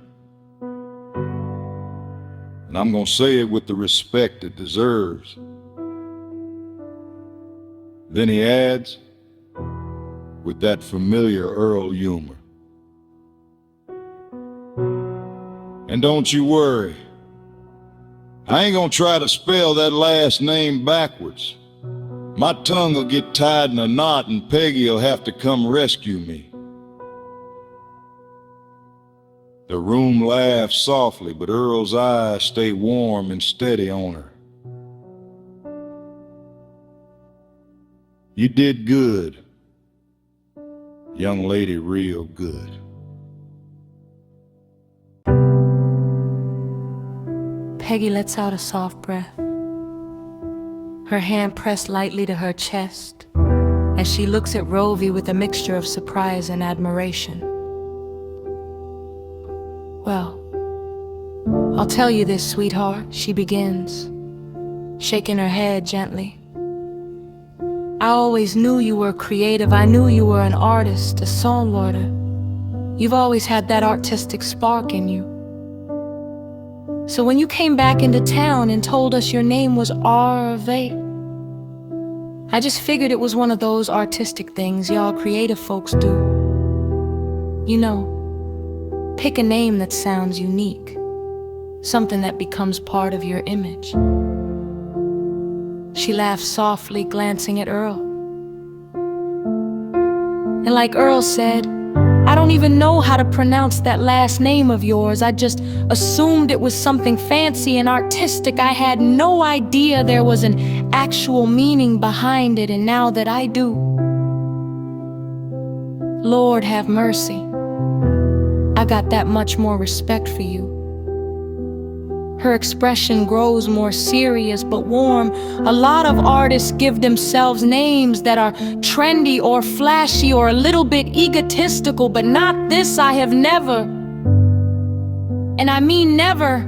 And I'm gonna say it with the respect it deserves. Then he adds, with that familiar Earl humor. And don't you worry, I ain't gonna try to spell that last name backwards. My tongue will get tied in a knot and Peggy'll have to come rescue me. The room laughs softly, but Earl's eyes stay warm and steady on her. You did good, young lady, real good. Peggy lets out a soft breath, her hand pressed lightly to her chest as she looks at Rovi with a mixture of surprise and admiration. Well, I'll tell you this, sweetheart, she begins, shaking her head gently. I always knew you were creative. I knew you were an artist, a songwriter. You've always had that artistic spark in you. So when you came back into town and told us your name was Rôvi, I just figured it was one of those artistic things y'all creative folks do. You know, pick a name that sounds unique, something that becomes part of your image. She laughed softly, glancing at Earl. And like Earl said, I don't even know how to pronounce that last name of yours. I just assumed it was something fancy and artistic. I had no idea there was an actual meaning behind it, and now that I do, Lord have mercy, I got that much more respect for you. Her expression grows more serious but warm. A lot of artists give themselves names that are trendy or flashy or a little bit egotistical, but not this. I have never, and I mean never,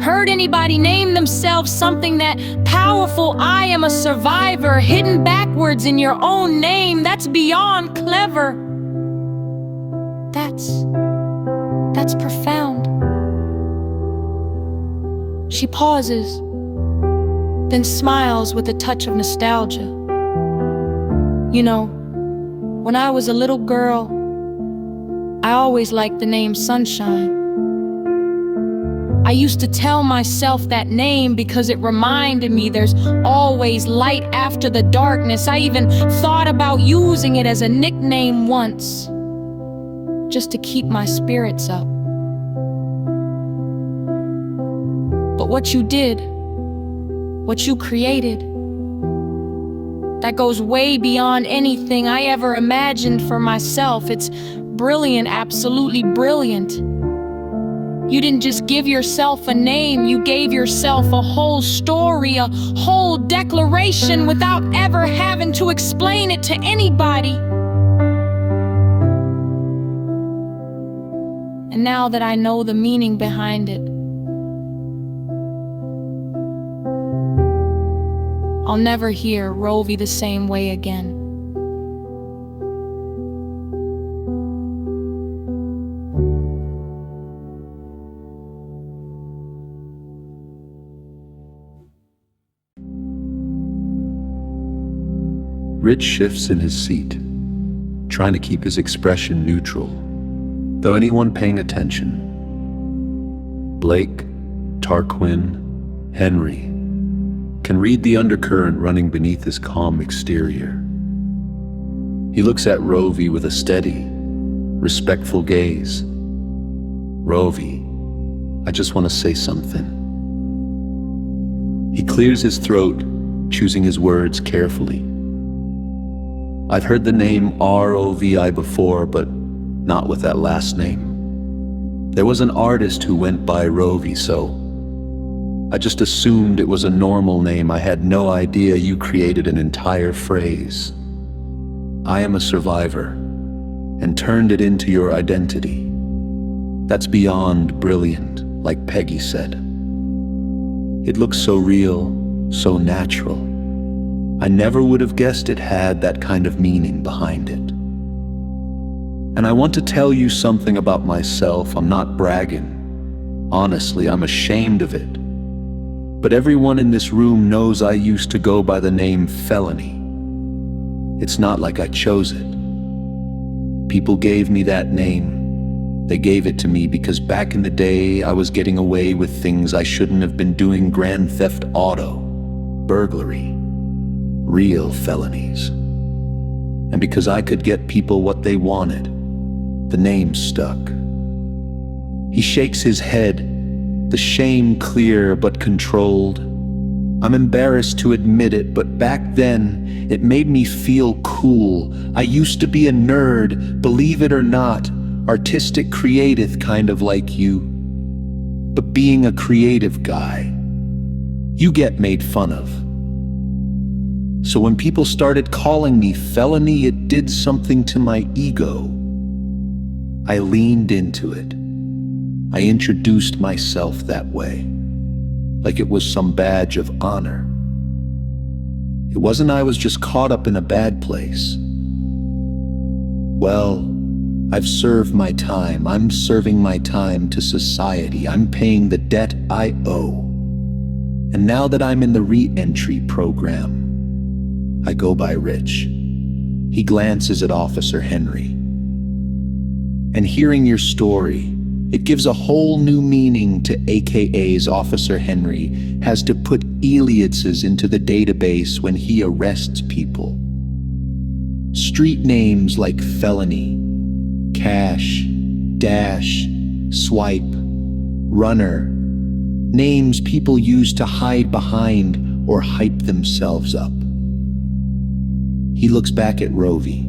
heard anybody name themselves something that powerful. I am a survivor, hidden backwards in your own name. That's beyond clever. That's profound. She pauses, then smiles with a touch of nostalgia. You know, when I was a little girl, I always liked the name Sunshine. I used to tell myself that name because it reminded me there's always light after the darkness. I even thought about using it as a nickname once, just to keep my spirits up. But what you did, what you created, that goes way beyond anything I ever imagined for myself. It's brilliant, absolutely brilliant. You didn't just give yourself a name, you gave yourself a whole story, a whole declaration without ever having to explain it to anybody. And now that I know the meaning behind it, I'll never hear Rovi the same way again. Rich shifts in his seat, trying to keep his expression neutral, though anyone paying attention, Blake, Tarquin, Henry, can read the undercurrent running beneath his calm exterior. He looks at Rovi with a steady, respectful gaze. Rovi, I just want to say something. He clears his throat, choosing his words carefully. I've heard the name Rovi before, but not with that last name. There was an artist who went by Rovi, so I just assumed it was a normal name. I had no idea you created an entire phrase. I am a survivor, and turned it into your identity. That's beyond brilliant, like Peggy said. It looks so real, so natural. I never would have guessed it had that kind of meaning behind it. And I want to tell you something about myself. I'm not bragging. Honestly, I'm ashamed of it. But everyone in this room knows I used to go by the name Felony. It's not like I chose it. People gave me that name. They gave it to me because back in the day, I was getting away with things I shouldn't have been doing: grand theft auto, burglary, real felonies. And because I could get people what they wanted, the name stuck. He shakes his head, the shame clear but controlled. I'm embarrassed to admit it, but back then, it made me feel cool. I used to be a nerd, believe it or not, artistic, creative, kind of like you. But being a creative guy, you get made fun of. So when people started calling me Felony, it did something to my ego. I leaned into it. I introduced myself that way, like it was some badge of honor. It wasn't I was just caught up in a bad place. Well, I've served my time. I'm serving my time to society. I'm paying the debt I owe. And now that I'm in the re-entry program, I go by Rich. He glances at Officer Henry. And hearing your story, it gives a whole new meaning to AKA's. Officer Henry has to put aliases into the database when he arrests people. Street names like Felony, Cash, Dash, Swipe, Runner, names people use to hide behind or hype themselves up. He looks back at Rovi.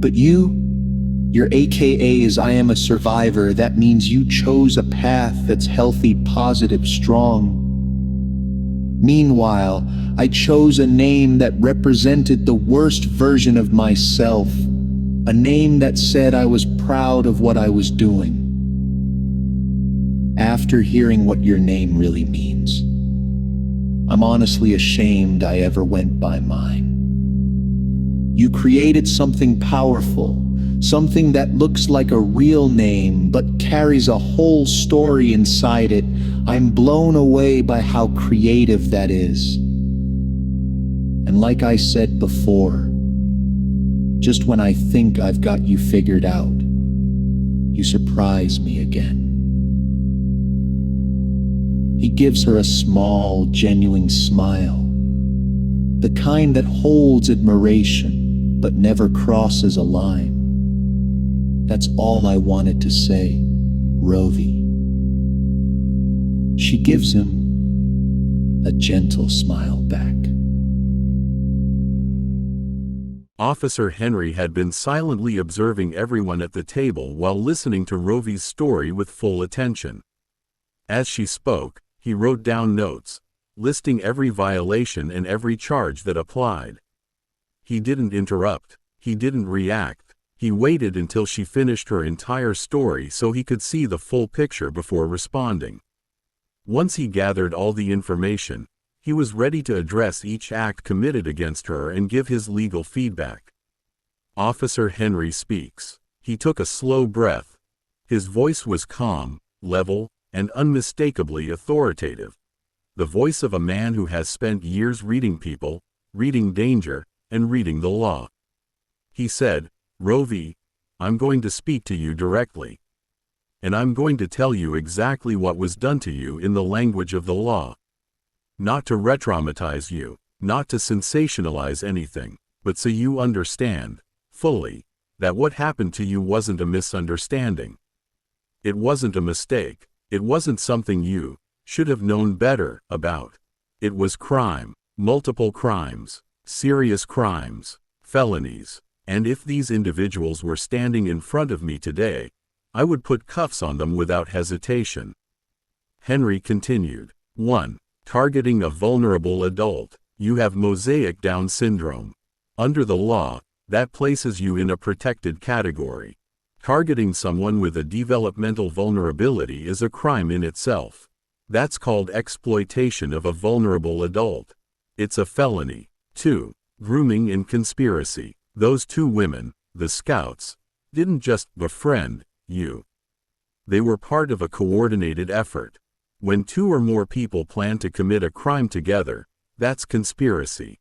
But your AKA is I am a survivor. That means you chose a path that's healthy, positive, strong. Meanwhile, I chose a name that represented the worst version of myself. A name that said I was proud of what I was doing. After hearing what your name really means, I'm honestly ashamed I ever went by mine. You created something powerful, something that looks like a real name but carries a whole story inside it. I'm blown away by how creative that is. And like I said before, just when I think I've got you figured out, you surprise me again. He gives her a small, genuine smile, the kind that holds admiration but never crosses a line. That's all I wanted to say, Rovi. She gives him a gentle smile back. Officer Henry had been silently observing everyone at the table while listening to Rovi's story with full attention. As she spoke, he wrote down notes, listing every violation and every charge that applied. He didn't interrupt, he didn't react, he waited until she finished her entire story so he could see the full picture before responding. Once he gathered all the information, he was ready to address each act committed against her and give his legal feedback. Officer Henry speaks. He took a slow breath. His voice was calm, level, and unmistakably authoritative. The voice of a man who has spent years reading people, reading danger, and reading the law. He said, "Rovi, I'm going to speak to you directly. And I'm going to tell you exactly what was done to you in the language of the law. Not to re-traumatize you, not to sensationalize anything, but so you understand, fully, that what happened to you wasn't a misunderstanding. It wasn't a mistake, it wasn't something you should have known better about. It was crime, multiple crimes, serious crimes, felonies, and if these individuals were standing in front of me today, I would put cuffs on them without hesitation." Henry continued. 1. Targeting a vulnerable adult. You have mosaic Down syndrome. Under the law, that places you in a protected category. Targeting someone with a developmental vulnerability is a crime in itself. That's called exploitation of a vulnerable adult. It's a felony. 2. Grooming and conspiracy. Those two women, the scouts, didn't just befriend you. They were part of a coordinated effort. When two or more people plan to commit a crime together, that's conspiracy.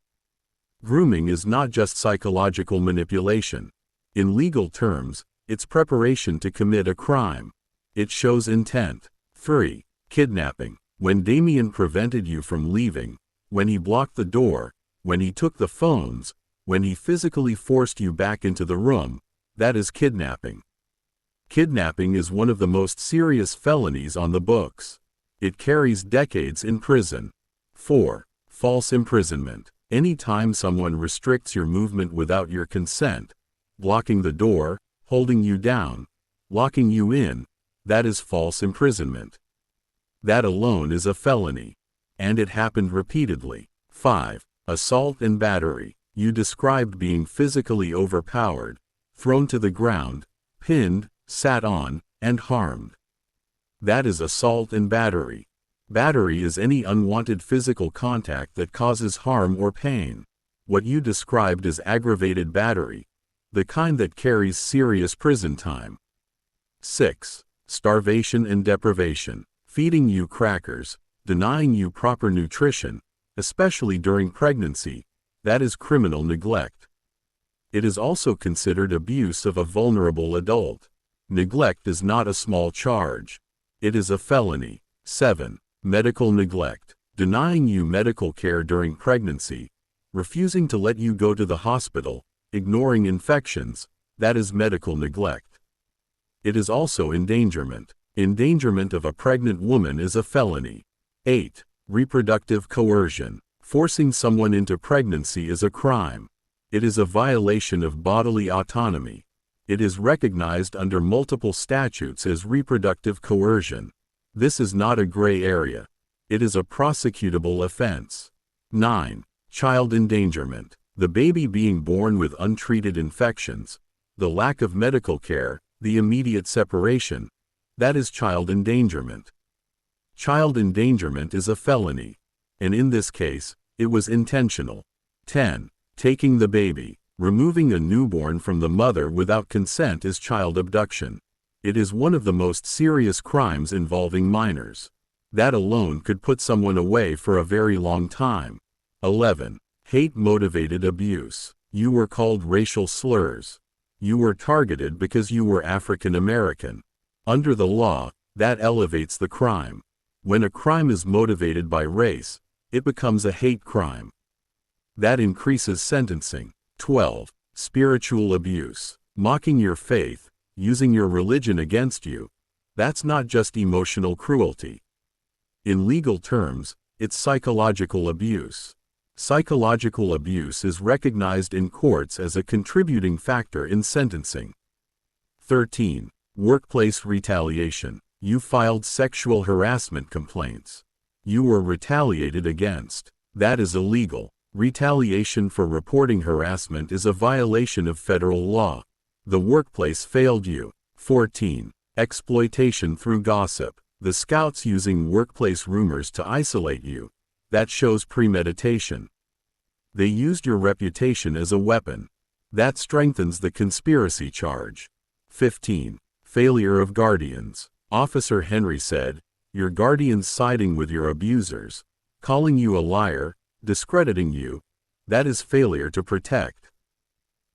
Grooming is not just psychological manipulation. In legal terms, it's preparation to commit a crime. It shows intent. 3. Kidnapping. When Damien prevented you from leaving, when he blocked the door, when he took the phones, when he physically forced you back into the room, that is kidnapping. Kidnapping is one of the most serious felonies on the books. It carries decades in prison. 4. False imprisonment. Any time someone restricts your movement without your consent, blocking the door, holding you down, locking you in, that is false imprisonment. That alone is a felony. And it happened repeatedly. 5. Assault and battery. You described being physically overpowered, thrown to the ground, pinned, sat on, and harmed. That is assault and battery. Battery is any unwanted physical contact that causes harm or pain. What you described is aggravated battery, the kind that carries serious prison time. 6. Starvation and deprivation. Feeding you crackers, denying you proper nutrition, especially during pregnancy, that is criminal neglect. It is also considered abuse of a vulnerable adult. Neglect is not a small charge. It is a felony. 7. Medical neglect. Denying you medical care during pregnancy, refusing to let you go to the hospital, ignoring infections, that is medical neglect. It is also endangerment. Endangerment of a pregnant woman is a felony. 8. Reproductive coercion. Forcing someone into pregnancy is a crime. It is a violation of bodily autonomy. It is recognized under multiple statutes as reproductive coercion. This is not a gray area. It is a prosecutable offense. 9. Child endangerment. The baby being born with untreated infections, the lack of medical care, the immediate separation, that is child endangerment. Child endangerment is a felony. And in this case, it was intentional. 10. Taking the baby. Removing a newborn from the mother without consent is child abduction. It is one of the most serious crimes involving minors. That alone could put someone away for a very long time. 11. Hate-motivated abuse. You were called racial slurs. You were targeted because you were African American. Under the law, that elevates the crime. When a crime is motivated by race, it becomes a hate crime. That increases sentencing. 12. Spiritual abuse. Mocking your faith, using your religion against you. That's not just emotional cruelty. In legal terms, it's psychological abuse. Psychological abuse is recognized in courts as a contributing factor in sentencing. 13. Workplace retaliation. You filed sexual harassment complaints. You were retaliated against. That is illegal. Retaliation for reporting harassment is a violation of federal law. The workplace failed you. 14. Exploitation through gossip. The scouts using workplace rumors to isolate you. That shows premeditation. They used your reputation as a weapon. That strengthens the conspiracy charge. 15. Failure of guardians. Officer Henry said, your guardians siding with your abusers, calling you a liar, discrediting you, That is failure to protect.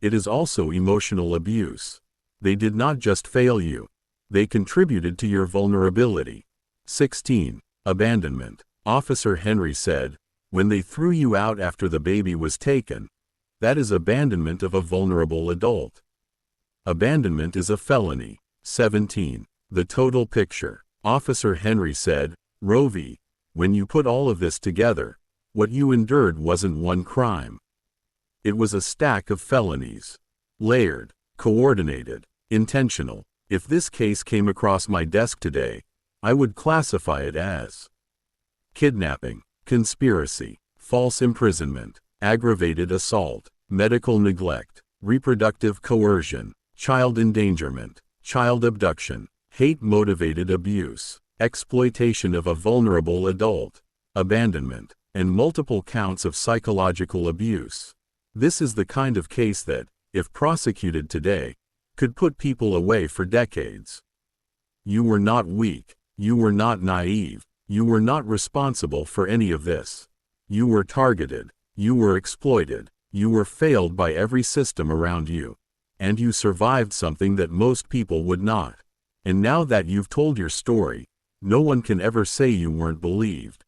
It is also emotional abuse. They did not just fail you. They contributed to your vulnerability. 16. Abandonment. Officer Henry said, when they threw you out after the baby was taken, that is abandonment of a vulnerable adult. Abandonment is a felony. 17. The total picture. Officer Henry said, Rovi, when you put all of this together, what you endured wasn't one crime. It was a stack of felonies. Layered, coordinated, intentional. If this case came across my desk today, I would classify it as kidnapping, conspiracy, false imprisonment, aggravated assault, medical neglect, reproductive coercion, child endangerment, child abduction, hate-motivated abuse, exploitation of a vulnerable adult, abandonment, and multiple counts of psychological abuse. This is the kind of case that, if prosecuted today, could put people away for decades. You were not weak. You were not naive. You were not responsible for any of this. You were targeted. You were exploited. You were failed by every system around you. And you survived something that most people would not. And now that you've told your story, no one can ever say you weren't believed.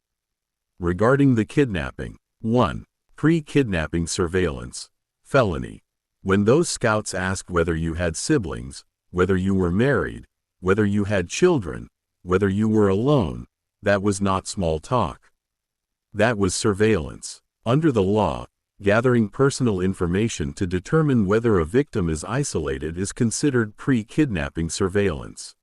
Regarding the kidnapping. 1. Pre-kidnapping surveillance. Felony. When those scouts asked whether you had siblings, whether you were married, whether you had children, whether you were alone, that was not small talk. That was surveillance. Under the law, gathering personal information to determine whether a victim is isolated is considered pre-kidnapping surveillance.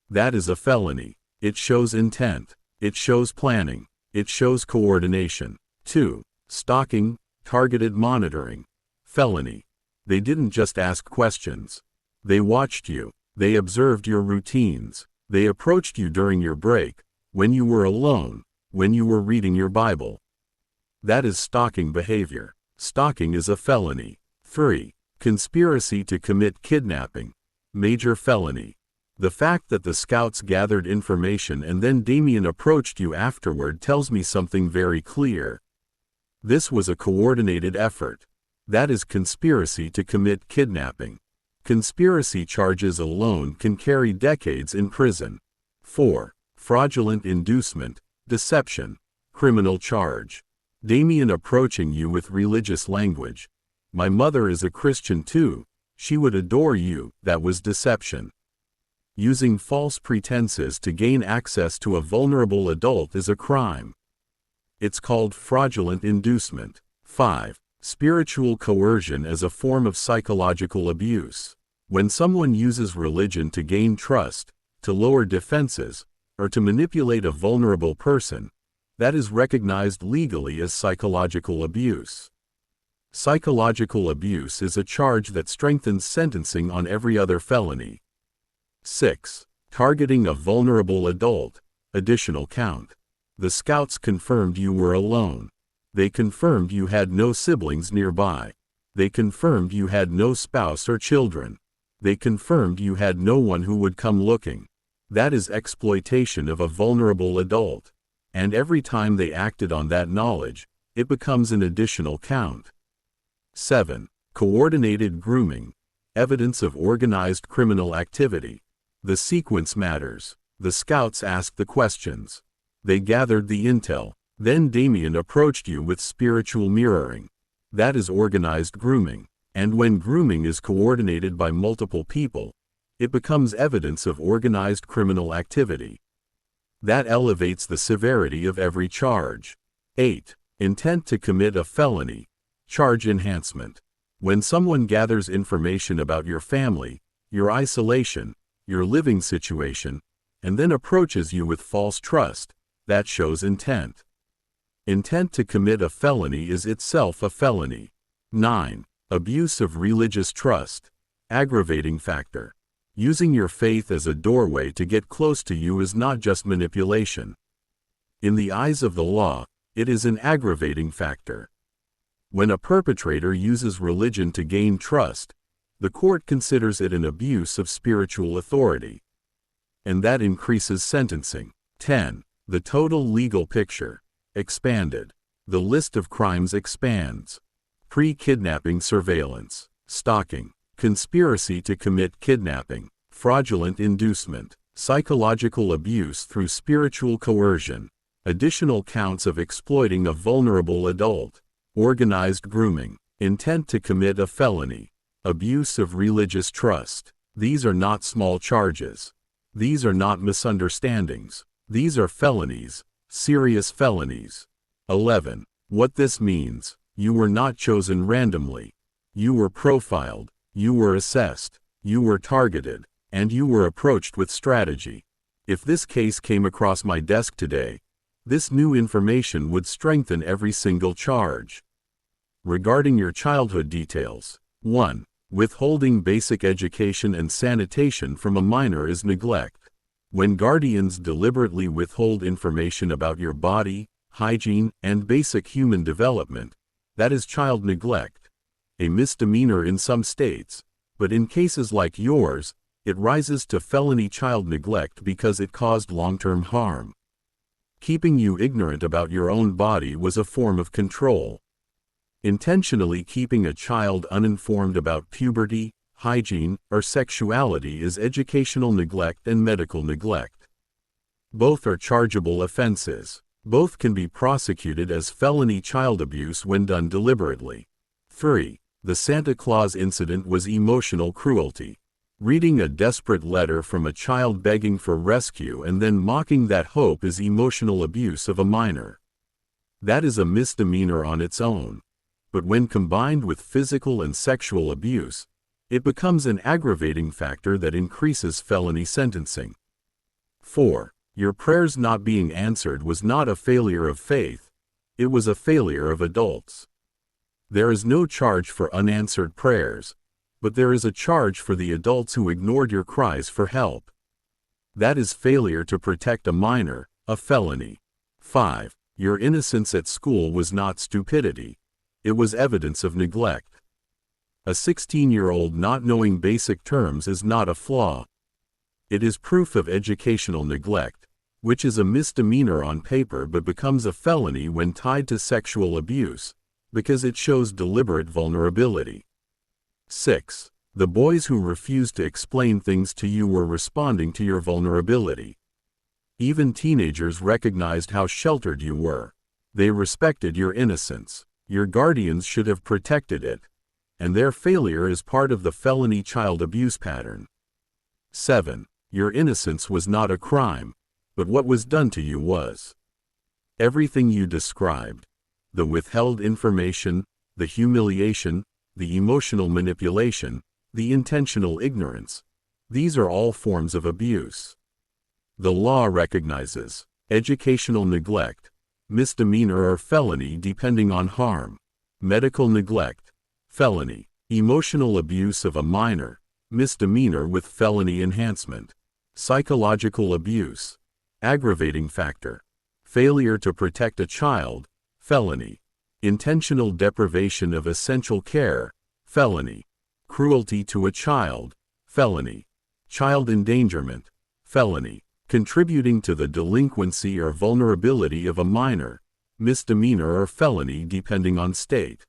That is a felony. It shows intent. It shows planning. It shows coordination. 2. Stalking, targeted monitoring. Felony. They didn't just ask questions. They watched you. They observed your routines. They approached you during your break, when you were alone, when you were reading your Bible. That is stalking behavior. Stalking is a felony. 3. Conspiracy to commit kidnapping. Major felony. The fact that the scouts gathered information and then Damien approached you afterward tells me something very clear. This was a coordinated effort. That is conspiracy to commit kidnapping. Conspiracy charges alone can carry decades in prison. 4. Fraudulent inducement, deception, criminal charge. Damien approaching you with religious language. My mother is a Christian too. She would adore you. That was deception. Using false pretenses to gain access to a vulnerable adult is a crime. It's called fraudulent inducement. 5. Spiritual coercion as a form of psychological abuse. When someone uses religion to gain trust, to lower defenses, or to manipulate a vulnerable person, that is recognized legally as psychological abuse. Psychological abuse is a charge that strengthens sentencing on every other felony. 6. Targeting a vulnerable adult. Additional count. The scouts confirmed you were alone. They confirmed you had no siblings nearby. They confirmed you had no spouse or children. They confirmed you had no one who would come looking. That is exploitation of a vulnerable adult. And every time they acted on that knowledge, it becomes an additional count. 7. Coordinated grooming. Evidence of organized criminal activity. The sequence matters. The scouts asked the questions. They gathered the intel. Then Damien approached you with spiritual mirroring. That is organized grooming. And when grooming is coordinated by multiple people, it becomes evidence of organized criminal activity. That elevates the severity of every charge. 8. Intent to commit a felony. Charge enhancement. When someone gathers information about your family, your isolation, your living situation, and then approaches you with false trust, that shows intent. Intent to commit a felony is itself a felony. 9. Abuse of religious trust. Aggravating factor. Using your faith as a doorway to get close to you is not just manipulation. In the eyes of the law, it is an aggravating factor. When a perpetrator uses religion to gain trust, the court considers it an abuse of spiritual authority. And that increases sentencing. 10. The total legal picture. Expanded. The list of crimes expands. pre-kidnapping surveillance, stalking, conspiracy to commit kidnapping, fraudulent inducement, psychological abuse through spiritual coercion, additional counts of exploiting a vulnerable adult, organized grooming, intent to commit a felony, abuse of religious trust. These are not small charges. These are not misunderstandings. These are felonies, serious felonies. 11. What this means: you were not chosen randomly. You were profiled, you were assessed, you were targeted, and you were approached with strategy. If this case came across my desk today, this new information would strengthen every single charge. Regarding your childhood details: 1. Withholding basic education and sanitation from a minor is neglect. When guardians deliberately withhold information about your body, hygiene, and basic human development, that is child neglect. A misdemeanor in some states, but in cases like yours, it rises to felony child neglect because it caused long-term harm. Keeping you ignorant about your own body was a form of control. Intentionally keeping a child uninformed about puberty, hygiene, or sexuality is educational neglect and medical neglect. Both are chargeable offenses. Both can be prosecuted as felony child abuse when done deliberately. 3. The Santa Claus incident was emotional cruelty. Reading a desperate letter from a child begging for rescue and then mocking that hope is emotional abuse of a minor. That is a misdemeanor on its own. But when combined with physical and sexual abuse, it becomes an aggravating factor that increases felony sentencing. 4. Your prayers not being answered was not a failure of faith, it was a failure of adults. There is no charge for unanswered prayers, but there is a charge for the adults who ignored your cries for help. That is failure to protect a minor, a felony. 5. Your innocence at school was not stupidity. It was evidence of neglect. A 16-year-old not knowing basic terms is not a flaw. It is proof of educational neglect, which is a misdemeanor on paper but becomes a felony when tied to sexual abuse, because it shows deliberate vulnerability. 6. The boys who refused to explain things to you were responding to your vulnerability. Even teenagers recognized how sheltered you were. They respected your innocence. Your guardians should have protected it. And their failure is part of the felony child abuse pattern. 7. Your innocence was not a crime, but what was done to you was. Everything you described, the withheld information, the humiliation, the emotional manipulation, the intentional ignorance, these are all forms of abuse. The law recognizes educational neglect, misdemeanor or felony depending on harm, medical neglect, felony, emotional abuse of a minor, misdemeanor with felony enhancement, psychological abuse, aggravating factor, failure to protect a child, felony, intentional deprivation of essential care, felony, cruelty to a child, felony, child endangerment, felony, contributing to the delinquency or vulnerability of a minor, misdemeanor or felony depending on state.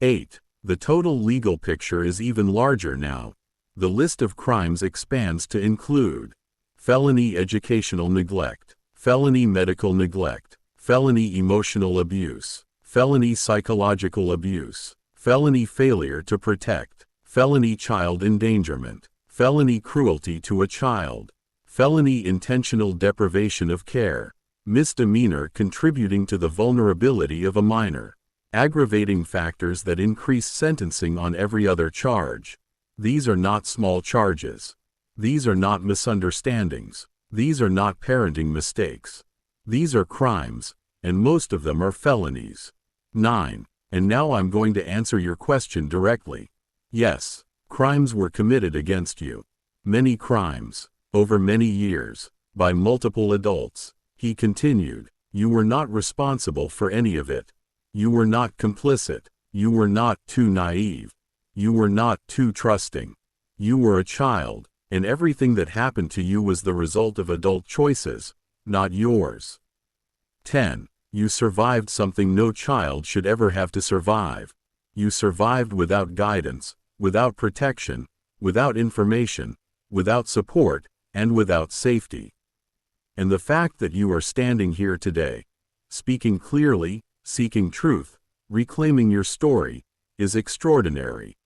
8. The total legal picture is even larger now. The list of crimes expands to include felony educational neglect, felony medical neglect, felony emotional abuse, felony psychological abuse, felony failure to protect, felony child endangerment, felony cruelty to a child, felony intentional deprivation of care, misdemeanor contributing to the vulnerability of a minor, aggravating factors that increase sentencing on every other charge. These are not small charges. These are not misunderstandings. These are not parenting mistakes. These are crimes, and most of them are felonies. 9. And now I'm going to answer your question directly. Yes, crimes were committed against you. Many crimes, over many years, by multiple adults. He continued, you were not responsible for any of it. You were not complicit. You were not too naive. You were not too trusting. You were a child, and everything that happened to you was the result of adult choices, not yours. 10. You survived something no child should ever have to survive. You survived without guidance, without protection, without information, without support, and without safety. And the fact that you are standing here today, speaking clearly, seeking truth, reclaiming your story, is extraordinary.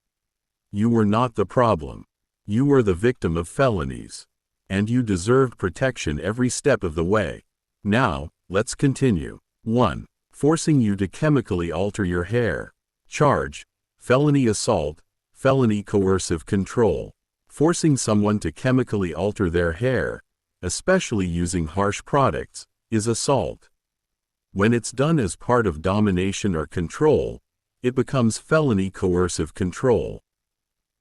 You were not the problem. You were the victim of felonies. And you deserved protection every step of the way. Now, let's continue. 1. Forcing you to chemically alter your hair. Charge: felony assault, felony coercive control. Forcing someone to chemically alter their hair, especially using harsh products, is assault. When it's done as part of domination or control, it becomes felony coercive control.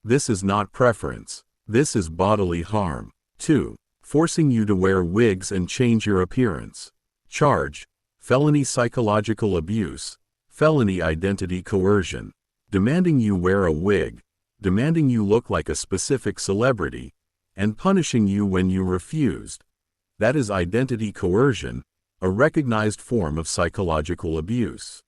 This is not preference. This is bodily harm. 2. Forcing you to wear wigs and change your appearance. Charge: felony psychological abuse, felony identity coercion. Demanding you wear a wig, demanding you look like a specific celebrity, and punishing you when you refused. That is identity coercion, a recognized form of psychological abuse.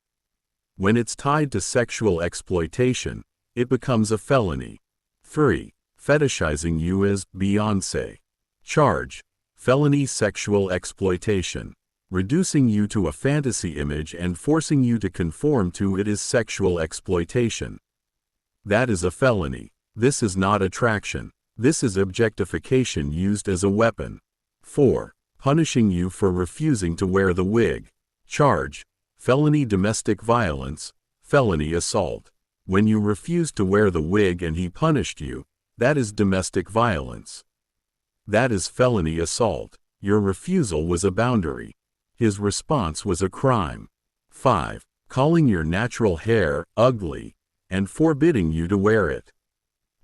When it's tied to sexual exploitation, it becomes a felony. 3. Fetishizing you as Beyoncé. Charge: felony sexual exploitation. Reducing you to a fantasy image and forcing you to conform to it is sexual exploitation. That is a felony. This is not attraction. This is objectification used as a weapon. 4. Punishing you for refusing to wear the wig. Charge: felony domestic violence, felony assault. When you refused to wear the wig and he punished you, that is domestic violence. That is felony assault. Your refusal was a boundary. His response was a crime. 5. Calling your natural hair ugly and forbidding you to wear it.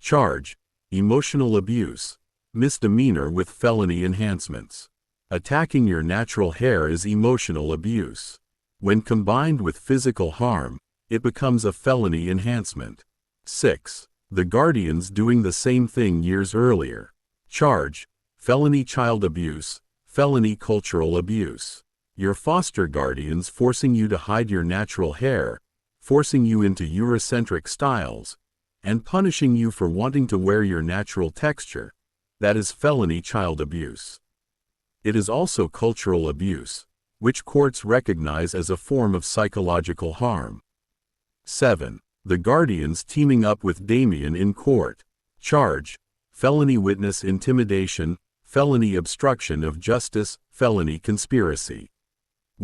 Charge: emotional abuse, misdemeanor with felony enhancements. Attacking your natural hair is emotional abuse. When combined with physical harm, it becomes a felony enhancement. 6. The guardians doing the same thing years earlier. Charge: felony child abuse, felony cultural abuse. Your foster guardians forcing you to hide your natural hair, forcing you into Eurocentric styles, and punishing you for wanting to wear your natural texture. That is felony child abuse. It is also cultural abuse, which courts recognize as a form of psychological harm. 7. The guardians teaming up with Damien in court. Charge: felony witness intimidation, felony obstruction of justice, felony conspiracy.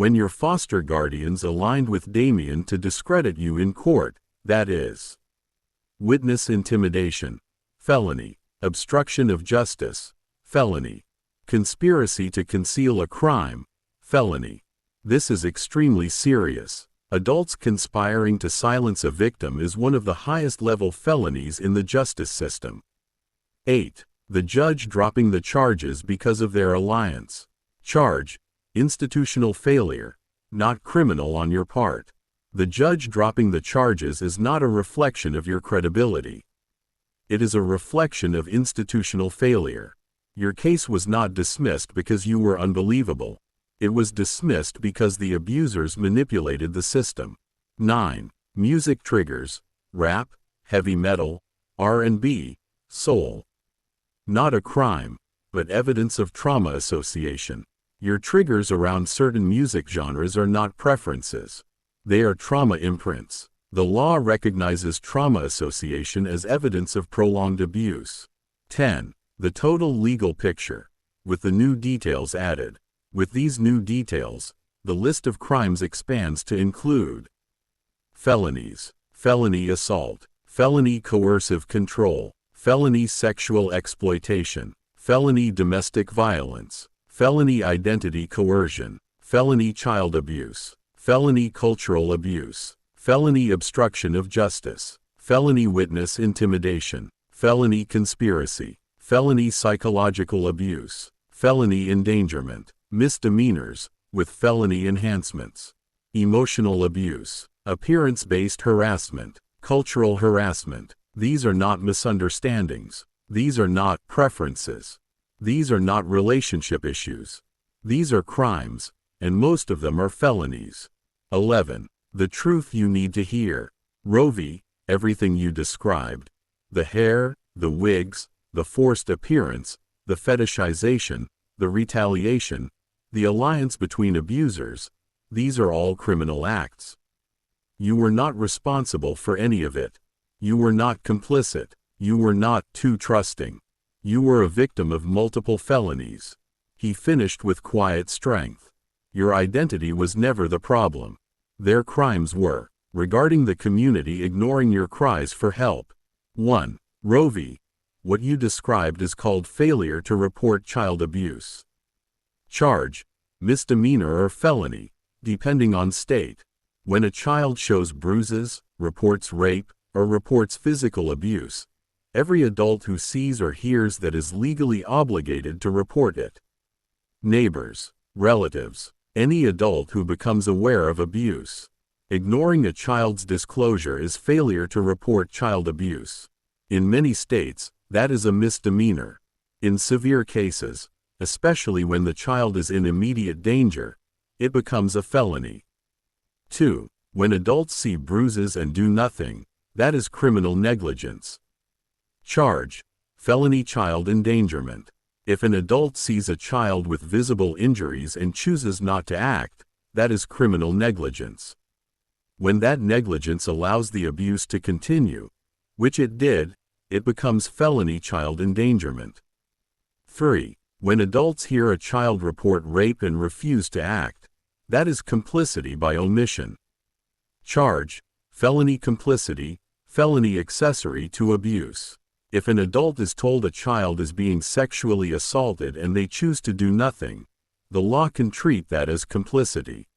When your foster guardians aligned with Damien to discredit you in court, that is witness intimidation, felony, obstruction of justice, felony, conspiracy to conceal a crime, felony. This is extremely serious. Adults conspiring to silence a victim is one of the highest level felonies in the justice system. 8. The judge dropping the charges because of their alliance. Charge: institutional failure, not criminal on your part. The judge dropping the charges is not a reflection of your credibility. It is a reflection of institutional failure. Your case was not dismissed because you were unbelievable. It was dismissed because the abusers manipulated the system. 9. Music triggers, rap, heavy metal, R&B, soul. Not a crime, but evidence of trauma association. Your triggers around certain music genres are not preferences. They are trauma imprints. The law recognizes trauma association as evidence of prolonged abuse. 10. The total legal picture, with the new details added. With these new details, the list of crimes expands to include felonies, felony assault, felony coercive control, felony sexual exploitation, felony domestic violence, felony identity coercion, felony child abuse, felony cultural abuse, felony obstruction of justice, felony witness intimidation, felony conspiracy, felony psychological abuse, felony endangerment, misdemeanors, with felony enhancements, emotional abuse, appearance-based harassment, cultural harassment. These are not misunderstandings. These are not preferences. These are not relationship issues. These are crimes, and most of them are felonies. 11. The truth you need to hear. Rovi, everything you described. The hair, the wigs, the forced appearance, the fetishization, the retaliation, the alliance between abusers, these are all criminal acts. You were not responsible for any of it. You were not complicit. You were not too trusting. You were a victim of multiple felonies. He finished with quiet strength. Your identity was never the problem. Their crimes were, regarding the community ignoring your cries for help. 1. Rovi. What you described is called failure to report child abuse. Charge, misdemeanor or felony, depending on state. When a child shows bruises, reports rape, or reports physical abuse, every adult who sees or hears that is legally obligated to report it. Neighbors, relatives, any adult who becomes aware of abuse. Ignoring a child's disclosure is failure to report child abuse. In many states, that is a misdemeanor. In severe cases, especially when the child is in immediate danger, it becomes a felony. 2. When adults see bruises and do nothing, that is criminal negligence. Charge, felony child endangerment. If an adult sees a child with visible injuries and chooses not to act, that is criminal negligence. When that negligence allows the abuse to continue, which it did, it becomes felony child endangerment. 3. When adults hear a child report rape and refuse to act, that is complicity by omission. Charge, felony complicity, felony accessory to abuse. If an adult is told a child is being sexually assaulted and they choose to do nothing, the law can treat that as complicity.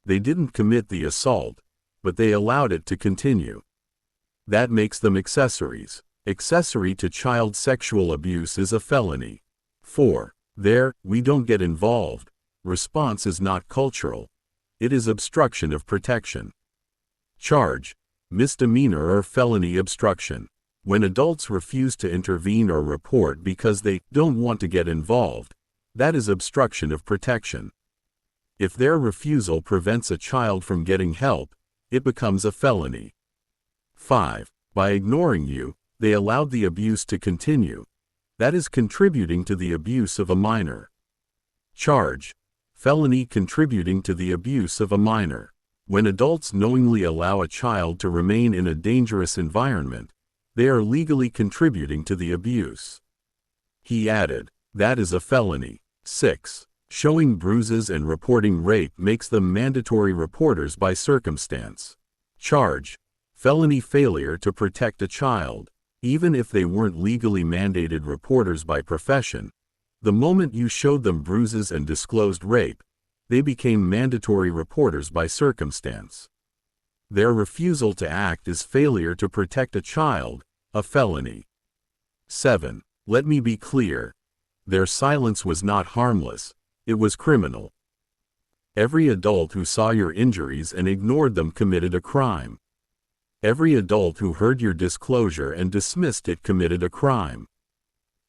They didn't commit the assault, but they allowed it to continue. That makes them accessories. Accessory to child sexual abuse is a felony. 4. There, we don't get involved. Response is not cultural. It is obstruction of protection. Charge, misdemeanor or felony obstruction. When adults refuse to intervene or report because they don't want to get involved, that is obstruction of protection. If their refusal prevents a child from getting help, it becomes a felony. 5. By ignoring you, they allowed the abuse to continue. That is contributing to the abuse of a minor. Charge, felony contributing to the abuse of a minor. When adults knowingly allow a child to remain in a dangerous environment, they are legally contributing to the abuse. He added, that is a felony. 6. Showing bruises and reporting rape makes them mandatory reporters by circumstance. Charge, felony failure to protect a child. Even if they weren't legally mandated reporters by profession, the moment you showed them bruises and disclosed rape, they became mandatory reporters by circumstance. Their refusal to act is failure to protect a child, a felony. 7. Let me be clear. Their silence was not harmless, it was criminal. Every adult who saw your injuries and ignored them committed a crime. Every adult who heard your disclosure and dismissed it committed a crime.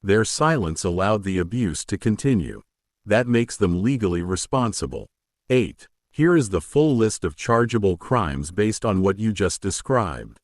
Their silence allowed the abuse to continue. That makes them legally responsible. 8. Here is the full list of chargeable crimes based on what you just described.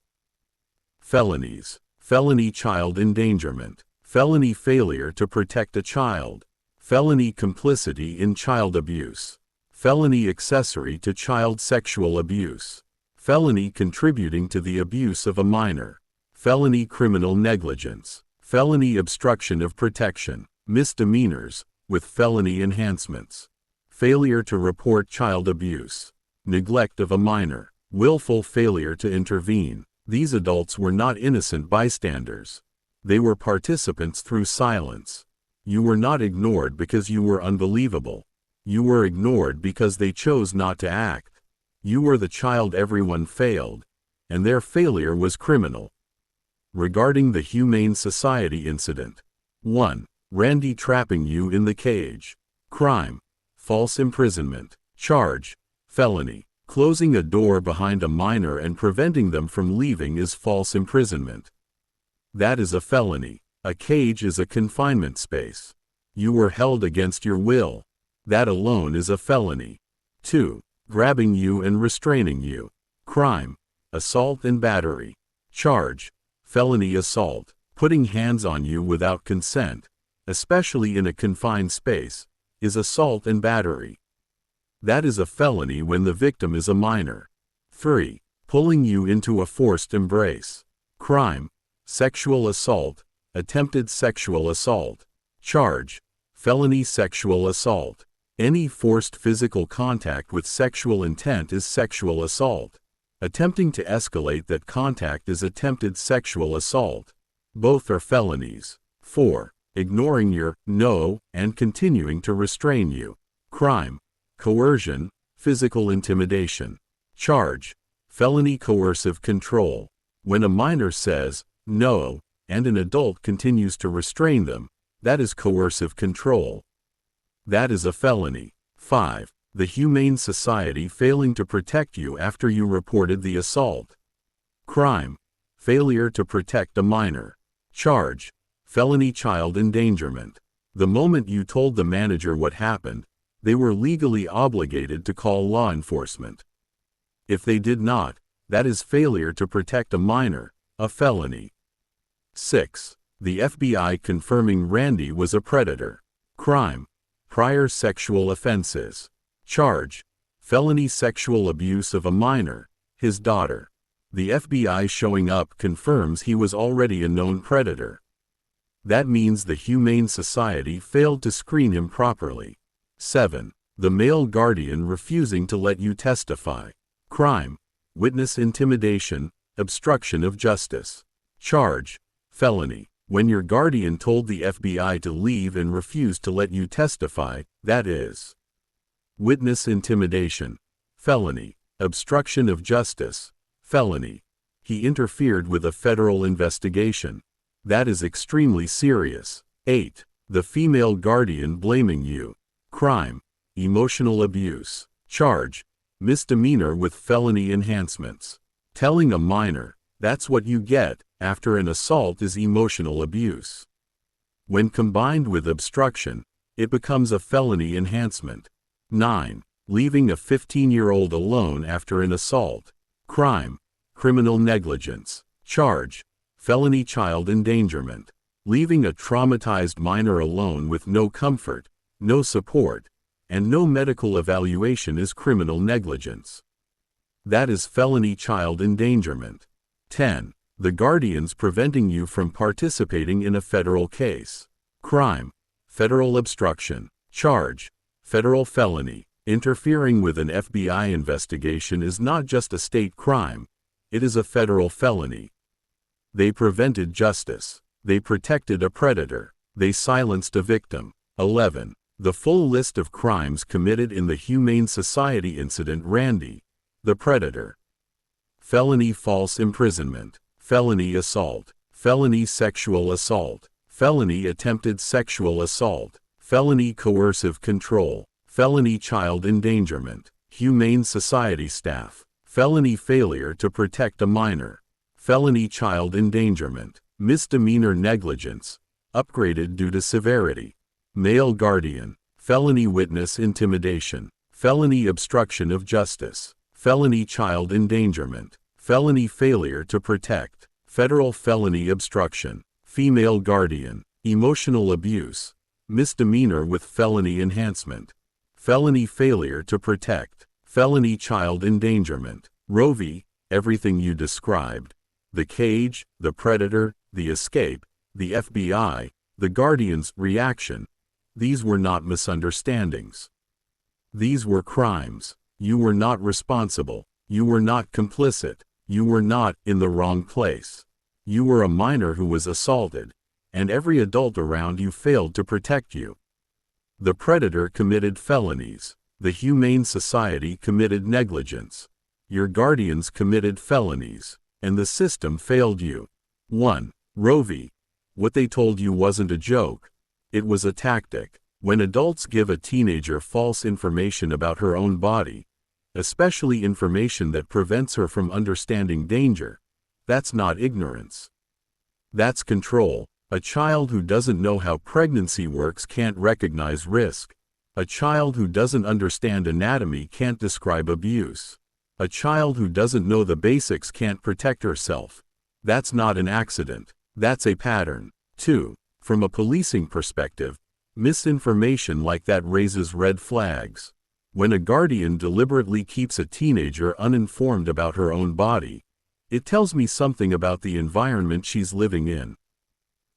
Felonies. Felony child endangerment. Felony failure to protect a child. Felony complicity in child abuse. Felony accessory to child sexual abuse. Felony contributing to the abuse of a minor. Felony criminal negligence. Felony obstruction of protection. Misdemeanors, with felony enhancements. Failure to report child abuse. Neglect of a minor. Willful failure to intervene. These adults were not innocent bystanders. They were participants through silence. You were not ignored because you were unbelievable. You were ignored because they chose not to act. You were the child everyone failed, and their failure was criminal. Regarding the Humane Society incident. 1. Randy trapping you in the cage. Crime. False imprisonment. Charge. Felony. Closing a door behind a minor and preventing them from leaving is false imprisonment. That is a felony. A cage is a confinement space. You were held against your will. That alone is a felony. 2. Grabbing you and restraining you. Crime. Assault and battery. Charge: felony assault. Putting hands on you without consent, especially in a confined space, is assault and battery. That is a felony when the victim is a minor. 3. Pulling you into a forced embrace. Crime: sexual assault, attempted sexual assault. Charge: felony sexual assault. Any forced physical contact with sexual intent is sexual assault. Attempting to escalate that contact is attempted sexual assault. Both are felonies. 4. Ignoring your no and continuing to restrain you. Crime: coercion, physical intimidation. Charge: felony coercive control. When a minor says no and an adult continues to restrain them, that is coercive control. That is a felony. 5. The Humane Society failing to protect you after you reported the assault. Crime: failure to protect a minor. Charge: felony child endangerment. The moment you told the manager what happened, they were legally obligated to call law enforcement. If they did not, that is failure to protect a minor, a felony. 6. The FBI confirming Randy was a predator. Crime: prior sexual offenses. Charge: felony sexual abuse of a minor, his daughter. The FBI showing up confirms he was already a known predator. That means the Humane Society failed to screen him properly. 7. The male guardian refusing to let you testify. Crime: witness intimidation, obstruction of justice. Charge: felony. When your guardian told the FBI to leave and refused to let you testify, that is witness intimidation. Felony. Obstruction of justice. Felony. He interfered with a federal investigation. That is extremely serious. 8. The female guardian blaming you. Crime: emotional abuse. Charge: misdemeanor with felony enhancements. Telling a minor, that's what you get after an assault is emotional abuse. When combined with obstruction, it becomes a felony enhancement. 9. Leaving a 15-year-old alone after an assault. Crime: criminal negligence. Charge: felony child endangerment. Leaving a traumatized minor alone with no comfort, no support, and no medical evaluation is criminal negligence. That is felony child endangerment. 10. The guardians preventing you from participating in a federal case. Crime: federal obstruction. Charge: federal felony. Interfering with an FBI investigation is not just a state crime, it is a federal felony. They prevented justice. They protected a predator. They silenced a victim. 11. The full list of crimes committed in the Humane Society incident. Randy, the predator. Felony false imprisonment. Felony assault. Felony sexual assault. Felony attempted sexual assault. Felony coercive control. Felony child endangerment. Humane Society staff. Felony failure to protect a minor. Felony child endangerment. Misdemeanor negligence, upgraded due to severity. Male guardian. Felony witness intimidation. Felony obstruction of justice. Felony child endangerment. Felony failure to protect. Federal felony obstruction. Female guardian. Emotional abuse. Misdemeanor with felony enhancement. Felony failure to protect. Felony child endangerment. Rovi, everything you described. The cage, the predator, the escape, the FBI, the guardian's reaction. These were not misunderstandings. These were crimes. You were not responsible. You were not complicit. You were not in the wrong place. You were a minor who was assaulted, and every adult around you failed to protect you. The predator committed felonies. The Humane Society committed negligence. Your guardians committed felonies, and the system failed you. 1. Rovi. What they told you wasn't a joke. It was a tactic. When adults give a teenager false information about her own body, especially information that prevents her from understanding danger, that's not ignorance. That's control. A child who doesn't know how pregnancy works can't recognize risk. A child who doesn't understand anatomy can't describe abuse. A child who doesn't know the basics can't protect herself. That's not an accident. That's a pattern. 2. From a policing perspective, misinformation like that raises red flags. When a guardian deliberately keeps a teenager uninformed about her own body, it tells me something about the environment she's living in.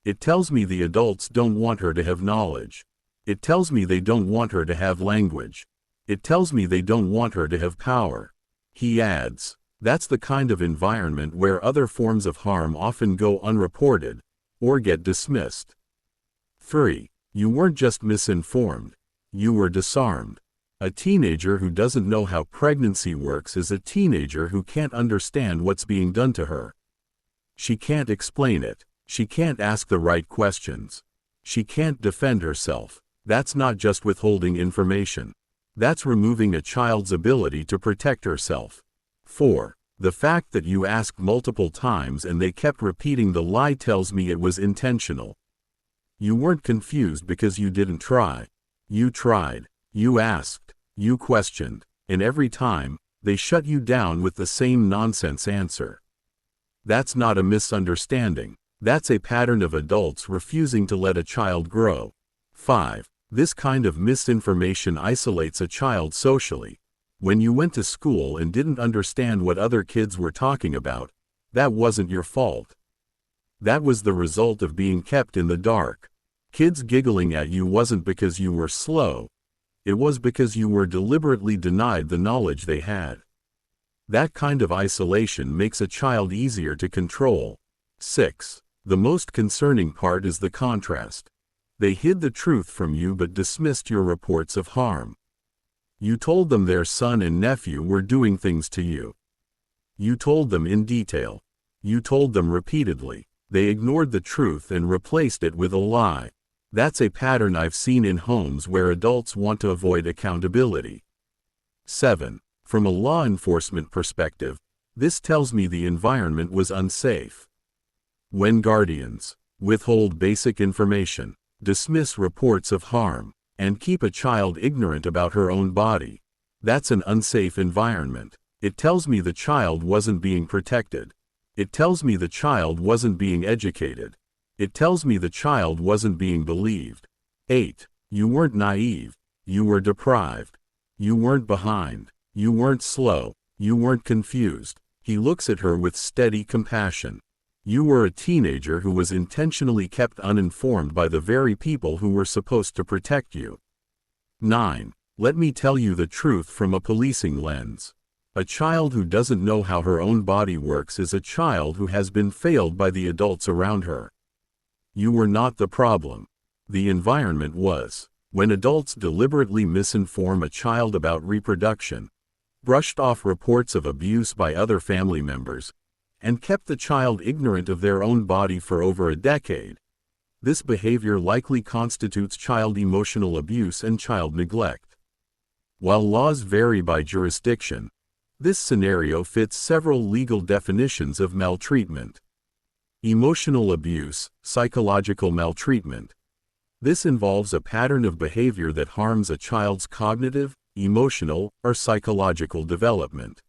It tells me the adults don't want her to have knowledge. It tells me they don't want her to have language. It tells me they don't want her to have power. He adds, that's the kind of environment where other forms of harm often go unreported, or get dismissed. 3. You weren't just misinformed. You were disarmed. A teenager who doesn't know how pregnancy works is a teenager who can't understand what's being done to her. She can't explain it. She can't ask the right questions. She can't defend herself. That's not just withholding information. That's removing a child's ability to protect herself. 4. The fact that you asked multiple times and they kept repeating the lie tells me it was intentional. You weren't confused because you didn't try. You tried. You asked. You questioned. And every time, they shut you down with the same nonsense answer. That's not a misunderstanding. That's a pattern of adults refusing to let a child grow. 5. This kind of misinformation isolates a child socially. When you went to school and didn't understand what other kids were talking about, that wasn't your fault. That was the result of being kept in the dark. Kids giggling at you wasn't because you were slow. It was because you were deliberately denied the knowledge they had. That kind of isolation makes a child easier to control. 6. The most concerning part is the contrast. They hid the truth from you but dismissed your reports of harm. You told them their son and nephew were doing things to you. You told them in detail. You told them repeatedly. They ignored the truth and replaced it with a lie. That's a pattern I've seen in homes where adults want to avoid accountability. 7. From a law enforcement perspective, this tells me the environment was unsafe. When guardians withhold basic information, dismiss reports of harm, and keep a child ignorant about her own body, that's an unsafe environment. It tells me the child wasn't being protected. It tells me the child wasn't being educated. It tells me the child wasn't being believed. 8. You weren't naive. You were deprived. You weren't behind. You weren't slow. You weren't confused. He looks at her with steady compassion. You were a teenager who was intentionally kept uninformed by the very people who were supposed to protect you. 9. Let me tell you the truth from a policing lens. A child who doesn't know how her own body works is a child who has been failed by the adults around her. You were not the problem. The environment was. When adults deliberately misinform a child about reproduction, brushed off reports of abuse by other family members, and kept the child ignorant of their own body for over a decade, this behavior likely constitutes child emotional abuse and child neglect. While laws vary by jurisdiction, this scenario fits several legal definitions of maltreatment. Emotional abuse, psychological maltreatment. This involves a pattern of behavior that harms a child's cognitive, emotional, or psychological development.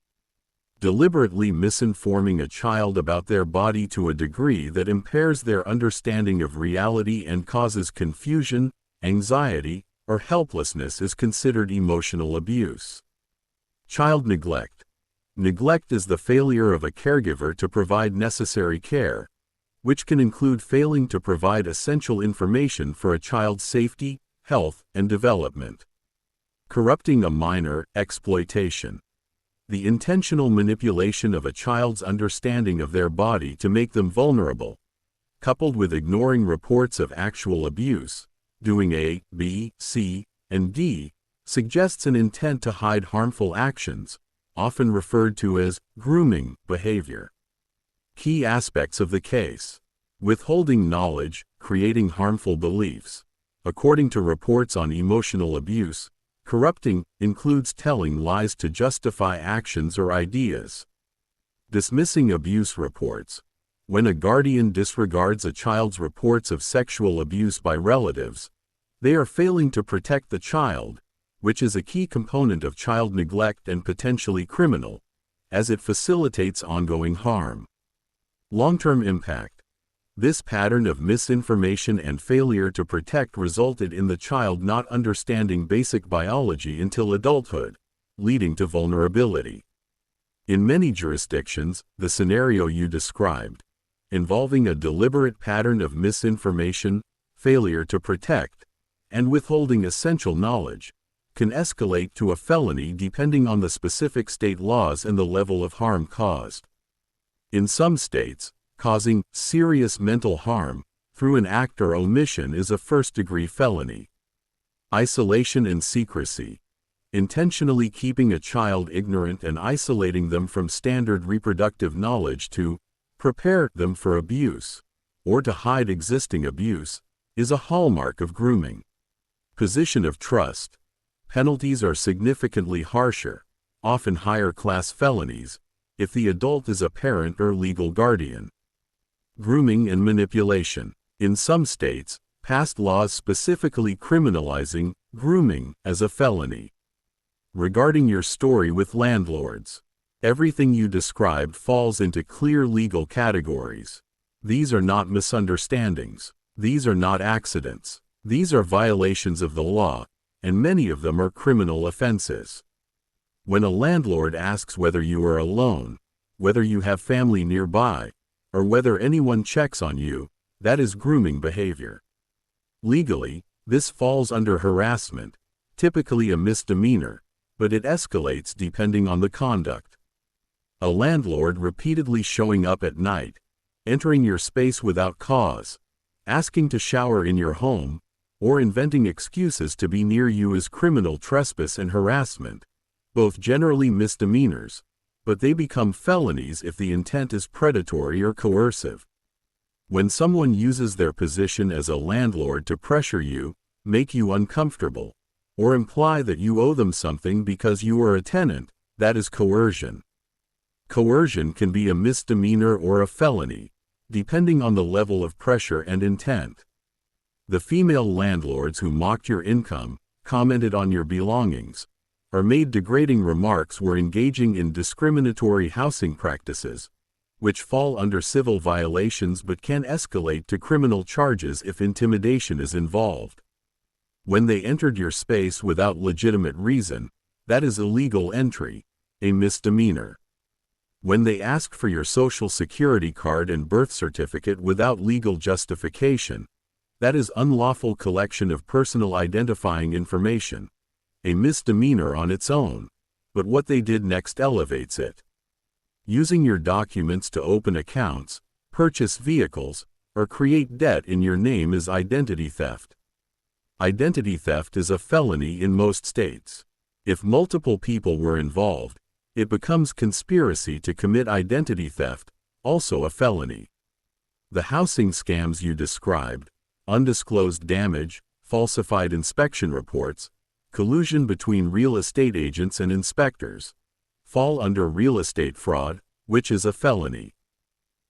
Deliberately misinforming a child about their body to a degree that impairs their understanding of reality and causes confusion, anxiety, or helplessness is considered emotional abuse. Child neglect. Neglect is the failure of a caregiver to provide necessary care, which can include failing to provide essential information for a child's safety, health, and development. Corrupting a minor, exploitation. The intentional manipulation of a child's understanding of their body to make them vulnerable, coupled with ignoring reports of actual abuse, doing A, B, C, and D, suggests an intent to hide harmful actions, often referred to as grooming behavior. Key aspects of the case. Withholding knowledge, creating harmful beliefs. According to reports on emotional abuse, corrupting includes telling lies to justify actions or ideas. Dismissing abuse reports. When a guardian disregards a child's reports of sexual abuse by relatives, they are failing to protect the child, which is a key component of child neglect and potentially criminal, as it facilitates ongoing harm. Long-term impact. This pattern of misinformation and failure to protect resulted in the child not understanding basic biology until adulthood, leading to vulnerability. In many jurisdictions, the scenario you described, involving a deliberate pattern of misinformation, failure to protect, and withholding essential knowledge, can escalate to a felony depending on the specific state laws and the level of harm caused. In some states, causing serious mental harm through an act or omission is a first-degree felony. Isolation and secrecy. Intentionally keeping a child ignorant and isolating them from standard reproductive knowledge to prepare them for abuse, or to hide existing abuse, is a hallmark of grooming. Position of trust. Penalties are significantly harsher, often higher-class felonies, if the adult is a parent or legal guardian. Grooming and manipulation. In some states, passed laws specifically criminalizing grooming as a felony. Regarding your story with landlords, everything you described falls into clear legal categories. These are not misunderstandings. These are not accidents. These are violations of the law, and many of them are criminal offenses. When a landlord asks whether you are alone, whether you have family nearby, or whether anyone checks on you, that is grooming behavior. Legally, this falls under harassment, typically a misdemeanor, but it escalates depending on the conduct. A landlord repeatedly showing up at night, entering your space without cause, asking to shower in your home, or inventing excuses to be near you is criminal trespass and harassment, both generally misdemeanors, but they become felonies if the intent is predatory or coercive. When someone uses their position as a landlord to pressure you, make you uncomfortable, or imply that you owe them something because you are a tenant, that is coercion. Coercion can be a misdemeanor or a felony, depending on the level of pressure and intent. The female landlords who mocked your income, commented on your belongings, or made degrading remarks were engaging in discriminatory housing practices, which fall under civil violations but can escalate to criminal charges if intimidation is involved. When they entered your space without legitimate reason, that is illegal entry, a misdemeanor. When they ask for your social security card and birth certificate without legal justification, that is unlawful collection of personal identifying information, a misdemeanor on its own, but what they did next elevates it. Using your documents to open accounts, purchase vehicles, or create debt in your name is identity theft. Identity theft is a felony in most states. If multiple people were involved, it becomes conspiracy to commit identity theft, also a felony. The housing scams you described, undisclosed damage, falsified inspection reports, collusion between real estate agents and inspectors, fall under real estate fraud, which is a felony.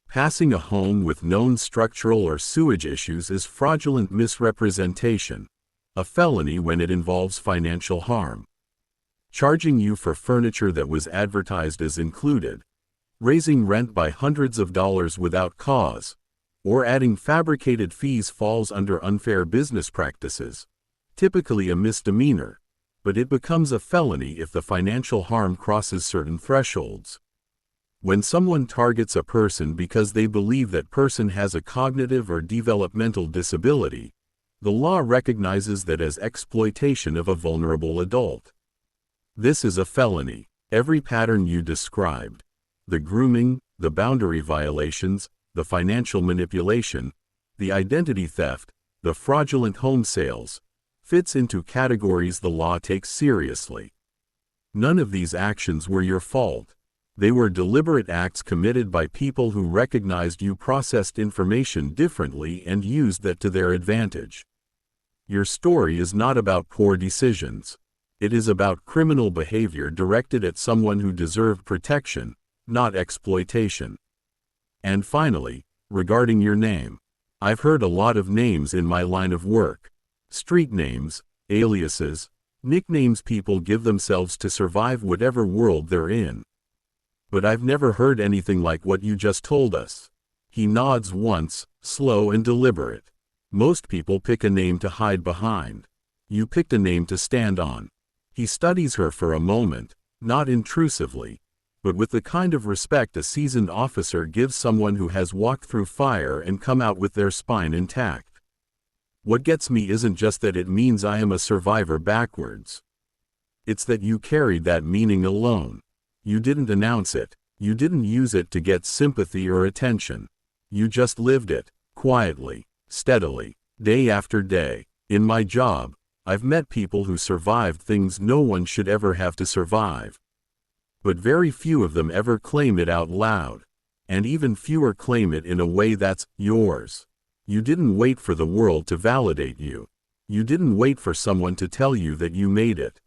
Passing a home with known structural or sewage issues is fraudulent misrepresentation, a felony when it involves financial harm. Charging you for furniture that was advertised as included, raising rent by hundreds of dollars without cause, or adding fabricated fees falls under unfair business practices, typically a misdemeanor, but it becomes a felony if the financial harm crosses certain thresholds. When someone targets a person because they believe that person has a cognitive or developmental disability, the law recognizes that as exploitation of a vulnerable adult. This is a felony. Every pattern you described, the grooming, the boundary violations, the financial manipulation, the identity theft, the fraudulent home sales, fits into categories the law takes seriously. None of these actions were your fault. They were deliberate acts committed by people who recognized you processed information differently and used that to their advantage. Your story is not about poor decisions. It is about criminal behavior directed at someone who deserved protection, not exploitation. And finally, regarding your name, I've heard a lot of names in my line of work. Street names, aliases, nicknames people give themselves to survive whatever world they're in. But I've never heard anything like what you just told us. He nods once, slow and deliberate. Most people pick a name to hide behind. You picked a name to stand on. He studies her for a moment, not intrusively, but with the kind of respect a seasoned officer gives someone who has walked through fire and come out with their spine intact. What gets me isn't just that it means I am a survivor backwards. It's that you carried that meaning alone. You didn't announce it. You didn't use it to get sympathy or attention. You just lived it, quietly, steadily, day after day. In my job, I've met people who survived things no one should ever have to survive. But very few of them ever claim it out loud. And even fewer claim it in a way that's yours. You didn't wait for the world to validate you. You didn't wait for someone to tell you that you made it.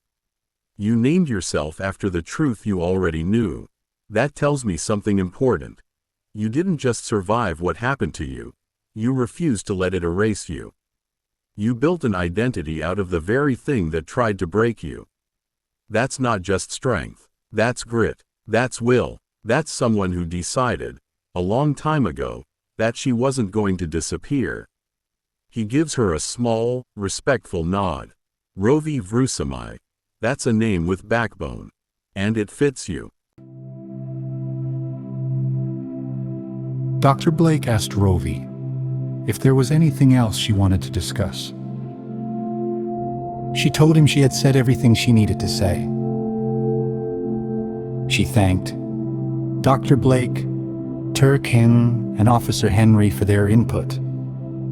You named yourself after the truth you already knew. That tells me something important. You didn't just survive what happened to you. You refused to let it erase you. You built an identity out of the very thing that tried to break you. That's not just strength. That's grit. That's will. That's someone who decided, a long time ago, that she wasn't going to disappear. He gives her a small, respectful nod. Rôvi Vrusamâiἰs. That's a name with backbone. And it fits you. Dr. Blake asked Rôvi if there was anything else she wanted to discuss. She told him she had said everything she needed to say. She thanked Dr. Blake, Turkin, and Officer Henry for their input,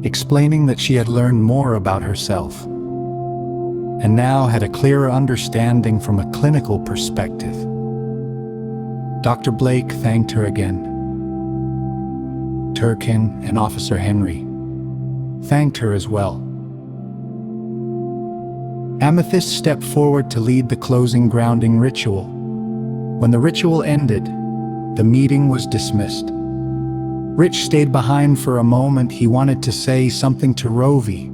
explaining that she had learned more about herself and now had a clearer understanding from a clinical perspective. Dr. Blake thanked her again. Turkin and Officer Henry thanked her as well. Amethyst stepped forward to lead the closing grounding ritual. When the ritual ended, the meeting was dismissed. Rich stayed behind for a moment. He wanted to say something to Rôvi,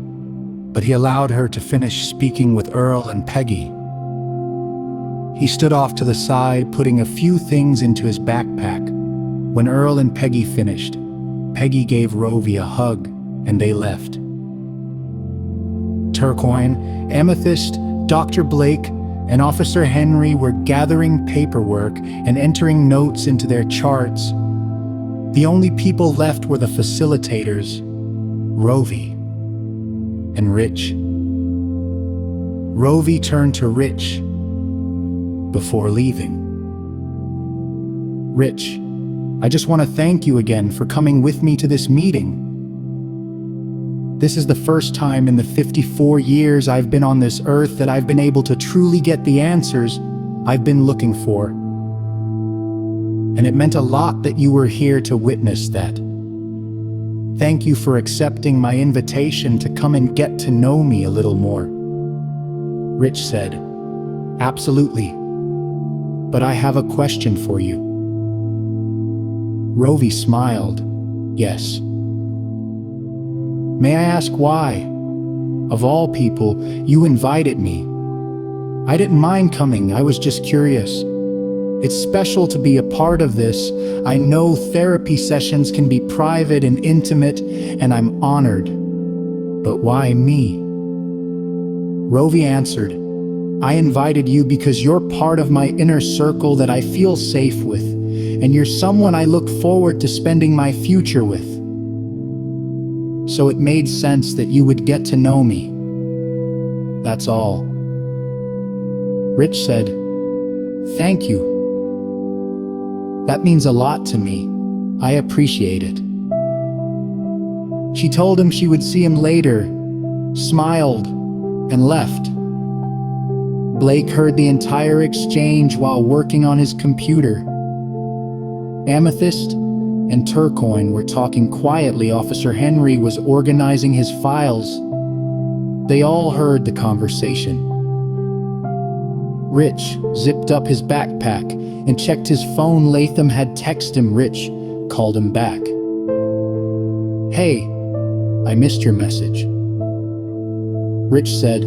but he allowed her to finish speaking with Earl and Peggy. He stood off to the side, putting a few things into his backpack. When Earl and Peggy finished, Peggy gave Rôvi a hug, and they left. Turquoise, Amethyst, Dr. Blake, and Officer Henry were gathering paperwork and entering notes into their charts. The only people left were the facilitators, Rôvi and Rich. Rôvi turned to Rich before leaving. Rich, I just want to thank you again for coming with me to this meeting. This is the first time in the 54 years I've been on this earth that I've been able to truly get the answers I've been looking for. And it meant a lot that you were here to witness that. Thank you for accepting my invitation to come and get to know me a little more. Rich said, Absolutely. But I have a question for you. Rôvi smiled. Yes. May I ask why? Of all people, you invited me. I didn't mind coming, I was just curious. It's special to be a part of this. I know therapy sessions can be private and intimate, and I'm honored. But why me? Rôvi answered, I invited you because you're part of my inner circle that I feel safe with, and you're someone I look forward to spending my future with. So it made sense that you would get to know me. That's all. Rich said, Thank you. That means a lot to me. I appreciate it. She told him she would see him later, smiled, and left. Blake heard the entire exchange while working on his computer. Amethyst and Turquoise were talking quietly. Officer Henry was organizing his files. They all heard the conversation. Rich zipped up his backpack and checked his phone. Latham had texted him. Rich called him back. Hey, I missed your message. Rich said.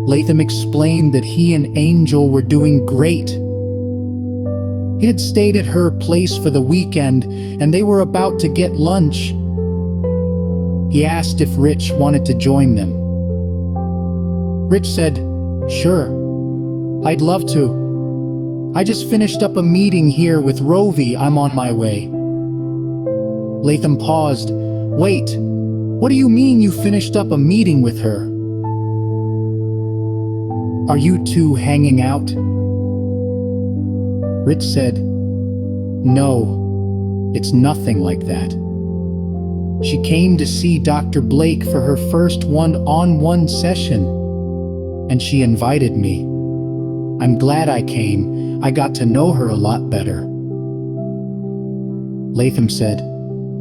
Latham explained that he and Angel were doing great. He had stayed at her place for the weekend, and they were about to get lunch. He asked if Rich wanted to join them. Rich said, "Sure, I'd love to. I just finished up a meeting here with Rovi. I'm on my way." Latham paused. "Wait, what do you mean you finished up a meeting with her? Are you two hanging out?" Rich said, "No, it's nothing like that. She came to see Dr. Blake for her first one-on-one session, and she invited me. I'm glad I came. I got to know her a lot better." Latham said,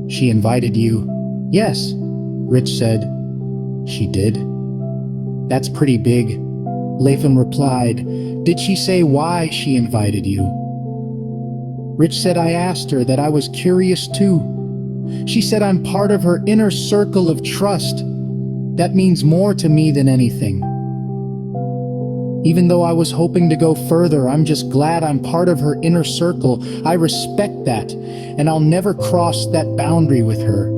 "She invited you?" "Yes," Rich said. "She did? That's pretty big." Latham replied, "Did she say why she invited you?" Rich said, "I asked her that. I was curious too. She said I'm part of her inner circle of trust. That means more to me than anything. Even though I was hoping to go further, I'm just glad I'm part of her inner circle. I respect that, and I'll never cross that boundary with her.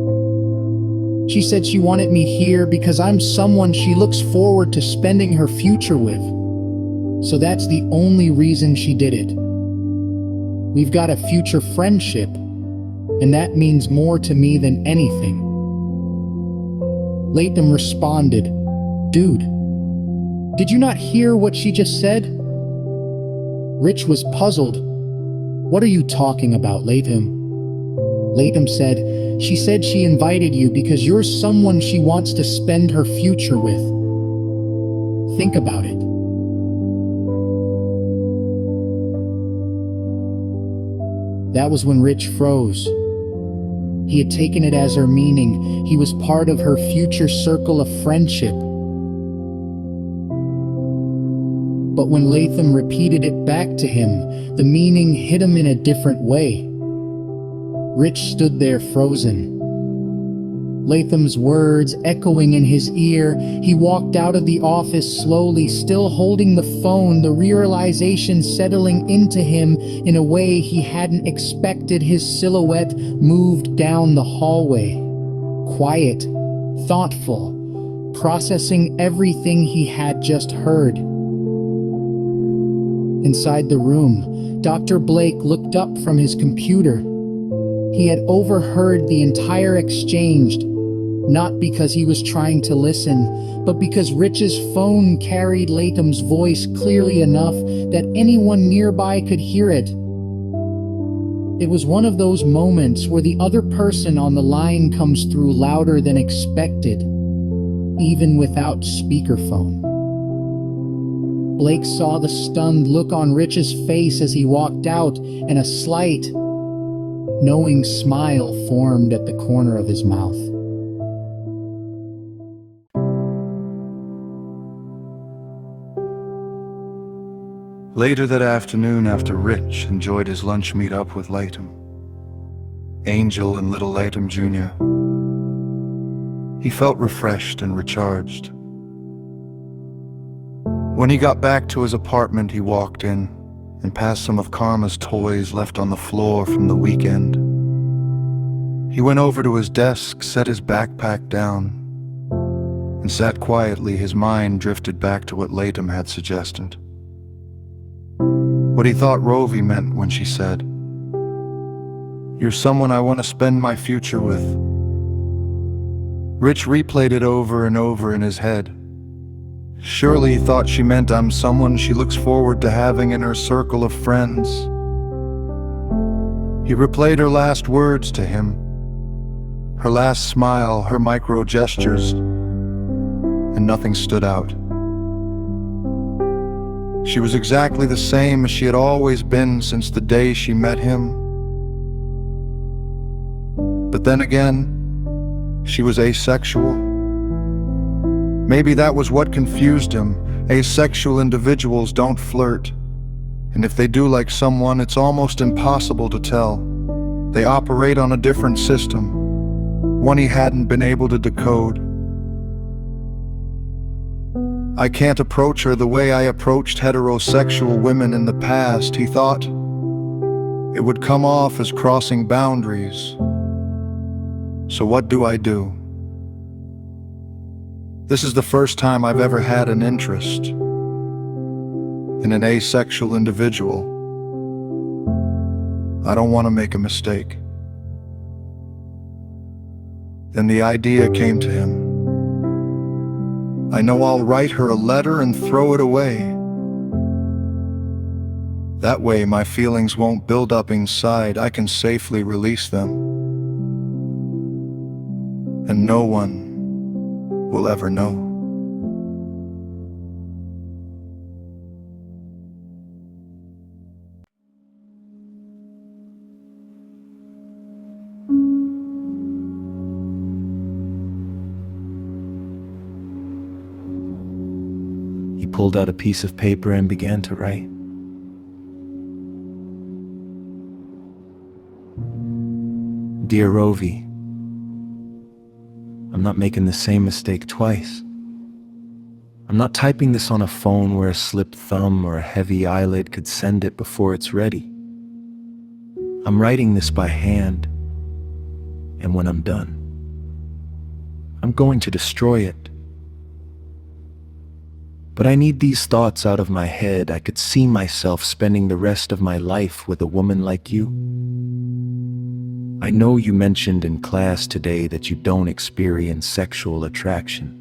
She said she wanted me here because I'm someone she looks forward to spending her future with. So that's the only reason she did it. We've got a future friendship, and that means more to me than anything." Latham responded, "Dude, did you not hear what she just said?" Rich was puzzled. "What are you talking about, Latham?" Latham said, "She said she invited you because you're someone she wants to spend her future with. Think about it." That was when Rich froze. He had taken it as her meaning he was part of her future circle of friendship. But when Latham repeated it back to him, the meaning hit him in a different way. Rich stood there frozen. Latham's words echoing in his ear, he walked out of the office slowly, still holding the phone, the realization settling into him in a way he hadn't expected. His silhouette moved down the hallway, quiet, thoughtful, processing everything he had just heard. Inside the room, Dr. Blake looked up from his computer. He had overheard the entire exchange, not because he was trying to listen, but because Rich's phone carried Latham's voice clearly enough that anyone nearby could hear it. It was one of those moments where the other person on the line comes through louder than expected, even without speakerphone. Blake saw the stunned look on Rich's face as he walked out, and a slight, knowing smile formed at the corner of his mouth. Later that afternoon, after Rich enjoyed his lunch meet-up with Latham, Angel and little Latham Jr., he felt refreshed and recharged. When he got back to his apartment, he walked in and passed some of Karma's toys left on the floor from the weekend. He went over to his desk, set his backpack down, and sat quietly. His mind drifted back to what Latham had suggested. What he thought Rovi meant when she said, "You're someone I want to spend my future with." Rich replayed it over and over in his head. Surely he thought she meant I'm someone she looks forward to having in her circle of friends. He replayed her last words to him, her last smile, her micro gestures, and nothing stood out. She was exactly the same as she had always been since the day she met him. But then again, she was asexual. Maybe that was what confused him. Asexual individuals don't flirt, and if they do like someone, it's almost impossible to tell. They operate on a different system, one he hadn't been able to decode. I can't approach her the way I approached heterosexual women in the past, he thought. It would come off as crossing boundaries. So what do I do? This is the first time I've ever had an interest in an asexual individual. I don't want to make a mistake. Then the idea came to him. I know I'll write her a letter and throw it away. That way my feelings won't build up inside. I can safely release them. And no one will ever know. He pulled out a piece of paper and began to write. Dear Rovi, I'm not making the same mistake twice. I'm not typing this on a phone where a slipped thumb or a heavy eyelid could send it before it's ready. I'm writing this by hand, and when I'm done, I'm going to destroy it. But I need these thoughts out of my head. I could see myself spending the rest of my life with a woman like you. I know you mentioned in class today that you don't experience sexual attraction.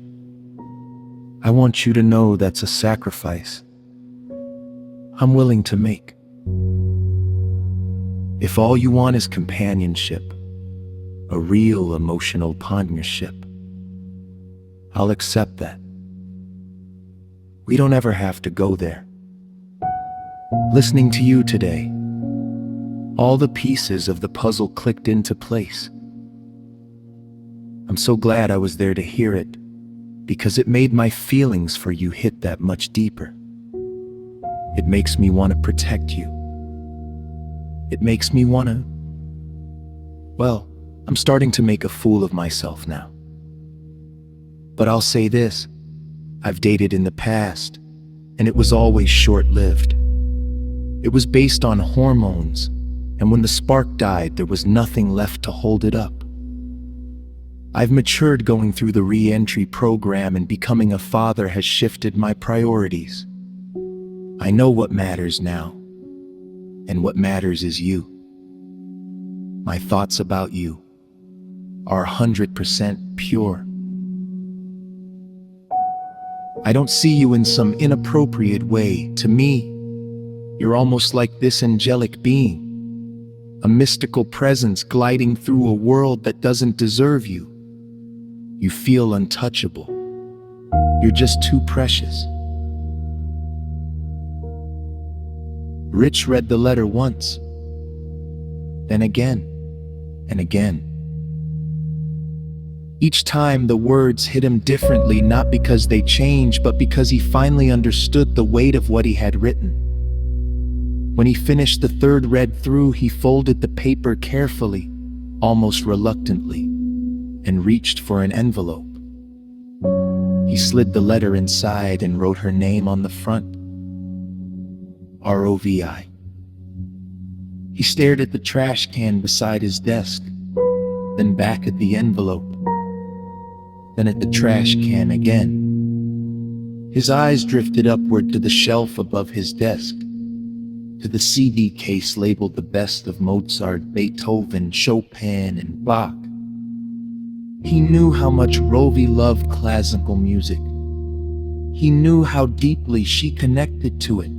I want you to know that's a sacrifice I'm willing to make. If all you want is companionship, a real emotional partnership, I'll accept that. We don't ever have to go there. Listening to you today, all the pieces of the puzzle clicked into place. I'm so glad I was there to hear it, because it made my feelings for you hit that much deeper. It makes me want to protect you. It makes me want to... Well, I'm starting to make a fool of myself now. But I'll say this, I've dated in the past, and it was always short-lived. It was based on hormones, and when the spark died, there was nothing left to hold it up. I've matured going through the re-entry program, and becoming a father has shifted my priorities. I know what matters now, and what matters is you. My thoughts about you are 100% pure. I don't see you in some inappropriate way. To me, you're almost like this angelic being, a mystical presence gliding through a world that doesn't deserve you. You feel untouchable. You're just too precious. Rich read the letter once, then again, and again. Each time the words hit him differently, not because they changed, but because he finally understood the weight of what he had written. When he finished the third read through, he folded the paper carefully, almost reluctantly, and reached for an envelope. He slid the letter inside and wrote her name on the front. Rovi. He stared at the trash can beside his desk, then back at the envelope, then at the trash can again. His eyes drifted upward to the shelf above his desk, to the CD case labeled the best of Mozart, Beethoven, Chopin, and Bach. He knew how much Rovi loved classical music. He knew how deeply she connected to it.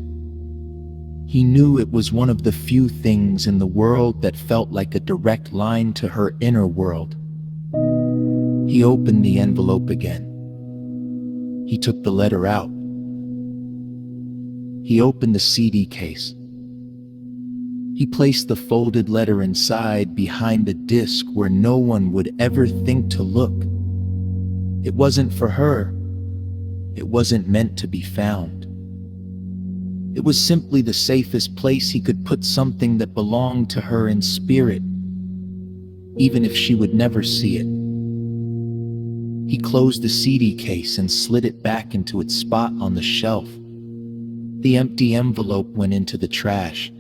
He knew it was one of the few things in the world that felt like a direct line to her inner world. He opened the envelope again. He took the letter out. He opened the CD case. He placed the folded letter inside, behind the disc where no one would ever think to look. It wasn't for her. It wasn't meant to be found. It was simply the safest place he could put something that belonged to her in spirit, even if she would never see it. He closed the CD case and slid it back into its spot on the shelf. The empty envelope went into the trash.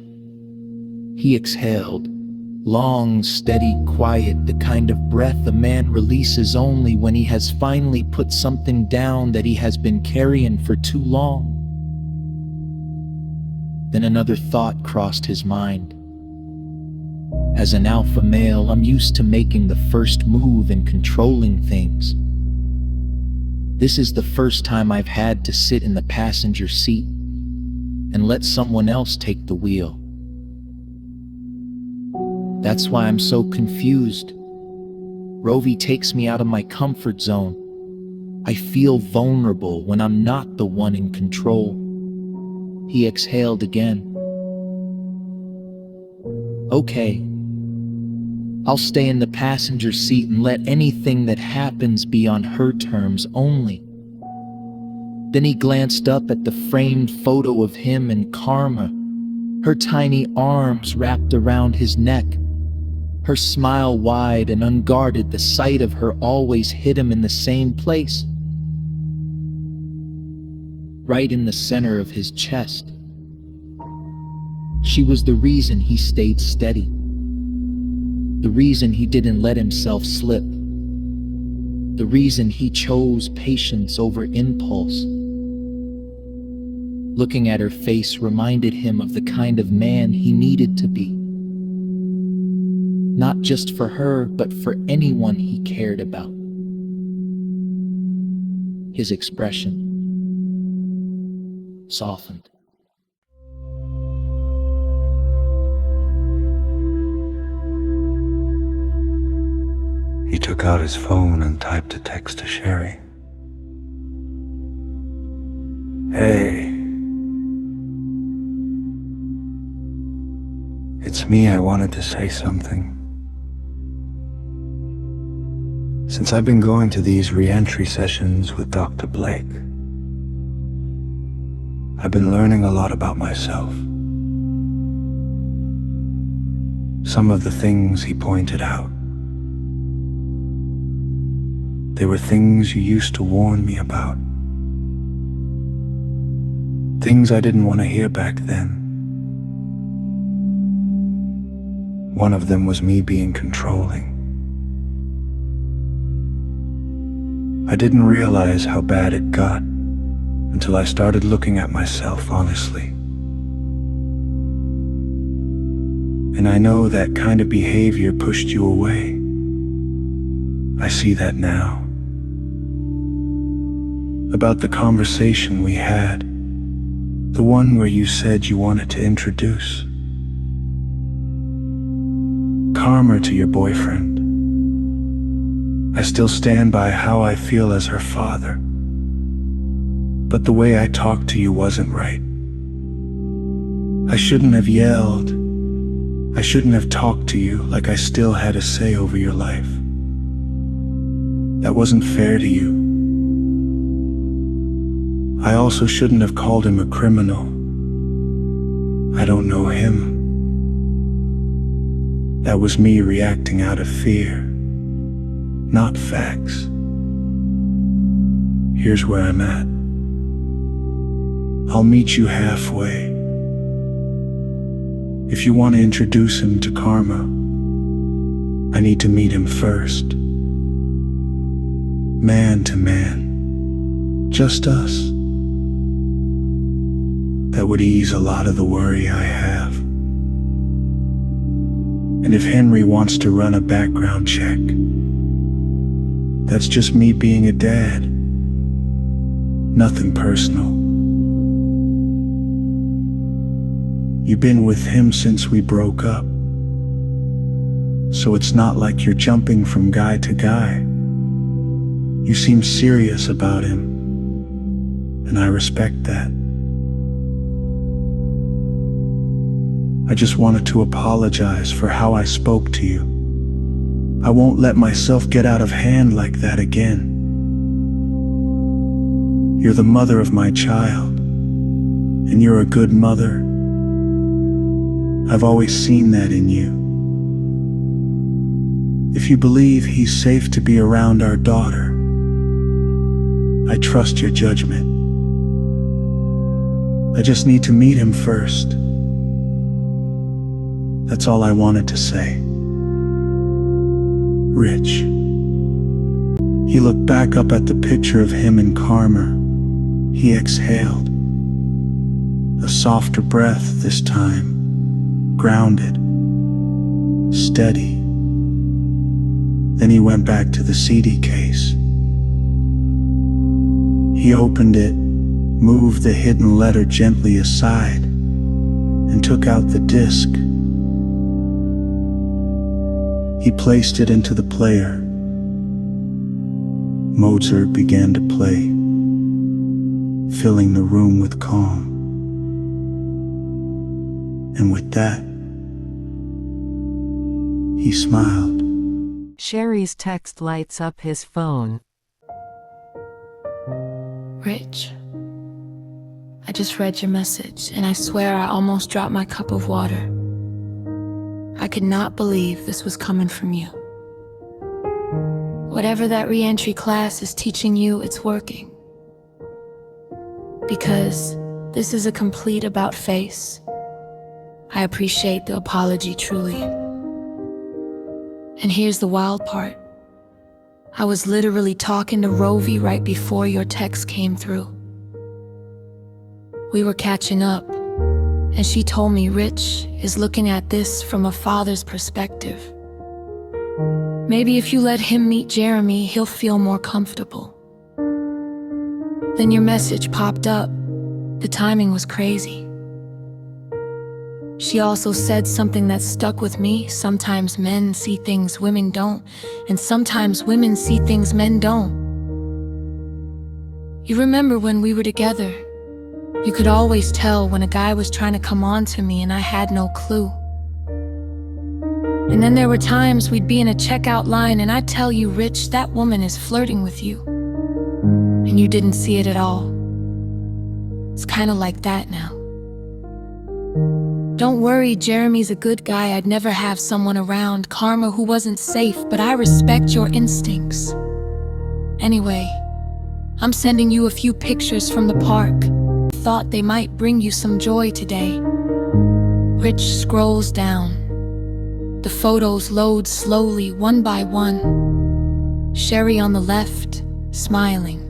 He exhaled. Long, steady, quiet, the kind of breath a man releases only when he has finally put something down that he has been carrying for too long. Then another thought crossed his mind. As an alpha male, I'm used to making the first move and controlling things. This is the first time I've had to sit in the passenger seat and let someone else take the wheel. That's why I'm so confused. Rovi takes me out of my comfort zone. I feel vulnerable when I'm not the one in control. He exhaled again. Okay, I'll stay in the passenger seat and let anything that happens be on her terms only. Then he glanced up at the framed photo of him and Karma, her tiny arms wrapped around his neck. Her smile wide and unguarded, the sight of her always hit him in the same place. Right in the center of his chest. She was the reason he stayed steady. The reason he didn't let himself slip. The reason he chose patience over impulse. Looking at her face reminded him of the kind of man he needed to be. Not just for her, but for anyone he cared about. His expression softened. He took out his phone and typed a text to Sherry. Hey. It's me. I wanted to say something. Since I've been going to these re-entry sessions with Dr. Blake, I've been learning a lot about myself. Some of the things he pointed out, they were things you used to warn me about. Things I didn't want to hear back then. One of them was me being controlling. I didn't realize how bad it got until I started looking at myself honestly. And I know that kind of behavior pushed you away. I see that now. About the conversation we had, the one where you said you wanted to introduce Karma to your boyfriend. I still stand by how I feel as her father, but the way I talked to you wasn't right. I shouldn't have yelled. I shouldn't have talked to you like I still had a say over your life. That wasn't fair to you. I also shouldn't have called him a criminal. I don't know him. That was me reacting out of fear, not facts. Here's where I'm at. I'll meet you halfway. If you want to introduce him to Karma, I need to meet him first. Man to man. Just us. That would ease a lot of the worry I have. And if Henry wants to run a background check, that's just me being a dad. Nothing personal. You've been with him since we broke up. So it's not like you're jumping from guy to guy. You seem serious about him, and I respect that. I just wanted to apologize for how I spoke to you. I won't let myself get out of hand like that again. You're the mother of my child, and you're a good mother. I've always seen that in you. If you believe he's safe to be around our daughter, I trust your judgment. I just need to meet him first. That's all I wanted to say. Rich. He looked back up at the picture of him and Karma. He exhaled. A softer breath this time, grounded, steady. Then he went back to the CD case. He opened it, moved the hidden letter gently aside, and took out the disc. He placed it into the player. Mozart began to play, filling the room with calm. And with that, he smiled. Sherry's text lights up his phone. Rich, I just read your message, and I swear I almost dropped my cup of water. I could not believe this was coming from you. Whatever that re-entry class is teaching you, it's working. Because this is a complete about-face. I appreciate the apology, truly. And here's the wild part. I was literally talking to Rovi right before your text came through. We were catching up, and she told me Rich is looking at this from a father's perspective. Maybe if you let him meet Jeremy, he'll feel more comfortable. Then your message popped up. The timing was crazy. She also said something that stuck with me. Sometimes men see things women don't, and sometimes women see things men don't. You remember when we were together? You could always tell when a guy was trying to come on to me and I had no clue. And then there were times we'd be in a checkout line and I'd tell you, Rich, that woman is flirting with you. And you didn't see it at all. It's kind of like that now. Don't worry, Jeremy's a good guy. I'd never have someone around, Karma, who wasn't safe, but I respect your instincts. Anyway, I'm sending you a few pictures from the park. Thought they might bring you some joy today. Rich scrolls down. The photos load slowly, one by one. Sherry on the left, smiling.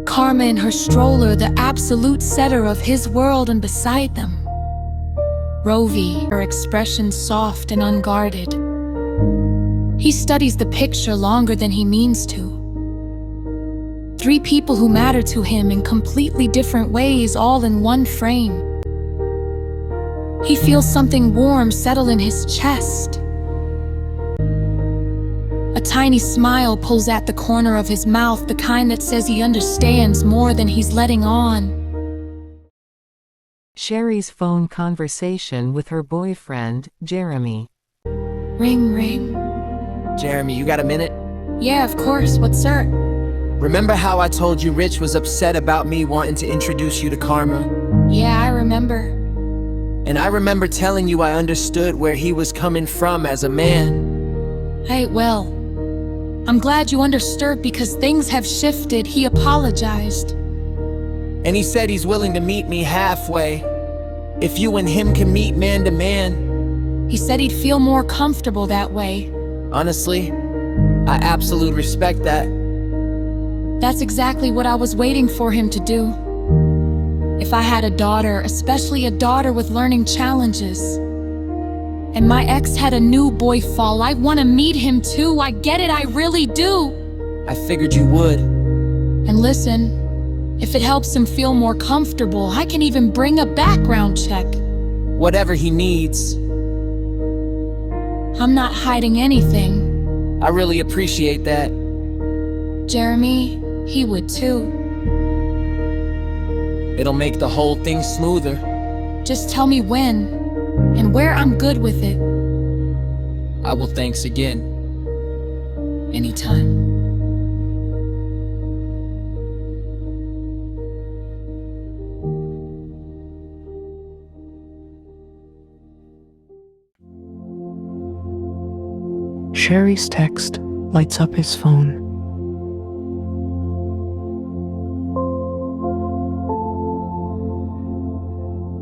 Karma in her stroller, the absolute center of his world, and beside them, Rovi, her expression soft and unguarded. He studies the picture longer than he means to. 3 people who matter to him in completely different ways, all in one frame. He feels something warm settle in his chest. A tiny smile pulls at the corner of his mouth, the kind that says he understands more than he's letting on. Sherry's phone conversation with her boyfriend, Jeremy. Ring, ring. Jeremy, you got a minute? Yeah, of course. What's up? Remember how I told you Rich was upset about me wanting to introduce you to Karma? Yeah, I remember. And I remember telling you I understood where he was coming from as a man. Hey, well, I'm glad you understood because things have shifted. He apologized. And he said he's willing to meet me halfway. If you and him can meet man to man. He said he'd feel more comfortable that way. Honestly, I absolutely respect that. That's exactly what I was waiting for him to do. If I had a daughter, especially a daughter with learning challenges, and my ex had a new boy fall, I want to meet him too. I get it, I really do. I figured you would. And listen, if it helps him feel more comfortable, I can even bring a background check. Whatever he needs. I'm not hiding anything. I really appreciate that. Jeremy, he would too. It'll make the whole thing smoother. Just tell me when and where. I'm good with it. I will. Thanks again. Anytime. Sherry's text lights up his phone.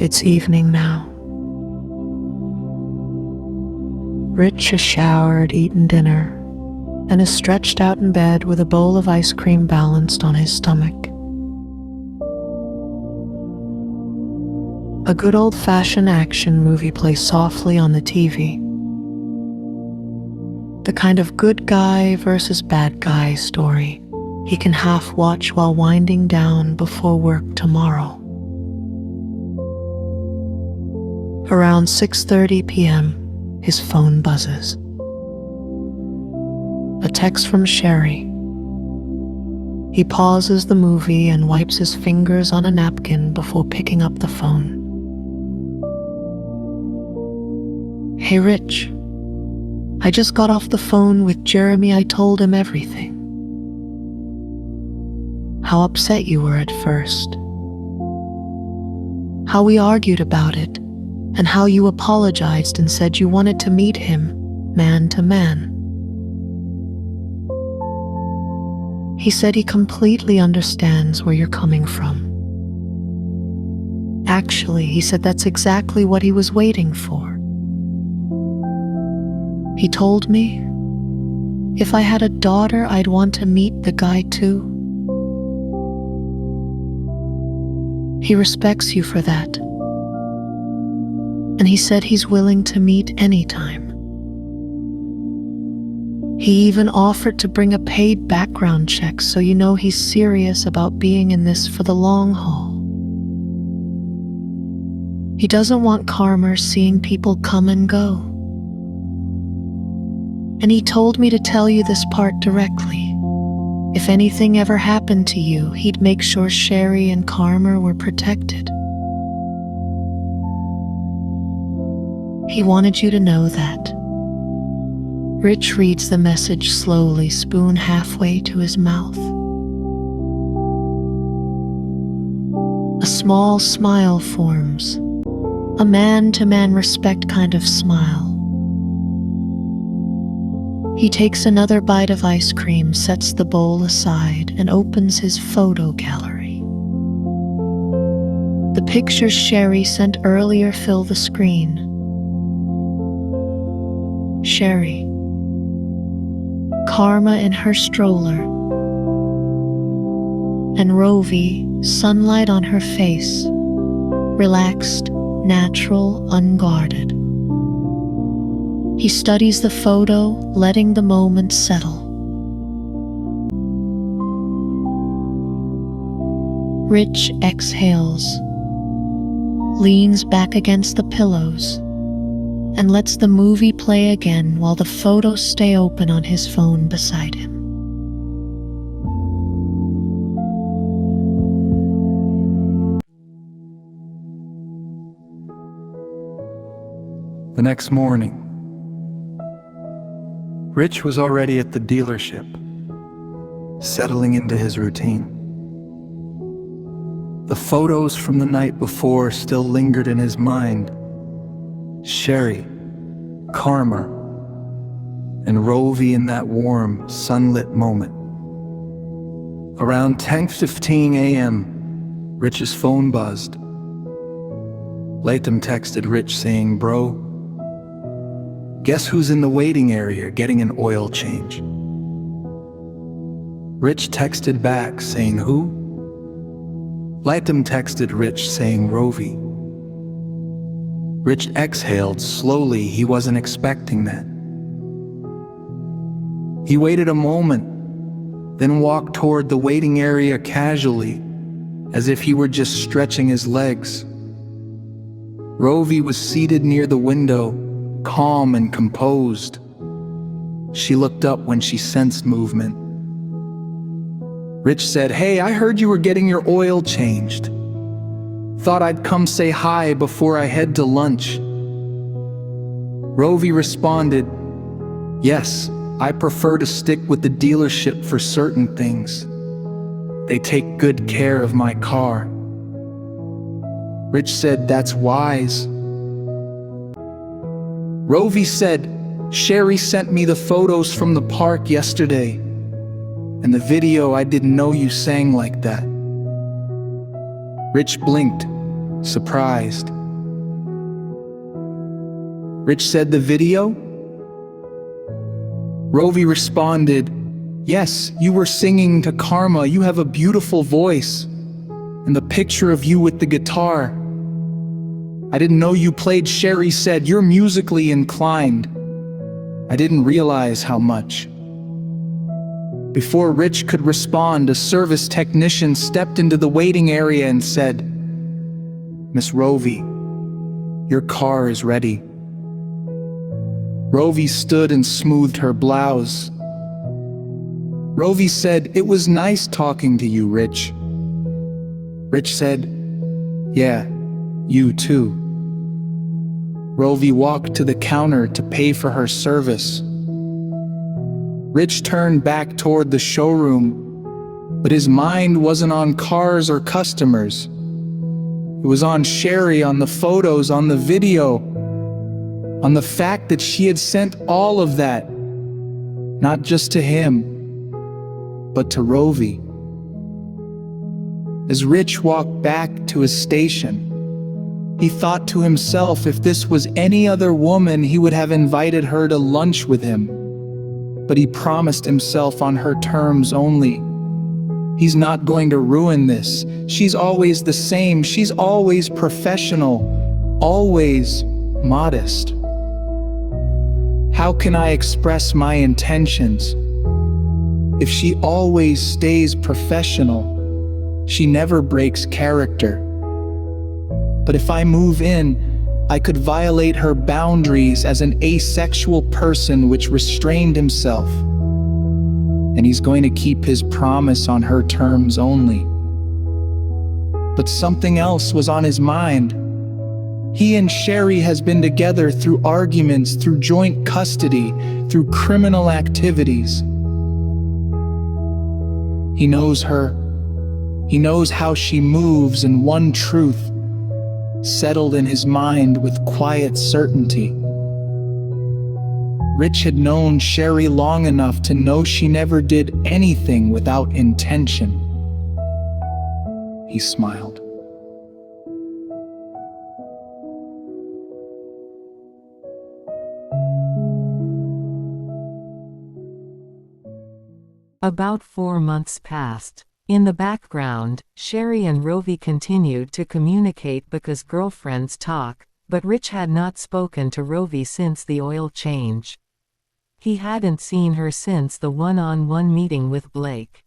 It's evening now. Rich has showered, eaten dinner, and is stretched out in bed with a bowl of ice cream balanced on his stomach. A good old-fashioned action movie plays softly on the TV. The kind of good guy versus bad guy story he can half watch while winding down before work tomorrow. Around 6:30 p.m., his phone buzzes. A text from Sherry. He pauses the movie and wipes his fingers on a napkin before picking up the phone. Hey Rich, I just got off the phone with Jeremy. I told him everything. How upset you were at first. How we argued about it, and how you apologized and said you wanted to meet him, man to man. He said he completely understands where you're coming from. Actually, he said that's exactly what he was waiting for. He told me, if I had a daughter, I'd want to meet the guy too. He respects you for that. And he said he's willing to meet anytime. He even offered to bring a paid background check so you know he's serious about being in this for the long haul. He doesn't want karma seeing people come and go. And he told me to tell you this part directly. If anything ever happened to you, he'd make sure Sherry and Karma were protected. He wanted you to know that. Rich reads the message slowly, spoon halfway to his mouth. A small smile forms, a man-to-man respect kind of smile. He takes another bite of ice cream, sets the bowl aside, and opens his photo gallery. The pictures Sherry sent earlier fill the screen. Sherry. Karma in her stroller. And Rovi, sunlight on her face. Relaxed, natural, unguarded. He studies the photo, letting the moment settle. Rich exhales, leans back against the pillows, and lets the movie play again while the photos stay open on his phone beside him. The next morning, Rich was already at the dealership, settling into his routine. The photos from the night before still lingered in his mind. Sherry, Karma, and Rovi in that warm, sunlit moment. Around 10:15 a.m., Rich's phone buzzed. Latham texted Rich saying, "Bro, guess who's in the waiting area getting an oil change?" Rich texted back saying, "Who?" Latham texted Rich saying, "Rovi." Rich exhaled slowly. He wasn't expecting that. He waited a moment, then walked toward the waiting area casually, as if he were just stretching his legs. Rovi was seated near the window, calm and composed. She looked up when she sensed movement. Rich said, "Hey, I heard you were getting your oil changed. Thought I'd come say hi before I head to lunch." Rovi responded, "Yes, I prefer to stick with the dealership for certain things. They take good care of my car." Rich said, "That's wise." Rovi said, "Sherry sent me the photos from the park yesterday. And the video, I didn't know you sang like that." Rich blinked, surprised. Rich said, "The video? Rovi responded, "Yes, you were singing to Karma. You have a beautiful voice. And the picture of you with the guitar. I didn't know you played." Sherry said, "You're musically inclined." I didn't realize how much. Before Rich could respond, a service technician stepped into the waiting area and said, "Miss Rovi, your car is ready." Rovi stood and smoothed her blouse. Rovi said, "It was nice talking to you, Rich." Rich said, "Yeah, you too." Rovi walked to the counter to pay for her service. Rich turned back toward the showroom, but his mind wasn't on cars or customers. It was on Sherry, on the photos, on the video, on the fact that she had sent all of that, not just to him, but to Rovi. As Rich walked back to his station, he thought to himself, if this was any other woman, he would have invited her to lunch with him. But he promised himself on her terms only. He's not going to ruin this. She's always the same. She's always professional, always modest. How can I express my intentions? If she always stays professional, she never breaks character. But if I move in, I could violate her boundaries as an asexual person, which restrained himself. And he's going to keep his promise on her terms only. But something else was on his mind. He and Sherry has been together through arguments, through joint custody, through criminal activities. He knows her. He knows how she moves, and one truth settled in his mind with quiet certainty. Rich had known Sherry long enough to know she never did anything without intention. He smiled. About 4 months passed. In the background, Sherry and Rovi continued to communicate because girlfriends talk, but Rich had not spoken to Rovi since the oil change. He hadn't seen her since the one-on-one meeting with Blake.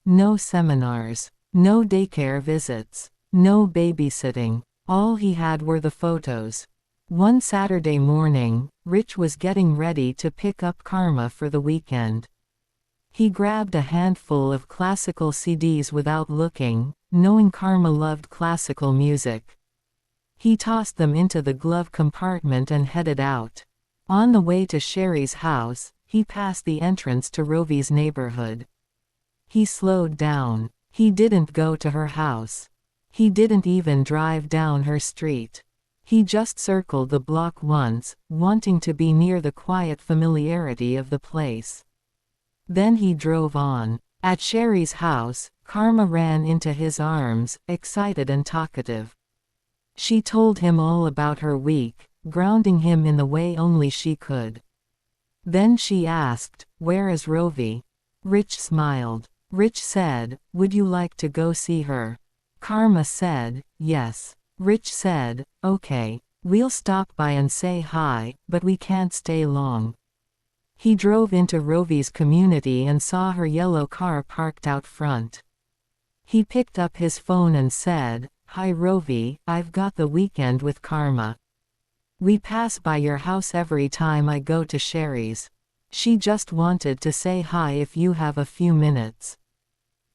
No seminars, no daycare visits, no babysitting. All he had were the photos. One Saturday morning, Rich was getting ready to pick up Karma for the weekend. He grabbed a handful of classical CDs without looking, knowing Karma loved classical music. He tossed them into the glove compartment and headed out. On the way to Sherry's house, he passed the entrance to Rovi's neighborhood. He slowed down. He didn't go to her house. He didn't even drive down her street. He just circled the block once, wanting to be near the quiet familiarity of the place. Then he drove on. At Sherry's house, Karma ran into his arms, excited and talkative. She told him all about her week, grounding him in the way only she could. Then she asked, "Where is Rovi?" Rich smiled. Rich said, "Would you like to go see her?" Karma said, "Yes." Rich said, "Okay. We'll stop by and say hi, but we can't stay long." He drove into Rovi's community and saw her yellow car parked out front. He picked up his phone and said, "Hi Rovi, I've got the weekend with Karma. We pass by your house every time I go to Sherry's. She just wanted to say hi if you have a few minutes."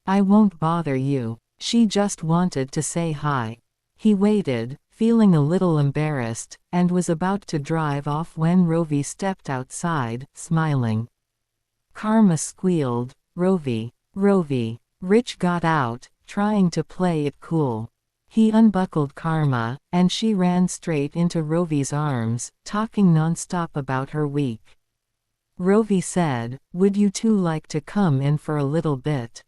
"I won't bother you. She just wanted to say hi." He waited, feeling a little embarrassed, and was about to drive off when Rovi stepped outside, smiling. Karma squealed, "Rovi, Rovi." Rich got out, trying to play it cool. He unbuckled Karma, and she ran straight into Rovi's arms, talking non-stop about her week. Rovi said, "Would you two like to come in for a little bit?"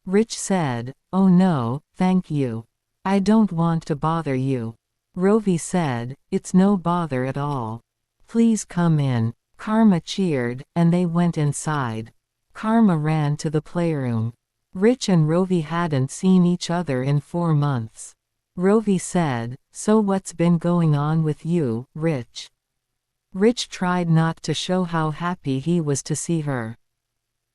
Rich said, "Oh no, thank you. I don't want to bother you." Rovi said, "It's no bother at all. Please come in." Karma cheered, and they went inside. Karma ran to the playroom. Rich and Rovi hadn't seen each other in 4 months. Rovi said, "So what's been going on with you, Rich?" Rich tried not to show how happy he was to see her.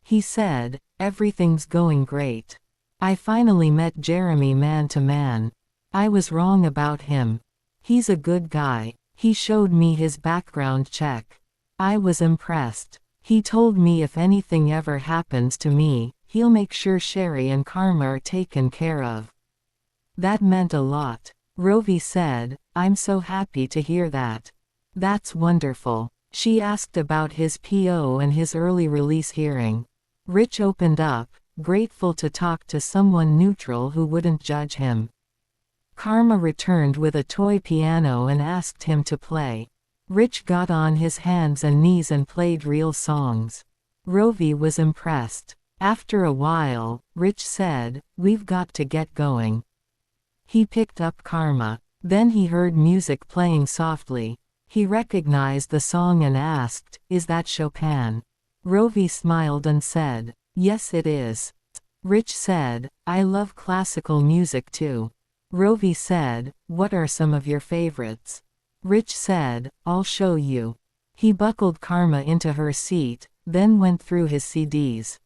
He said, "Everything's going great. I finally met Jeremy man to man. I was wrong about him. He's a good guy. He showed me his background check. I was impressed. He told me if anything ever happens to me, he'll make sure Sherry and Karma are taken care of." That meant a lot. Rovi said, "I'm so happy to hear that. That's wonderful." She asked about his PO and his early release hearing. Rich opened up, grateful to talk to someone neutral who wouldn't judge him. Karma returned with a toy piano and asked him to play. Rich got on his hands and knees and played real songs. Rovi was impressed. After a while, Rich said, "We've got to get going." He picked up Karma. Then he heard music playing softly. He recognized the song and asked, "Is that Chopin?" Rovi smiled and said, "Yes it is." Rich said, "I love classical music too." Rovi said, "What are some of your favorites?" Rich said, "I'll show you." He buckled Karma into her seat, then went through his CDs.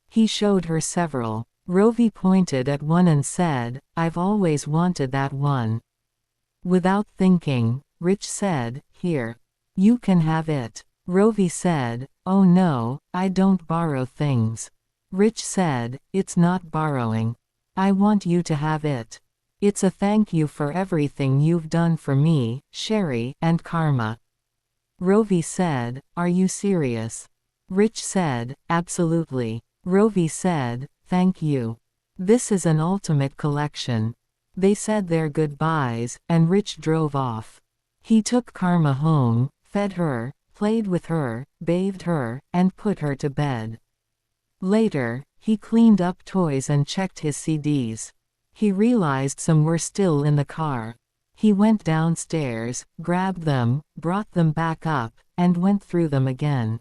He showed her several. Rovi pointed at one and said, "I've always wanted that one." Without thinking, Rich said, "Here. You can have it." Rovi said, "Oh no, I don't borrow things." Rich said, "It's not borrowing. I want you to have it. It's a thank you for everything you've done for me, Sherry, and Karma." Rovi said, "Are you serious?" Rich said, "Absolutely." Rovi said, "Thank you. This is an ultimate collection." They said their goodbyes, and Rich drove off. He took Karma home, fed her, played with her, bathed her, and put her to bed. Later, he cleaned up toys and checked his CDs. He realized some were still in the car. He went downstairs, grabbed them, brought them back up, and went through them again.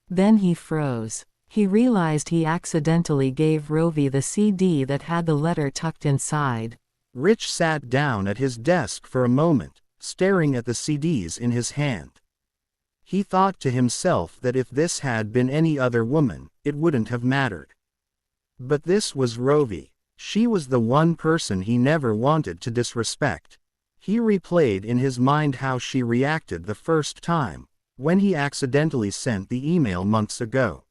Then he froze. He realized he accidentally gave Rovi the CD that had the letter tucked inside. Rich sat down at his desk for a moment, staring at the CDs in his hand. He thought to himself that if this had been any other woman, it wouldn't have mattered. But this was Rovi. She was the one person he never wanted to disrespect. He replayed in his mind how she reacted the first time, when he accidentally sent the email months ago.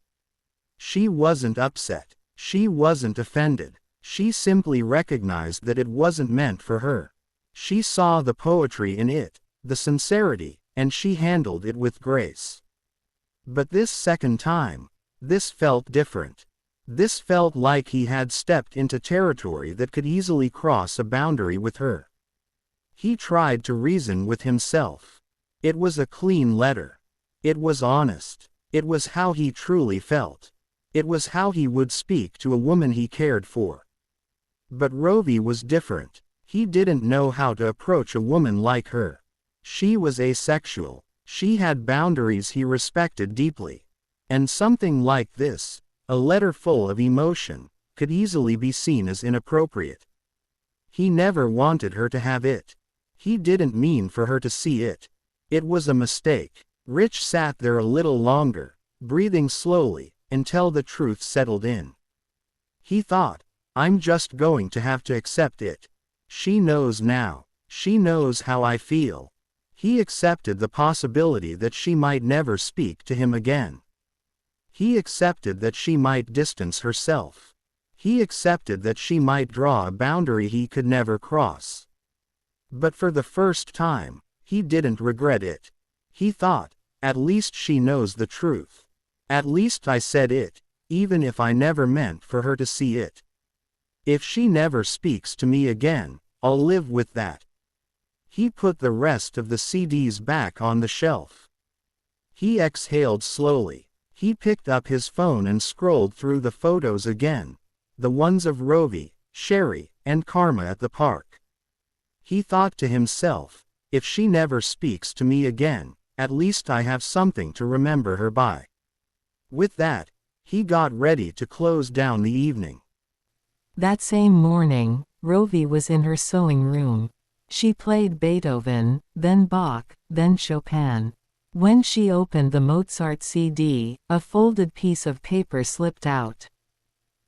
She wasn't upset. She wasn't offended. She simply recognized that it wasn't meant for her. She saw the poetry in it, the sincerity, and she handled it with grace. But this second time, this felt different. This felt like he had stepped into territory that could easily cross a boundary with her. He tried to reason with himself. It was a clean letter. It was honest. It was how he truly felt. It was how he would speak to a woman he cared for. But Rovi was different. He didn't know how to approach a woman like her. She was asexual. She had boundaries he respected deeply. And something like this, a letter full of emotion, could easily be seen as inappropriate. He never wanted her to have it. He didn't mean for her to see it. It was a mistake. Rich sat there a little longer, breathing slowly, until the truth settled in. He thought, "I'm just going to have to accept it. She knows now. She knows how I feel." He accepted the possibility that she might never speak to him again. He accepted that she might distance herself. He accepted that she might draw a boundary he could never cross. But for the first time, he didn't regret it. He thought, "At least she knows the truth. At least I said it, even if I never meant for her to see it. If she never speaks to me again, I'll live with that." He put the rest of the CDs back on the shelf. He exhaled slowly. He picked up his phone and scrolled through the photos again, the ones of Rovi, Sherry, and Karma at the park. He thought to himself, "If she never speaks to me again, At least I have something to remember her by. With that, he got ready to close down the evening. That same morning, Rovi was in her sewing room. She played Beethoven, then Bach, then Chopin. When she opened the Mozart CD, a folded piece of paper slipped out.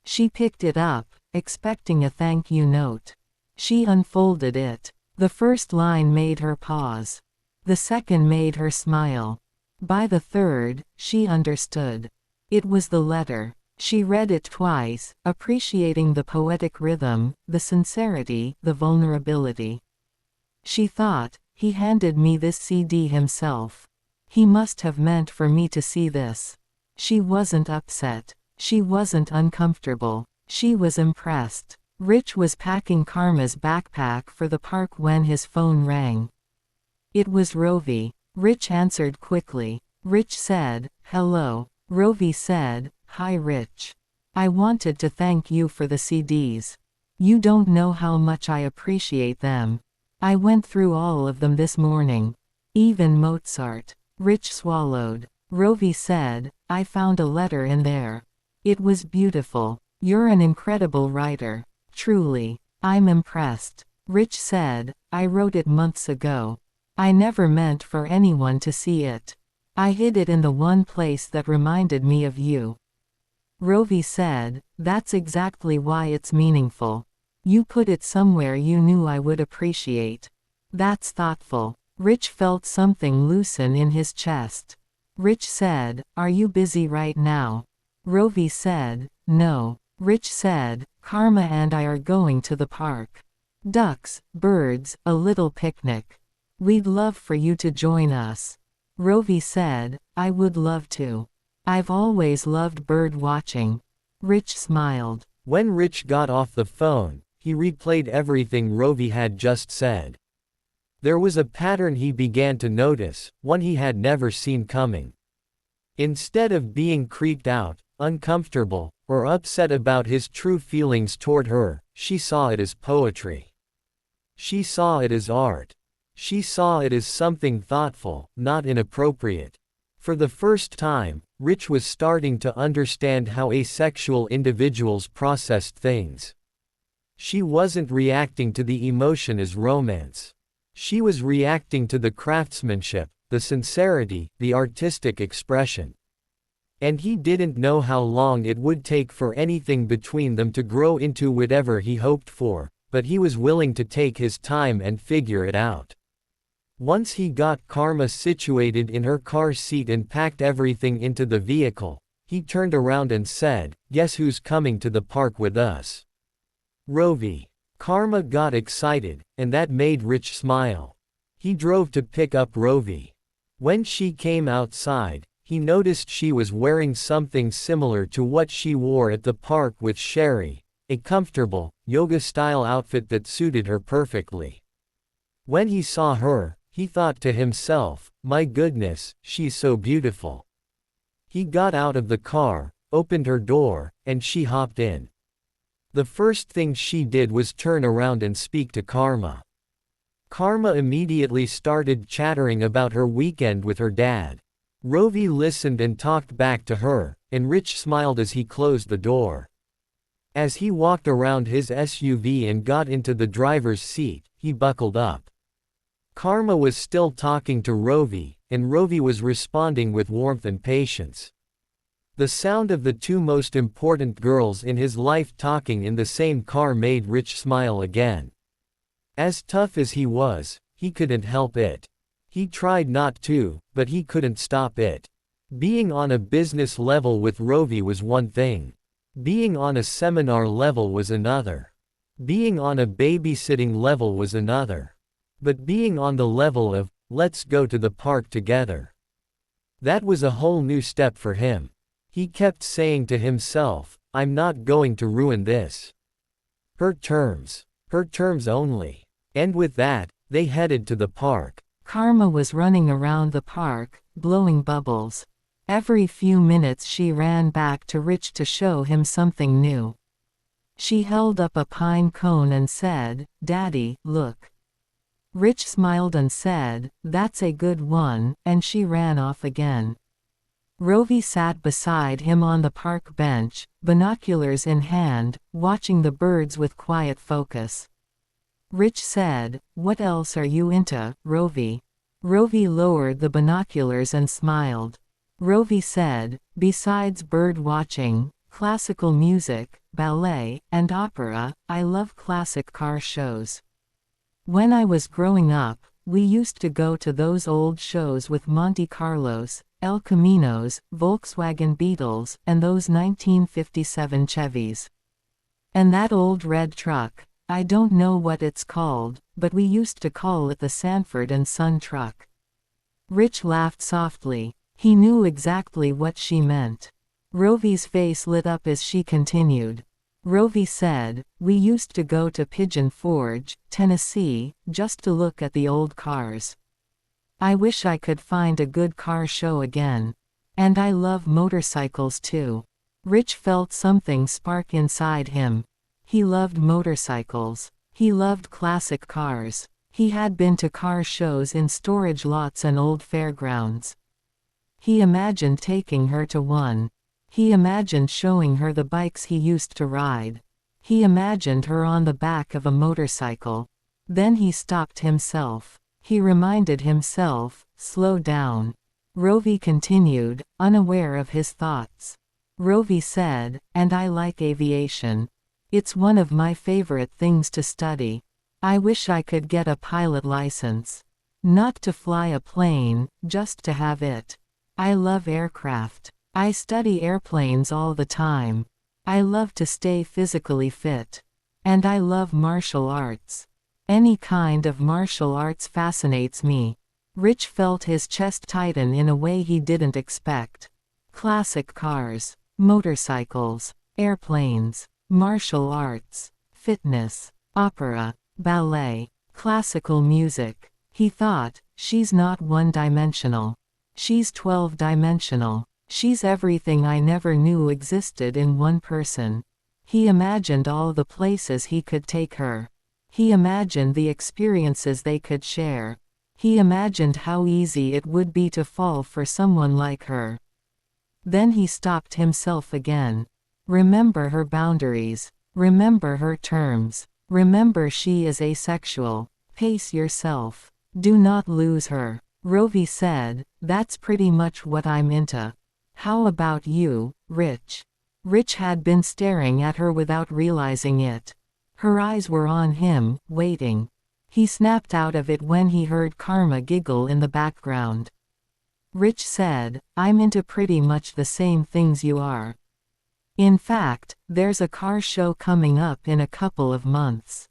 She picked it up, expecting a thank you note. She unfolded it. The first line made her pause. The second made her smile. By the third, she understood. It was the letter. She read it twice, appreciating the poetic rhythm, the sincerity, the vulnerability. She thought, he handed me this CD himself. He must have meant for me to see this. She wasn't upset. She wasn't uncomfortable. She was impressed. Rich was packing Karma's backpack for the park when his phone rang. It was Rovi. Rich answered quickly. Rich said, "Hello." Rovi said, "Hi Rich. I wanted to thank you for the CDs. You don't know how much I appreciate them. I went through all of them this morning. Even Mozart." Rich swallowed. Rovi said, "I found a letter in there. It was beautiful. You're an incredible writer. Truly. I'm impressed." Rich said, "I wrote it months ago. I never meant for anyone to see it. I hid it in the one place that reminded me of you." Rovi said, "That's exactly why it's meaningful. You put it somewhere you knew I would appreciate. That's thoughtful." Rich felt something loosen in his chest. Rich said, "Are you busy right now?" Rovi said, "No." Rich said, "Karma and I are going to the park. Ducks, birds, a little picnic. We'd love for you to join us." Rovi said, "I would love to. I've always loved bird watching." Rich smiled. When Rich got off the phone, he replayed everything Rovi had just said. There was a pattern he began to notice, one he had never seen coming. Instead of being creeped out, uncomfortable, or upset about his true feelings toward her, she saw it as poetry. She saw it as art. She saw it as something thoughtful, not inappropriate. For the first time, Rich was starting to understand how asexual individuals processed things. She wasn't reacting to the emotion as romance. She was reacting to the craftsmanship, the sincerity, the artistic expression. And he didn't know how long it would take for anything between them to grow into whatever he hoped for, but he was willing to take his time and figure it out. Once he got Karma situated in her car seat and packed everything into the vehicle, he turned around and said, "Guess who's coming to the park with us?" Rovi. Karma got excited, and that made Rich smile. He drove to pick up Rovi. When she came outside, he noticed she was wearing something similar to what she wore at the park with Sherry, a comfortable, yoga-style outfit that suited her perfectly. When he saw her, he thought to himself, "My goodness, she's so beautiful." He got out of the car, opened her door, and she hopped in. The first thing she did was turn around and speak to Karma. Karma immediately started chattering about her weekend with her dad. Rovi listened and talked back to her, and Rich smiled as he closed the door. As he walked around his SUV and got into the driver's seat, he buckled up. Karma was still talking to Rovi, and Rovi was responding with warmth and patience. The sound of the two most important girls in his life talking in the same car made Rich smile again. As tough as he was, he couldn't help it. He tried not to, but he couldn't stop it. Being on a business level with Rovi was one thing. Being on a seminar level was another. Being on a babysitting level was another. But being on the level of, "Let's go to the park together," that was a whole new step for him. He kept saying to himself, "I'm not going to ruin this. Her terms only." And with that, they headed to the park. Karma was running around the park, blowing bubbles. Every few minutes she ran back to Rich to show him something new. She held up a pine cone and said, "Daddy, look." Rich smiled and said, "That's a good one," and she ran off again. Rovi sat beside him on the park bench, binoculars in hand, watching the birds with quiet focus. Rich said, "What else are you into, Rovi?" Rovi lowered the binoculars and smiled. Rovi said, "Besides bird watching, classical music, ballet, and opera, I love classic car shows. When I was growing up, we used to go to those old shows with Monte Carlos, El Caminos, Volkswagen Beetles, and those 1957 Chevys. And that old red truck, I don't know what it's called, but we used to call it the Sanford and Son truck." Rich laughed softly. He knew exactly what she meant. Rovi's face lit up as she continued. Rovi said, "We used to go to Pigeon Forge, Tennessee, just to look at the old cars. I wish I could find a good car show again. And I love motorcycles too." Rich felt something spark inside him. He loved motorcycles. He loved classic cars. He had been to car shows in storage lots and old fairgrounds. He imagined taking her to one. He imagined showing her the bikes he used to ride. He imagined her on the back of a motorcycle. Then he stopped himself. He reminded himself, "Slow down." Rovi continued, unaware of his thoughts. Rovi said, "And I like aviation. It's one of my favorite things to study. I wish I could get a pilot license. Not to fly a plane, just to have it. I love aircraft. I study airplanes all the time. I love to stay physically fit. And I love martial arts. Any kind of martial arts fascinates me." Rich felt his chest tighten in a way he didn't expect. Classic cars, motorcycles, airplanes, martial arts, fitness, opera, ballet, classical music. He thought, "She's not one-dimensional. She's 12-dimensional. She's everything I never knew existed in one person." He imagined all the places he could take her. He imagined the experiences they could share. He imagined how easy it would be to fall for someone like her. Then he stopped himself again. Remember her boundaries. Remember her terms. Remember she is asexual. Pace yourself. Do not lose her. Rovi said, "That's pretty much what I'm into. How about you, Rich?" Rich had been staring at her without realizing it. Her eyes were on him, waiting. He snapped out of it when he heard Karma giggle in the background. Rich said, "I'm into pretty much the same things you are. In fact, there's a car show coming up in a couple of months.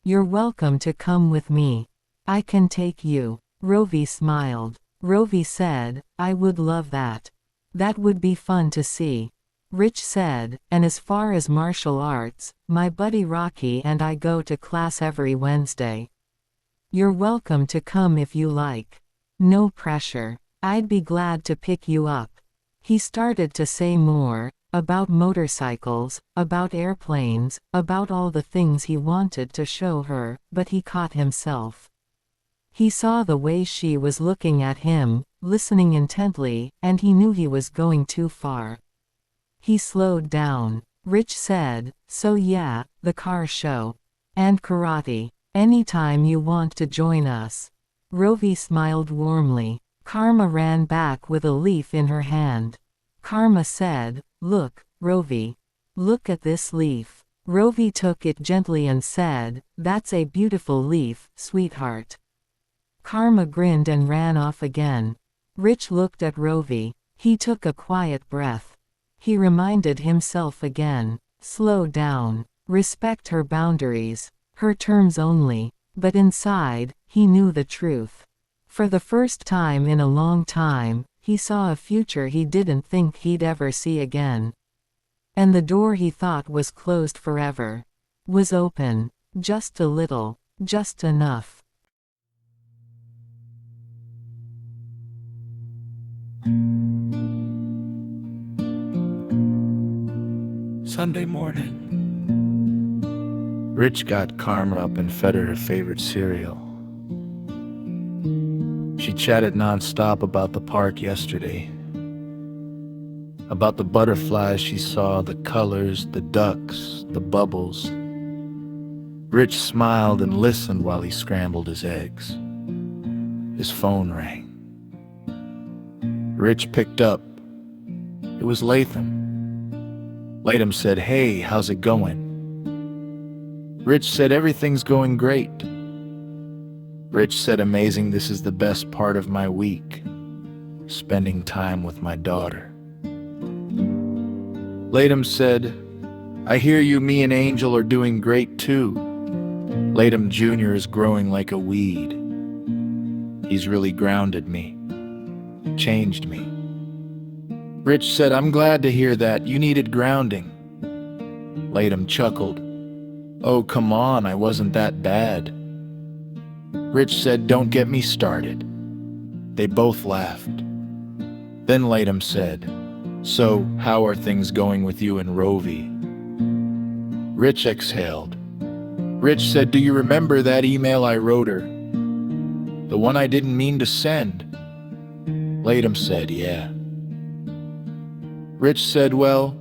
You're welcome to come with me. I can take you." Rovi smiled. Rovi said, "I would love that. That would be fun to see." Rich said, "And as far as martial arts, my buddy Rocky and I go to class every Wednesday. You're welcome to come if you like. No pressure. I'd be glad to pick you up." He started to say more, about motorcycles, about airplanes, about all the things he wanted to show her, but he caught himself. He saw the way she was looking at him, listening intently, and he knew he was going too far. He slowed down. Rich said, "So yeah, the car show. And karate. Anytime you want to join us." Rovi smiled warmly. Karma ran back with a leaf in her hand. Karma said, "Look, Rovi. Look at this leaf." Rovi took it gently and said, "That's a beautiful leaf, sweetheart." Karma grinned and ran off again. Rich looked at Rovi. He took a quiet breath. He reminded himself again. Slow down. Respect her boundaries. Her terms only. But inside, he knew the truth. For the first time in a long time, he saw a future he didn't think he'd ever see again. And the door he thought was closed forever was open. Just a little. Just enough. Sunday morning. Rich got Karma up and fed her favorite cereal. She chatted nonstop about the park yesterday. About the butterflies she saw, the colors, the ducks, the bubbles. Rich smiled and listened while he scrambled his eggs. His phone rang. Rich picked up. It was Latham. Latham said, "Hey, how's it going?" Rich said, "Everything's going great." Rich said, "Amazing, this is the best part of my week, spending time with my daughter." Latham said, "I hear you, me and Angel are doing great too. Latham Jr. is growing like a weed. He's really grounded me, changed me." Rich said, "I'm glad to hear that. You needed grounding." Latham chuckled. "Oh, come on, I wasn't that bad." Rich said, "Don't get me started." They both laughed. Then Latham said, "So, how are things going with you and Rovi?" Rich exhaled. Rich said, "Do you remember that email I wrote her? The one I didn't mean to send?" Latham said, "Yeah." Rich said, "Well,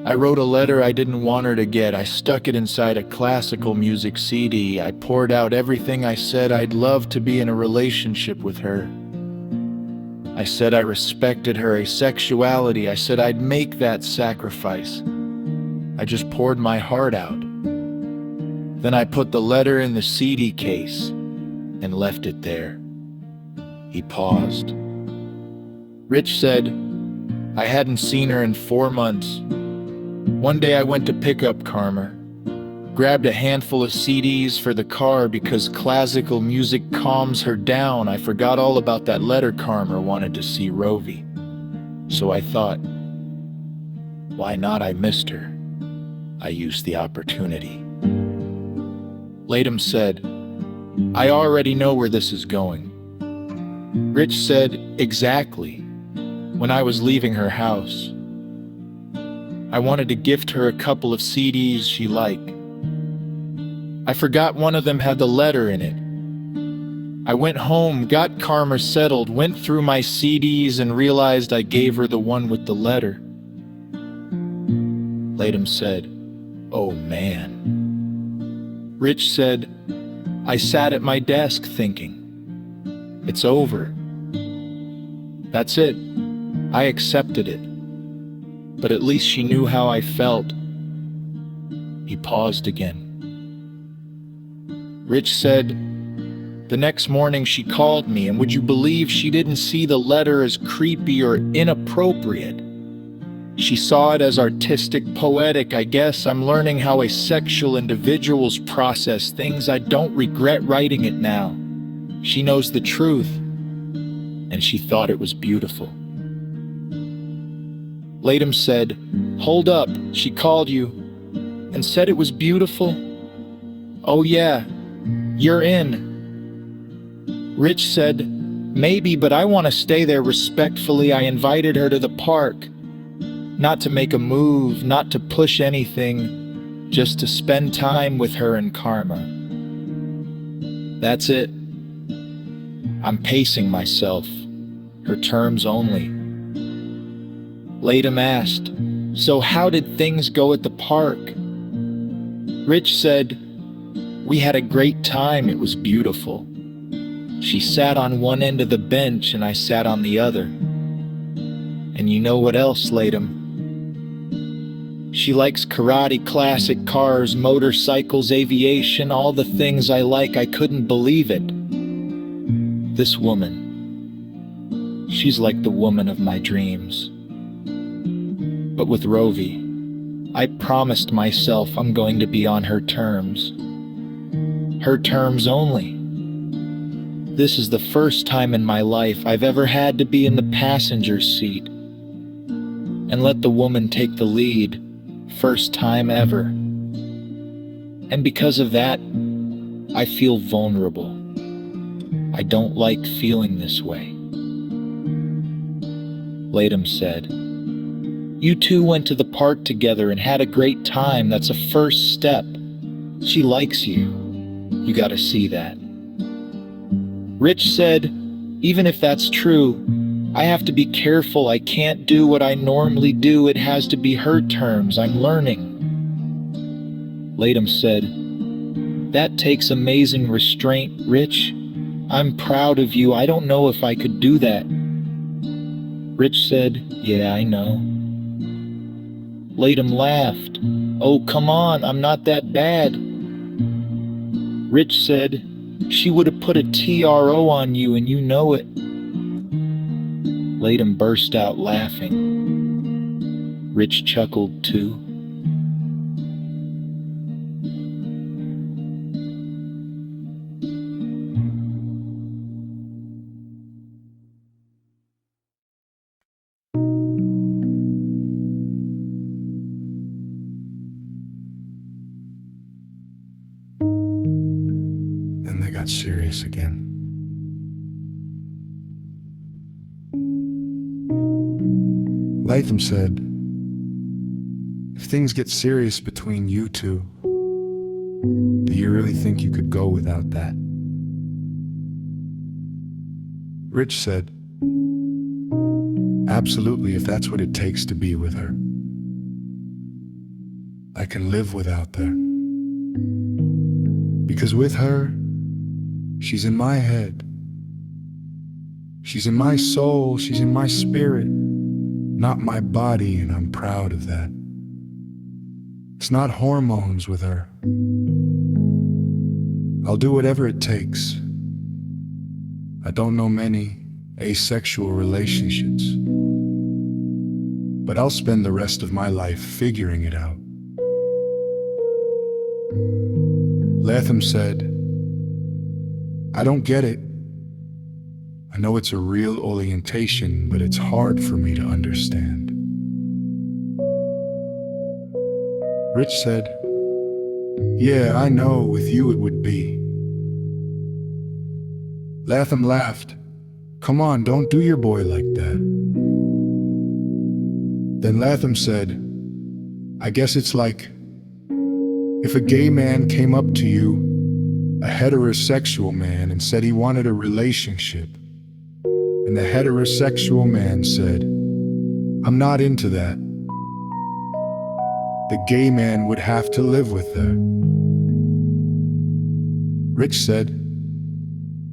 I wrote a letter I didn't want her to get. I stuck it inside a classical music CD. I poured out everything I said I'd love to be in a relationship with her. I said I respected her asexuality. I said I'd make that sacrifice. I just poured my heart out. Then I put the letter in the CD case and left it there." He paused. Rich said, "I hadn't seen her in 4 months. One day I went to pick up Karma, grabbed a handful of CDs for the car because classical music calms her down. I forgot all about that letter Karma wanted to see Rovi. So I thought, why not? I missed her. I used the opportunity." Latham said, "I already know where this is going." Rich said, "Exactly. When I was leaving her house, I wanted to gift her a couple of CDs she liked. I forgot one of them had the letter in it. I went home, got Karma settled, went through my CDs and realized I gave her the one with the letter." Latham said, "Oh man." Rich said, "I sat at my desk thinking, it's over. That's it. I accepted it. But at least she knew how I felt." He paused again. Rich said, "The next morning she called me, and would you believe she didn't see the letter as creepy or inappropriate? She saw it as artistic, poetic. I guess I'm learning how asexual individuals process things. I don't regret writing it now. She knows the truth, and she thought it was beautiful." Latham said, "Hold up, she called you and said it was beautiful? Oh yeah, you're in." Rich said, "Maybe, but I want to stay there respectfully. I invited her to the park. Not to make a move, not to push anything, just to spend time with her and Karma. That's it. I'm pacing myself, her terms only." Latham asked, "So how did things go at the park?" Rich said, "We had a great time. It was beautiful. She sat on one end of the bench and I sat on the other. And you know what else, Latham? She likes karate, classic cars, motorcycles, aviation, all the things I like. I couldn't believe it. This woman, she's like the woman of my dreams. But with Rovi, I promised myself I'm going to be on her terms. Her terms only. This is the first time in my life I've ever had to be in the passenger seat and let the woman take the lead. First time ever. And because of that, I feel vulnerable. I don't like feeling this way." Latham said, "You two went to the park together and had a great time. That's a first step. She likes you. You gotta see that." Rich said, Even if that's true, I have to be careful. I can't do what I normally do. It has to be her terms. I'm learning. Latham said, "That takes amazing restraint, Rich. I'm proud of you. I don't know if I could do that." Rich said, "Yeah, I know." Latham laughed. "Oh, come on, I'm not that bad." Rich said, "She would have put a TRO on you and you know it." Latham burst out laughing. Rich chuckled too. Then they got serious again. Latham said, "If things get serious between you two, do you really think you could go without that?" Rich said, "Absolutely, if that's what it takes to be with her. I can live without that. Because with her, she's in my head. She's in my soul, she's in my spirit, not my body, and I'm proud of that. It's not hormones with her. I'll do whatever it takes. I don't know many asexual relationships, but I'll spend the rest of my life figuring it out." Latham said, "I don't get it. I know it's a real orientation, but it's hard for me to understand." Rich said, "Yeah, I know, with you it would be." Latham laughed. "Come on, don't do your boy like that." Then Latham said, "I guess it's like, if a gay man came up to you, a heterosexual man, and said he wanted a relationship, and the heterosexual man said, 'I'm not into that,' the gay man would have to live with that." Rich said,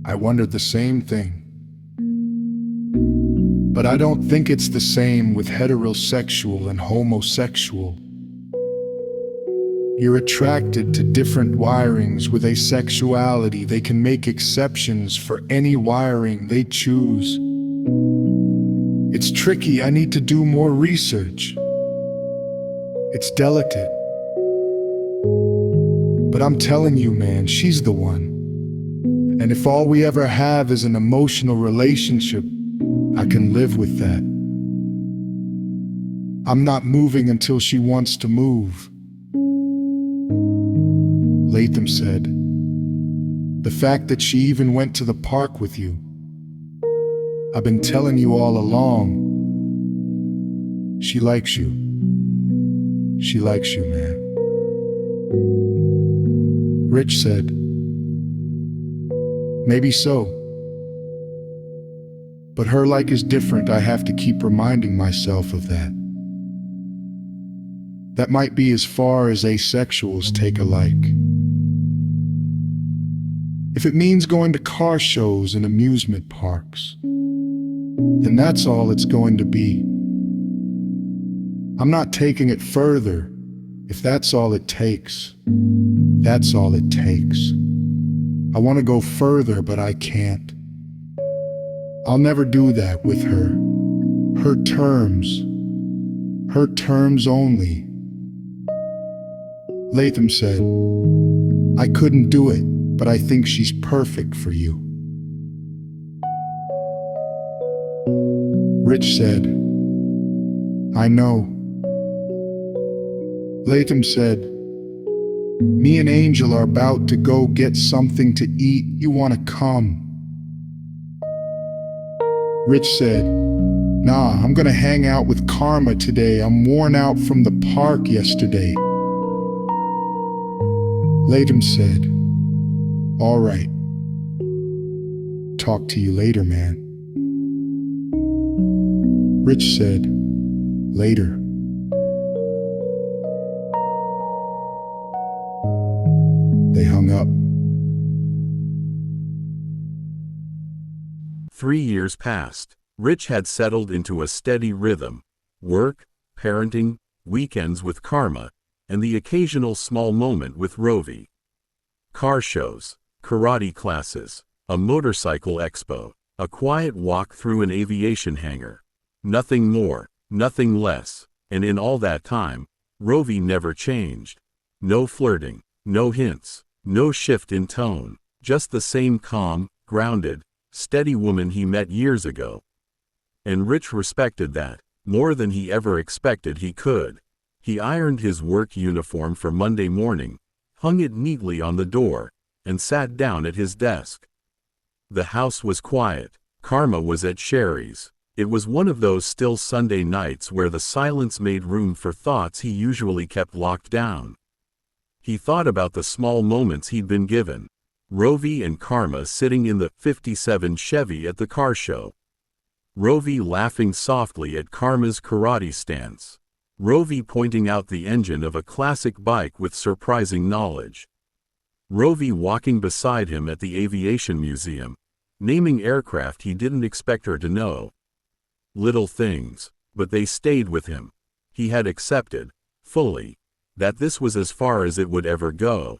"I wondered the same thing. But I don't think it's the same with heterosexual and homosexual. You're attracted to different wirings with asexuality. They can make exceptions for any wiring they choose. It's tricky. I need to do more research. It's delicate. But I'm telling you, man, she's the one. And if all we ever have is an emotional relationship, I can live with that. I'm not moving until she wants to move." Latham said, "The fact that she even went to the park with you. I've been telling you all along. She likes you. She likes you, man." Rich said, "Maybe so. But her like is different. I have to keep reminding myself of that. That might be as far as asexuals take a like. If it means going to car shows and amusement parks, then that's all it's going to be. I'm not taking it further. If that's all it takes, that's all it takes. I want to go further, but I can't. I'll never do that with her. Her terms. Her terms only." Latham said, "I couldn't do it, but I think she's perfect for you." Rich said, "I know." Latham said, "Me and Angel are about to go get something to eat. You want to come?" Rich said, "Nah, I'm gonna hang out with Karma today. I'm worn out from the park yesterday." Latham said, "All right." talk to you later, man. Rich said, later. They hung up. 3 years passed. Rich had settled into a steady rhythm: work, parenting, weekends with Karma, and the occasional small moment with Rovi. Car shows, karate classes, a motorcycle expo, a quiet walk through an aviation hangar. Nothing more, nothing less, and in all that time, Rovi never changed. No flirting, no hints, no shift in tone, just the same calm, grounded, steady woman he met years ago. And Rich respected that, more than he ever expected he could. He ironed his work uniform for Monday morning, hung it neatly on the door, and sat down at his desk. The house was quiet. Karma was at Sherry's. It was one of those still Sunday nights where the silence made room for thoughts he usually kept locked down. He thought about the small moments he'd been given. Rovi and Karma sitting in the '57 Chevy at the car show. Rovi laughing softly at Karma's karate stance. Rovi pointing out the engine of a classic bike with surprising knowledge. Rovi walking beside him at the aviation museum, naming aircraft he didn't expect her to know. Little things, but they stayed with him. He had accepted, fully, that this was as far as it would ever go.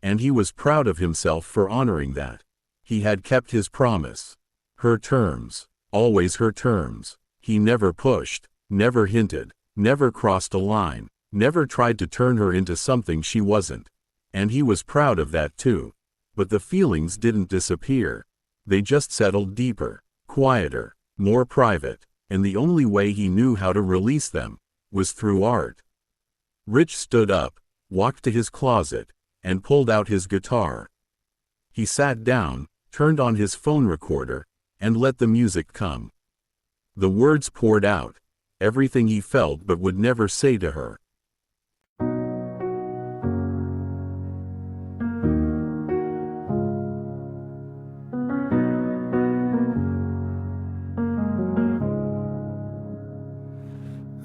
And he was proud of himself for honoring that. He had kept his promise. Her terms, always her terms. He never pushed, never hinted, never crossed a line, never tried to turn her into something she wasn't. And he was proud of that too. But the feelings didn't disappear. They just settled deeper, quieter, more private, and the only way he knew how to release them was through art. Rich stood up, walked to his closet, and pulled out his guitar. He sat down, turned on his phone recorder, and let the music come. The words poured out, everything he felt but would never say to her.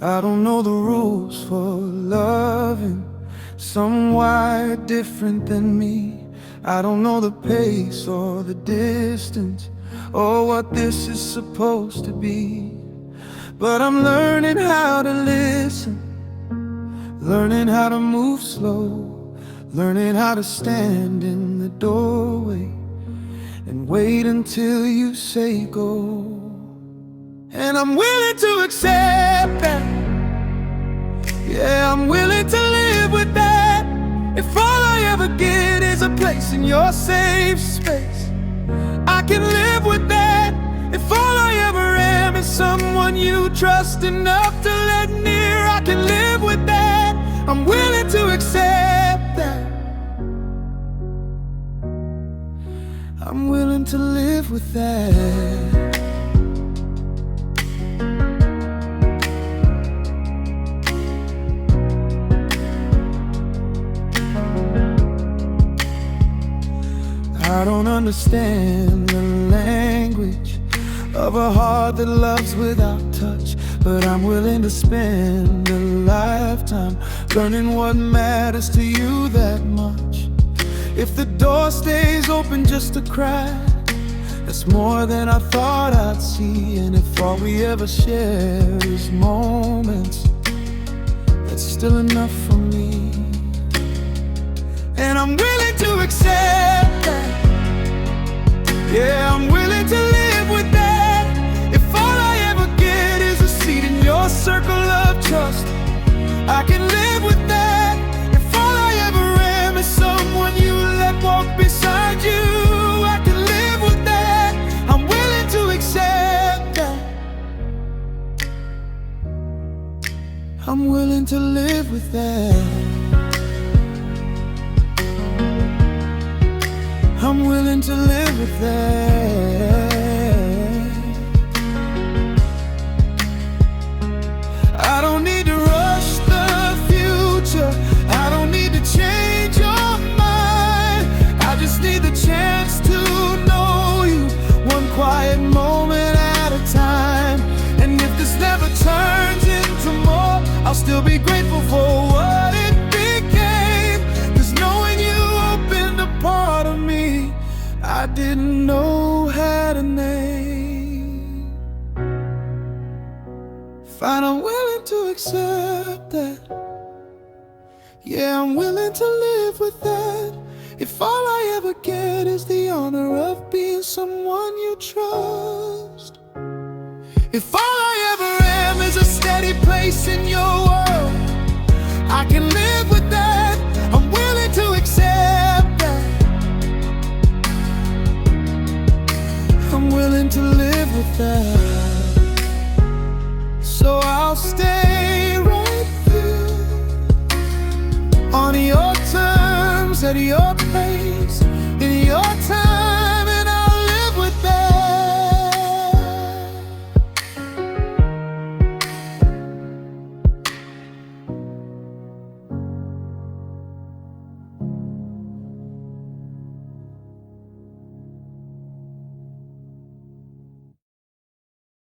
I don't know the rules for loving someone different than me. I don't know the pace or the distance or what this is supposed to be. But I'm learning how to listen, learning how to move slow, learning how to stand in the doorway and wait until you say go. And I'm willing to accept that. Yeah, I'm willing to live with that. If all I ever get is a place in your safe space, I can live with that. If all I ever am is someone you trust enough to let near, I can live with that. I'm willing to accept that. I'm willing to live with that. I don't understand the language of a heart that loves without touch, but I'm willing to spend a lifetime learning what matters to you that much. If the door stays open just to cry, that's more than I thought I'd see. And if all we ever share is moments, that's still enough for me. And I'm willing to accept that. Yeah, I'm willing to live with that. If all I ever get is a seat in your circle of trust, I can live with that. If all I ever am is someone you let walk beside you, I can live with that. I'm willing to accept that. I'm willing to live with that. I'm willing to live with that. I don't need to rush the future. I don't need to change your mind. I just need the chance to know you didn't know had a name. Fine, I'm willing to accept that. Yeah, I'm willing to live with that. If all I ever get is the honor of being someone you trust. If all I ever am is a steady place in your world, I can live with that. I'm willing to accept that. I'm willing to live with that. So I'll stay right here on your terms, at your pace, in your time, and I'll live with that.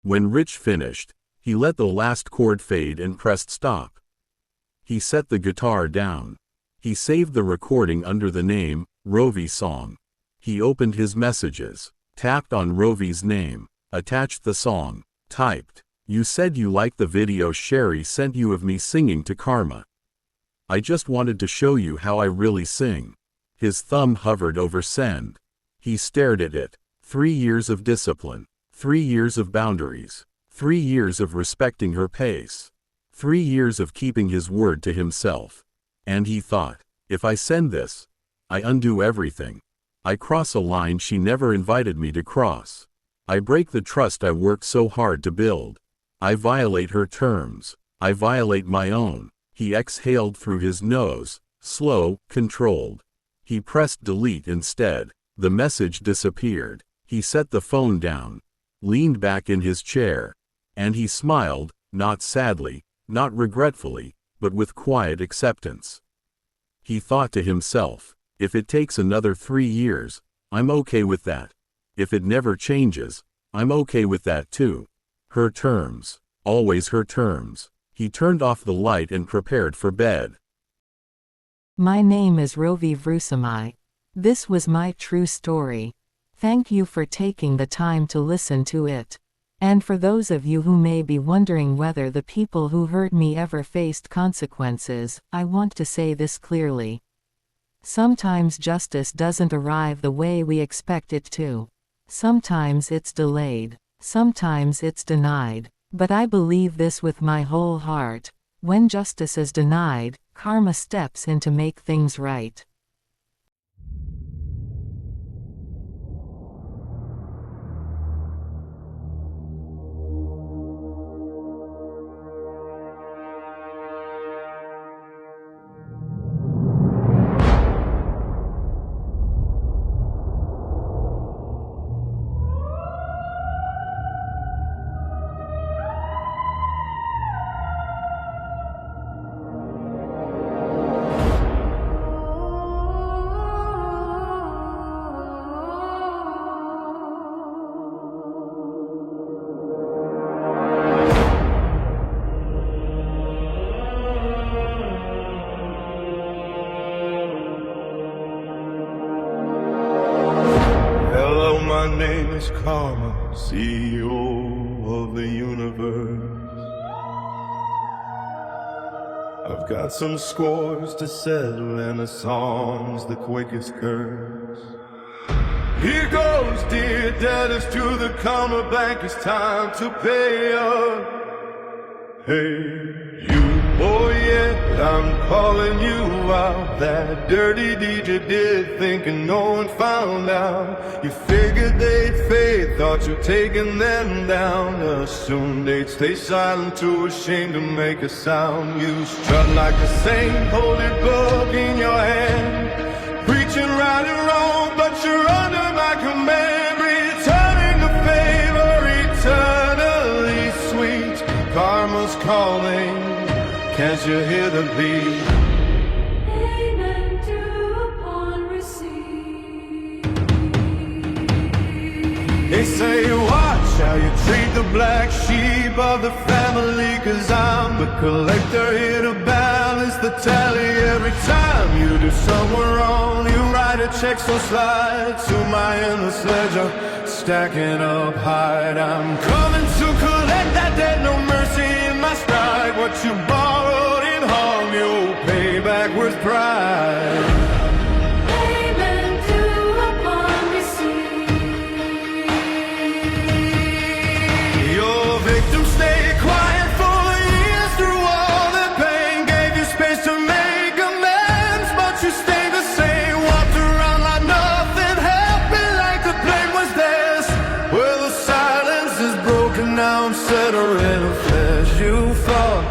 When Rich finished, he let the last chord fade and pressed stop. He set the guitar down. He saved the recording under the name, Rovi Song. He opened his messages, tapped on Rovi's name, attached the song, typed, "You said you liked the video Sherry sent you of me singing to Karma. I just wanted to show you how I really sing." His thumb hovered over send. He stared at it. 3 years of discipline. 3 years of boundaries. 3 years of respecting her pace. 3 years of keeping his word to himself. And he thought, if I send this, I undo everything. I cross a line she never invited me to cross. I break the trust I worked so hard to build. I violate her terms. I violate my own. He exhaled through his nose, slow, controlled. He pressed delete instead. The message disappeared. He set the phone down, leaned back in his chair, and he smiled, not sadly, not regretfully, but with quiet acceptance. He thought to himself, if it takes another 3 years, I'm okay with that. If it never changes, I'm okay with that too. Her terms, always her terms. He turned off the light and prepared for bed. My name is Rôvi Vrusamâiἰς. This was my true story. Thank you for taking the time to listen to it. And for those of you who may be wondering whether the people who hurt me ever faced consequences, I want to say this clearly. Sometimes justice doesn't arrive the way we expect it to. Sometimes it's delayed. Sometimes it's denied. But I believe this with my whole heart. When justice is denied, karma steps in to make things right. My name is Karma, CEO of the universe. I've got some scores to settle and a song's the quickest curse. Here goes, dear debtors, to the karma bank. It's time to pay up. Hey, you, oh yeah, I'm calling you out. That dirty deed you did, thinking no one found out. You figured they'd fade, thought you'd taken them down. Assumed they'd stay silent, too ashamed to make a sound. You strut like a saint, holding book in your hand, preaching right and wrong, but you're under my command. Returning the favor, eternally sweet. Karma's calling, can't you hear the beat? Amen to upon receipt. They say watch how you treat the black sheep of the family, 'cause I'm the collector here to balance the tally. Every time you do someone wrong, you write the checks don't slide to my endless ledger, stacking up high. I'm coming to collect that debt, no mercy in my stride. What you borrowed in harm, you'll pay back with pride.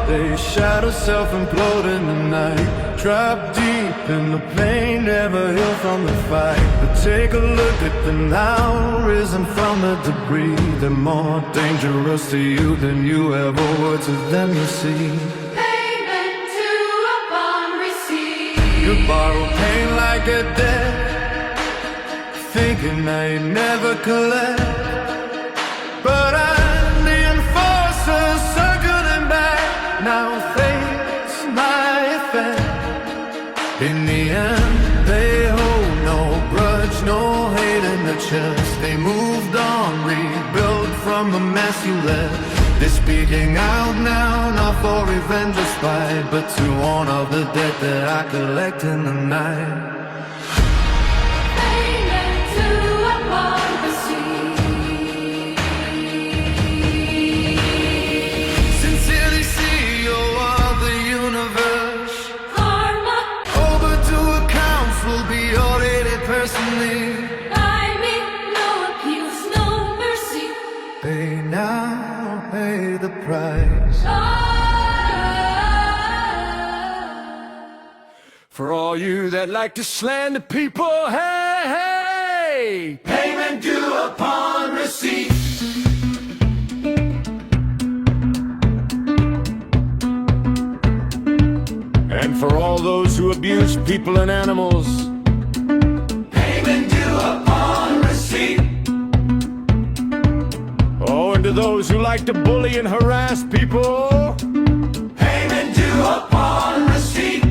They shadow self-imploding tonight, trapped deep in the pain, never heal from the fight. But take a look at them now, risen from the debris. They're more dangerous to you than you ever were to them, you see. Payment due upon receipt. You borrow pain like a debt, thinking I ain't never collect. But I'm the enforcer, circling back. Now face my effect. In the end, they hold no grudge, no hate in the chest. They moved on, rebuilt from the mess you left. They're speaking out now, not for revenge or spite, but to honor the debt that I collect in the night. Payment due upon receipt. Sincerely CEO of the universe, Karma. overdue accounts will be audited personally. By me, no abuse, no mercy. Pay now, pay the price. For all you that like to slander people, hey, hey! Payment due upon receipt. And for all those who abuse people and animals, payment due upon receipt. Oh, and to those who like to bully and harass people, payment due upon receipt.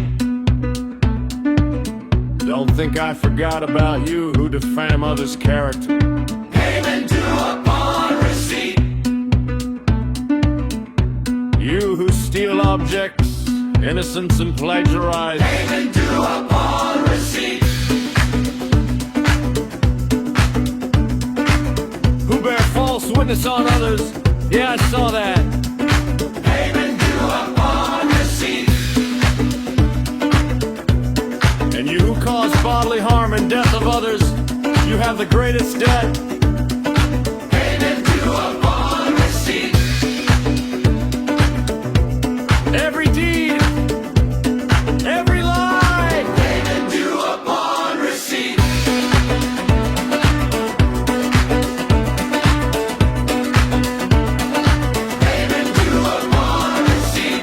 Don't think I forgot about you who defame others' character. Payment due upon receipt. You who steal objects, innocence, and plagiarize. Payment due upon receipt. Who bear false witness on others. Yeah, I saw that. Payment due upon receipt. And you who cause bodily harm and death of others, you have the greatest debt. Payment due upon receipt. Every deed, every lie, payment due upon receipt. Payment due upon receipt.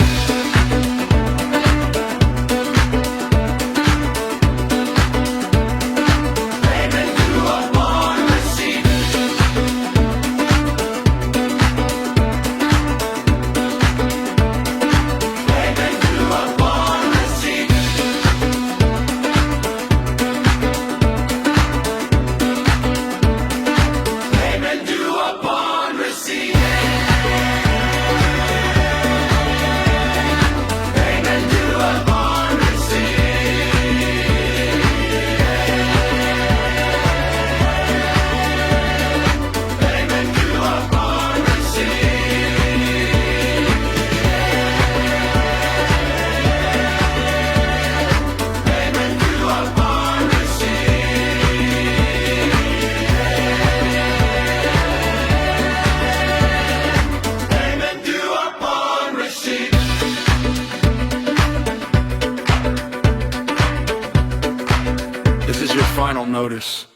Payment due upon receipt. Payment due upon receipt. Payment due upon receipt. Payment due upon receipt. Payment due upon receipt. Payment due upon receipt. Payment due upon receipt. This is your final notice.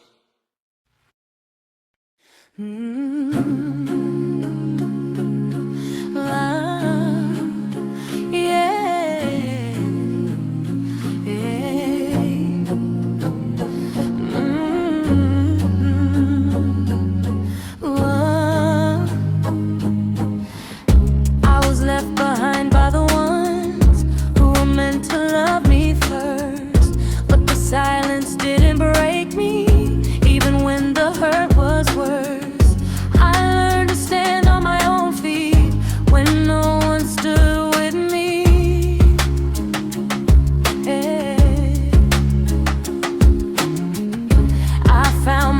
I was left behind by the ones who were meant to love me first, but the silence didn't break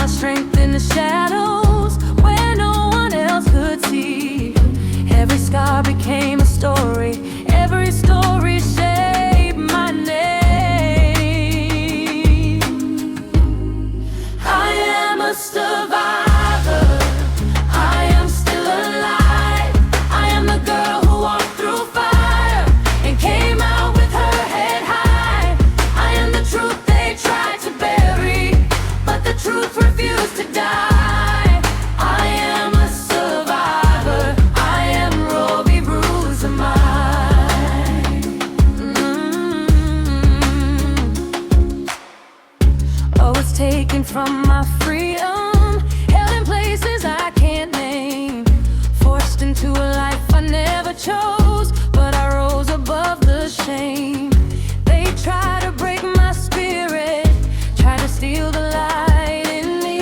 my strength in the shadows where no one else could see. Every scar became a story, every story shaped my name. I am a survivor, I am still alive. I am the girl who walked through fire and came out with her head high. I am the truth they tried to bury, but the truth refused to die. I am a survivor, I am Rôvi Vrusamaîívs. Oh, it's taken from my freedom, held in places I can't name, forced into a life I never chose, but I rose above the shame. They try to break my spirit, try to steal the light in me.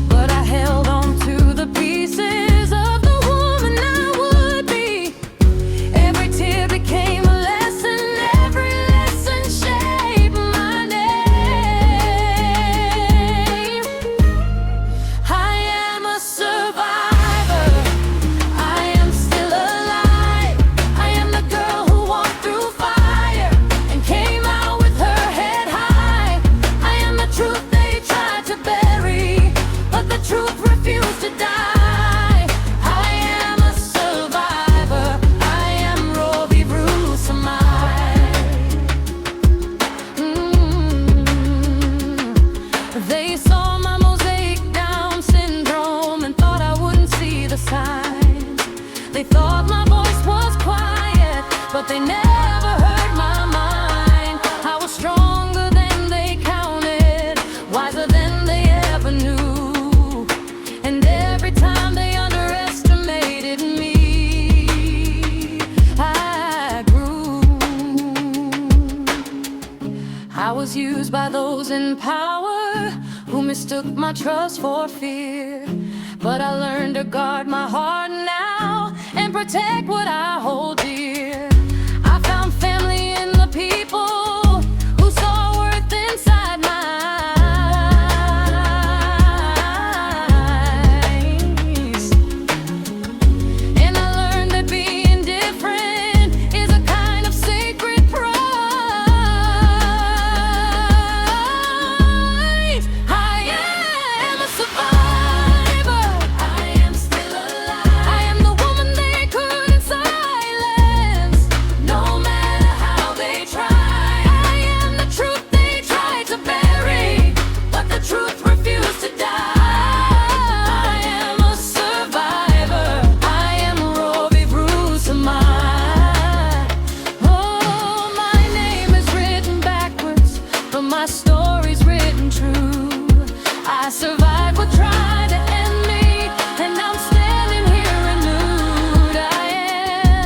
But I held on to the pieces of the woman I would be. Every tear became a lesson, every lesson shaped my name. I am a survivor, I am still alive. I am the girl who walked through fire and came out with her head high. I am the truth they tried to bury, but the truth refused to die. I am a survivor, I am Rôvi Vrusamaîívs. They saw my mosaic Down syndrome and thought I wouldn't see the signs. They thought my voice was quiet, but they never heard my mind. I was stronger than they counted, wiser than they ever knew. And every time they underestimated me, I grew. I was used by those in power who mistook my trust for fear. But I learned to guard my heart now and protect what I hold dear. I found family in the people who saw worth inside my eyes. And I learned that being different is a kind of sacred pride. I am a survivor, I am still alive. I am the woman they couldn't silence, no matter how they try. I am the truth they tried to bury, but the truth refused to die. I am a survivor, I am Rôvi Vrusamaîívs. Oh, my name is written backwards, but my story's written true. I survived what tried to end me, and I'm standing here renewed. I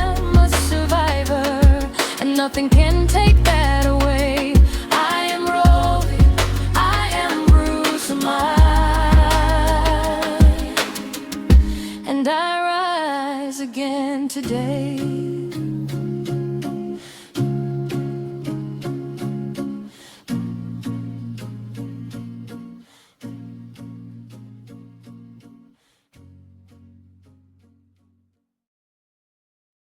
am a survivor, and nothing can take that away.